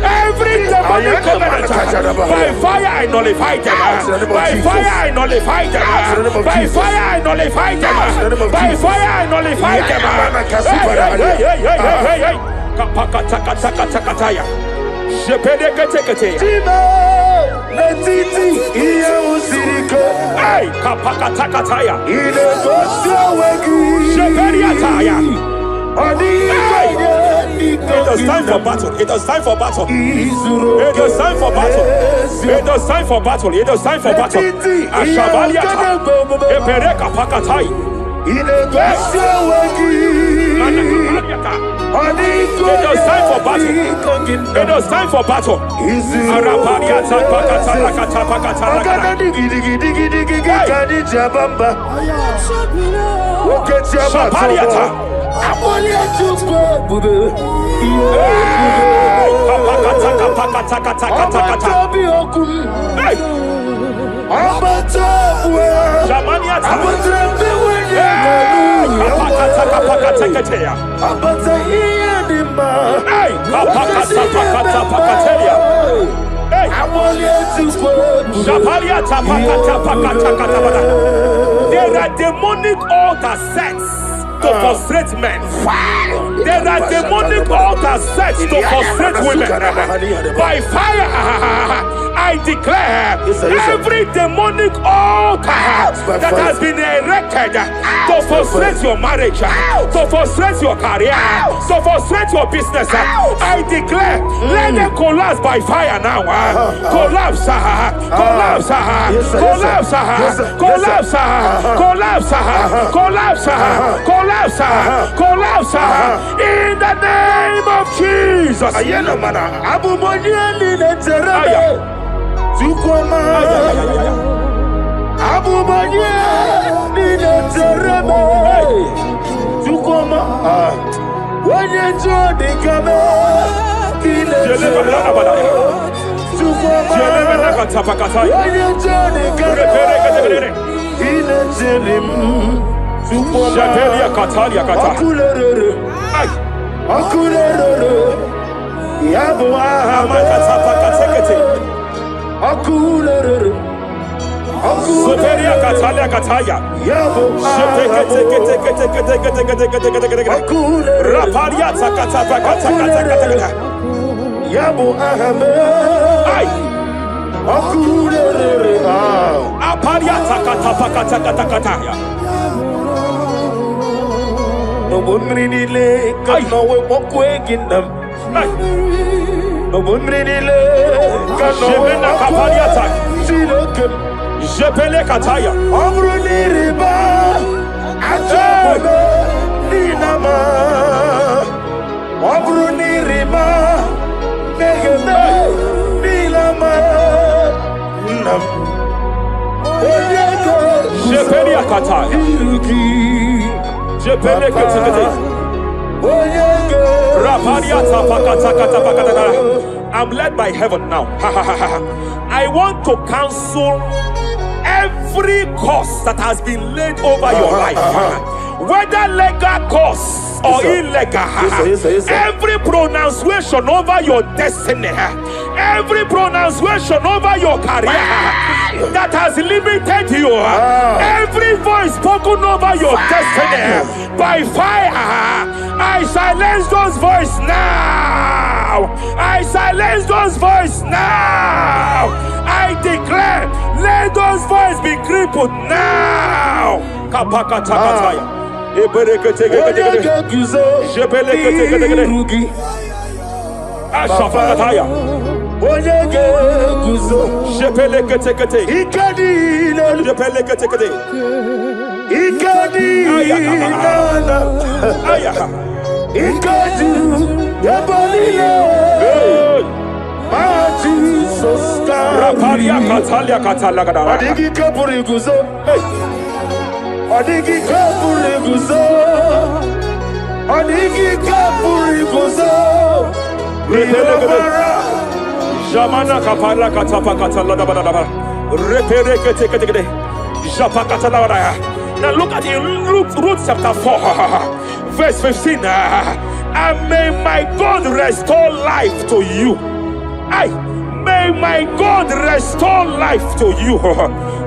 every demonic covenant, by fire I nullify them, by fire I nullify them, by fire I nullify them, by fire I nullify them. It is time for battle. It is time for battle. It is time for battle. It is time for battle. It is time for battle. Ashabaliata. Epereka pakatai. It is time for battle. It is time for battle. Arapariata pakata pakata. Shabaliata. There are demonic altar sets to frustrate men. There are demonic altars set to frustrate women. By fire, I declare every demonic altar that has been erected to frustrate your marriage, to frustrate your career, to frustrate your business, I declare, let them collapse by fire now. Collapse, collapse, collapse, collapse, collapse, collapse, collapse, collapse, in the name of Jesus. Jepele kataya. Amruni riba. Ajabe. Ninama. Amruni riba. Negene. Nilama. Nam. Jepele kataya. Jepele kataya. I'm led by heaven now. I want to cancel every curse that has been laid over your life, whether legal curse or illegal. Every pronunciation over your destiny, every pronunciation over your career that has limited you, every voice spoken over your destiny, by fire, I silence those voices now. I silence those voices now. I declare, let those voices be crippled now. Kapakatakataya. Ashafakataya. Shepelekete. Rapalia Katalia Katalagadara. Adigi kapuri guzo. Adigi kapuri guzo. Adigi kapuri guzo. Jamana Kapara Katapa Katalada. Repere Kete Japa Katalada. Now look at it, Ruth chapter 4, verse 15. And may my God restore life to you. May my God restore life to you.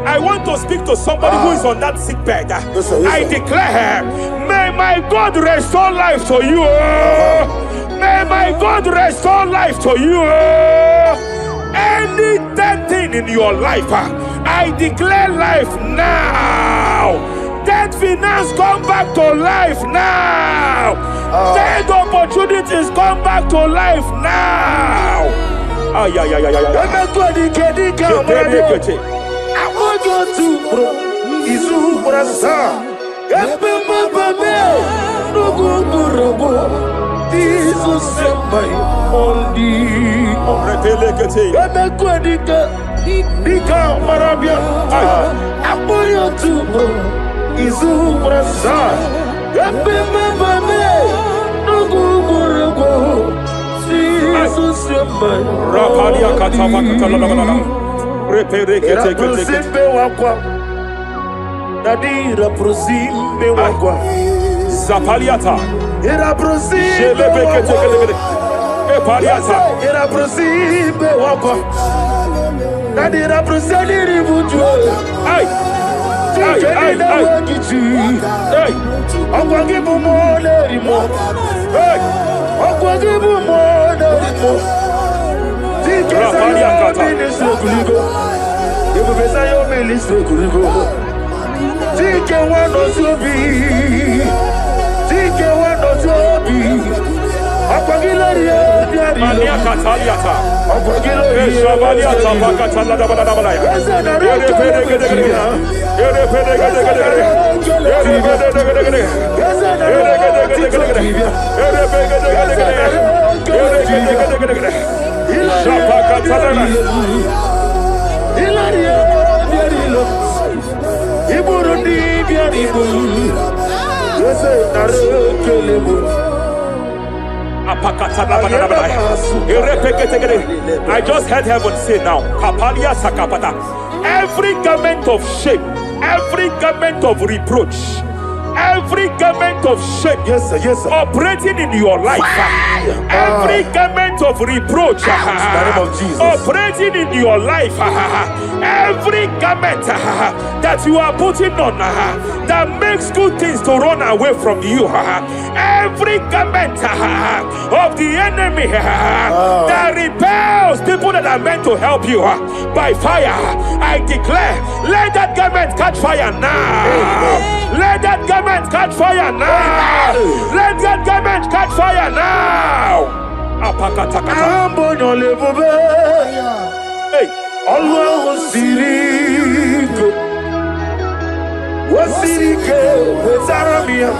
I want to speak to somebody who is on that sick bed. I declare, may my God restore life to you. May my God restore life to you. Any dead thing in your life, I declare life now. Dead finance come back to life now. Dead opportunities come back to life now. I want you to Zapaliata. Era prosime Epaliata. Era prosime wako. Nadira prosali ribuju. Ay. Hey. Akwagibu mole rimo. Hey. Akwagibu mole rimo. Rapaliata. Ibu besa yo ministro kuligo. Tike wano sobi. Tike wano sobi. Akwagilari Mania Cataliata. Shabaliata Bacatala Badabaya. I just heard heaven say now, Kapalia Sakapata. Every garment of shame, every garment of reproach, every garment of shame, yes, sir, operating in your life, every garment of reproach, operating in your life, every garment that you are putting on that makes good things to run away from you, every garment of the enemy that repels people that are meant to help you by fire, I declare, let that garment catch fire now. Let that garment catch fire now. Let that garment catch fire now. Hey, Allah Siriko. Wasirike Zaramia.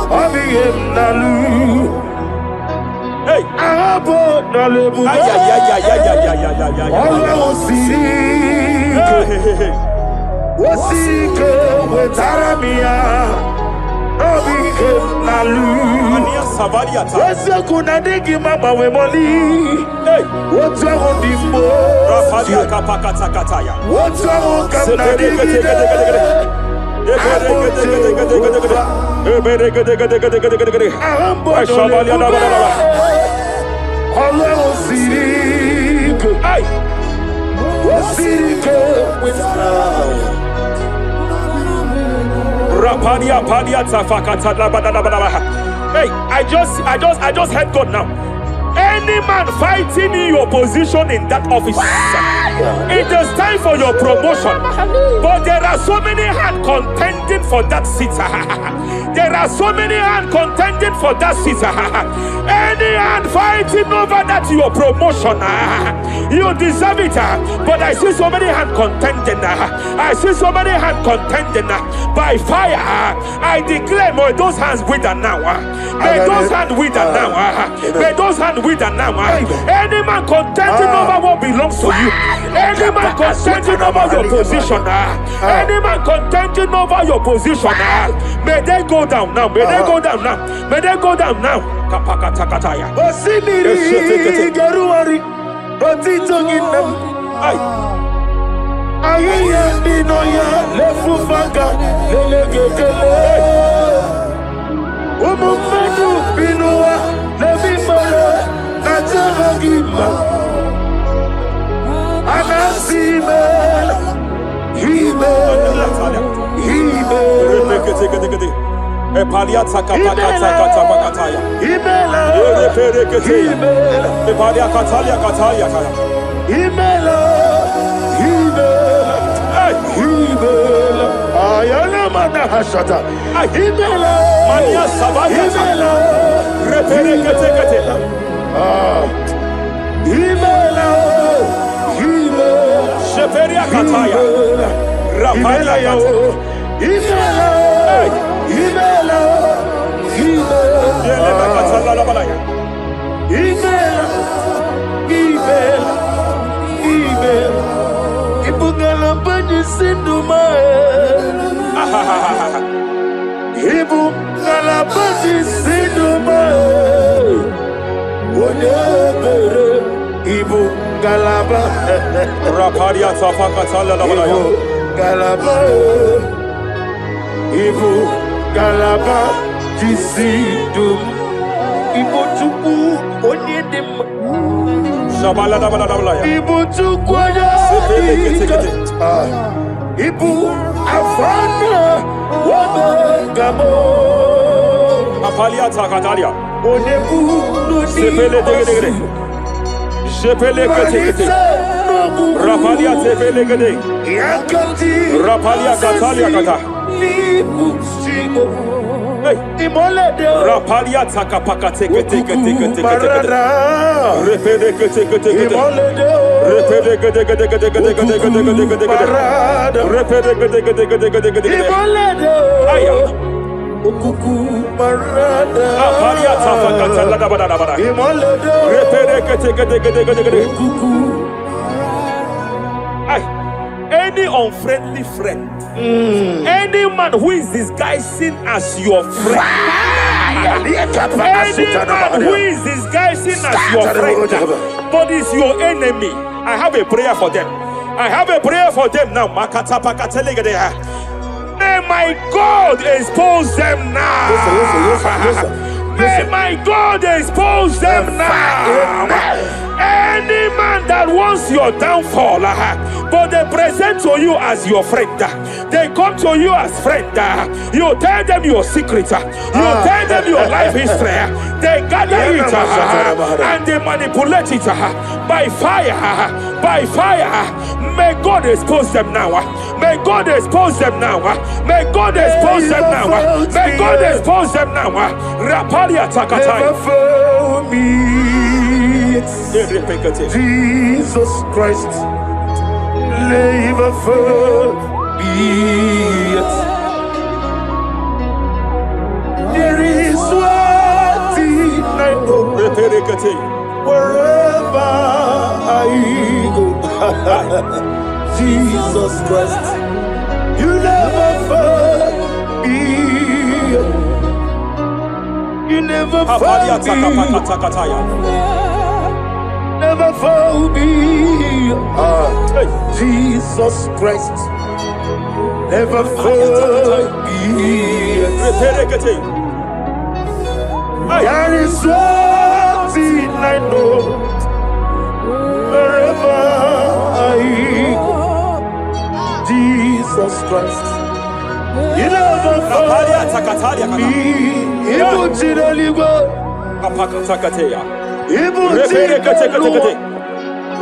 Abiyem Nalu. Hey, Abo Nalebu. Allah Siriko. Wasirike Zaramia. Abiyem Nalu. Wese kuna digi mama we moli. What's wrong with the Rafalia Kapakata Kataya. What's wrong with Hey, I just heard God now. Any man fighting in your position in that office, It is time for your promotion. But there are so many hands contending for that seat. There are so many hands contending for that seat. Any hand fighting over that your promotion. You deserve it. But I see so many hands contending. I see so many hands contending. By fire, I declare, may those hands wither now. May those hands wither now. May those hands wither now. Any man contending over what belongs to you. Any man contending over your position. Any man contending over your position. May they go down now. May they go down now. May they go down now. Kapakatakataya. Osimiri Garuari Rotito Ginam Ayaya Binoya Lefufanga Lelegele Umufenu Binoa Levimala Najaragima Anasimela Himela Epalia takapakataya. Himela Epalia katalia katalia. Himela Ayana mana hashata Himela Mania sabaya. Himela Reperekete. Himela Sheperia kataya. Rapalia kataya. Himela Ibungala banyi sinduma Ibungala banyi sinduma Wonebere Ibungala ba Raparia tapakatala labalaya. Galaba Ibungala ba Jisidum Ibotuku Onyedim Shabala labalaya. Ibotuku Ibu Afana Wabagamo Apalia takatalia. Onebu Sepele degede. Sepele kete. Rapalia tepele gede. Yakati Rapalia katalia kata. Hey. Rapalia takapakate kete. Repele kete. Repele gede. Aya. Rapalia tapakatala dabada. Repele kete. Any unfriendly friend, any man who is disguising as your friend, any man who is disguising as your friend, but is your enemy, I have a prayer for them. I have a prayer for them now. May my God expose them now. May my God expose them now. Any man that wants your downfall, but they present to you as your friend, they come to you as friend, you tell them your secret, you tell them your life history, they gather it and they manipulate it by fire. May God expose them now. May God expose them now. May God expose them now. May God expose them now. Rapalia Takatai. Jesus Christ, never forget. There is one thing I know. Wherever I go, Jesus Christ, you never forget. You never forget. Never found me, Jesus Christ. Never found me. There is one thing I know. Wherever I go, Jesus Christ. You never found me.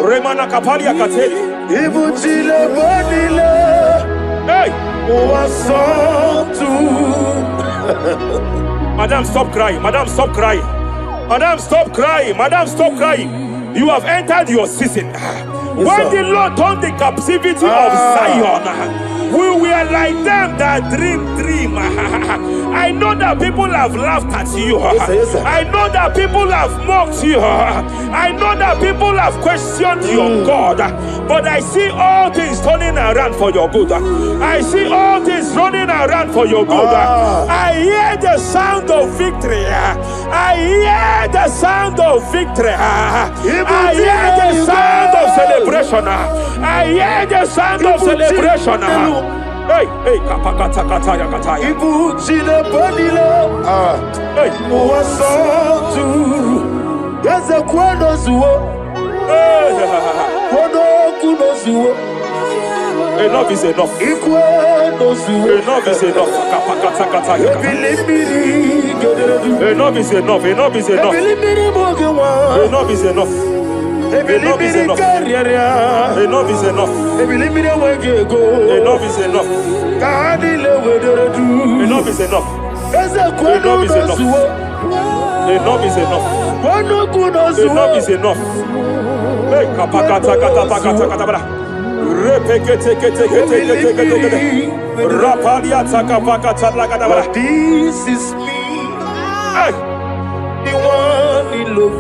Remana Kapalia Kateli. Ibuchile Bonile. Hey! Uwasotu. Madam, stop crying. Madam, stop crying. Madam, stop crying. Madam, stop crying. You have entered your season. When the Lord turned the captivity of Zion, we were like them that dream. I know that people have laughed at you. Yes, sir. I know that people have mocked you. I know that people have questioned your God. But I see all things turning around for your good. I see all things running around for your good. I hear the sound of victory. I hear the sound of victory. I hear the sound of celebration. I hear the sound of celebration. Hey, kapakata kataya kataya. Ibuchile Bonile. Hey, Uwasotu. Yeze kweno zuo. Kweno kuno zuo. enough is enough. Ikweno zuo. Enough is enough. Kapakata kataya kataya. Ebilibiri gederedu. Enough is enough. Enough is enough. Ebilibiri mogewa. Enough is enough. Ebilibiri kariaria. Enough is enough. Ebilibiri wegego. Enough is enough. Kahani lewederedu. Enough is enough. Eze kweno Enough is enough. zuo. Enough is enough. Kweno kuno zuo. Enough is enough. Hey, kapakata katapakata katabara. Repekete kete kete kete kete kete. Rapalia takapakata lagadabara. This is me, Hey, the one in love.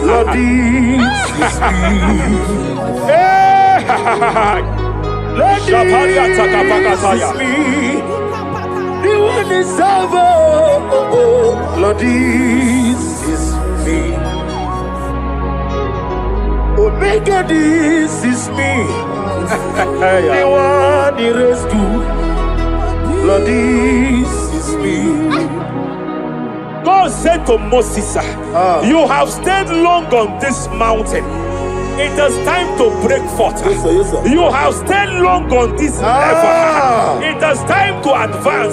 Lord, this is me. hey, Lord, Shapalia takapakataya. this is me, the one in Savo. Lord, this is me. Omega, this is me, the one in rescue. Lord, this is me. God said to Moses, you have stayed long on this mountain. It is time to break forth. Yes, sir, yes, sir. You have stayed long on this level. It is time to advance.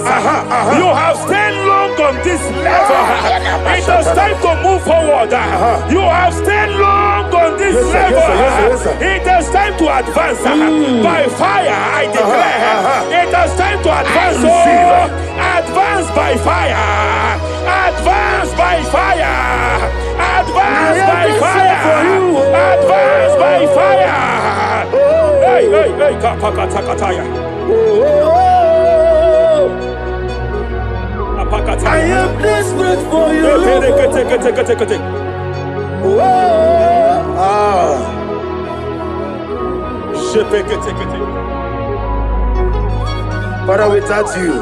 You have stayed long on this level. It is time to move forward. You have stayed long on this Yes, sir, level. yes, sir, yes, sir, yes, sir. It is time to advance. By fire, I declare. It is time to advance. Advance by fire. Advance by fire. Advance by fire. Advance by fire. Hey, kapakatakataya. I am desperate for you. Father, without you,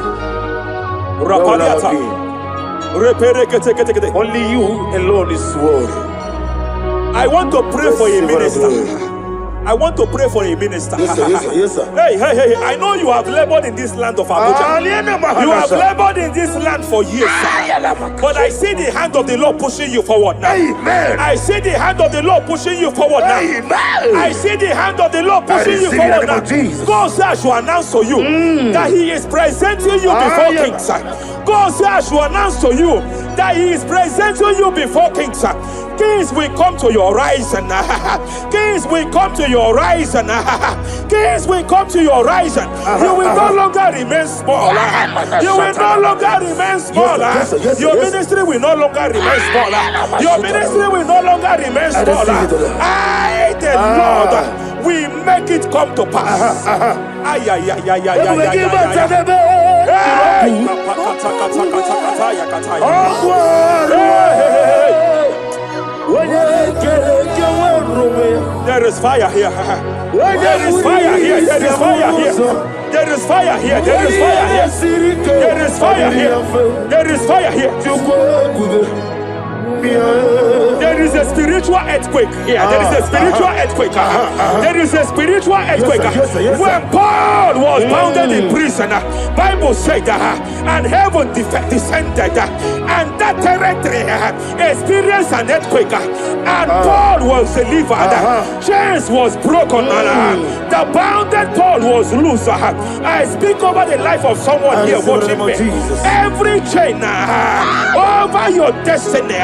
where will I be? Only you alone is worthy. I want to pray for a minister. I want to pray for a minister. Yes, sir, yes, sir, yes, sir. Hey, I know you have labored in this land of Abuja. You have labored in this land for years. But I see the hand of the Lord pushing you forward now. Amen. I see the hand of the Lord pushing you forward now. Amen. I see the hand of the Lord pushing you receive it in forward the name now. of Jesus. God says I should announce to you that He is presenting you before kings. God says I should announce to you that He is presenting you before kings. Kings will come to your rising. Kings will come to your rising. Kings will come to your rising. You will no longer remain small. You will no longer remain small. Your ministry will no longer remain small. Your ministry will no longer remain small. I, the Lord, will make it come to pass. There is fire here. There is fire here. There is fire here. There is fire here. There is fire here. There is fire here. There is fire here. There is a spiritual earthquake here. There is a spiritual earthquake. There is a spiritual earthquake. When Paul was bounded in prison, Bible said, and heaven descended, and that territory experienced an earthquake, and Paul was delivered. Chains was broken. The bounded Paul was loose. I speak over the life of someone here watching me. Every chain, oh over your destiny,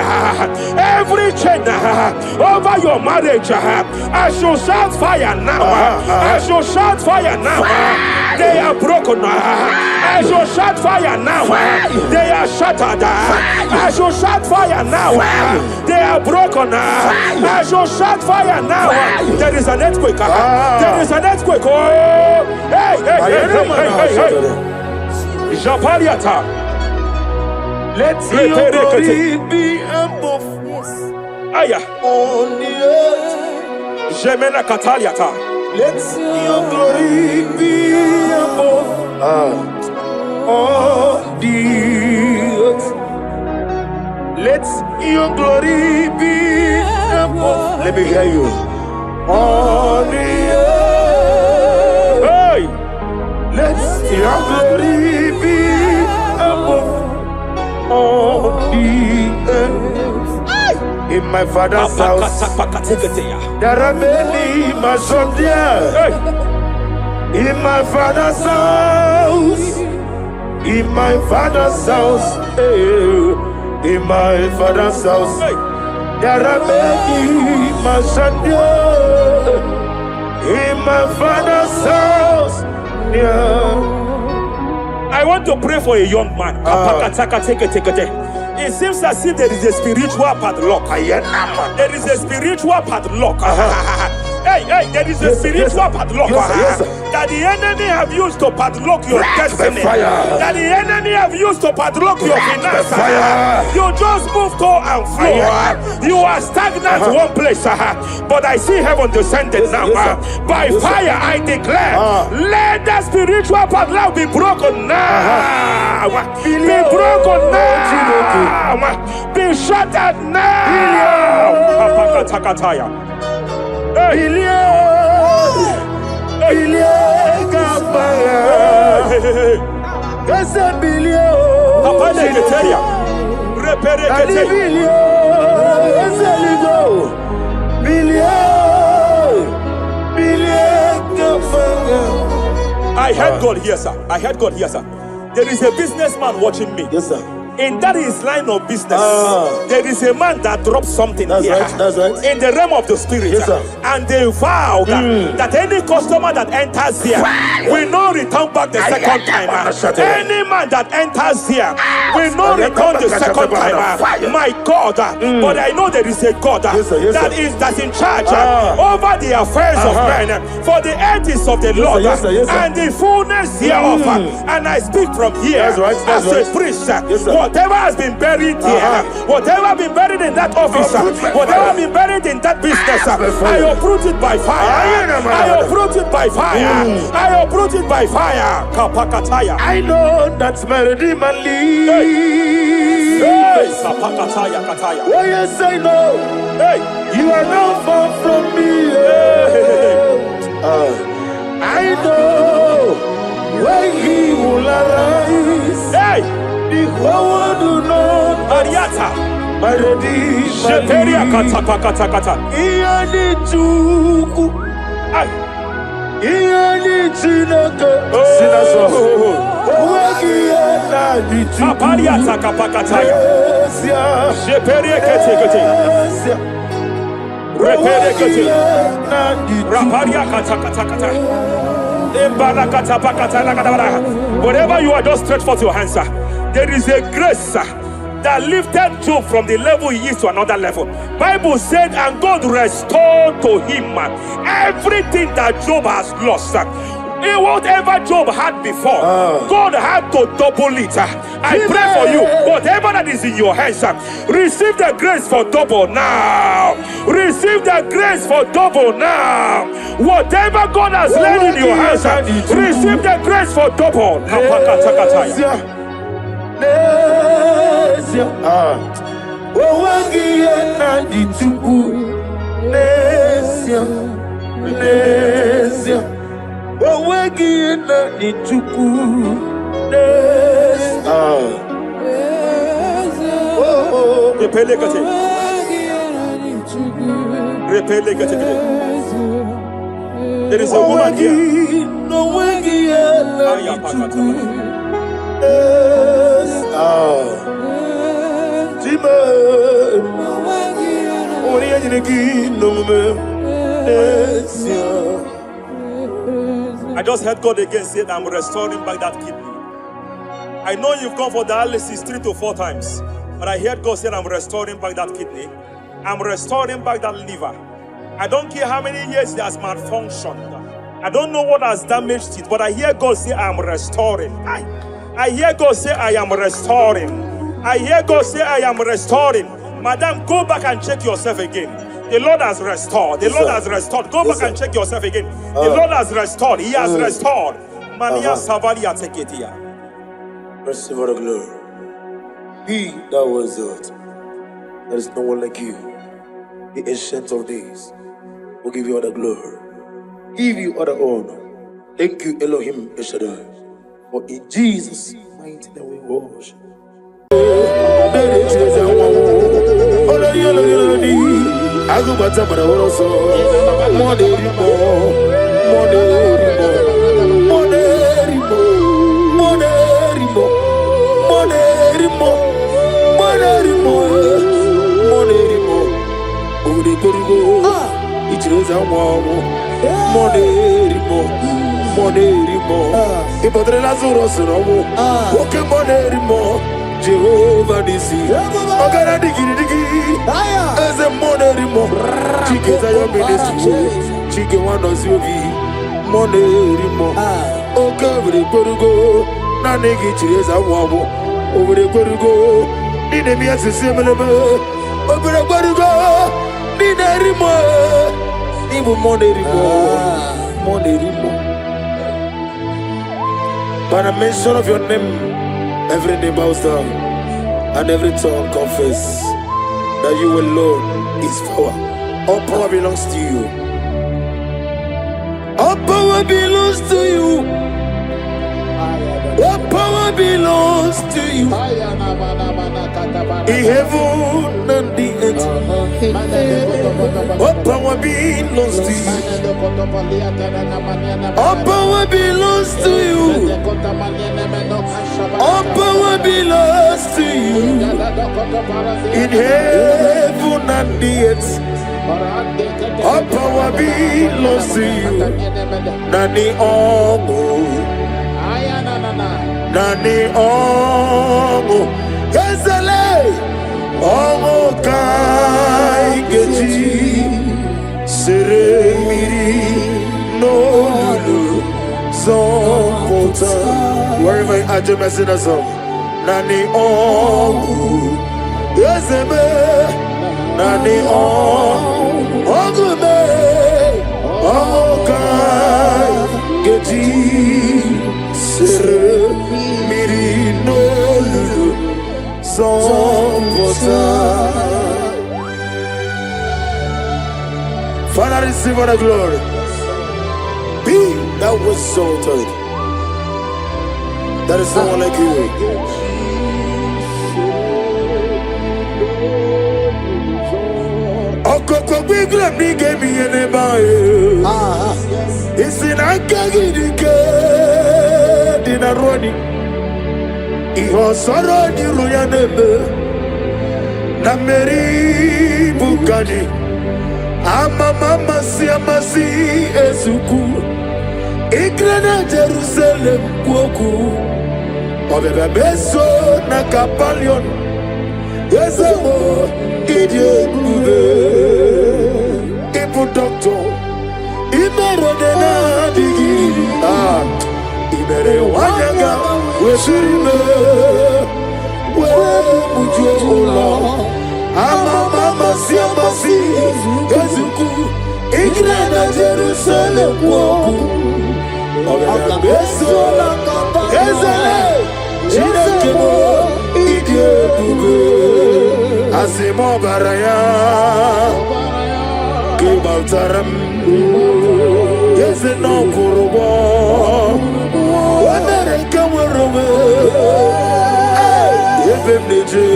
every chain over your marriage, I shall shout fire now. I shall shout fire now. They are broken. I shall shout fire now. They are shattered. I shall shout fire now. They are broken. I shall shout fire now. There is an earthquake. There is an earthquake. Oh, hey, hey, hey, hey, hey, hey. Japariata. Let your glory be above Aya. on the earth. Jemena Kataliata. Let your glory be above on the earth. Let your glory be above. Let me hear you. On the earth. Hey. Let your glory be above on the earth. In my father's house, there are many mansions there. In my father's house, in my father's house, in my father's house, there are many mansions there. In my father's house, I want to pray for a young man. It seems as if there is a spiritual padlock. There is a spiritual padlock. Hey, hey, there is a spiritual padlock that the enemy have used to padlock your destiny. That the enemy have used to padlock your finances. You just move to and fro. You are stagnant one place, but I see heaven descended now. By fire, I declare, let the spiritual padlock be broken now. Be broken now. Be shattered now. I heard God here, sir. I heard God here, sir. There is a businessman watching me. Yes, sir. In that his line of business, there is a man that drops something here. That's right. In the realm of the spirit. Yes, sir. And they vow that any customer that enters here will not return back the second time. Any man that enters here will not return the second time. My God, but I know there is a God that's in charge over the affairs of men, for the earth is of the Lord and the fullness hereof. And I speak from here as a priest. Whatever has been buried here, whatever been buried in that office, whatever been buried in that business, I uproot it by fire. I uproot it by fire. I uproot it by fire. Kapakataya. I know that's melody man leaves. Kapakataya kataya. Oh yes, I know. Hey, you are not far from me. I know when he will arise. Hey. The whole world do not Ariata. my redeemer. Sheperia kata. Iani chuku. Iani chinaka. Sinaso. Wagi ana di chuku. Apariata kapakataya. Sheperia kete. Repere kete. Raparia kata. Whatever you are, just stretch forth your hands, sir. There is a grace that lifted Job from the level he is to another level. Bible said, and God restored to him everything that Job has lost. Whatever Job had before, God had to double it. I pray for you, whatever that is in your hands, receive the grace for double now. Receive the grace for double now. Whatever God has laid in your hands, receive the grace for double. There is a woman here. I just heard God again say that I'm restoring back that kidney. I know you've gone for dialysis 3 to 4 times, but I heard God say I'm restoring back that kidney. I'm restoring back that liver. I don't care how many years it has malfunctioned. I don't know what has damaged it, but I hear God say I'm restoring. I hear God say I am restoring. I hear God say I am restoring. Madam, go back and check yourself again. The Lord has restored. The Lord has restored. Go back and check yourself again. The Lord has restored. He has restored. Mania Savalia take it here. Receive all the glory. He that was it. There is no one like you. The ancient of days will give you all the glory. Give you all the honor. Thank you, Elohim Eshadai. For in Jesus' mighty name we worship. Jehovah Nisi, Ogana digi, as a monerimo, Chikeza your ministry, Chike one of Sylvie, monerimo, over the Korugo, Nanegi Cheza Wabo, over the Korugo, Ninemi as a similar, over the Korugo, Ninerimo, even monerimo. By the mention of your name, every knee bows down and every tongue confess that you alone is power. All power belongs to you. All power belongs to you. All power belongs to you. In heaven and the earth. All power belongs to you. All power belongs to you. All power belongs to you. In heaven and the earth. All power belongs to you. Nani Omo. Nani Omo. Yesele. Omo Kai Geji. Sere Miri. No Lulu. Zompota. Wherever you are, just sing a song. Nani Omu. Yeseme. Nani Omu. Ogume. Omokai. Geji. Sere. Miri. No Lulu. Zompota. Father, receive all the glory. Be that was exalted. There is no one like you. Okoko bigla bige mi enebae. Isina kagidike dinaroni. Iho soro di royanebe. Nameri bukani. Ama mama si amasi ezuku. Igrana Jerusalem kwoku. Obebe beso na kapalion. Yesemo idye kube. Ipu doctor. Imere dena digiri. Imere wanyaga. Weshirime. We mujo ola. Ama mama si amasi ezuku. Igrana Jerusalem kwoku. Obebe beso na kapalion. Chinekemo idye kube. Asimo baraya Kibaltaram Yeze no kurubo Wamereka warobe Yevem neje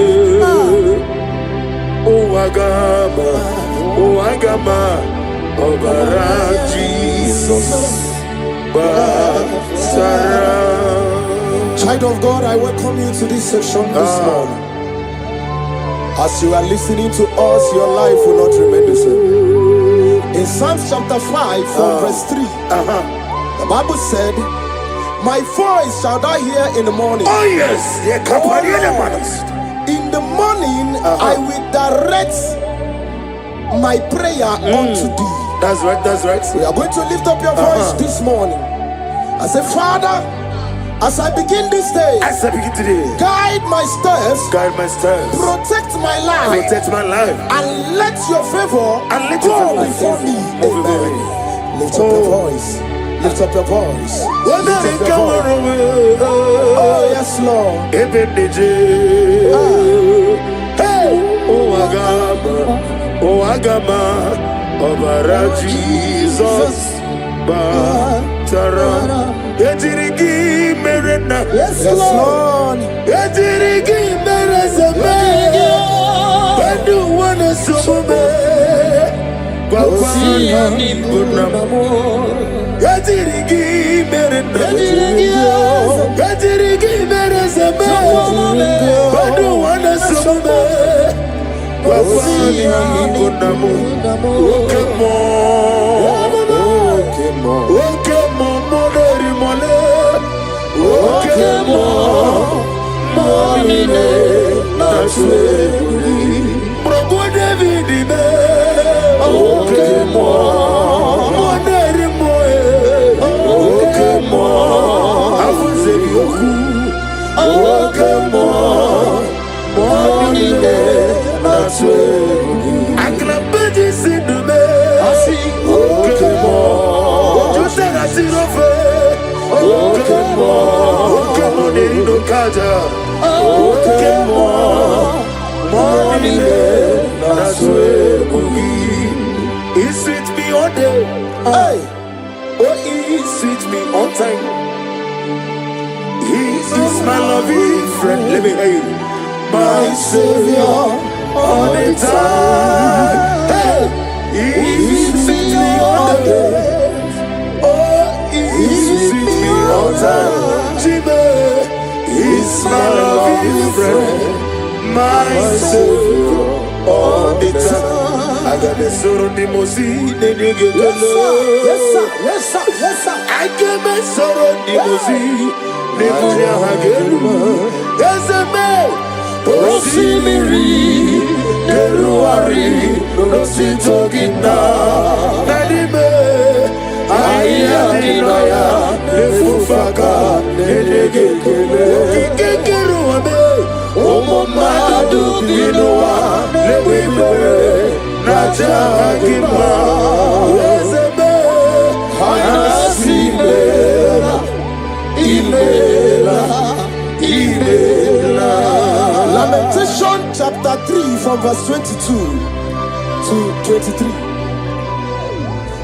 Uwagama Obara Jesus Basara. Child of God, I welcome you to this section this morning. As you are listening to us, your life will not remain the same. In Psalms chapter 5, from verse 3, the Bible said, my voice shall thou hear in the morning. Oh yes, In the morning, I will direct my prayer unto thee. That's right, that's right. We are going to lift up your voice this morning. I say, Father, as I begin this day, As I begin today, guide my steps, guide my steps, protect my life, protect my life, and let your favor and let go your favor before me. move before Amen. me. Lift up your voice. Lift up your voice. When Lift they up your come voice. away, Oh, yes, Lord. Hey, oh Agama, Obara Jesus, Batara, Etirigi Merena, Yes, Lord. Etirigi Merezame, Bandu Wana Sumume, Kwakwani Bunamo, Etirigi Merena, Etirigi Merezame, Bandu Wana Sumume, Kwakwani Bunamo, Okemo, Moneri Mole, Okemo, Monine, Naswe, Probo David, Okemo, Moneri Moe, Okemo, Afuzebi Oku, Okemo, Monine, Naswe, Aklabeji Sidume, Okemo, Ojusega Okemo, Okemo Nerino Kaja, Okemo, Monine, Naswe Mugi. He sweet me all day, hey. Oh, he sweet me on time. He is my loving friend, let me hear you. My Savior all the time. Hey. He sweet me all day. All time, Jibe is my loving friend, my Savior all the time. I got the sorrow the mosi, the nigga. Yes, sir. Yes, sir. Yes, sir. I got the sorrow the mosi, the nigga. Yes, man. Rosimiri, Deruari, Rositogina, Nadime. Ayadinaya, Lefufaka, Nedegekele, Kikeruame, Omomadu Binoa, Lewibe, Najagima, Ezebe, Anasimela, Imela. Lamentation chapter 3 from verse 22 to 23.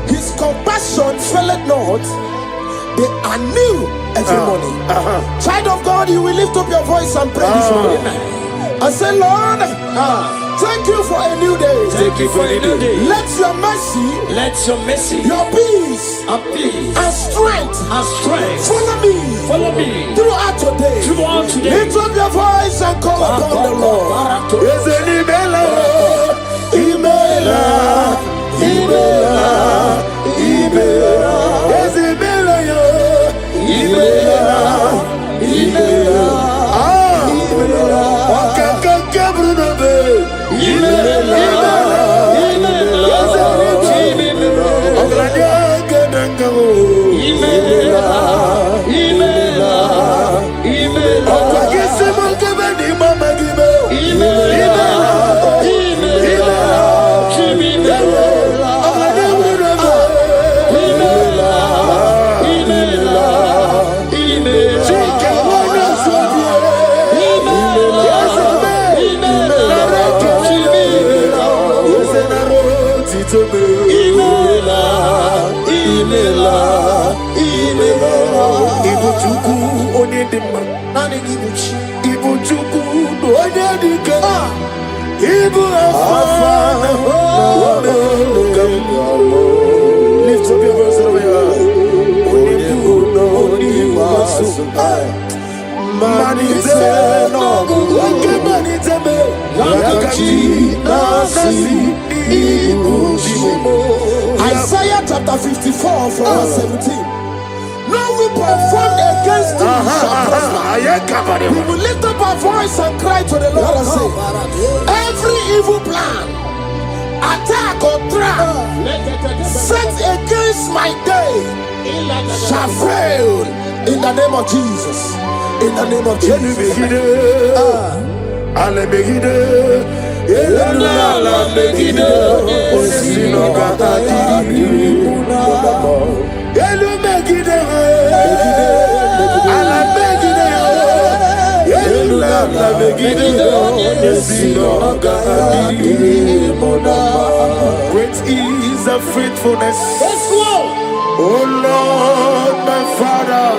His compassion faileth not, they are new every morning. Child of God, you will lift up your voice and pray this morning. I say, Lord, thank you for a new day. Thank you for a new day. Let your mercy, your peace, and strength, follow me throughout today. Lift up your voice and call upon the Lord. Lift up your voice over here. Manite no, manite me. Isaiah chapter 54 from verse 17. No weapon formed against thee shall prosper. We will lift up our voice and cry to the Lord and say, every evil plan, attack or trap set against my day shall fail in the name of Jesus. In the name of Jesus. Great is the faithfulness, oh Lord, my Father.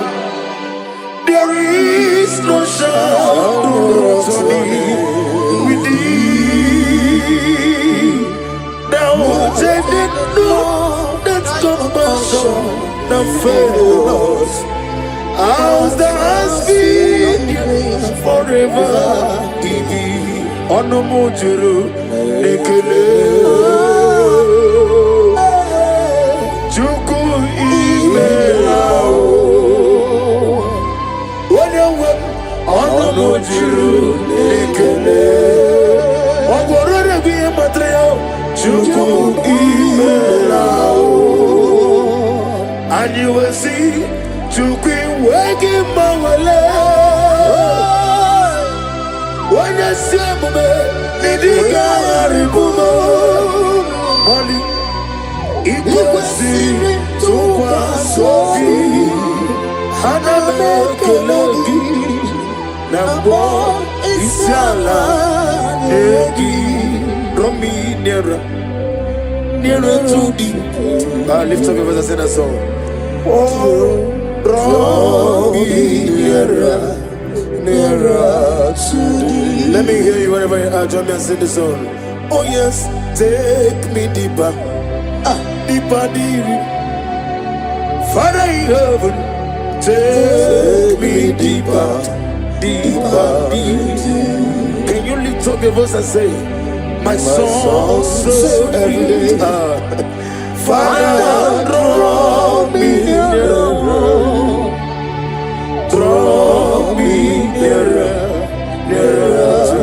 There is no shadow to me with thee. Thou changest not that compassion that fails. As thou hast been forever, Onomojuru Nekele Chuku Imelao Onomojuru Nekele Ogorore Biye Matreo Chuku Imelao. And you will see Chuku Wegi Mawale. When you see me, Nidiga Ribumo, Monie, Iguasi, Tukwa Sofi, Haname Kelegi, Nambo, Isiala, Egi, Romi, nearer to thee. Lift up your voice and sing a song. Oh, draw me nearer to thee. Let me hear you wherever you are. Join me and sing the song. Oh yes, take me deeper, deeper, deeper. Father in heaven, take me deeper, deeper, deeper. Can you lift up your voice and say, my soul so every day. Father, draw me nearer. Draw me nearer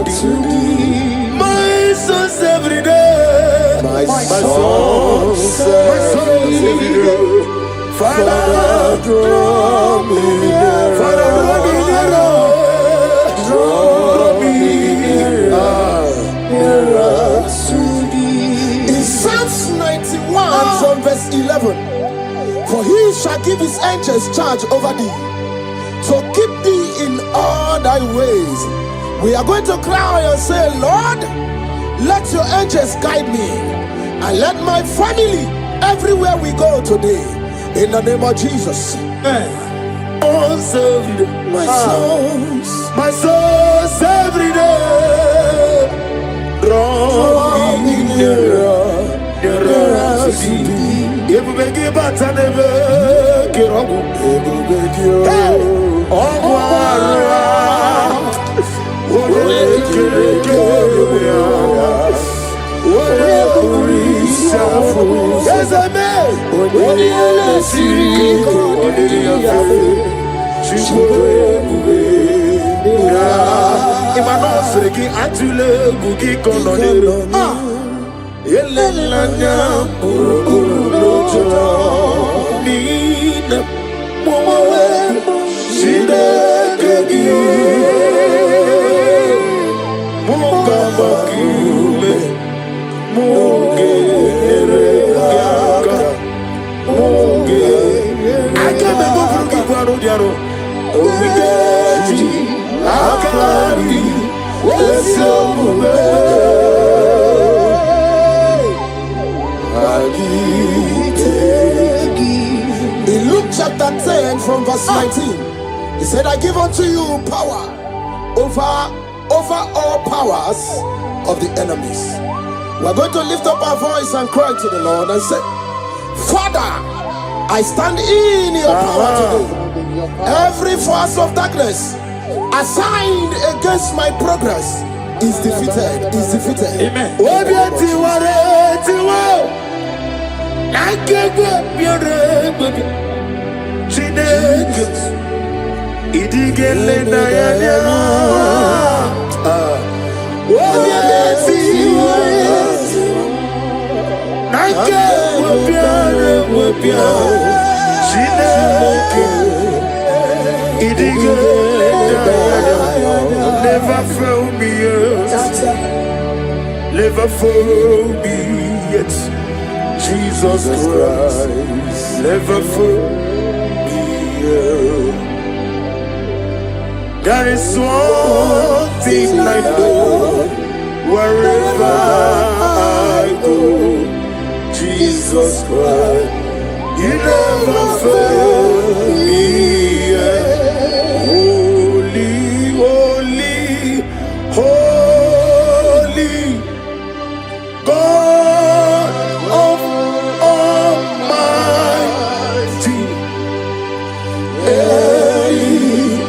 to thee. My soul's every day. My soul's every day. Father, draw me nearer. Father, draw me nearer. Draw me nearer to thee. In Psalms 91 from verse 11, for he shall give his angels charge over thee, to keep thee in all thy ways. We are going to cry and say, Lord, let your angels guide me, and let my family everywhere we go today, in the name of Jesus. My soul's every day. Draw me nearer to thee. Ebubeki batanebe kirogu. Ebubeki ogwara. Ore kereke ore kurisafu. Ezame ore elesiri ore yafe. Chukwe Imanosreki atule gugi kononero. Elelanya urukurulojo Nina Momowe Shidekegi Mukamakime Muge Ereaka Muge Akame Mugi Kwaro Diaro Omigeji Akari Wesomume In Luke chapter 10 from verse 19, he said, I give unto you power over all powers of the enemies. We're going to lift up our voice and cry to the Lord and say, Father, I stand in your power today. Every force of darkness assigned against my progress, is defeated. Is defeated. Amen. Obiati ware tiwo. Nakegwe biore baby. Chineke. Idigele na ya. Obiati ware. Nakegwe biore baby. Chineke. Idigele na ya. Never fail me yet. Never fail me yet. Jesus Christ. Never fail me yet. There is one thing I know. Wherever I go, Jesus Christ, He never fail me yet. Holy God of Almighty,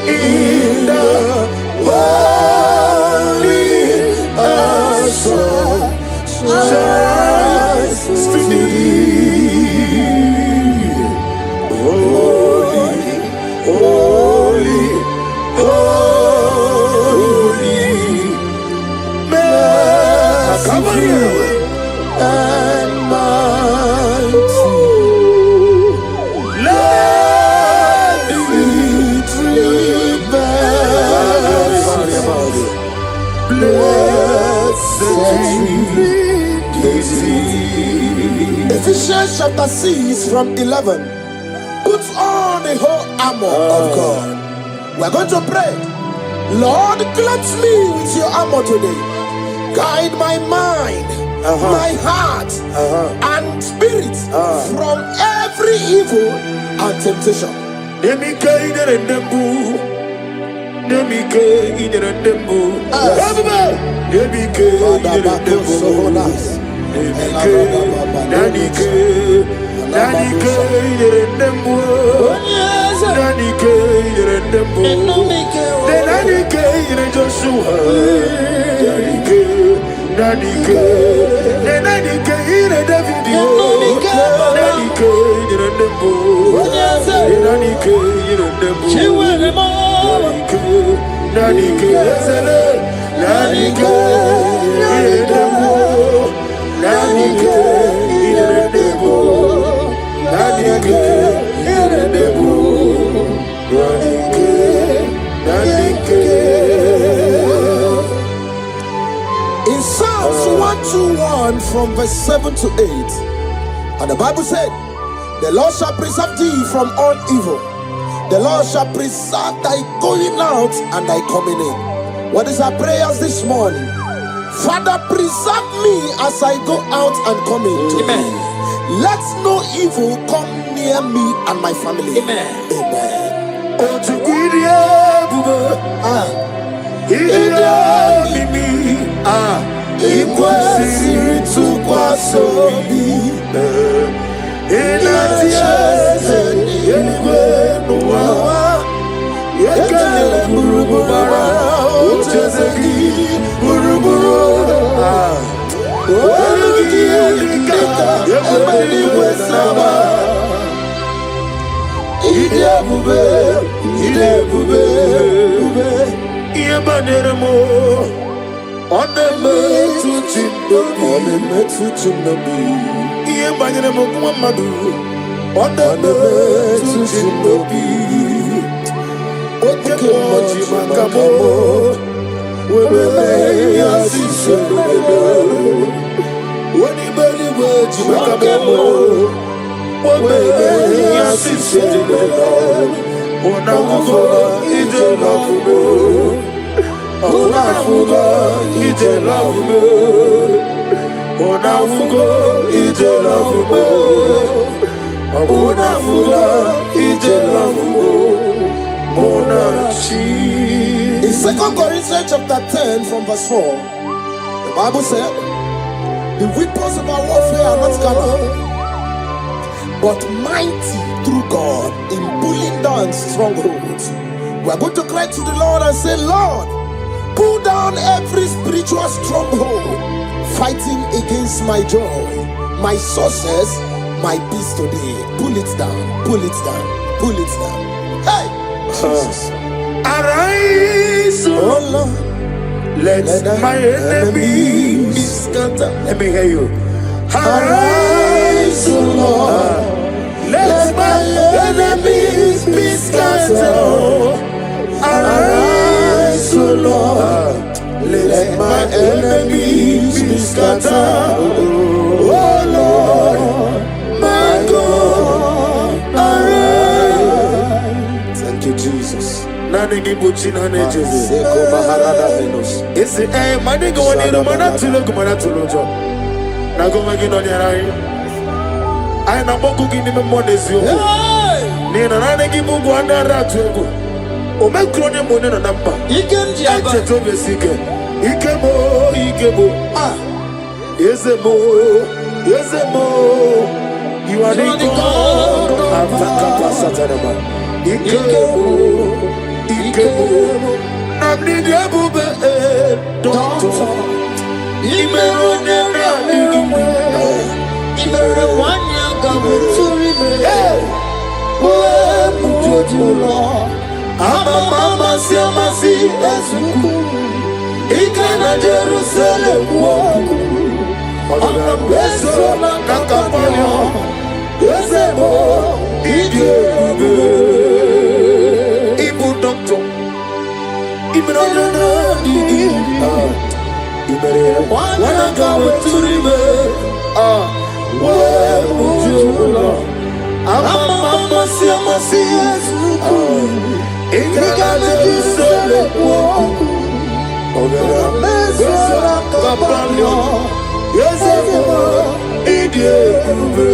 in the valley shines to thee. Holy, holy, holy. Come on here. And mighty, let the victory blessed. Ephesians chapter 6 from 11. Put on the whole armor of God. We're going to pray. Lord, cleanse me with your armor today. Guide my mind, my heart, and spirit from every evil and temptation. In Psalms 121 from verse 7 to 8, and the Bible said, the Lord shall preserve thee from all evil. The Lord shall preserve thy going out and thy coming in. What is our prayers this morning? Father, preserve me as I go out and come in today. Let no evil come near me and my family. Amen. In 2 Corinthians chapter 10 from verse 4, the Bible said, the weapons of our warfare are not carnal, but mighty through God in pulling down strongholds. We are going to cry to the Lord and say, Lord, Pull down every spiritual stronghold fighting against my joy, my success, my peace today. Pull it down, pull it down, pull it down. Hey, Jesus. Arise, Oh Lord, let my enemy be scattered. Let me hear you. arise, oh Lord. Let my enemies be scattered. Arise, oh Lord. Let my enemies be scattered. Oh Lord, my God, arise. Thank you, Jesus. Seko Maharada Venus. It's the air, my nigga, when you mana to look, mana to look. Now go again on your eye. I am not cooking in the morning. Nina, I give you one ratu. O me kronya mo na namba. Ikenji aba. Eche to be sike. Ikemo. Ah. Yezemo. You are the God of Satanama. Ikemo. Namni diabube. Doctor. Imero nera irume. Imere wanya gabuturime. Oe mujojula. Mama si ezuku. Ikana Jerusalem woku. Ona beso na kakapanya. Yezebo idebe. Ibu doctor. Imere wanya gabuturime. Oe mujojula. Mama si ezuku. Ikana Jerusalem woku. Ona beso na kakapanya. Yezebo idebe.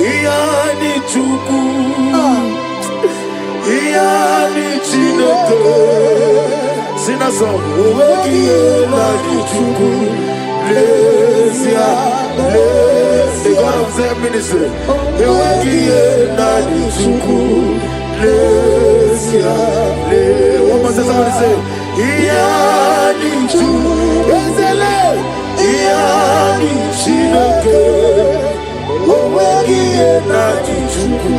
Iyani chuku. Iyani chineke. Sina song. Iyani chuku. The God of Zen ministry. Iyani chuku. One more time, somebody say, Iyani chuku. Iyani chineke. Iyani chuku.